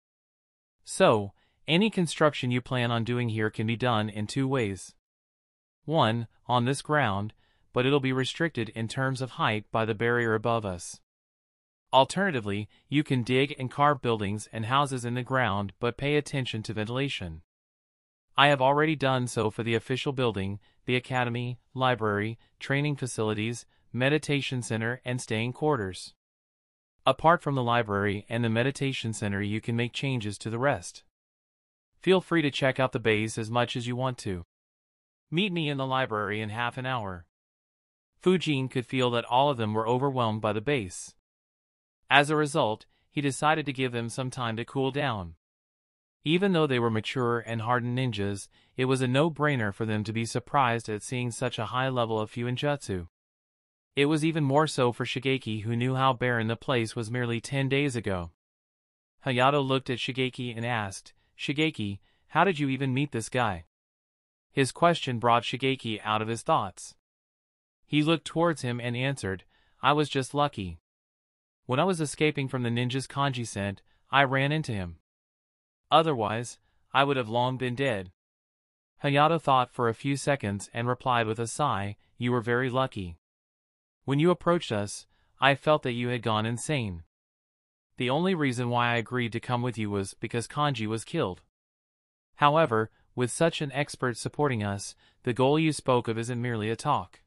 So, any construction you plan on doing here can be done in 2 ways. 1, on this ground, but it'll be restricted in terms of height by the barrier above us. Alternatively, you can dig and carve buildings and houses in the ground but pay attention to ventilation. I have already done so for the official building, the academy, library, training facilities, meditation center and staying quarters. Apart from the library and the meditation center, you can make changes to the rest. Feel free to check out the base as much as you want to. Meet me in the library in half an hour." Fujin could feel that all of them were overwhelmed by the base. As a result, he decided to give them some time to cool down. Even though they were mature and hardened ninjas, it was a no-brainer for them to be surprised at seeing such a high level of Fuinjutsu. It was even more so for Shigeki, who knew how barren the place was merely 10 days ago. Hayato looked at Shigeki and asked, "Shigeki, how did you even meet this guy?" His question brought Shigeki out of his thoughts. He looked towards him and answered, I was just lucky. When I was escaping from the ninja's kanji scent, I ran into him. Otherwise, I would have long been dead. Hayato thought for a few seconds and replied with a sigh, you were very lucky. When you approached us, I felt that you had gone insane. The only reason why I agreed to come with you was because Kanji was killed. However, with such an expert supporting us, the goal you spoke of isn't merely a talk.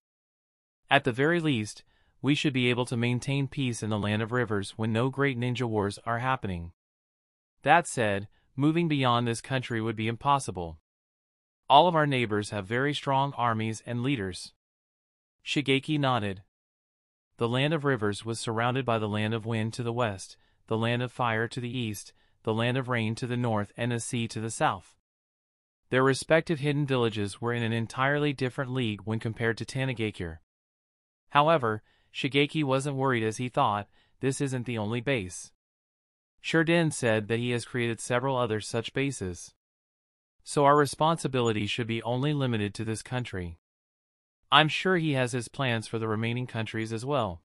At the very least, we should be able to maintain peace in the land of rivers when no great ninja wars are happening. That said, moving beyond this country would be impossible. All of our neighbors have very strong armies and leaders. Shigeki nodded. The land of rivers was surrounded by the land of wind to the west, the land of fire to the east, the land of rain to the north and the sea to the south. Their respective hidden villages were in an entirely different league when compared to Tanigakure. However, Shigeki wasn't worried as he thought, this isn't the only base. Shurden said that he has created several other such bases. So our responsibility should be only limited to this country. I'm sure he has his plans for the remaining countries as well.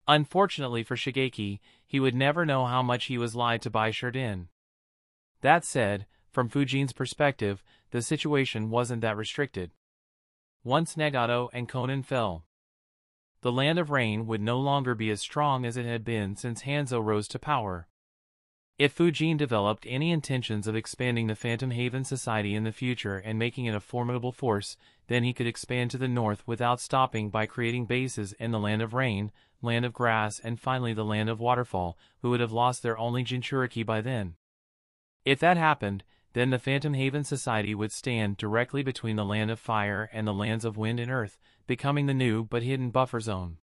Unfortunately for Shigeki, he would never know how much he was lied to by Shurden. That said, from Fujin's perspective, the situation wasn't that restricted. Once Nagato and Konan fell, the land of rain would no longer be as strong as it had been since Hanzo rose to power. If Fujin developed any intentions of expanding the Phantom Haven Society in the future and making it a formidable force, then he could expand to the north without stopping by creating bases in the Land of Rain, Land of Grass and finally the Land of Waterfall, who would have lost their only Jinchuriki by then. If that happened, then the Phantom Haven Society would stand directly between the Land of Fire and the lands of Wind and Earth, becoming the new but hidden buffer zone.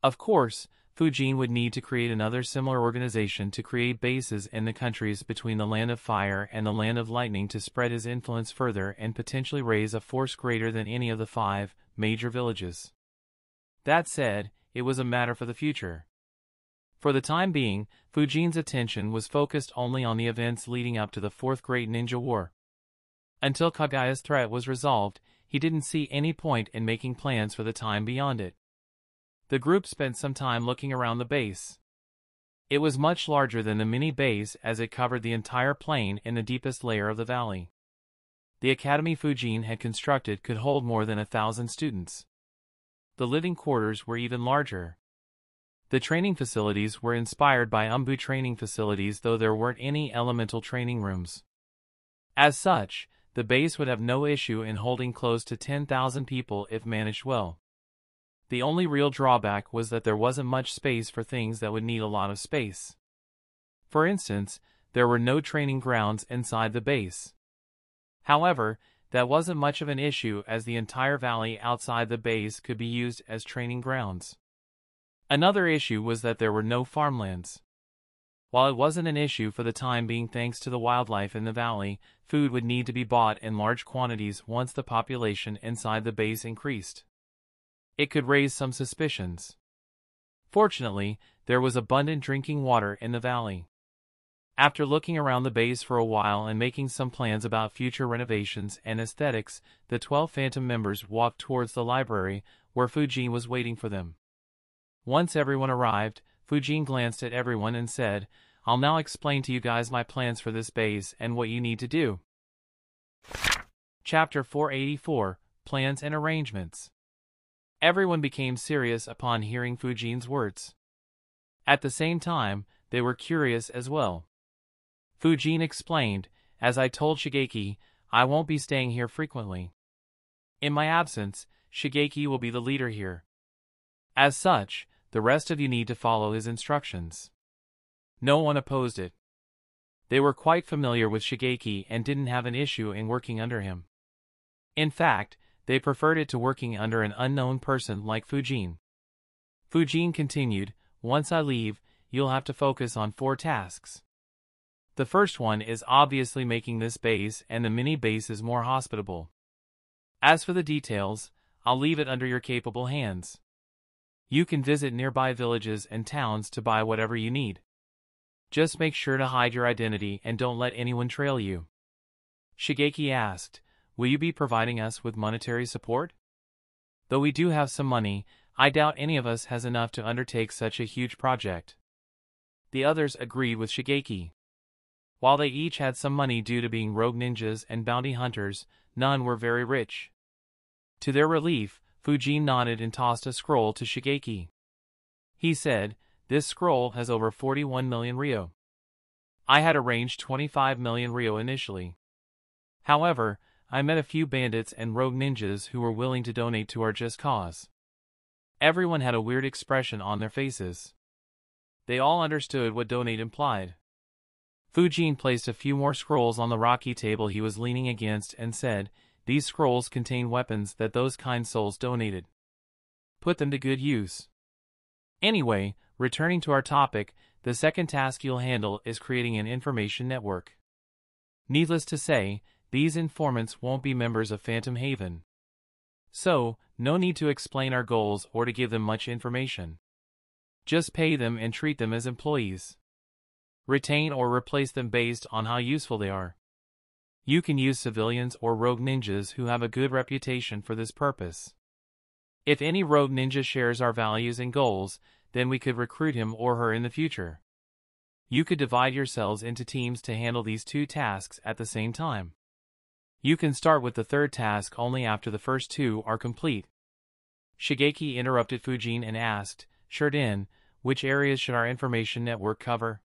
Of course, Fujin would need to create another similar organization to create bases in the countries between the Land of Fire and the Land of Lightning to spread his influence further and potentially raise a force greater than any of the 5 major villages. That said, it was a matter for the future. For the time being, Fujin's attention was focused only on the events leading up to the 4th Great Ninja War. Until Kagaya's threat was resolved, he didn't see any point in making plans for the time beyond it. The group spent some time looking around the base. It was much larger than the mini base as it covered the entire plain in the deepest layer of the valley. The academy Fujin had constructed could hold more than 1,000 students. The living quarters were even larger. The training facilities were inspired by Umbu training facilities, though there weren't any elemental training rooms. As such, the base would have no issue in holding close to 10,000 people if managed well. The only real drawback was that there wasn't much space for things that would need a lot of space. For instance, there were no training grounds inside the base. However, that wasn't much of an issue as the entire valley outside the base could be used as training grounds. Another issue was that there were no farmlands. While it wasn't an issue for the time being thanks to the wildlife in the valley, food would need to be bought in large quantities once the population inside the base increased. It could raise some suspicions. Fortunately, there was abundant drinking water in the valley. After looking around the base for a while and making some plans about future renovations and aesthetics, the 12 Phantom members walked towards the library, where Fujin was waiting for them. Once everyone arrived, Fujin glanced at everyone and said, I'll now explain to you guys my plans for this base and what you need to do. Chapter 484, Plans and Arrangements. Everyone became serious upon hearing Fujin's words. At the same time, they were curious as well. Fujin explained, as I told Shigeki, I won't be staying here frequently. In my absence, Shigeki will be the leader here. As such, the rest of you need to follow his instructions. No one opposed it. They were quite familiar with Shigeki and didn't have an issue in working under him. In fact, they preferred it to working under an unknown person like Fujin. Fujin continued, once I leave, you'll have to focus on 4 tasks. The first one is obviously making this base and the mini bases more hospitable. As for the details, I'll leave it under your capable hands. You can visit nearby villages and towns to buy whatever you need. Just make sure to hide your identity and don't let anyone trail you. Shigeki asked, will you be providing us with monetary support? Though we do have some money, I doubt any of us has enough to undertake such a huge project. The others agreed with Shigeki. While they each had some money due to being rogue ninjas and bounty hunters, none were very rich. To their relief, Fujin nodded and tossed a scroll to Shigeki. He said, "This scroll has over 41 million ryo. I had arranged 25 million ryo initially. However, I met a few bandits and rogue ninjas who were willing to donate to our just cause." Everyone had a weird expression on their faces. They all understood what donate implied. Fujin placed a few more scrolls on the rocky table he was leaning against and said, "These scrolls contain weapons that those kind souls donated. Put them to good use." Anyway, returning to our topic, the second task you'll handle is creating an information network. Needless to say, these informants won't be members of Phantom Haven. So, no need to explain our goals or to give them much information. Just pay them and treat them as employees. Retain or replace them based on how useful they are. You can use civilians or rogue ninjas who have a good reputation for this purpose. If any rogue ninja shares our values and goals, then we could recruit him or her in the future. You could divide yourselves into teams to handle these two tasks at the same time. You can start with the third task only after the first two are complete. Shigeki interrupted Fujin and asked, "Shurden, which areas should our information network cover?"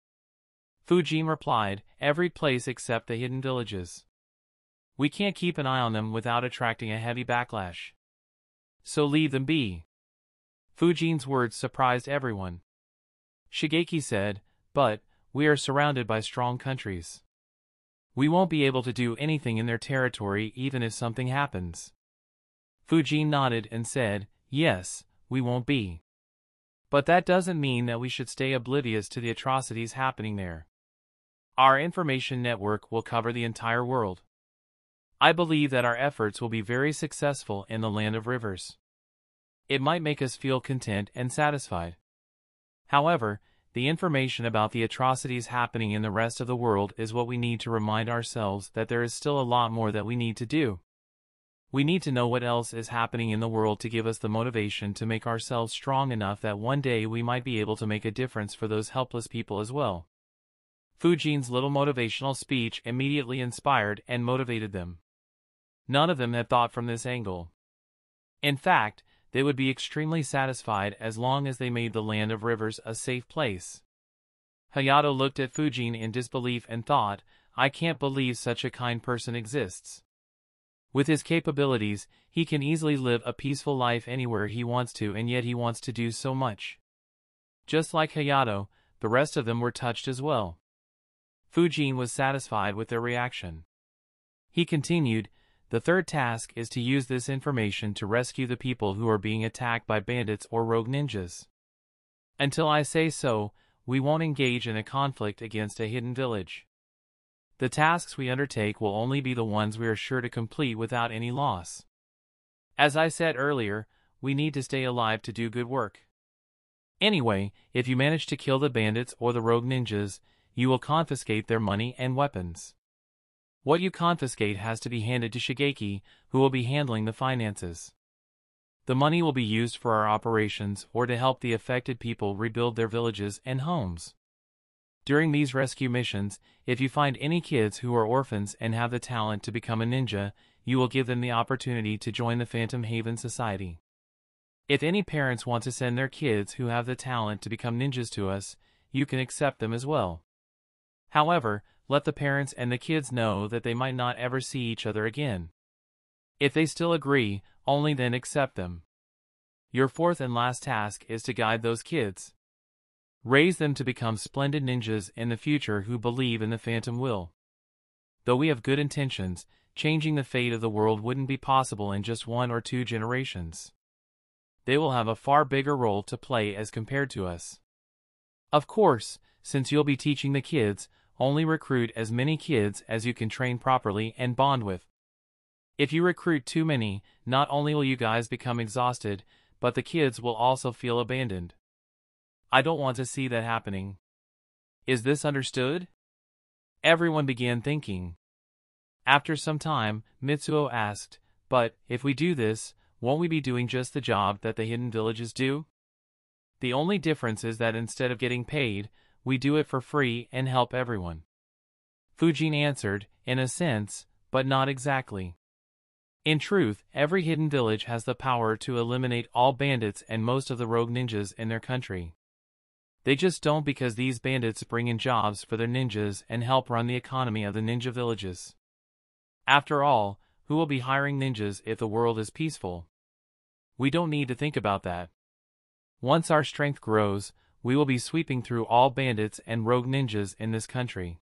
Fujin replied, "Every place except the hidden villages. We can't keep an eye on them without attracting a heavy backlash. So leave them be." Fujin's words surprised everyone. Shigeki said, "But, we are surrounded by strong countries. We won't be able to do anything in their territory even if something happens." Fujin nodded and said, "Yes, we won't be. But that doesn't mean that we should stay oblivious to the atrocities happening there. Our information network will cover the entire world. I believe that our efforts will be very successful in the land of rivers. It might make us feel content and satisfied. However, the information about the atrocities happening in the rest of the world is what we need to remind ourselves that there is still a lot more that we need to do. We need to know what else is happening in the world to give us the motivation to make ourselves strong enough that one day we might be able to make a difference for those helpless people as well." Fujin's little motivational speech immediately inspired and motivated them. None of them had thought from this angle. In fact, they would be extremely satisfied as long as they made the land of rivers a safe place. Hayato looked at Fujin in disbelief and thought, "I can't believe such a kind person exists. With his capabilities, he can easily live a peaceful life anywhere he wants to, and yet he wants to do so much." Just like Hayato, the rest of them were touched as well. Fujin was satisfied with their reaction. He continued, "The third task is to use this information to rescue the people who are being attacked by bandits or rogue ninjas. Until I say so, we won't engage in a conflict against a hidden village. The tasks we undertake will only be the ones we are sure to complete without any loss. As I said earlier, we need to stay alive to do good work. Anyway, if you manage to kill the bandits or the rogue ninjas, you will confiscate their money and weapons. What you confiscate has to be handed to Shigeki, who will be handling the finances. The money will be used for our operations or to help the affected people rebuild their villages and homes. During these rescue missions, if you find any kids who are orphans and have the talent to become a ninja, you will give them the opportunity to join the Phantom Haven Society. If any parents want to send their kids who have the talent to become ninjas to us, you can accept them as well. However, let the parents and the kids know that they might not ever see each other again. If they still agree, only then accept them. Your fourth and last task is to guide those kids. Raise them to become splendid ninjas in the future who believe in the Phantom Will. Though we have good intentions, changing the fate of the world wouldn't be possible in just 1 or 2 generations. They will have a far bigger role to play as compared to us. Of course, since you'll be teaching the kids, only recruit as many kids as you can train properly and bond with. If you recruit too many, not only will you guys become exhausted, but the kids will also feel abandoned. I don't want to see that happening. Is this understood?" Everyone began thinking. After some time, Mitsuo asked, "But, if we do this, won't we be doing just the job that the hidden villages do? The only difference is that instead of getting paid, we do it for free and help everyone." Fujin answered, "In a sense, but not exactly. In truth, every hidden village has the power to eliminate all bandits and most of the rogue ninjas in their country. They just don't because these bandits bring in jobs for their ninjas and help run the economy of the ninja villages. After all, who will be hiring ninjas if the world is peaceful? We don't need to think about that. Once our strength grows, we will be sweeping through all bandits and rogue ninjas in this country.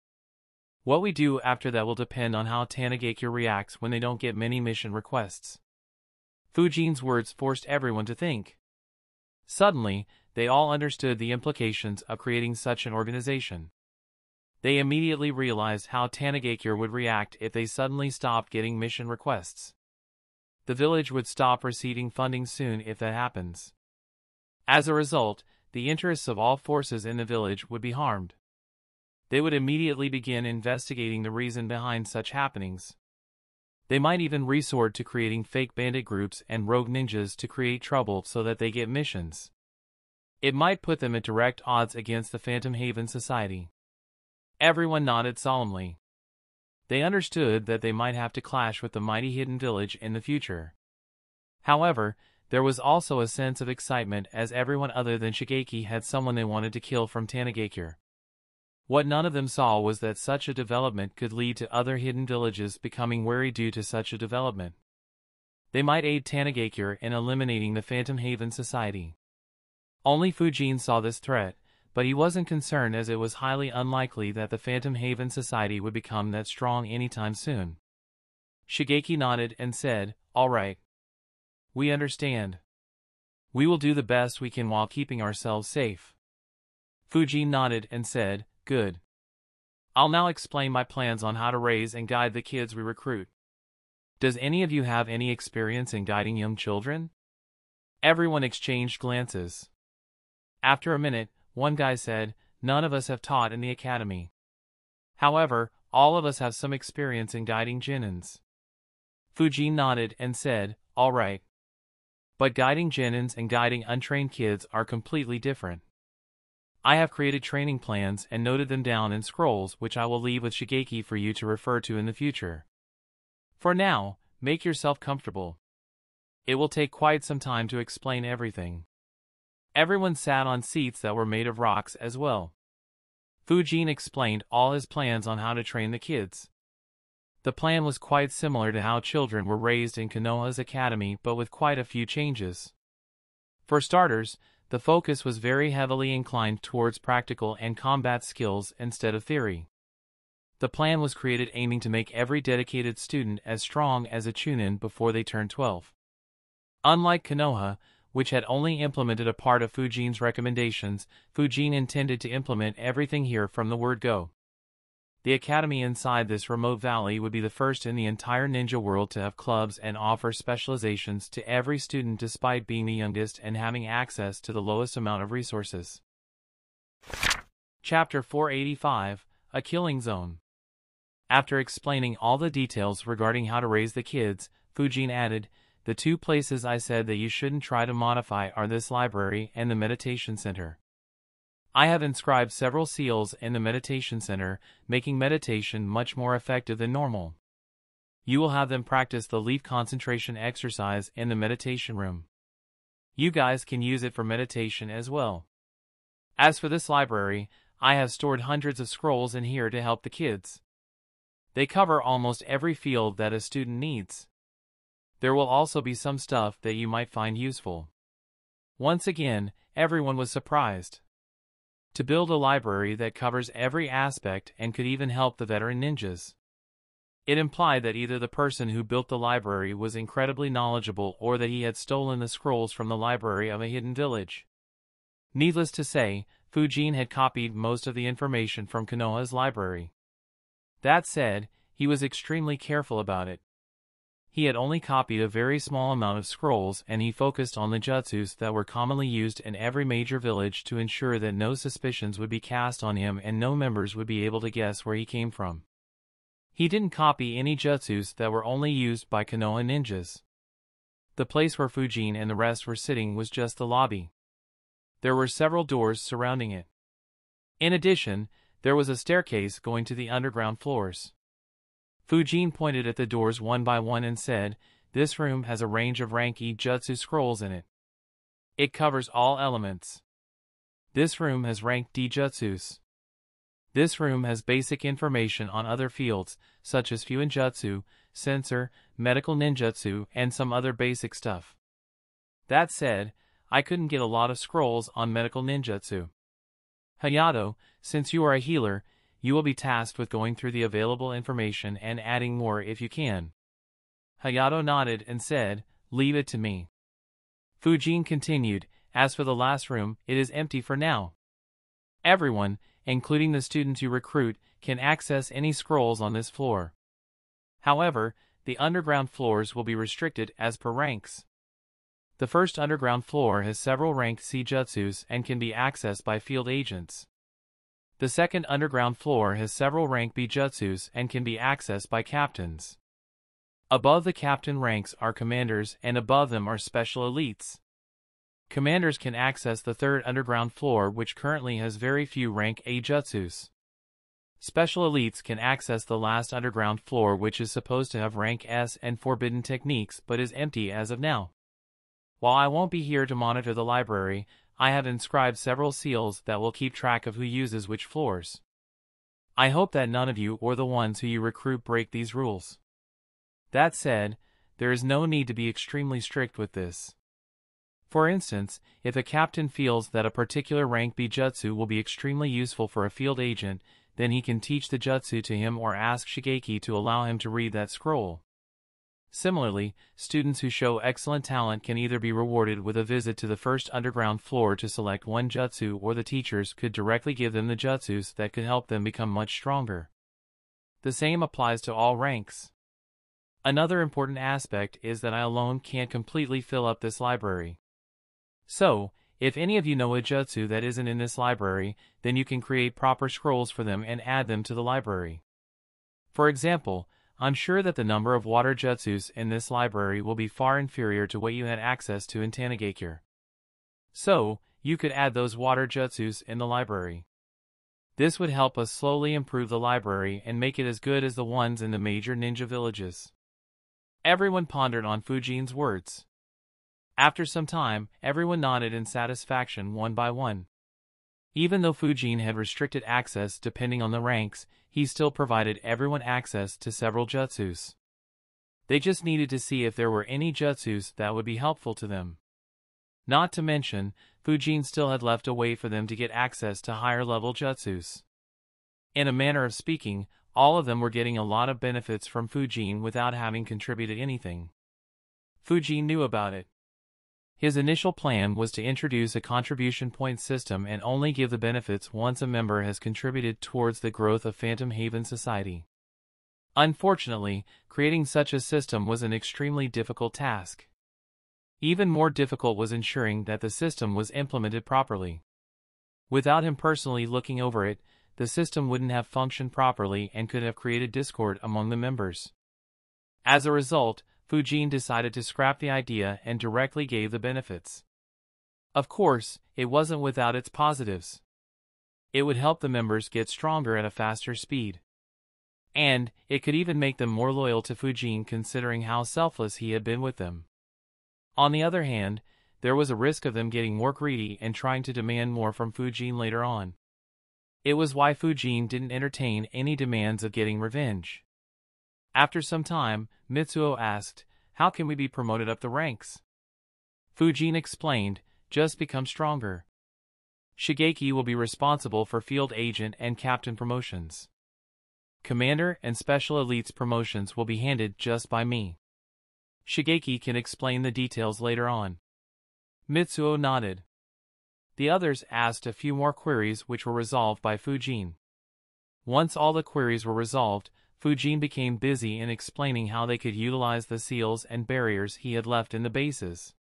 What we do after that will depend on how Tanigakure reacts when they don't get many mission requests." Fujin's words forced everyone to think. Suddenly, they all understood the implications of creating such an organization. They immediately realized how Tanigakure would react if they suddenly stopped getting mission requests. The village would stop receiving funding soon if that happens. As a result, the interests of all forces in the village would be harmed. They would immediately begin investigating the reason behind such happenings. They might even resort to creating fake bandit groups and rogue ninjas to create trouble so that they get missions. It might put them at direct odds against the Phantom Haven Society. Everyone nodded solemnly. They understood that they might have to clash with the mighty hidden village in the future. However, there was also a sense of excitement as everyone other than Shigeki had someone they wanted to kill from Tanigakure. What none of them saw was that such a development could lead to other hidden villages becoming wary due to such a development. They might aid Tanigakure in eliminating the Phantom Haven Society. Only Fujin saw this threat, but he wasn't concerned as it was highly unlikely that the Phantom Haven Society would become that strong anytime soon. Shigeki nodded and said, "All right. We understand. We will do the best we can while keeping ourselves safe." Fujin nodded and said, "Good. I'll now explain my plans on how to raise and guide the kids we recruit. Does any of you have any experience in guiding young children?" Everyone exchanged glances. After a minute, one guy said, "None of us have taught in the academy. However, all of us have some experience in guiding Genins." Fujin nodded and said, "All right. But guiding Genins and guiding untrained kids are completely different. I have created training plans and noted them down in scrolls which I will leave with Shigeki for you to refer to in the future. For now, make yourself comfortable. It will take quite some time to explain everything." Everyone sat on seats that were made of rocks as well. Fujin explained all his plans on how to train the kids. The plan was quite similar to how children were raised in Konoha's academy but with quite a few changes. For starters, the focus was very heavily inclined towards practical and combat skills instead of theory. The plan was created aiming to make every dedicated student as strong as a Chunin before they turned 12. Unlike Konoha, which had only implemented a part of Fujin's recommendations, Fujin intended to implement everything here from the word go. The academy inside this remote valley would be the first in the entire ninja world to have clubs and offer specializations to every student despite being the youngest and having access to the lowest amount of resources. Chapter 485, A Killing Zone. After explaining all the details regarding how to raise the kids, Fujin added, "The two places I said that you shouldn't try to modify are this library and the meditation center. I have inscribed several seals in the meditation center, making meditation much more effective than normal. You will have them practice the leaf concentration exercise in the meditation room. You guys can use it for meditation as well. As for this library, I have stored hundreds of scrolls in here to help the kids. They cover almost every field that a student needs. There will also be some stuff that you might find useful." Once again, everyone was surprised. To build a library that covers every aspect and could even help the veteran ninjas. It implied that either the person who built the library was incredibly knowledgeable or that he had stolen the scrolls from the library of a hidden village. Needless to say, Fujin had copied most of the information from Konoha's library. That said, he was extremely careful about it. He had only copied a very small amount of scrolls and he focused on the jutsus that were commonly used in every major village to ensure that no suspicions would be cast on him and no members would be able to guess where he came from. He didn't copy any jutsus that were only used by Konoha ninjas. The place where Fujin and the rest were sitting was just the lobby. There were several doors surrounding it. In addition, there was a staircase going to the underground floors. Fujin pointed at the doors one by one and said, "This room has a range of rank E jutsu scrolls in it. It covers all elements. This room has rank D jutsus. This room has basic information on other fields, such as Fuinjutsu, Sensor, Medical Ninjutsu, and some other basic stuff. That said, I couldn't get a lot of scrolls on Medical Ninjutsu. Hayato, since you are a healer, you will be tasked with going through the available information and adding more if you can." Hayato nodded and said, "Leave it to me." Fujin continued, "As for the last room, it is empty for now. Everyone, including the students you recruit, can access any scrolls on this floor. However, the underground floors will be restricted as per ranks. The first underground floor has several ranked C jutsus and can be accessed by field agents. The second underground floor has several rank B jutsus and can be accessed by captains. Above the captain ranks are commanders and above them are special elites. Commanders can access the third underground floor, which currently has very few rank A jutsus. Special elites can access the last underground floor, which is supposed to have rank S and forbidden techniques but is empty as of now. While I won't be here to monitor the library, I have inscribed several seals that will keep track of who uses which floors. I hope that none of you or the ones who you recruit break these rules. That said, there is no need to be extremely strict with this. For instance, if a captain feels that a particular rank B jutsu will be extremely useful for a field agent, then he can teach the jutsu to him or ask Shigeki to allow him to read that scroll. Similarly, students who show excellent talent can either be rewarded with a visit to the first underground floor to select one jutsu, or the teachers could directly give them the jutsus that could help them become much stronger. The same applies to all ranks. Another important aspect is that I alone can't completely fill up this library. So, if any of you know a jutsu that isn't in this library, then you can create proper scrolls for them and add them to the library. For example, I'm sure that the number of water jutsus in this library will be far inferior to what you had access to in Tanigakure. So, you could add those water jutsus in the library. This would help us slowly improve the library and make it as good as the ones in the major ninja villages. Everyone pondered on Fujin's words. After some time, everyone nodded in satisfaction one by one. Even though Fujin had restricted access depending on the ranks, he still provided everyone access to several jutsus. They just needed to see if there were any jutsus that would be helpful to them. Not to mention, Fujin still had left a way for them to get access to higher level jutsus. In a manner of speaking, all of them were getting a lot of benefits from Fujin without having contributed anything. Fujin knew about it. His initial plan was to introduce a contribution point system and only give the benefits once a member has contributed towards the growth of Phantom Haven Society. Unfortunately, creating such a system was an extremely difficult task. Even more difficult was ensuring that the system was implemented properly. Without him personally looking over it, the system wouldn't have functioned properly and could have created discord among the members. As a result, Fujin decided to scrap the idea and directly gave the benefits. Of course, it wasn't without its positives. It would help the members get stronger at a faster speed. And, it could even make them more loyal to Fujin considering how selfless he had been with them. On the other hand, there was a risk of them getting more greedy and trying to demand more from Fujin later on. It was why Fujin didn't entertain any demands of getting revenge. After some time, Mitsuo asked, "How can we be promoted up the ranks?" Fujin explained, "Just become stronger. Shigeki will be responsible for field agent and captain promotions. Commander and special elites promotions will be handed just by me. Shigeki can explain the details later on." Mitsuo nodded. The others asked a few more queries which were resolved by Fujin. Once all the queries were resolved, Fujin became busy in explaining how they could utilize the seals and barriers he had left in the bases.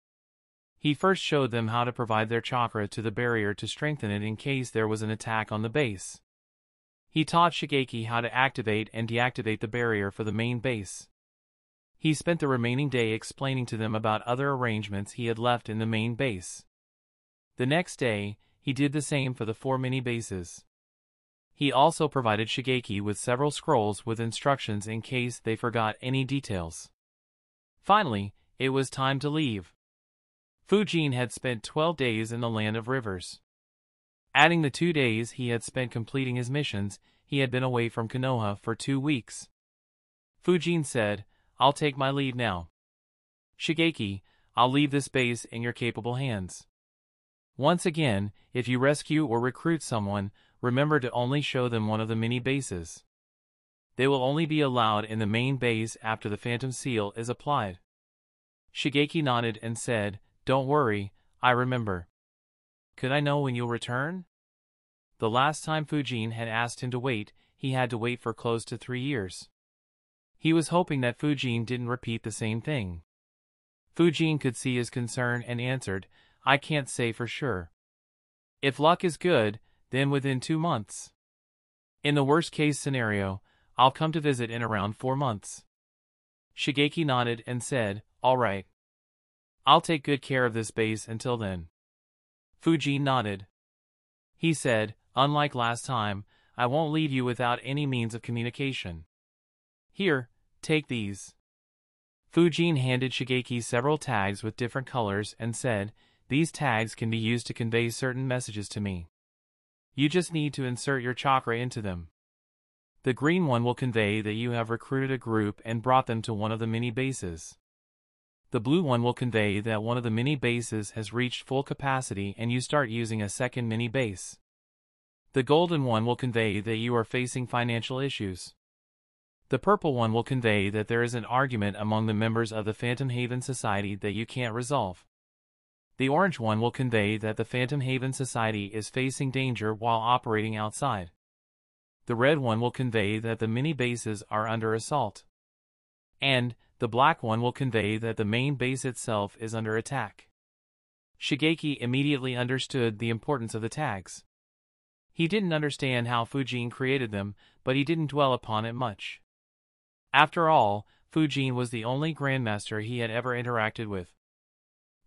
He first showed them how to provide their chakra to the barrier to strengthen it in case there was an attack on the base. He taught Shigeki how to activate and deactivate the barrier for the main base. He spent the remaining day explaining to them about other arrangements he had left in the main base. The next day, he did the same for the 4 mini-bases. He also provided Shigeki with several scrolls with instructions in case they forgot any details. Finally, it was time to leave. Fujin had spent 12 days in the Land of Rivers. Adding the 2 days he had spent completing his missions, he had been away from Konoha for 2 weeks. Fujin said, "I'll take my leave now. Shigeki, I'll leave this base in your capable hands. Once again, if you rescue or recruit someone, remember to only show them one of the mini-bases. They will only be allowed in the main base after the Phantom Seal is applied." Shigeki nodded and said, "Don't worry, I remember." "Could I know when you'll return?" The last time Fujin had asked him to wait, he had to wait for close to 3 years. He was hoping that Fujin didn't repeat the same thing. Fujin could see his concern and answered, "I can't say for sure. If luck is good, then within 2 months. In the worst-case scenario, I'll come to visit in around 4 months." Shigeki nodded and said, "All right. I'll take good care of this base until then." Fujin nodded. He said, "Unlike last time, I won't leave you without any means of communication. Here, take these." Fujin handed Shigeki several tags with different colors and said, "These tags can be used to convey certain messages to me. You just need to insert your chakra into them. The green one will convey that you have recruited a group and brought them to one of the mini-bases. The blue one will convey that one of the mini-bases has reached full capacity and you start using a second mini-base. The golden one will convey that you are facing financial issues. The purple one will convey that there is an argument among the members of the Phantom Haven Society that you can't resolve. The orange one will convey that the Phantom Haven Society is facing danger while operating outside. The red one will convey that the mini-bases are under assault. And the black one will convey that the main base itself is under attack." Shigeki immediately understood the importance of the tags. He didn't understand how Fujin created them, but he didn't dwell upon it much. After all, Fujin was the only Grandmaster he had ever interacted with.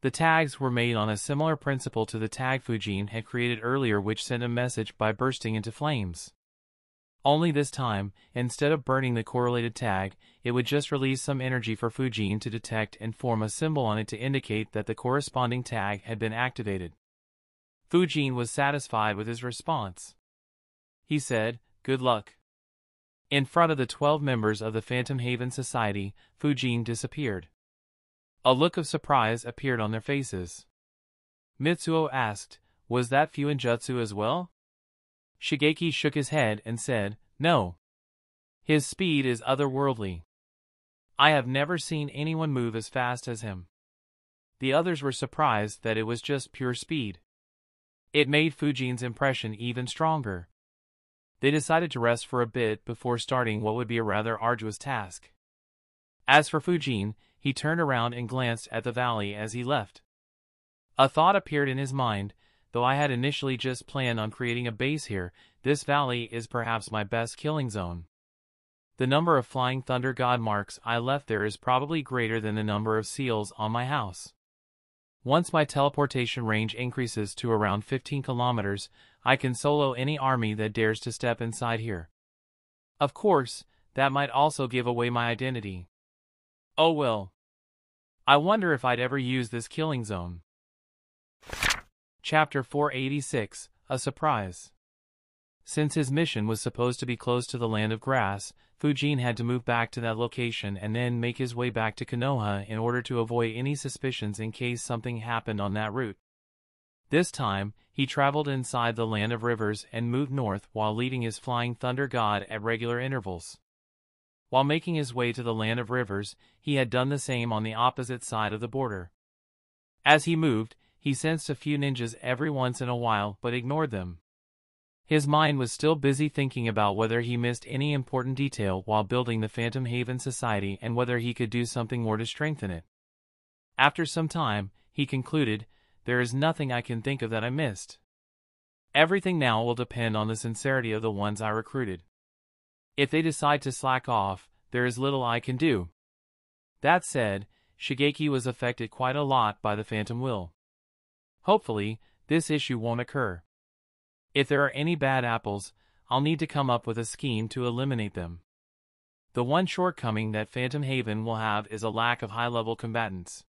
The tags were made on a similar principle to the tag Fujin had created earlier, which sent a message by bursting into flames. Only this time, instead of burning the correlated tag, it would just release some energy for Fujin to detect and form a symbol on it to indicate that the corresponding tag had been activated. Fujin was satisfied with his response. He said, "Good luck." In front of the 12 members of the Phantom Haven Society, Fujin disappeared. A look of surprise appeared on their faces. Mitsuo asked, "Was that Fuinjutsu as well?" Shigeki shook his head and said, "No. His speed is otherworldly. I have never seen anyone move as fast as him." The others were surprised that it was just pure speed. It made Fujin's impression even stronger. They decided to rest for a bit before starting what would be a rather arduous task. As for Fujin, he turned around and glanced at the valley as he left. A thought appeared in his mind. Though I had initially just planned on creating a base here, this valley is perhaps my best killing zone. The number of flying thunder god marks I left there is probably greater than the number of seals on my house. Once my teleportation range increases to around 15 kilometers, I can solo any army that dares to step inside here. Of course, that might also give away my identity. Oh well. I wonder if I'd ever use this killing zone. Chapter 486, A Surprise. Since his mission was supposed to be close to the Land of Grass, Fujin had to move back to that location and then make his way back to Konoha in order to avoid any suspicions in case something happened on that route. This time, he traveled inside the Land of Rivers and moved north while leading his flying thunder god at regular intervals. While making his way to the Land of Rivers, he had done the same on the opposite side of the border. As he moved, he sensed a few ninjas every once in a while but ignored them. His mind was still busy thinking about whether he missed any important detail while building the Phantom Haven Society and whether he could do something more to strengthen it. After some time, he concluded, "There is nothing I can think of that I missed." Everything now will depend on the sincerity of the ones I recruited. If they decide to slack off, there is little I can do. That said, Shigeki was affected quite a lot by the Phantom Will. Hopefully, this issue won't occur. If there are any bad apples, I'll need to come up with a scheme to eliminate them. The one shortcoming that Phantom Haven will have is a lack of high-level combatants.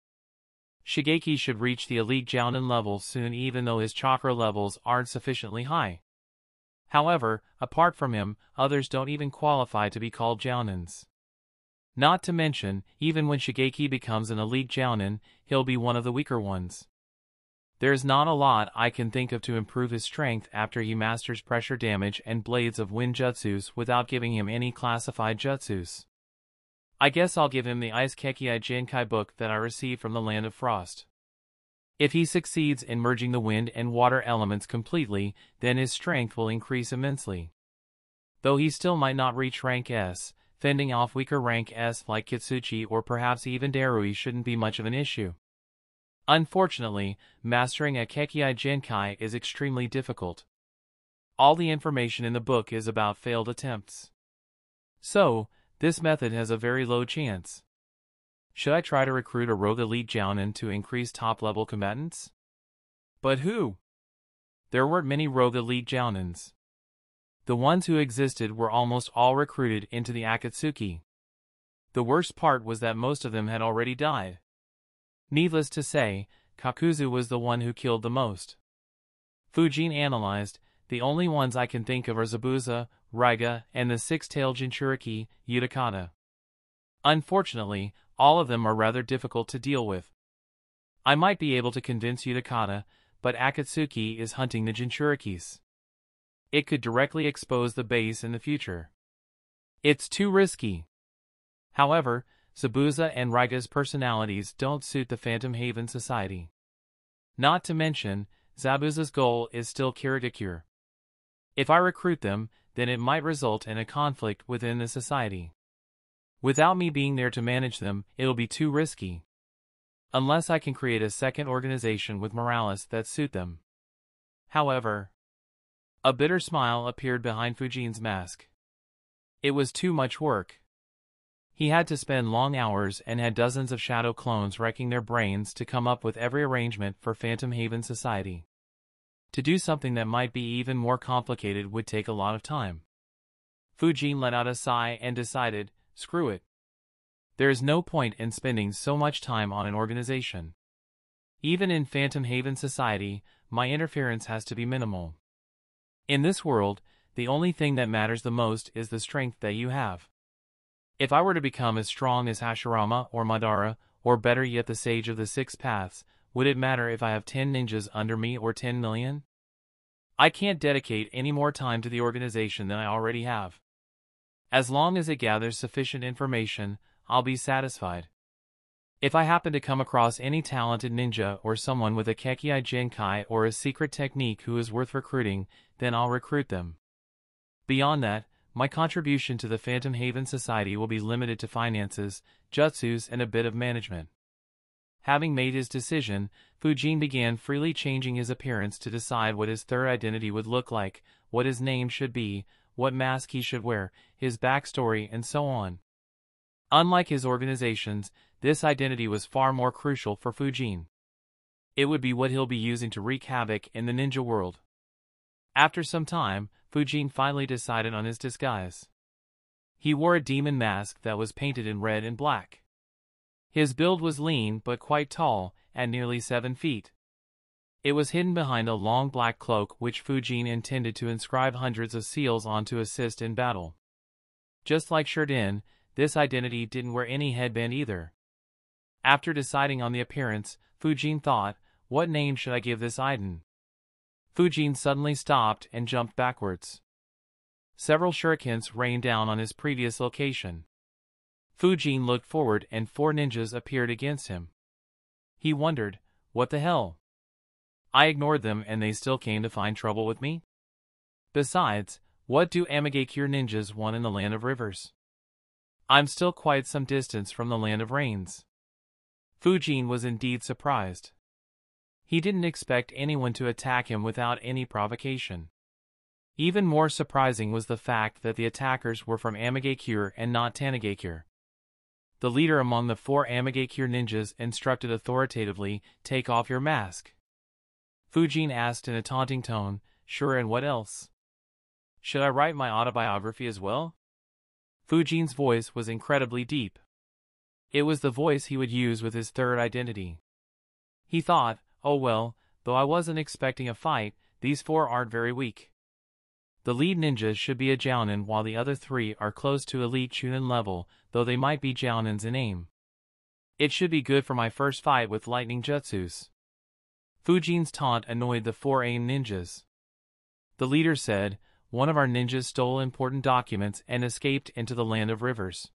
Shigeki should reach the elite Jounin level soon even though his chakra levels aren't sufficiently high. However, apart from him, others don't even qualify to be called Jounins. Not to mention, even when Shigeki becomes an elite Jounin, he'll be one of the weaker ones. There's not a lot I can think of to improve his strength after he masters pressure damage and blades of wind jutsus without giving him any classified jutsus. I guess I'll give him the Ice Kekkei Jinkai book that I received from the Land of Frost. If he succeeds in merging the wind and water elements completely, then his strength will increase immensely. Though he still might not reach rank S, fending off weaker rank S like Kitsuchi or perhaps even Darui shouldn't be much of an issue. Unfortunately, mastering a Kekkei Jinkai is extremely difficult. All the information in the book is about failed attempts. So, this method has a very low chance. Should I try to recruit a rogue elite Jounin to increase top-level combatants? But who? There weren't many rogue elite Jounins. The ones who existed were almost all recruited into the Akatsuki. The worst part was that most of them had already died. Needless to say, Kakuzu was the one who killed the most. Fujin analyzed, the only ones I can think of are Zabuza, Raiga, and the six-tailed Jinchuriki, Utakata. Unfortunately, all of them are rather difficult to deal with. I might be able to convince Utakata, but Akatsuki is hunting the Jinchurikis. It could directly expose the base in the future. It's too risky. However, Zabuza and Raiga's personalities don't suit the Phantom Haven society. Not to mention, Zabuza's goal is still Kirigakure. If I recruit them, then it might result in a conflict within the society. Without me being there to manage them, it'll be too risky. Unless I can create a second organization with morales that suit them. However, a bitter smile appeared behind Fujin's mask. It was too much work. He had to spend long hours and had dozens of shadow clones wrecking their brains to come up with every arrangement for Phantom Haven society. To do something that might be even more complicated would take a lot of time. Fujin let out a sigh and decided, screw it. There is no point in spending so much time on an organization. Even in Phantom Haven society, my interference has to be minimal. In this world, the only thing that matters the most is the strength that you have. If I were to become as strong as Hashirama or Madara, or better yet the Sage of the Six Paths, would it matter if I have 10 ninjas under me or 10 million? I can't dedicate any more time to the organization than I already have. As long as it gathers sufficient information, I'll be satisfied. If I happen to come across any talented ninja or someone with a Kekkei Jinkai or a secret technique who is worth recruiting, then I'll recruit them. Beyond that, my contribution to the Phantom Haven Society will be limited to finances, jutsus, and a bit of management. Having made his decision, Fujin began freely changing his appearance to decide what his third identity would look like, what his name should be, what mask he should wear, his backstory, and so on. Unlike his organizations, this identity was far more crucial for Fujin. It would be what he'll be using to wreak havoc in the ninja world. After some time, Fujin finally decided on his disguise. He wore a demon mask that was painted in red and black. His build was lean but quite tall, at nearly 7 feet. It was hidden behind a long black cloak which Fujin intended to inscribe hundreds of seals on to assist in battle. Just like Shurdin, this identity didn't wear any headband either. After deciding on the appearance, Fujin thought, what name should I give this item? Fujin suddenly stopped and jumped backwards. Several shurikens rained down on his previous location. Fujin looked forward and 4 ninjas appeared against him. He wondered, what the hell? I ignored them and they still came to find trouble with me? Besides, what do Amigakure ninjas want in the Land of Rivers? I'm still quite some distance from the Land of Rains. Fujin was indeed surprised. He didn't expect anyone to attack him without any provocation. Even more surprising was the fact that the attackers were from Amigakure and not Tanigakure. The leader among the 4 Amigakure ninjas instructed authoritatively, "Take off your mask." Fujin asked in a taunting tone, "Sure, and what else? Should I write my autobiography as well?" Fujin's voice was incredibly deep. It was the voice he would use with his third identity. He thought, "Oh well, though I wasn't expecting a fight, these 4 aren't very weak. The lead ninjas should be a jounin while the other 3 are close to elite chunin level, though they might be jounins in aim. It should be good for my first fight with lightning jutsus." Fujin's taunt annoyed the 4 aim ninjas. The leader said, "One of our ninjas stole important documents and escaped into the land of rivers.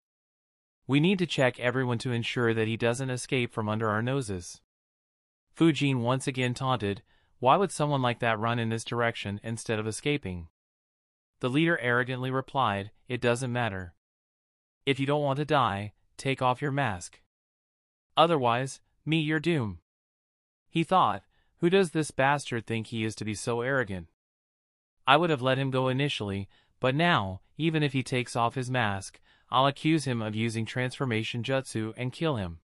We need to check everyone to ensure that he doesn't escape from under our noses." Fujin once again taunted, "Why would someone like that run in this direction instead of escaping?" The leader arrogantly replied, "It doesn't matter. If you don't want to die, take off your mask. Otherwise, meet your doom." He thought, "Who does this bastard think he is to be so arrogant? I would have let him go initially, but now, even if he takes off his mask, I'll accuse him of using transformation jutsu and kill him.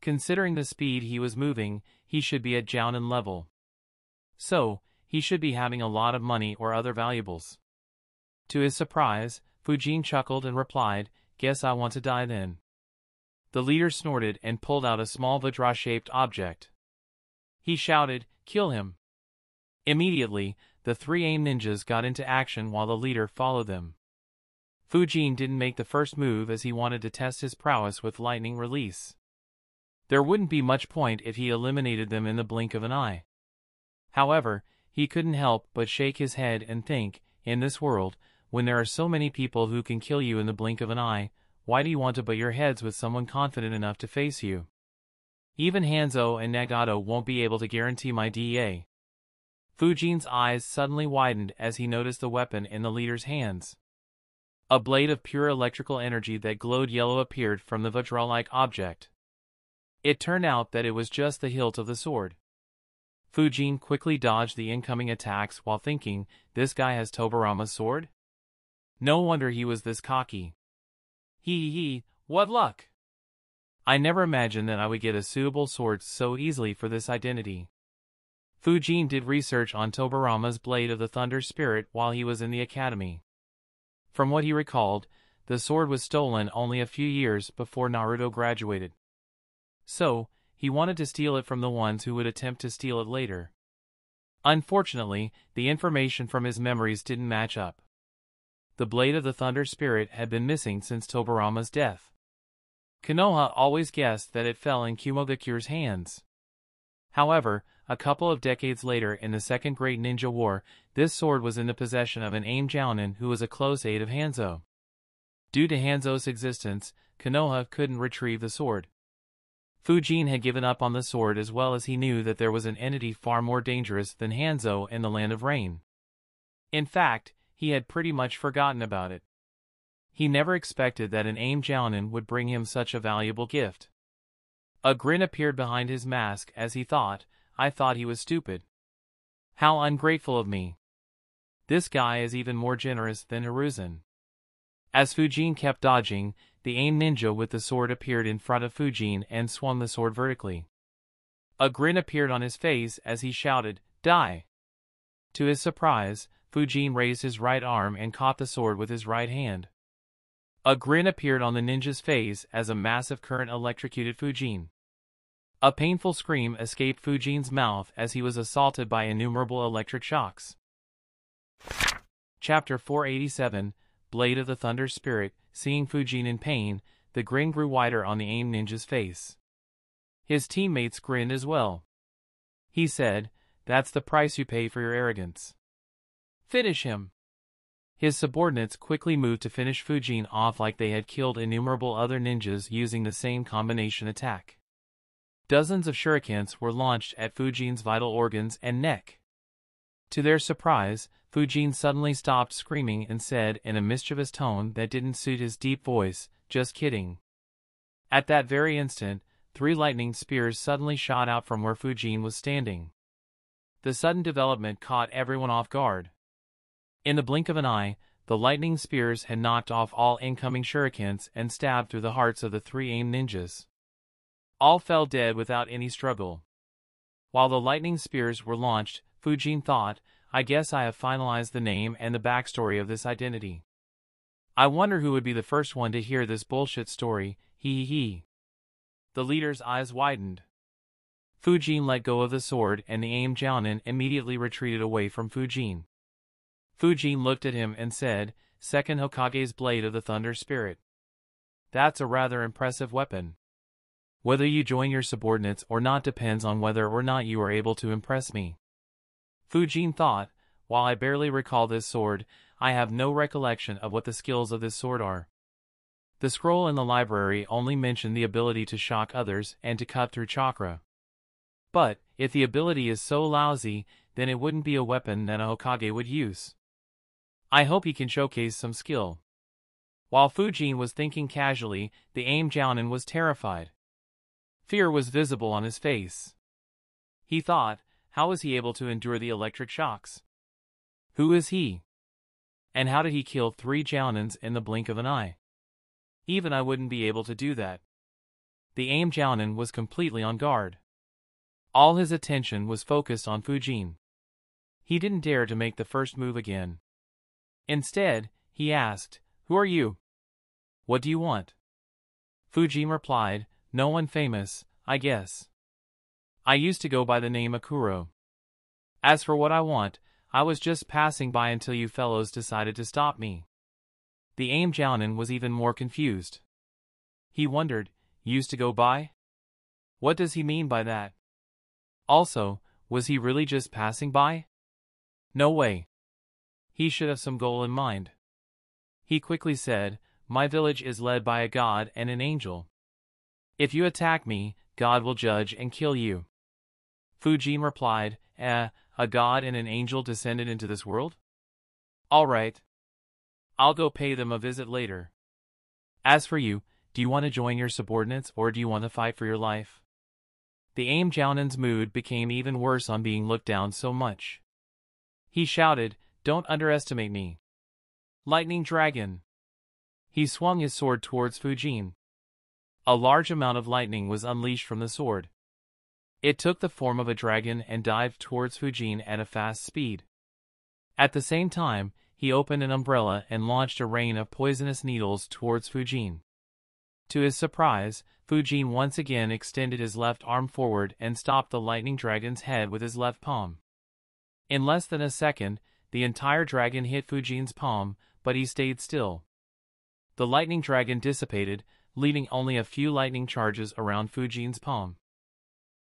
Considering the speed he was moving, he should be at jounin level. So, he should be having a lot of money or other valuables." To his surprise, Fujin chuckled and replied, "Guess I want to die then." The leader snorted and pulled out a small Vajra-shaped object. He shouted, "Kill him." Immediately, the 3 aim ninjas got into action while the leader followed them. Fujin didn't make the first move as he wanted to test his prowess with lightning release. There wouldn't be much point if he eliminated them in the blink of an eye. However, he couldn't help but shake his head and think, in this world, when there are so many people who can kill you in the blink of an eye, why do you want to butt your heads with someone confident enough to face you? Even Hanzo and Nagato won't be able to guarantee my DA. Fujin's eyes suddenly widened as he noticed the weapon in the leader's hands. A blade of pure electrical energy that glowed yellow appeared from the Vajra-like object. It turned out that it was just the hilt of the sword. Fujin quickly dodged the incoming attacks while thinking, "This guy has Tobarama's sword? No wonder he was this cocky. What luck! I never imagined that I would get a suitable sword so easily for this identity." Fujin did research on Tobarama's Blade of the Thunder Spirit while he was in the academy. From what he recalled, the sword was stolen only a few years before Naruto graduated. So, he wanted to steal it from the ones who would attempt to steal it later. Unfortunately, the information from his memories didn't match up. The Blade of the Thunder Spirit had been missing since Tobarama's death. Konoha always guessed that it fell in Kumogakure's hands. However, a couple of decades later in the Second Great Ninja War, this sword was in the possession of an aim jounin who was a close aide of Hanzo. Due to Hanzo's existence, Konoha couldn't retrieve the sword. Fujin had given up on the sword as well as he knew that there was an entity far more dangerous than Hanzo in the Land of Rain. In fact, he had pretty much forgotten about it. He never expected that an aim jounin would bring him such a valuable gift. A grin appeared behind his mask as he thought, "I thought he was stupid. How ungrateful of me. This guy is even more generous than Hiruzen." As Fujin kept dodging, the aim ninja with the sword appeared in front of Fujin and swung the sword vertically. A grin appeared on his face as he shouted, "Die!" To his surprise, Fujin raised his right arm and caught the sword with his right hand. A grin appeared on the ninja's face as a massive current electrocuted Fujin. A painful scream escaped Fujin's mouth as he was assaulted by innumerable electric shocks. Chapter 487, Blade of the Thunder Spirit. Seeing Fujin in pain, the grin grew wider on the aim ninja's face. His teammates grinned as well. He said, "That's the price you pay for your arrogance. Finish him." His subordinates quickly moved to finish Fujin off like they had killed innumerable other ninjas using the same combination attack. Dozens of shurikens were launched at Fujin's vital organs and neck. To their surprise, Fujin suddenly stopped screaming and said in a mischievous tone that didn't suit his deep voice, "Just kidding." At that very instant, 3 lightning spears suddenly shot out from where Fujin was standing. The sudden development caught everyone off guard. In the blink of an eye, the lightning spears had knocked off all incoming shurikens and stabbed through the hearts of the 3 aim ninjas. All fell dead without any struggle. While the lightning spears were launched, Fujin thought, I guess I have finalized the name and the backstory of this identity. I wonder who would be the first one to hear this bullshit story, he. The leader's eyes widened. Fujin let go of the sword and the aim Genin immediately retreated away from Fujin. Fujin looked at him and said, Second Hokage's Blade of the Thunder Spirit. That's a rather impressive weapon. Whether you join your subordinates or not depends on whether or not you are able to impress me. Fujin thought, while I barely recall this sword, I have no recollection of what the skills of this sword are. The scroll in the library only mentioned the ability to shock others and to cut through chakra. But, if the ability is so lousy, then it wouldn't be a weapon that a Hokage would use. I hope he can showcase some skill. While Fujin was thinking casually, the aim Genin was terrified. Fear was visible on his face. He thought, how was he able to endure the electric shocks? Who is he? And how did he kill 3 Genins in the blink of an eye? Even I wouldn't be able to do that. The aim Genin was completely on guard. All his attention was focused on Fujin. He didn't dare to make the first move again. Instead, he asked, Who are you? What do you want? Fujin replied, No one famous, I guess. I used to go by the name Akuro. As for what I want, I was just passing by until you fellows decided to stop me. The aim Genin was even more confused. He wondered, used to go by? What does he mean by that? Also, was he really just passing by? No way. He should have some goal in mind. He quickly said, My village is led by a god and an angel. If you attack me, God will judge and kill you. Fujin replied, a god and an angel descended into this world? All right. I'll go pay them a visit later. As for you, do you want to join your subordinates or do you want to fight for your life? The aim Genin's mood became even worse on being looked down so much. He shouted, Don't underestimate me. Lightning Dragon. He swung his sword towards Fujin. A large amount of lightning was unleashed from the sword. It took the form of a dragon and dived towards Fujin at a fast speed. At the same time, he opened an umbrella and launched a rain of poisonous needles towards Fujin. To his surprise, Fujin once again extended his left arm forward and stopped the lightning dragon's head with his left palm. In less than a second, the entire dragon hit Fujin's palm, but he stayed still. The lightning dragon dissipated, leaving only a few lightning charges around Fujin's palm.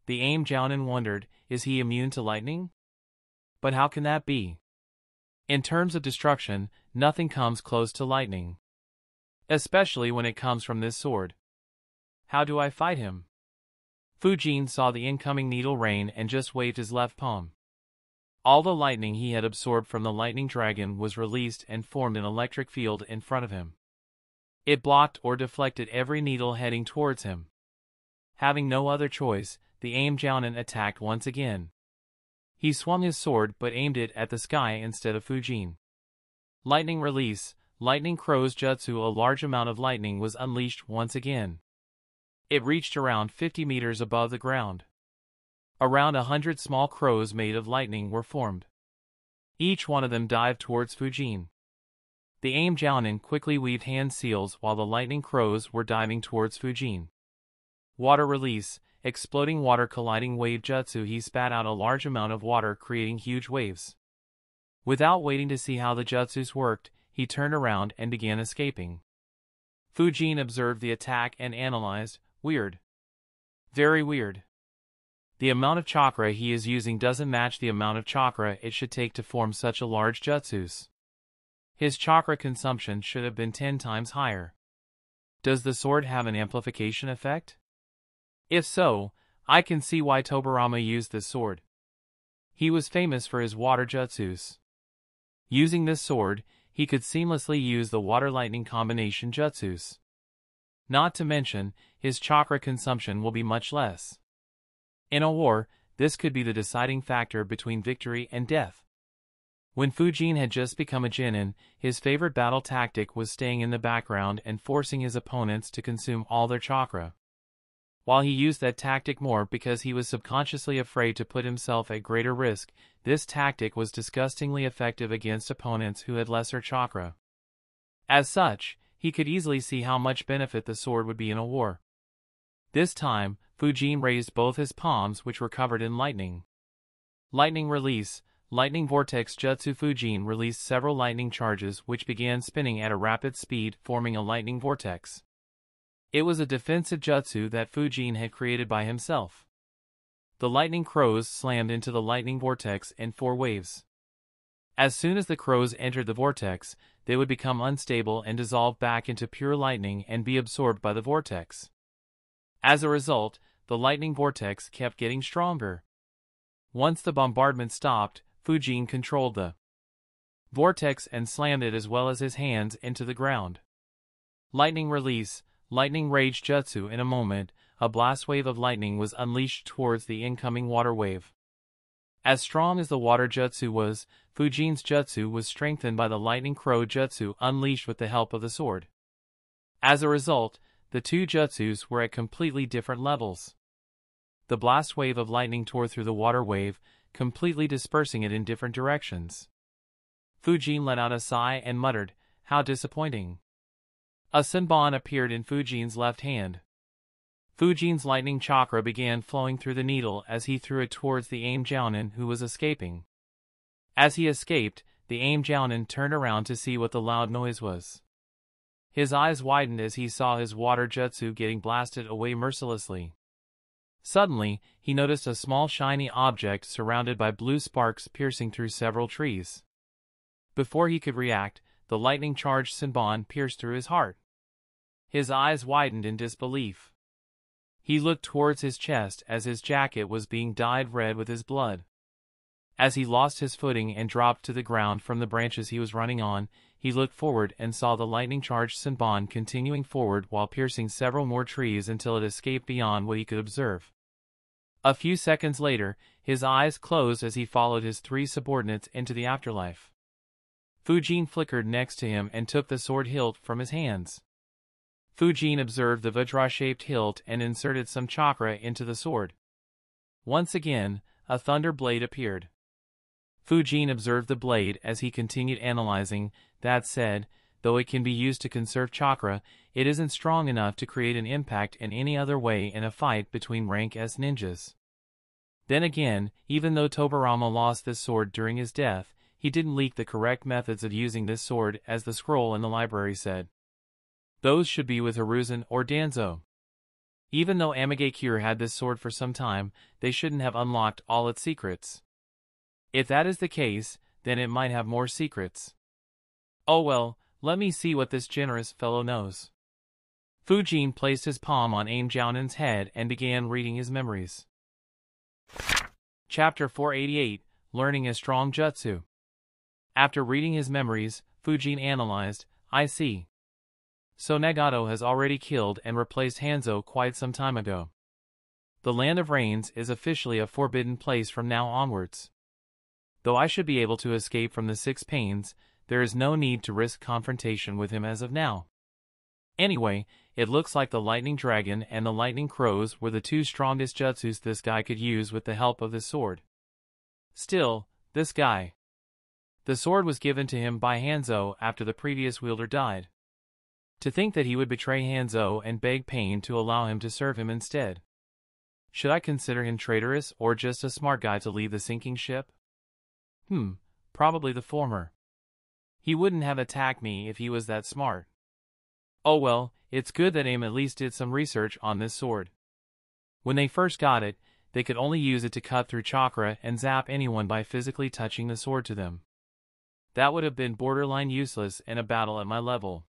The aim Genin wondered, is he immune to lightning? But how can that be? In terms of destruction, nothing comes close to lightning. Especially when it comes from this sword. How do I fight him? Fujin saw the incoming needle rain and just waved his left palm. All the lightning he had absorbed from the lightning dragon was released and formed an electric field in front of him. It blocked or deflected every needle heading towards him. Having no other choice, the aim Genin attacked once again. He swung his sword but aimed it at the sky instead of Fujin. Lightning release, Lightning Crow's jutsu. A large amount of lightning was unleashed once again. It reached around 50 meters above the ground. Around 100 small crows made of lightning were formed. Each one of them dived towards Fujin. The aim Genin quickly weaved hand seals while the lightning crows were diving towards Fujin. Water release, exploding water colliding wave jutsu. He spat out a large amount of water creating huge waves. Without waiting to see how the jutsus worked, he turned around and began escaping. Fujin observed the attack and analyzed, weird. Very weird. The amount of chakra he is using doesn't match the amount of chakra it should take to form such a large jutsus. His chakra consumption should have been 10 times higher. Does the sword have an amplification effect? If so, I can see why Tobirama used this sword. He was famous for his water jutsus. Using this sword, he could seamlessly use the water-lightning combination jutsus. Not to mention, his chakra consumption will be much less. In a war, this could be the deciding factor between victory and death. When Fujin had just become a Genin, his favorite battle tactic was staying in the background and forcing his opponents to consume all their chakra. While he used that tactic more because he was subconsciously afraid to put himself at greater risk, this tactic was disgustingly effective against opponents who had lesser chakra. As such, he could easily see how much benefit the sword would be in a war. This time, Fujin raised both his palms, which were covered in lightning. Lightning release. Lightning Vortex Jutsu. Fujin released several lightning charges which began spinning at a rapid speed, forming a lightning vortex. It was a defensive jutsu that Fujin had created by himself. The lightning crows slammed into the lightning vortex in 4 waves. As soon as the crows entered the vortex, they would become unstable and dissolve back into pure lightning and be absorbed by the vortex. As a result, the lightning vortex kept getting stronger. Once the bombardment stopped, Fujin controlled the vortex and slammed it as well as his hands into the ground. Lightning release. Lightning rage jutsu. In a moment, a blast wave of lightning was unleashed towards the incoming water wave. As strong as the water jutsu was, Fujin's jutsu was strengthened by the lightning crow jutsu unleashed with the help of the sword. As a result, the two jutsus were at completely different levels. The blast wave of lightning tore through the water wave, completely dispersing it in different directions. Fujin let out a sigh and muttered, "How disappointing." A senbon appeared in Fujin's left hand. Fujin's lightning chakra began flowing through the needle as he threw it towards the aim jounin who was escaping. As he escaped, the aim jounin turned around to see what the loud noise was. His eyes widened as he saw his water jutsu getting blasted away mercilessly. Suddenly, he noticed a small shiny object surrounded by blue sparks piercing through several trees. Before he could react, the lightning-charged senbon pierced through his heart. His eyes widened in disbelief. He looked towards his chest as his jacket was being dyed red with his blood. As he lost his footing and dropped to the ground from the branches he was running on, he looked forward and saw the lightning-charged senbon continuing forward while piercing several more trees until it escaped beyond what he could observe. A few seconds later, his eyes closed as he followed his 3 subordinates into the afterlife. Fujin flickered next to him and took the sword hilt from his hands. Fujin observed the Vajra-shaped hilt and inserted some chakra into the sword. Once again, a thunder blade appeared. Fujin observed the blade as he continued analyzing. That said, though it can be used to conserve chakra, it isn't strong enough to create an impact in any other way in a fight between rank S ninjas. Then again, even though Tobirama lost this sword during his death, he didn't leak the correct methods of using this sword as the scroll in the library said. Those should be with Hiruzen or Danzo. Even though Amigakure had this sword for some time, they shouldn't have unlocked all its secrets. If that is the case, then it might have more secrets. Oh well, let me see what this generous fellow knows. Fujin placed his palm on Aim Jounin's head and began reading his memories. Chapter 488, Learning a Strong Jutsu. After reading his memories, Fujin analyzed, I see. So Nagato has already killed and replaced Hanzo quite some time ago. The Land of Rains is officially a forbidden place from now onwards. Though I should be able to escape from the 6 pains, there is no need to risk confrontation with him as of now. Anyway, it looks like the Lightning Dragon and the Lightning Crows were the 2 strongest jutsus this guy could use with the help of this sword. Still, this guy. The sword was given to him by Hanzo after the previous wielder died. To think that he would betray Hanzo and beg Pain to allow him to serve him instead. Should I consider him traitorous or just a smart guy to leave the sinking ship? Probably the former. He wouldn't have attacked me if he was that smart. Oh well, it's good that AIM at least did some research on this sword. When they first got it, they could only use it to cut through chakra and zap anyone by physically touching the sword to them. That would have been borderline useless in a battle at my level.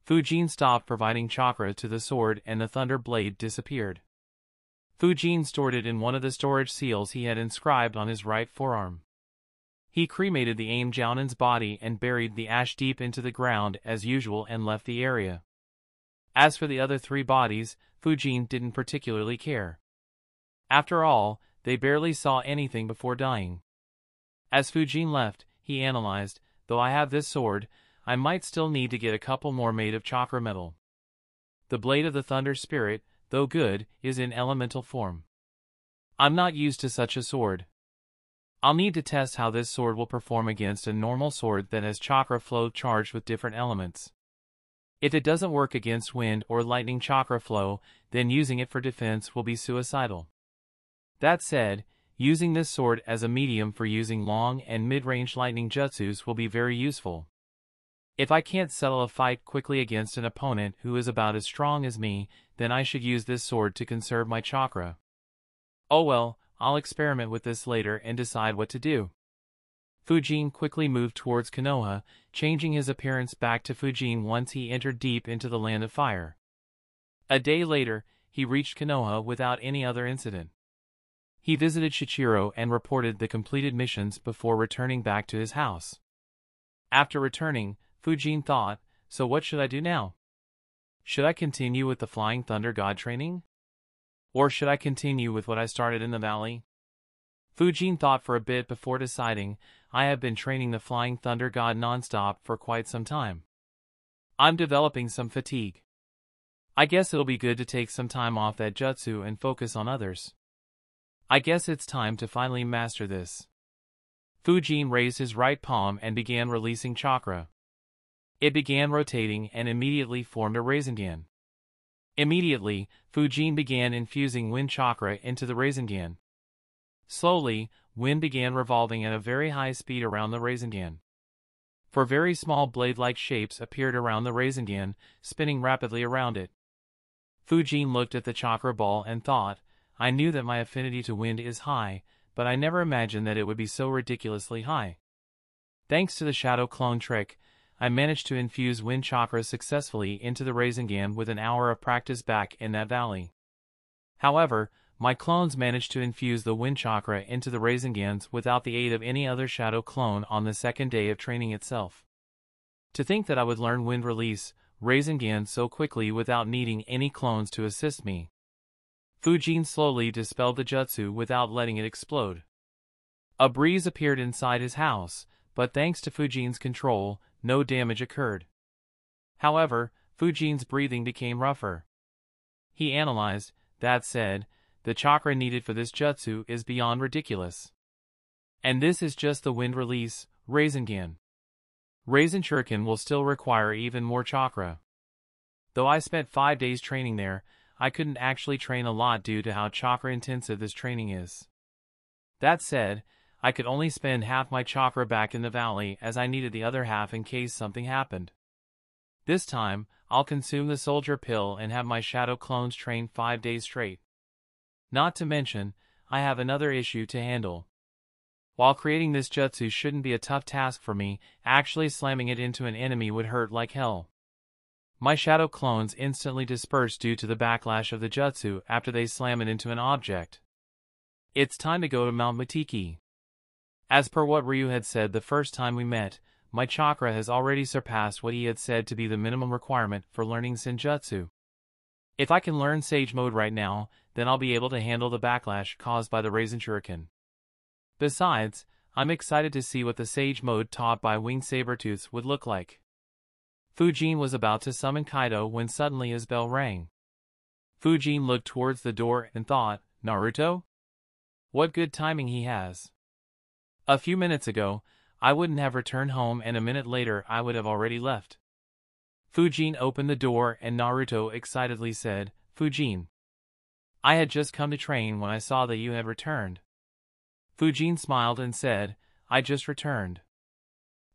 Fujin stopped providing chakra to the sword and the thunder blade disappeared. Fujin stored it in one of the storage seals he had inscribed on his right forearm. He cremated the Aim Jounin's body and buried the ash deep into the ground as usual and left the area. As for the other 3 bodies, Fujin didn't particularly care. After all, they barely saw anything before dying. As Fujin left, he analyzed, though I have this sword, I might still need to get a couple more made of chakra metal. The blade of the thunder spirit, though good, is in elemental form. I'm not used to such a sword. I'll need to test how this sword will perform against a normal sword that has chakra flow charged with different elements. If it doesn't work against wind or lightning chakra flow, then using it for defense will be suicidal. That said, using this sword as a medium for using long and mid-range lightning jutsus will be very useful. If I can't settle a fight quickly against an opponent who is about as strong as me, then I should use this sword to conserve my chakra. Oh well, I'll experiment with this later and decide what to do. Fujin quickly moved towards Konoha, changing his appearance back to Fujin once he entered deep into the Land of Fire. A day later, he reached Konoha without any other incident. He visited Shichiro and reported the completed missions before returning back to his house. After returning, Fujin thought, so what should I do now? Should I continue with the Flying Thunder God training? Or should I continue with what I started in the valley? Fujin thought for a bit before deciding. I have been training the Flying Thunder God non-stop for quite some time. I'm developing some fatigue. I guess it'll be good to take some time off that jutsu and focus on others. I guess it's time to finally master this. Fujin raised his right palm and began releasing chakra. It began rotating and immediately formed a Rasengan. Immediately, Fujin began infusing wind chakra into the Rasengan. Slowly, wind began revolving at a very high speed around the Rasengan. For very small blade-like shapes appeared around the Rasengan, spinning rapidly around it. Fujin looked at the chakra ball and thought, I knew that my affinity to wind is high, but I never imagined that it would be so ridiculously high. Thanks to the shadow clone trick, I managed to infuse wind chakra successfully into the Rasengan with an hour of practice back in that valley. However, my clones managed to infuse the wind chakra into the Rasengans without the aid of any other shadow clone on the second day of training itself. To think that I would learn wind release Rasengan so quickly without needing any clones to assist me. Fujin slowly dispelled the jutsu without letting it explode. A breeze appeared inside his house, but thanks to Fujin's control, no damage occurred. However, Fujin's breathing became rougher. He analyzed, that said, the chakra needed for this jutsu is beyond ridiculous. And this is just the wind release, Rasengan. Rasen Shuriken will still require even more chakra. Though I spent 5 days training there, I couldn't actually train a lot due to how chakra intensive this training is. That said, I could only spend half my chakra back in the valley as I needed the other half in case something happened. This time, I'll consume the soldier pill and have my shadow clones train 5 days straight. Not to mention, I have another issue to handle. While creating this jutsu shouldn't be a tough task for me, actually slamming it into an enemy would hurt like hell. My shadow clones instantly disperse due to the backlash of the jutsu after they slam it into an object. It's time to go to Mount Mitiki. As per what Ryu had said the first time we met, my chakra has already surpassed what he had said to be the minimum requirement for learning Senjutsu. If I can learn Sage Mode right now, then I'll be able to handle the backlash caused by the Rasen Shuriken. Besides, I'm excited to see what the Sage Mode taught by Winged Sabertooths would look like. Fujin was about to summon Kaido when suddenly his bell rang. Fujin looked towards the door and thought, Naruto? What good timing he has. A few minutes ago, I wouldn't have returned home and a minute later I would have already left. Fujin opened the door and Naruto excitedly said, Fujin. I had just come to train when I saw that you had returned. Fujin smiled and said, I just returned.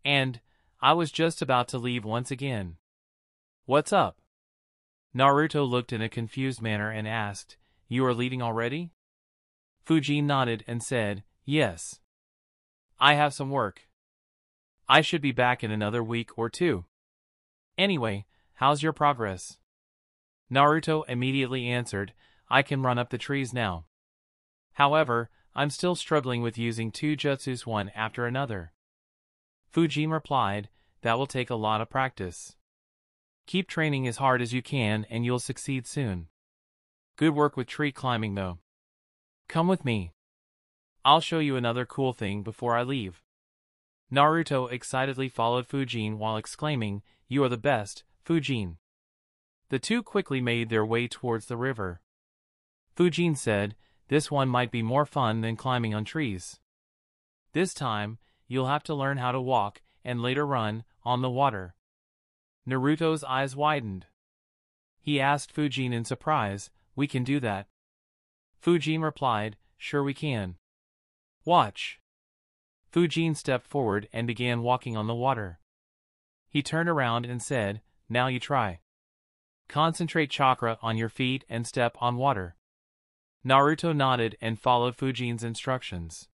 And, I was just about to leave once again. What's up? Naruto looked in a confused manner and asked, You are leaving already? Fujin nodded and said, Yes. I have some work. I should be back in another week or 2. Anyway, how's your progress? Naruto immediately answered, I can run up the trees now. However, I'm still struggling with using 2 jutsus one after another. Fujin replied, that will take a lot of practice. Keep training as hard as you can and you'll succeed soon. Good work with tree climbing though. Come with me. I'll show you another cool thing before I leave. Naruto excitedly followed Fujin while exclaiming, "You are the best, Fujin." The two quickly made their way towards the river. Fujin said, "This one might be more fun than climbing on trees. This time, you'll have to learn how to walk, and later run, on the water." Naruto's eyes widened. He asked Fujin in surprise, "We can do that?" Fujin replied, "Sure we can. Watch." Fujin stepped forward and began walking on the water. He turned around and said, "Now you try. Concentrate chakra on your feet and step on water." Naruto nodded and followed Fujin's instructions.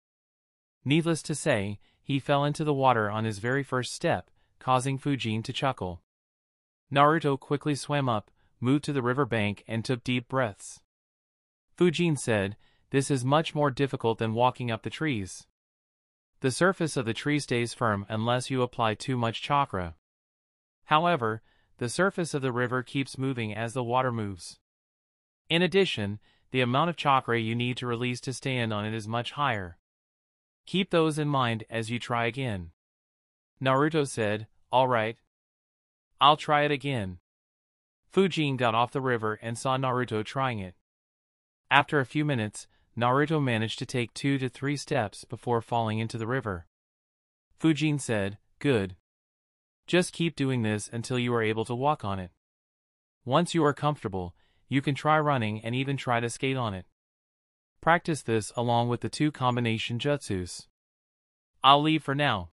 Needless to say, he fell into the water on his very first step, causing Fujin to chuckle. Naruto quickly swam up, moved to the river bank and took deep breaths. Fujin said, "This is much more difficult than walking up the trees. The surface of the tree stays firm unless you apply too much chakra. However, the surface of the river keeps moving as the water moves. In addition, the amount of chakra you need to release to stand on it is much higher. Keep those in mind as you try again." Naruto said, "All right. I'll try it again." Fujin got off the river and saw Naruto trying it. After a few minutes, Naruto managed to take 2 to 3 steps before falling into the river. Fujin said, "Good. Just keep doing this until you are able to walk on it. Once you are comfortable, you can try running and even try to skate on it. Practice this along with the 2 combination jutsus. I'll leave for now."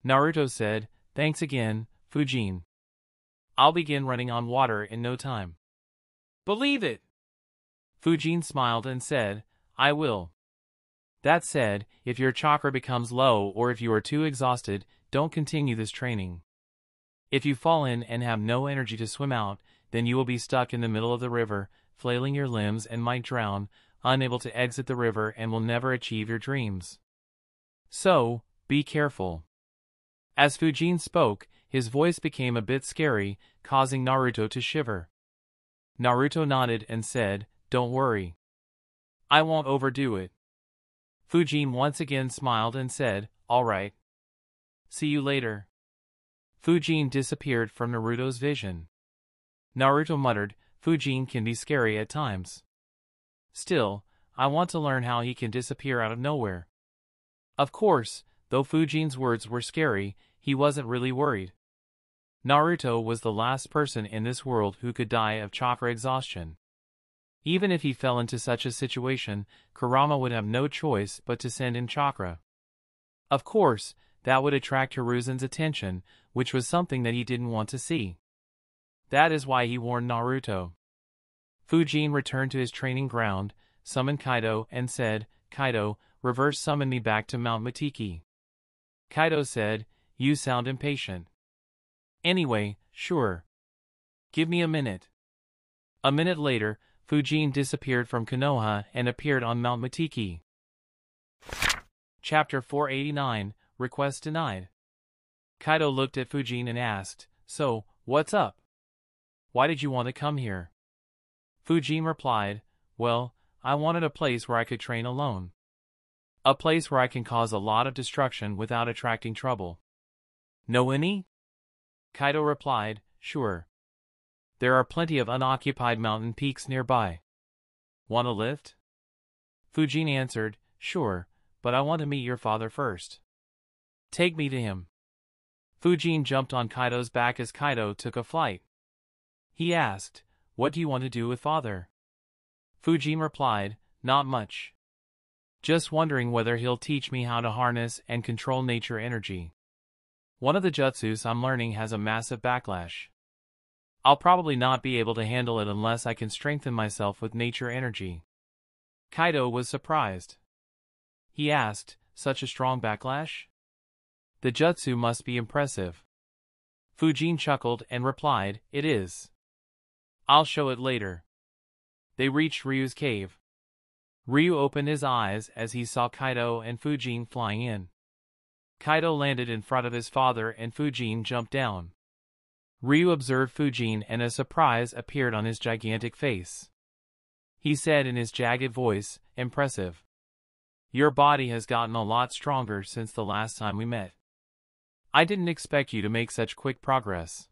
Naruto said, "Thanks again, Fujin. I'll begin running on water in no time." "Believe it!" Fujin smiled and said, "I will. That said, if your chakra becomes low or if you are too exhausted, don't continue this training. If you fall in and have no energy to swim out, then you will be stuck in the middle of the river, flailing your limbs and might drown, unable to exit the river and will never achieve your dreams. So, be careful." As Fujin spoke, his voice became a bit scary, causing Naruto to shiver. Naruto nodded and said, "Don't worry. I won't overdo it." Fujin once again smiled and said, "All right. See you later." Fujin disappeared from Naruto's vision. Naruto muttered, "Fujin can be scary at times. Still, I want to learn how he can disappear out of nowhere." Of course, though Fujin's words were scary, he wasn't really worried. Naruto was the last person in this world who could die of chakra exhaustion. Even if he fell into such a situation, Kurama would have no choice but to send in chakra. Of course, that would attract Hiruzen's attention, which was something that he didn't want to see. That is why he warned Naruto. Fujin returned to his training ground, summoned Kaido and said, "Kaido, reverse summon me back to Mount Matiki." Kaido said, "You sound impatient." "Anyway, sure. Give me a minute." A minute later, Fujin disappeared from Konoha and appeared on Mount Matiki. Chapter 489, Request Denied. Kaido looked at Fujin and asked, "So, what's up? Why did you want to come here?" Fujin replied, "Well, I wanted a place where I could train alone. A place where I can cause a lot of destruction without attracting trouble." "Know any?" Kaido replied, "Sure. There are plenty of unoccupied mountain peaks nearby. Want a lift?" Fujin answered, "Sure, but I want to meet your father first. Take me to him." Fujin jumped on Kaido's back as Kaido took a flight. He asked, "What do you want to do with father?" Fujin replied, "Not much. Just wondering whether he'll teach me how to harness and control nature energy. One of the jutsus I'm learning has a massive backlash. I'll probably not be able to handle it unless I can strengthen myself with nature energy." Kaido was surprised. He asked, "Such a strong backlash? The jutsu must be impressive." Fujin chuckled and replied, "It is. I'll show it later." They reached Ryu's cave. Ryu opened his eyes as he saw Kaido and Fujin flying in. Kaido landed in front of his father and Fujin jumped down. Ryu observed Fujin and a surprise appeared on his gigantic face. He said in his jagged voice, "Impressive. Your body has gotten a lot stronger since the last time we met. I didn't expect you to make such quick progress."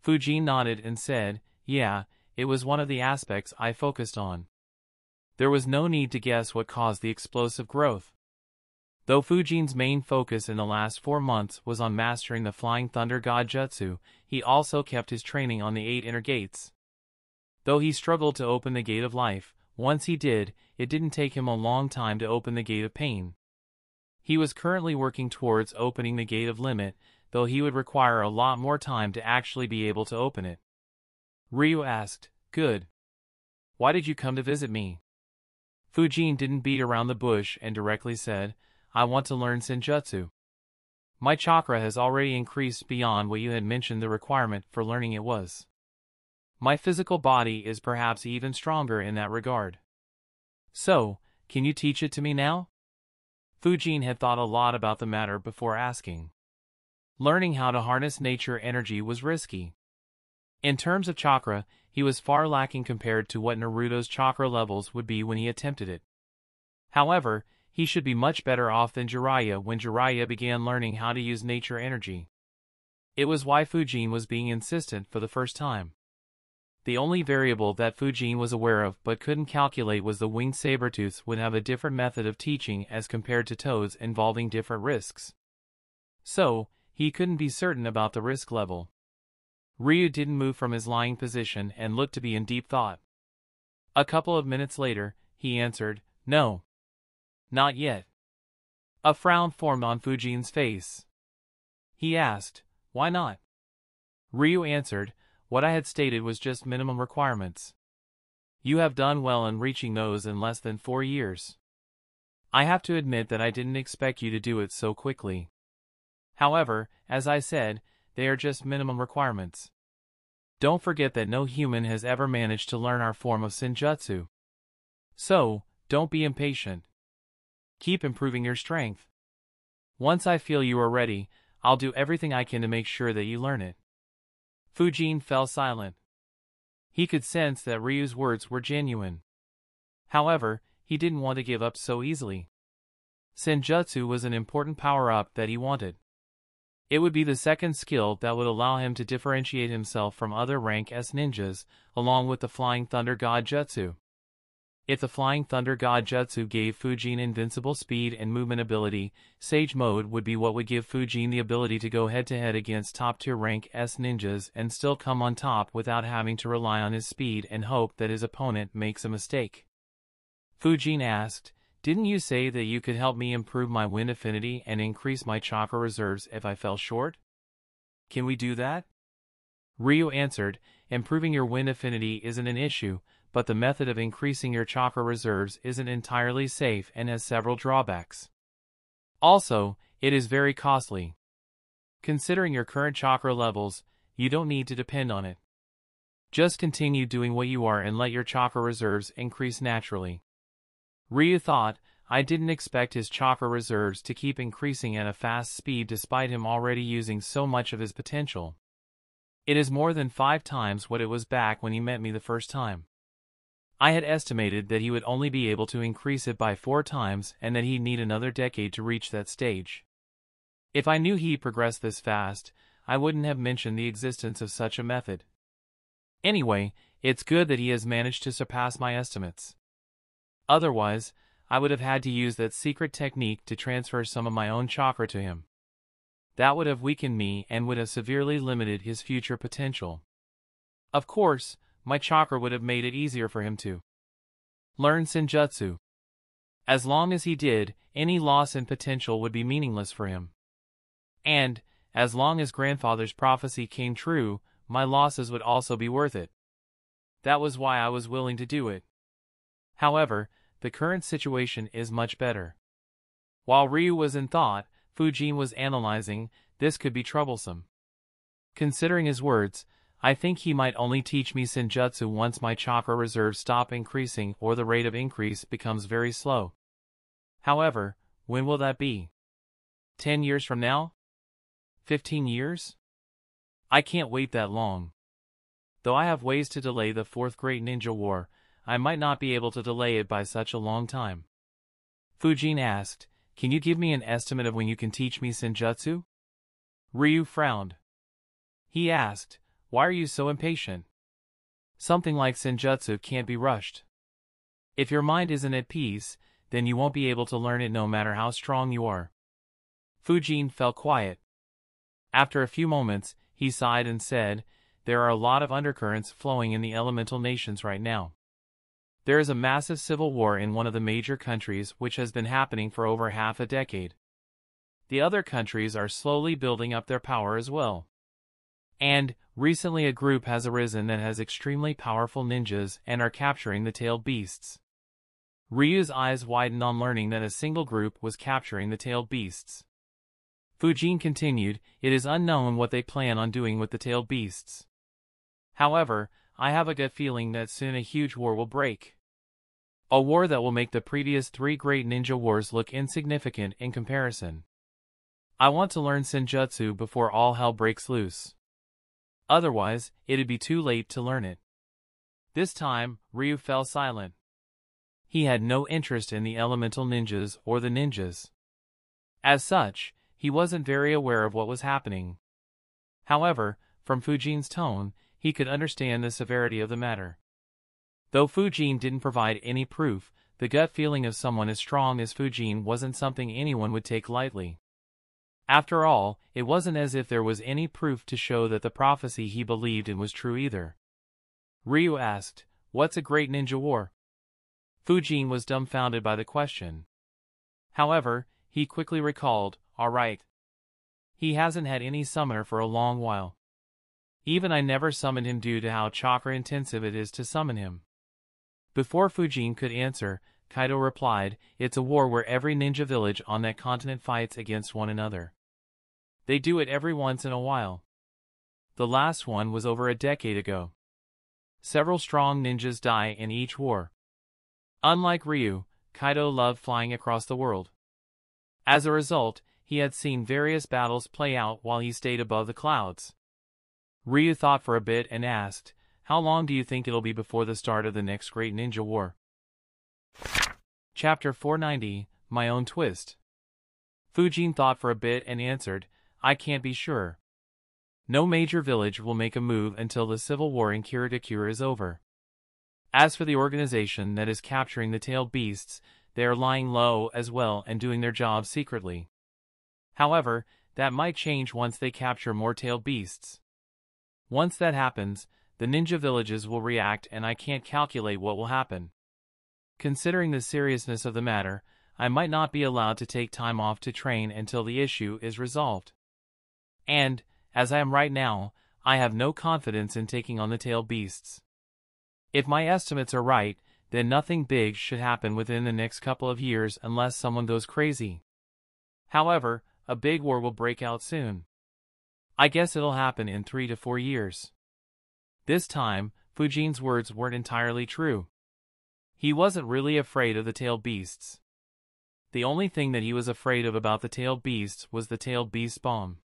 Fujin nodded and said, "Yeah, it was one of the aspects I focused on." There was no need to guess what caused the explosive growth. Though Fujin's main focus in the last 4 months was on mastering the Flying Thunder God Jutsu, he also kept his training on the 8 inner gates. Though he struggled to open the Gate of Life, once he did, it didn't take him a long time to open the Gate of Pain. He was currently working towards opening the Gate of Limit, though he would require a lot more time to actually be able to open it. Ryu asked, "Good. Why did you come to visit me?" Fujin didn't beat around the bush and directly said, "I want to learn Senjutsu. My chakra has already increased beyond what you had mentioned the requirement for learning it was. My physical body is perhaps even stronger in that regard. So, can you teach it to me now?" Fujin had thought a lot about the matter before asking. Learning how to harness nature energy was risky. In terms of chakra, he was far lacking compared to what Naruto's chakra levels would be when he attempted it. However, he should be much better off than Jiraiya when Jiraiya began learning how to use nature energy. It was why Fujin was being insistent for the first time. The only variable that Fujin was aware of but couldn't calculate was the winged sabertooths would have a different method of teaching as compared to toads involving different risks. So, he couldn't be certain about the risk level. Ryu didn't move from his lying position and looked to be in deep thought. A couple of minutes later, he answered, "No. Not yet." A frown formed on Fujin's face. He asked, "Why not?" Ryu answered, "What I had stated was just minimum requirements. You have done well in reaching those in less than 4 years. I have to admit that I didn't expect you to do it so quickly. However, as I said, they are just minimum requirements. Don't forget that no human has ever managed to learn our form of Senjutsu. So, don't be impatient. Keep improving your strength. Once I feel you are ready, I'll do everything I can to make sure that you learn it." Fujin fell silent. He could sense that Ryu's words were genuine. However, he didn't want to give up so easily. Senjutsu was an important power-up that he wanted. It would be the second skill that would allow him to differentiate himself from other rank S ninjas, along with the Flying Thunder God Jutsu. If the Flying Thunder God Jutsu gave Fujin invincible speed and movement ability, Sage Mode would be what would give Fujin the ability to go head-to-head against top-tier rank S ninjas and still come on top without having to rely on his speed and hope that his opponent makes a mistake. Fujin asked, "Didn't you say that you could help me improve my wind affinity and increase my chakra reserves if I fell short? Can we do that?" Ryu answered, "Improving your wind affinity isn't an issue, but the method of increasing your chakra reserves isn't entirely safe and has several drawbacks. Also, it is very costly. Considering your current chakra levels, you don't need to depend on it. Just continue doing what you are and let your chakra reserves increase naturally." Ryu thought, I didn't expect his chakra reserves to keep increasing at a fast speed despite him already using so much of his potential. It is more than 5 times what it was back when he met me the first time. I had estimated that he would only be able to increase it by 4 times and that he'd need another decade to reach that stage. If I knew he progressed this fast, I wouldn't have mentioned the existence of such a method. Anyway, it's good that he has managed to surpass my estimates. Otherwise, I would have had to use that secret technique to transfer some of my own chakra to him. That would have weakened me and would have severely limited his future potential. Of course, my chakra would have made it easier for him to learn Senjutsu. As long as he did, any loss in potential would be meaningless for him. And, as long as grandfather's prophecy came true, my losses would also be worth it. That was why I was willing to do it. However, the current situation is much better. While Ryu was in thought, Fujin was analyzing, this could be troublesome. Considering his words, I think he might only teach me Senjutsu once my chakra reserves stop increasing or the rate of increase becomes very slow. However, when will that be? 10 years from now? 15 years? I can't wait that long. Though I have ways to delay the fourth great ninja war, I might not be able to delay it by such a long time. Fujin asked, can you give me an estimate of when you can teach me senjutsu? Ryu frowned. He asked, why are you so impatient? Something like senjutsu can't be rushed. If your mind isn't at peace, then you won't be able to learn it no matter how strong you are. Fujin fell quiet. After a few moments, he sighed and said, there are a lot of undercurrents flowing in the elemental nations right now. There is a massive civil war in one of the major countries which has been happening for over half a decade. The other countries are slowly building up their power as well. And, recently a group has arisen that has extremely powerful ninjas and are capturing the tailed beasts. Ryu's eyes widened on learning that a single group was capturing the tailed beasts. Fujin continued, it is unknown what they plan on doing with the tailed beasts. However, I have a gut feeling that soon a huge war will break. A war that will make the previous 3 great ninja wars look insignificant in comparison. I want to learn senjutsu before all hell breaks loose. Otherwise, it'd be too late to learn it. This time, Ryu fell silent. He had no interest in the elemental ninjas or the ninjas. As such, he wasn't very aware of what was happening. However, from Fujin's tone, he could understand the severity of the matter. Though Fujin didn't provide any proof, the gut feeling of someone as strong as Fujin wasn't something anyone would take lightly. After all, it wasn't as if there was any proof to show that the prophecy he believed in was true either. Ryu asked, what's a great ninja war? Fujin was dumbfounded by the question. However, he quickly recalled, all right. He hasn't had any summoner for a long while. Even I never summoned him due to how chakra intensive it is to summon him. Before Fujin could answer, Kaido replied, it's a war where every ninja village on that continent fights against one another. They do it every once in a while. The last one was over a decade ago. Several strong ninjas die in each war. Unlike Ryu, Kaido loved flying across the world. As a result, he had seen various battles play out while he stayed above the clouds. Ryu thought for a bit and asked, how long do you think it'll be before the start of the next great ninja war? Chapter 490, My Own Twist. Fujin thought for a bit and answered, I can't be sure. No major village will make a move until the civil war in Kiridakura is over. As for the organization that is capturing the tailed beasts, they are lying low as well and doing their job secretly. However, that might change once they capture more tailed beasts. Once that happens, the ninja villages will react and I can't calculate what will happen. Considering the seriousness of the matter, I might not be allowed to take time off to train until the issue is resolved. And, as I am right now, I have no confidence in taking on the tailed beasts. If my estimates are right, then nothing big should happen within the next couple of years unless someone goes crazy. However, a big war will break out soon. I guess it'll happen in 3 to 4 years. This time, Fujin's words weren't entirely true. He wasn't really afraid of the tailed beasts. The only thing that he was afraid of about the tailed beasts was the tailed beast bomb.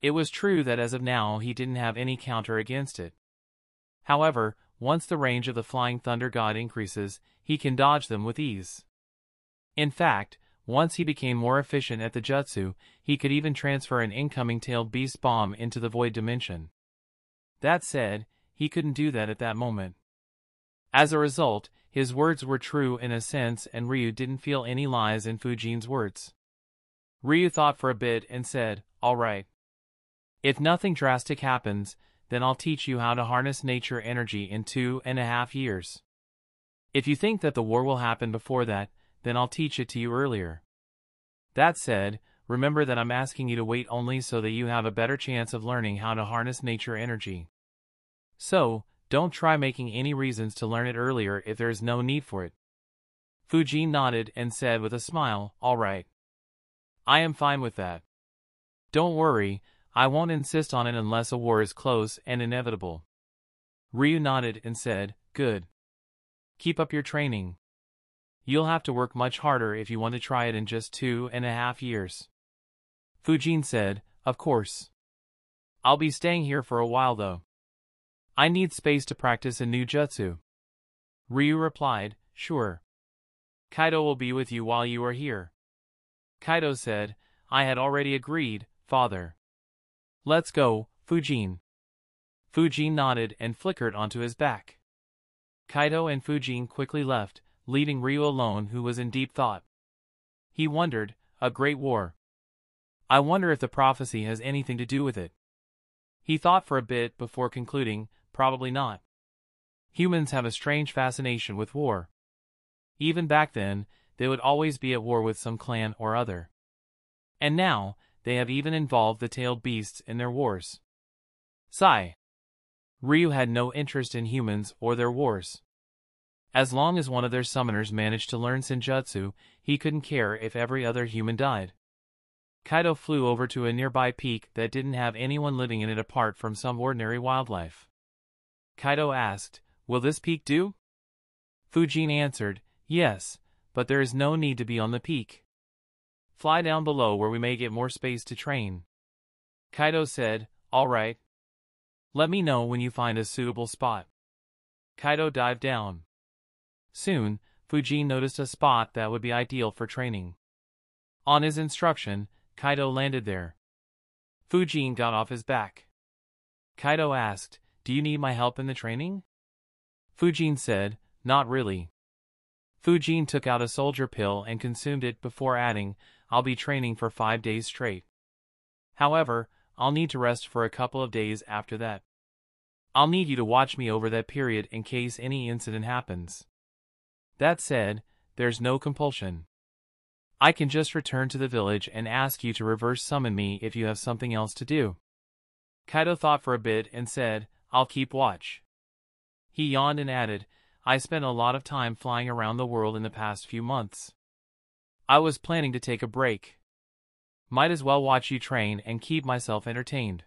It was true that as of now he didn't have any counter against it. However, once the range of the Flying Thunder God increases, he can dodge them with ease. In fact, once he became more efficient at the jutsu, he could even transfer an incoming tailed beast bomb into the void dimension. That said, he couldn't do that at that moment. As a result, his words were true in a sense and Ryu didn't feel any lies in Fujin's words. Ryu thought for a bit and said, all right. If nothing drastic happens, then I'll teach you how to harness nature energy in 2.5 years. If you think that the war will happen before that, then I'll teach it to you earlier. That said, remember that I'm asking you to wait only so that you have a better chance of learning how to harness nature energy. So, don't try making any reasons to learn it earlier if there is no need for it. Fujin nodded and said with a smile, all right. I am fine with that. Don't worry, I won't insist on it unless a war is close and inevitable. Ryu nodded and said, good. Keep up your training. You'll have to work much harder if you want to try it in just 2.5 years. Fujin said, of course. I'll be staying here for a while though. I need space to practice a new jutsu. Ryu replied, sure. Kaido will be with you while you are here. Kaido said, I had already agreed, father. Let's go, Fujin. Fujin nodded and flickered onto his back. Kaido and Fujin quickly left, leaving Ryu alone, who was in deep thought. He wondered, a great war. I wonder if the prophecy has anything to do with it. He thought for a bit before concluding, probably not. Humans have a strange fascination with war. Even back then, they would always be at war with some clan or other. And now, they have even involved the tailed beasts in their wars. Sigh. Ryu had no interest in humans or their wars. As long as one of their summoners managed to learn Senjutsu, he couldn't care if every other human died. Kaido flew over to a nearby peak that didn't have anyone living in it apart from some ordinary wildlife. Kaido asked, will this peak do? Fujin answered, yes, but there is no need to be on the peak. Fly down below where we may get more space to train. Kaido said, all right. Let me know when you find a suitable spot. Kaido dived down. Soon, Fujin noticed a spot that would be ideal for training. On his instruction, Kaido landed there. Fujin got off his back. Kaido asked, do you need my help in the training? Fujin said, not really. Fujin took out a soldier pill and consumed it before adding, I'll be training for 5 days straight. However, I'll need to rest for a couple of days after that. I'll need you to watch me over that period in case any incident happens. That said, there's no compulsion. I can just return to the village and ask you to reverse summon me if you have something else to do. Kaido thought for a bit and said, I'll keep watch. He yawned and added, I spent a lot of time flying around the world in the past few months. I was planning to take a break. Might as well watch you train and keep myself entertained.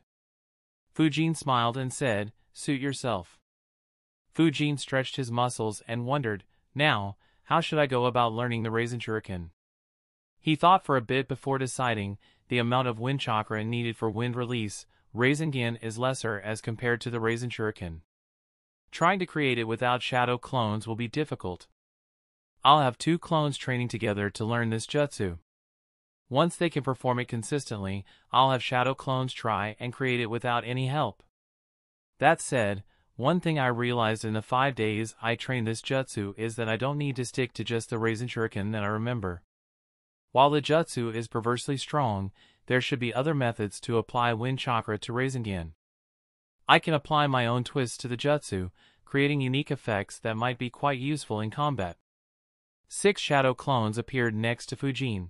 Fujin smiled and said, suit yourself. Fujin stretched his muscles and wondered, now, how should I go about learning the Raisin Shuriken? He thought for a bit before deciding, the amount of wind chakra needed for wind release, Rasengan is lesser as compared to the Raisin Shuriken. Trying to create it without shadow clones will be difficult. I'll have 2 clones training together to learn this jutsu. Once they can perform it consistently, I'll have shadow clones try and create it without any help. That said, one thing I realized in the 5 days I trained this jutsu is that I don't need to stick to just the Raisin Shuriken that I remember. While the jutsu is perversely strong, there should be other methods to apply wind chakra to Rasengan. I can apply my own twists to the jutsu, creating unique effects that might be quite useful in combat. 6 shadow clones appeared next to Fujin.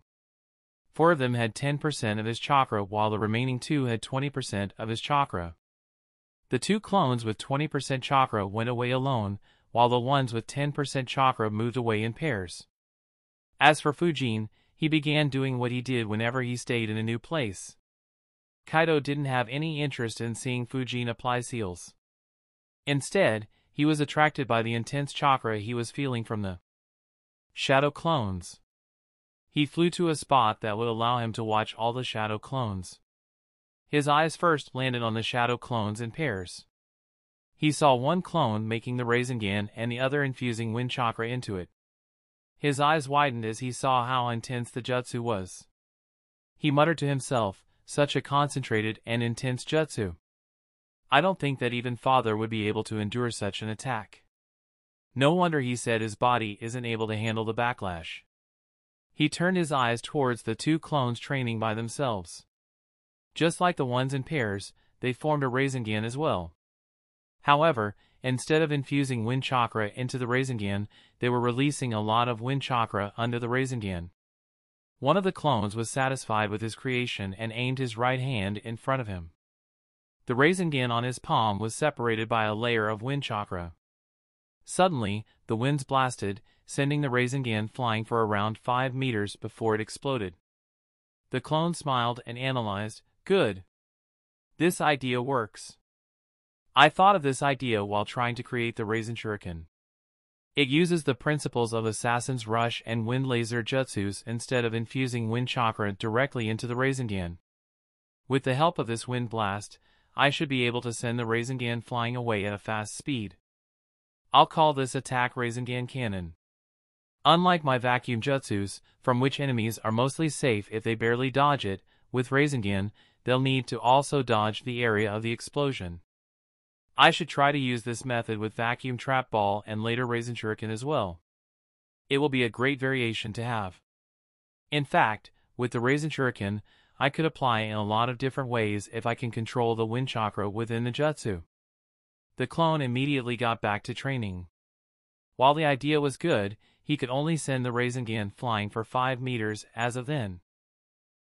4 of them had 10% of his chakra while the remaining 2 had 20% of his chakra. The 2 clones with 20% chakra went away alone, while the ones with 10% chakra moved away in pairs. As for Fujin, he began doing what he did whenever he stayed in a new place. Kaido didn't have any interest in seeing Fujin apply seals. Instead, he was attracted by the intense chakra he was feeling from the shadow clones. He flew to a spot that would allow him to watch all the shadow clones. His eyes first landed on the shadow clones in pairs. He saw one clone making the Rasengan and the other infusing wind chakra into it. His eyes widened as he saw how intense the jutsu was. He muttered to himself, such a concentrated and intense jutsu. I don't think that even father would be able to endure such an attack. No wonder he said his body isn't able to handle the backlash. He turned his eyes towards the 2 clones training by themselves. Just like the ones in pairs, they formed a Rasengan as well. However, instead of infusing wind chakra into the Rasengan, they were releasing a lot of wind chakra under the Rasengan. One of the clones was satisfied with his creation and aimed his right hand in front of him. The Rasengan on his palm was separated by a layer of wind chakra. Suddenly, the winds blasted, sending the Rasengan flying for around 5 meters before it exploded. The clone smiled and analyzed, good. This idea works. I thought of this idea while trying to create the Raisin Shuriken. It uses the principles of Assassin's Rush and Wind Laser jutsus instead of infusing wind chakra directly into the Rasengan. With the help of this wind blast, I should be able to send the Rasengan flying away at a fast speed. I'll call this attack Rasengan Cannon. Unlike my vacuum jutsus, from which enemies are mostly safe if they barely dodge it, with Rasengan, they'll need to also dodge the area of the explosion. I should try to use this method with Vacuum Trap Ball and later Rasen Shuriken as well. It will be a great variation to have. In fact, with the Rasen Shuriken, I could apply in a lot of different ways if I can control the wind chakra within the jutsu. The clone immediately got back to training. While the idea was good, he could only send the Rasengan flying for 5 meters as of then.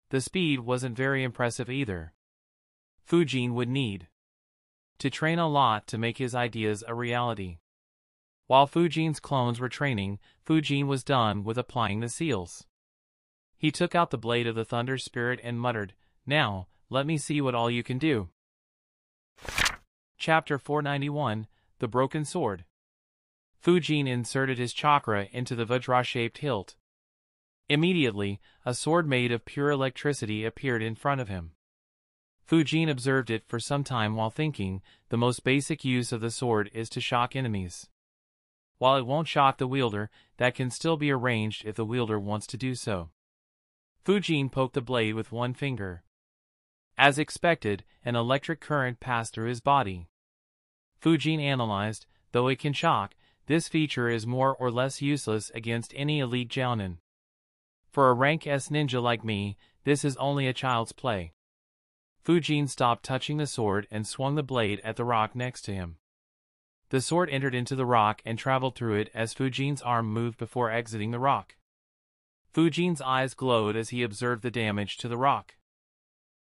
The speed wasn't very impressive either. Fujin would need to train a lot to make his ideas a reality. While Fujin's clones were training, Fujin was done with applying the seals. He took out the blade of the Thunder Spirit and muttered, "Now, let me see what all you can do." Chapter 491, The Broken Sword. Fujin inserted his chakra into the Vajra-shaped hilt. Immediately, a sword made of pure electricity appeared in front of him. Fujin observed it for some time while thinking, the most basic use of the sword is to shock enemies. While it won't shock the wielder, that can still be arranged if the wielder wants to do so. Fujin poked the blade with one finger. As expected, an electric current passed through his body. Fujin analyzed, though it can shock, this feature is more or less useless against any elite jounin. For a rank S ninja like me, this is only a child's play. Fujin stopped touching the sword and swung the blade at the rock next to him. The sword entered into the rock and traveled through it as Fujin's arm moved before exiting the rock. Fujin's eyes glowed as he observed the damage to the rock.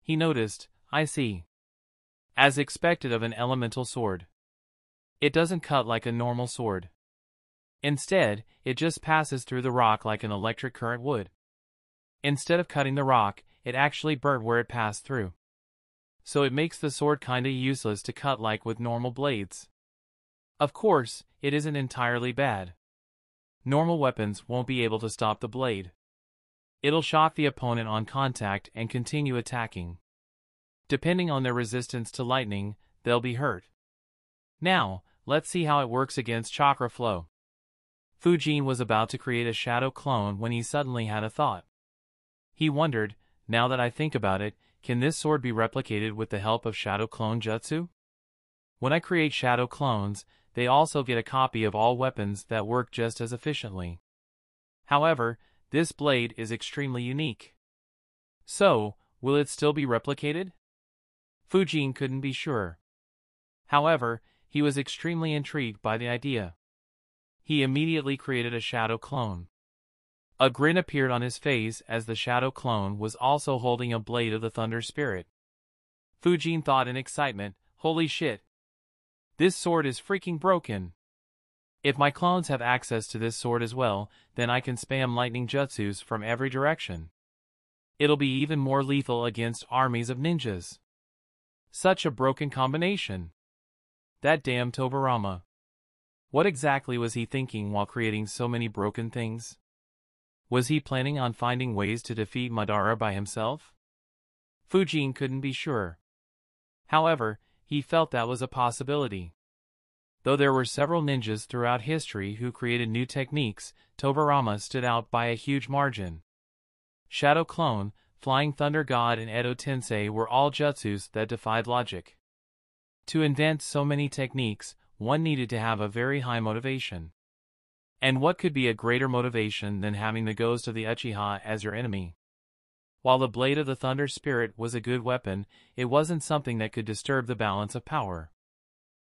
He noticed, "I see." As expected of an elemental sword. It doesn't cut like a normal sword. Instead, it just passes through the rock like an electric current would. Instead of cutting the rock, it actually burnt where it passed through. So it makes the sword kinda useless to cut like with normal blades. Of course, it isn't entirely bad. Normal weapons won't be able to stop the blade. It'll shock the opponent on contact and continue attacking. Depending on their resistance to lightning, they'll be hurt. Now, let's see how it works against chakra flow. Fujin was about to create a shadow clone when he suddenly had a thought. He wondered, now that I think about it, can this sword be replicated with the help of shadow clone jutsu? When I create shadow clones, they also get a copy of all weapons that work just as efficiently. However, this blade is extremely unique. So, will it still be replicated? Fujin couldn't be sure. However, he was extremely intrigued by the idea. He immediately created a shadow clone. A grin appeared on his face as the shadow clone was also holding a blade of the Thunder Spirit. Fujin thought in excitement, "Holy shit! This sword is freaking broken! If my clones have access to this sword as well, then I can spam lightning jutsus from every direction. It'll be even more lethal against armies of ninjas. Such a broken combination! That damn Tobarama. What exactly was he thinking while creating so many broken things? Was he planning on finding ways to defeat Madara by himself? Fujin couldn't be sure. However, he felt that was a possibility. Though there were several ninjas throughout history who created new techniques, Tobarama stood out by a huge margin. Shadow Clone, Flying Thunder God and Edo Tensei were all jutsus that defied logic. To invent so many techniques, one needed to have a very high motivation. And what could be a greater motivation than having the ghost of the Uchiha as your enemy? While the blade of the Thunder Spirit was a good weapon, it wasn't something that could disturb the balance of power.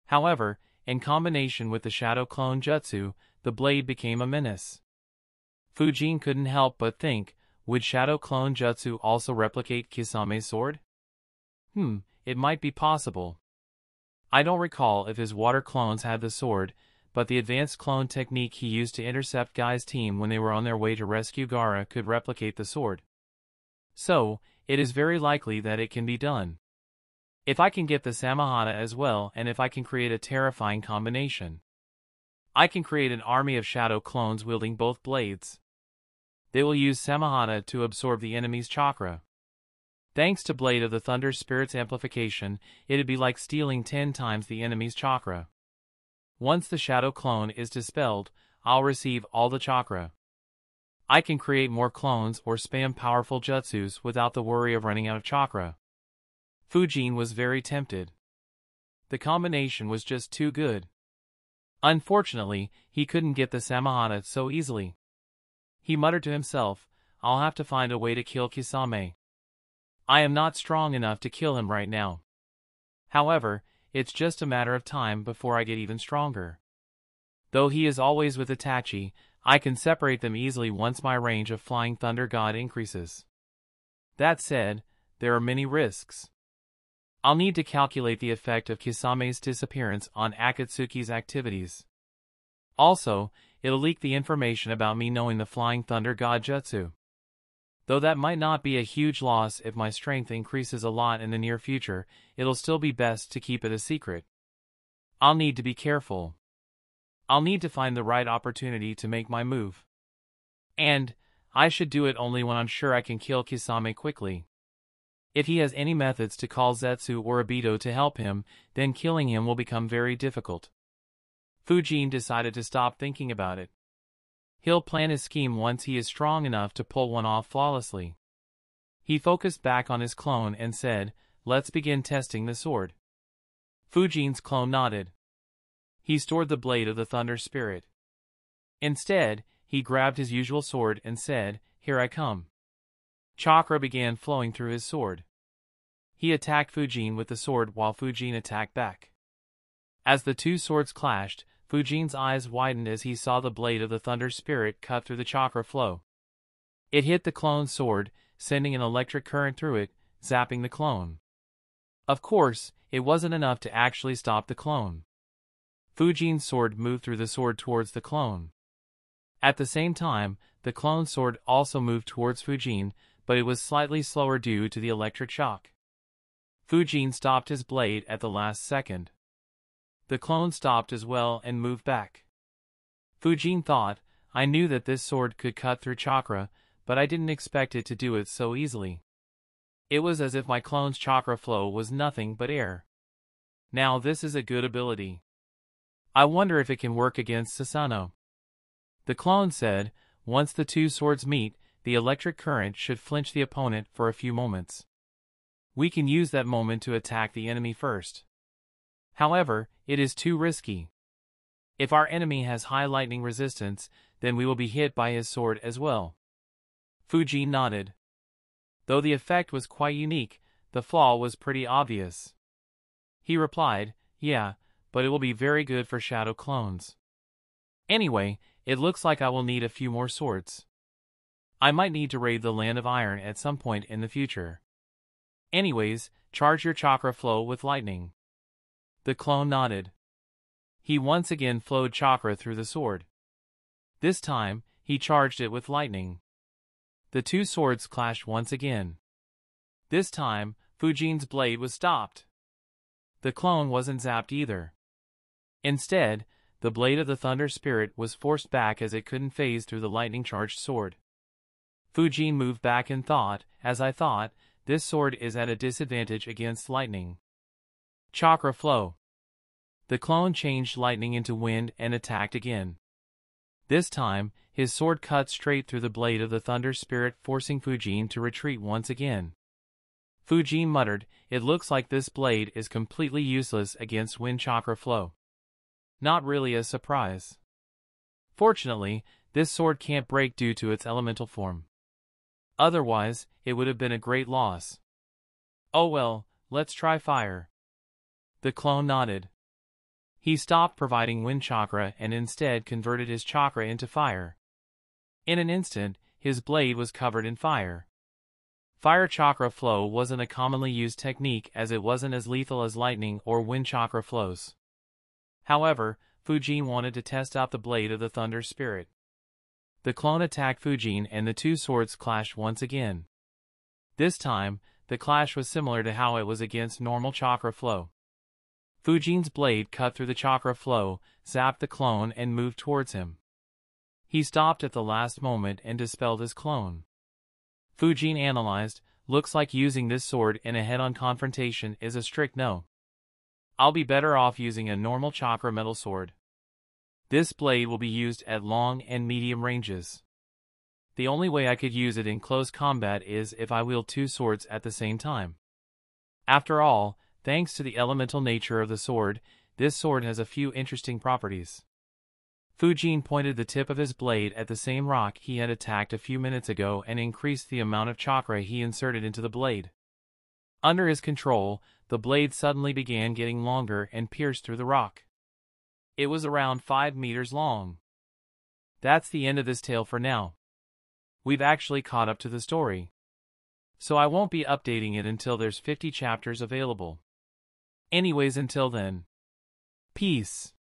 However, in combination with the Shadow Clone Jutsu, the blade became a menace. Fujin couldn't help but think, would Shadow Clone Jutsu also replicate Kisame's sword? It might be possible. I don't recall if his water clones had the sword, but the advanced clone technique he used to intercept Guy's team when they were on their way to rescue Gaara could replicate the sword. So, it is very likely that it can be done. If I can get the Samahata as well, and if I can create a terrifying combination, I can create an army of shadow clones wielding both blades. They will use Samahata to absorb the enemy's chakra. Thanks to Blade of the Thunder Spirit's amplification, it'd be like stealing 10 times the enemy's chakra. Once the shadow clone is dispelled, I'll receive all the chakra. I can create more clones or spam powerful jutsus without the worry of running out of chakra. Fujin was very tempted. The combination was just too good. Unfortunately, he couldn't get the Samahata so easily. He muttered to himself, I'll have to find a way to kill Kisame. I am not strong enough to kill him right now. However, it's just a matter of time before I get even stronger. Though he is always with Itachi, I can separate them easily once my range of Flying Thunder God increases. That said, there are many risks. I'll need to calculate the effect of Kisame's disappearance on Akatsuki's activities. Also, it'll leak the information about me knowing the Flying Thunder God Jutsu. Though that might not be a huge loss if my strength increases a lot in the near future, it'll still be best to keep it a secret. I'll need to be careful. I'll need to find the right opportunity to make my move. And I should do it only when I'm sure I can kill Kisame quickly. If he has any methods to call Zetsu or Obito to help him, then killing him will become very difficult. Fujin decided to stop thinking about it. He'll plan his scheme once he is strong enough to pull one off flawlessly. He focused back on his clone and said, let's begin testing the sword. Fujin's clone nodded. He stored the Blade of the Thunder Spirit. Instead, he grabbed his usual sword and said, here I come. Chakra began flowing through his sword. He attacked Fujin with the sword while Fujin attacked back. As the two swords clashed, Fujin's eyes widened as he saw the Blade of the Thunder Spirit cut through the chakra flow. It hit the clone's sword, sending an electric current through it, zapping the clone. Of course, it wasn't enough to actually stop the clone. Fujin's sword moved through the sword towards the clone. At the same time, the clone's sword also moved towards Fujin, but it was slightly slower due to the electric shock. Fujin stopped his blade at the last second. The clone stopped as well and moved back. Fujin thought, I knew that this sword could cut through chakra, but I didn't expect it to do it so easily. It was as if my clone's chakra flow was nothing but air. Now this is a good ability. I wonder if it can work against Susanoo. The clone said, once the two swords meet, the electric current should flinch the opponent for a few moments. We can use that moment to attack the enemy first. However, it is too risky. If our enemy has high lightning resistance, then we will be hit by his sword as well. Fujin nodded. Though the effect was quite unique, the flaw was pretty obvious. He replied, yeah, but it will be very good for shadow clones. Anyway, it looks like I will need a few more swords. I might need to raid the Land of Iron at some point in the future. Anyways, charge your chakra flow with lightning. The clone nodded. He once again flowed chakra through the sword. This time, he charged it with lightning. The two swords clashed once again. This time, Fujin's blade was stopped. The clone wasn't zapped either. Instead, the Blade of the Thunder Spirit was forced back as it couldn't phase through the lightning-charged sword. Fujin moved back and thought, as I thought, this sword is at a disadvantage against lightning. Chakra flow. The clone changed lightning into wind and attacked again. This time, his sword cut straight through the Blade of the Thunder Spirit, forcing Fujin to retreat once again. Fujin muttered, it looks like this blade is completely useless against wind chakra flow. Not really a surprise. Fortunately, this sword can't break due to its elemental form. Otherwise, it would have been a great loss. Oh well, let's try fire. The clone nodded. He stopped providing wind chakra and instead converted his chakra into fire. In an instant, his blade was covered in fire. Fire chakra flow wasn't a commonly used technique as it wasn't as lethal as lightning or wind chakra flows. However, Fujin wanted to test out the Blade of the Thunder Spirit. The clone attacked Fujin and the two swords clashed once again. This time, the clash was similar to how it was against normal chakra flow. Fujin's blade cut through the chakra flow, zapped the clone and moved towards him. He stopped at the last moment and dispelled his clone. Fujin analyzed, Looks like using this sword in a head-on confrontation is a strict no. I'll be better off using a normal chakra metal sword. This blade will be used at long and medium ranges. The only way I could use it in close combat is if I wield two swords at the same time. After all, thanks to the elemental nature of the sword, this sword has a few interesting properties. Fujin pointed the tip of his blade at the same rock he had attacked a few minutes ago and increased the amount of chakra he inserted into the blade. Under his control, the blade suddenly began getting longer and pierced through the rock. It was around 5 meters long. That's the end of this tale for now. We've actually caught up to the story. So I won't be updating it until there's 50 chapters available. Anyways, until then. Peace.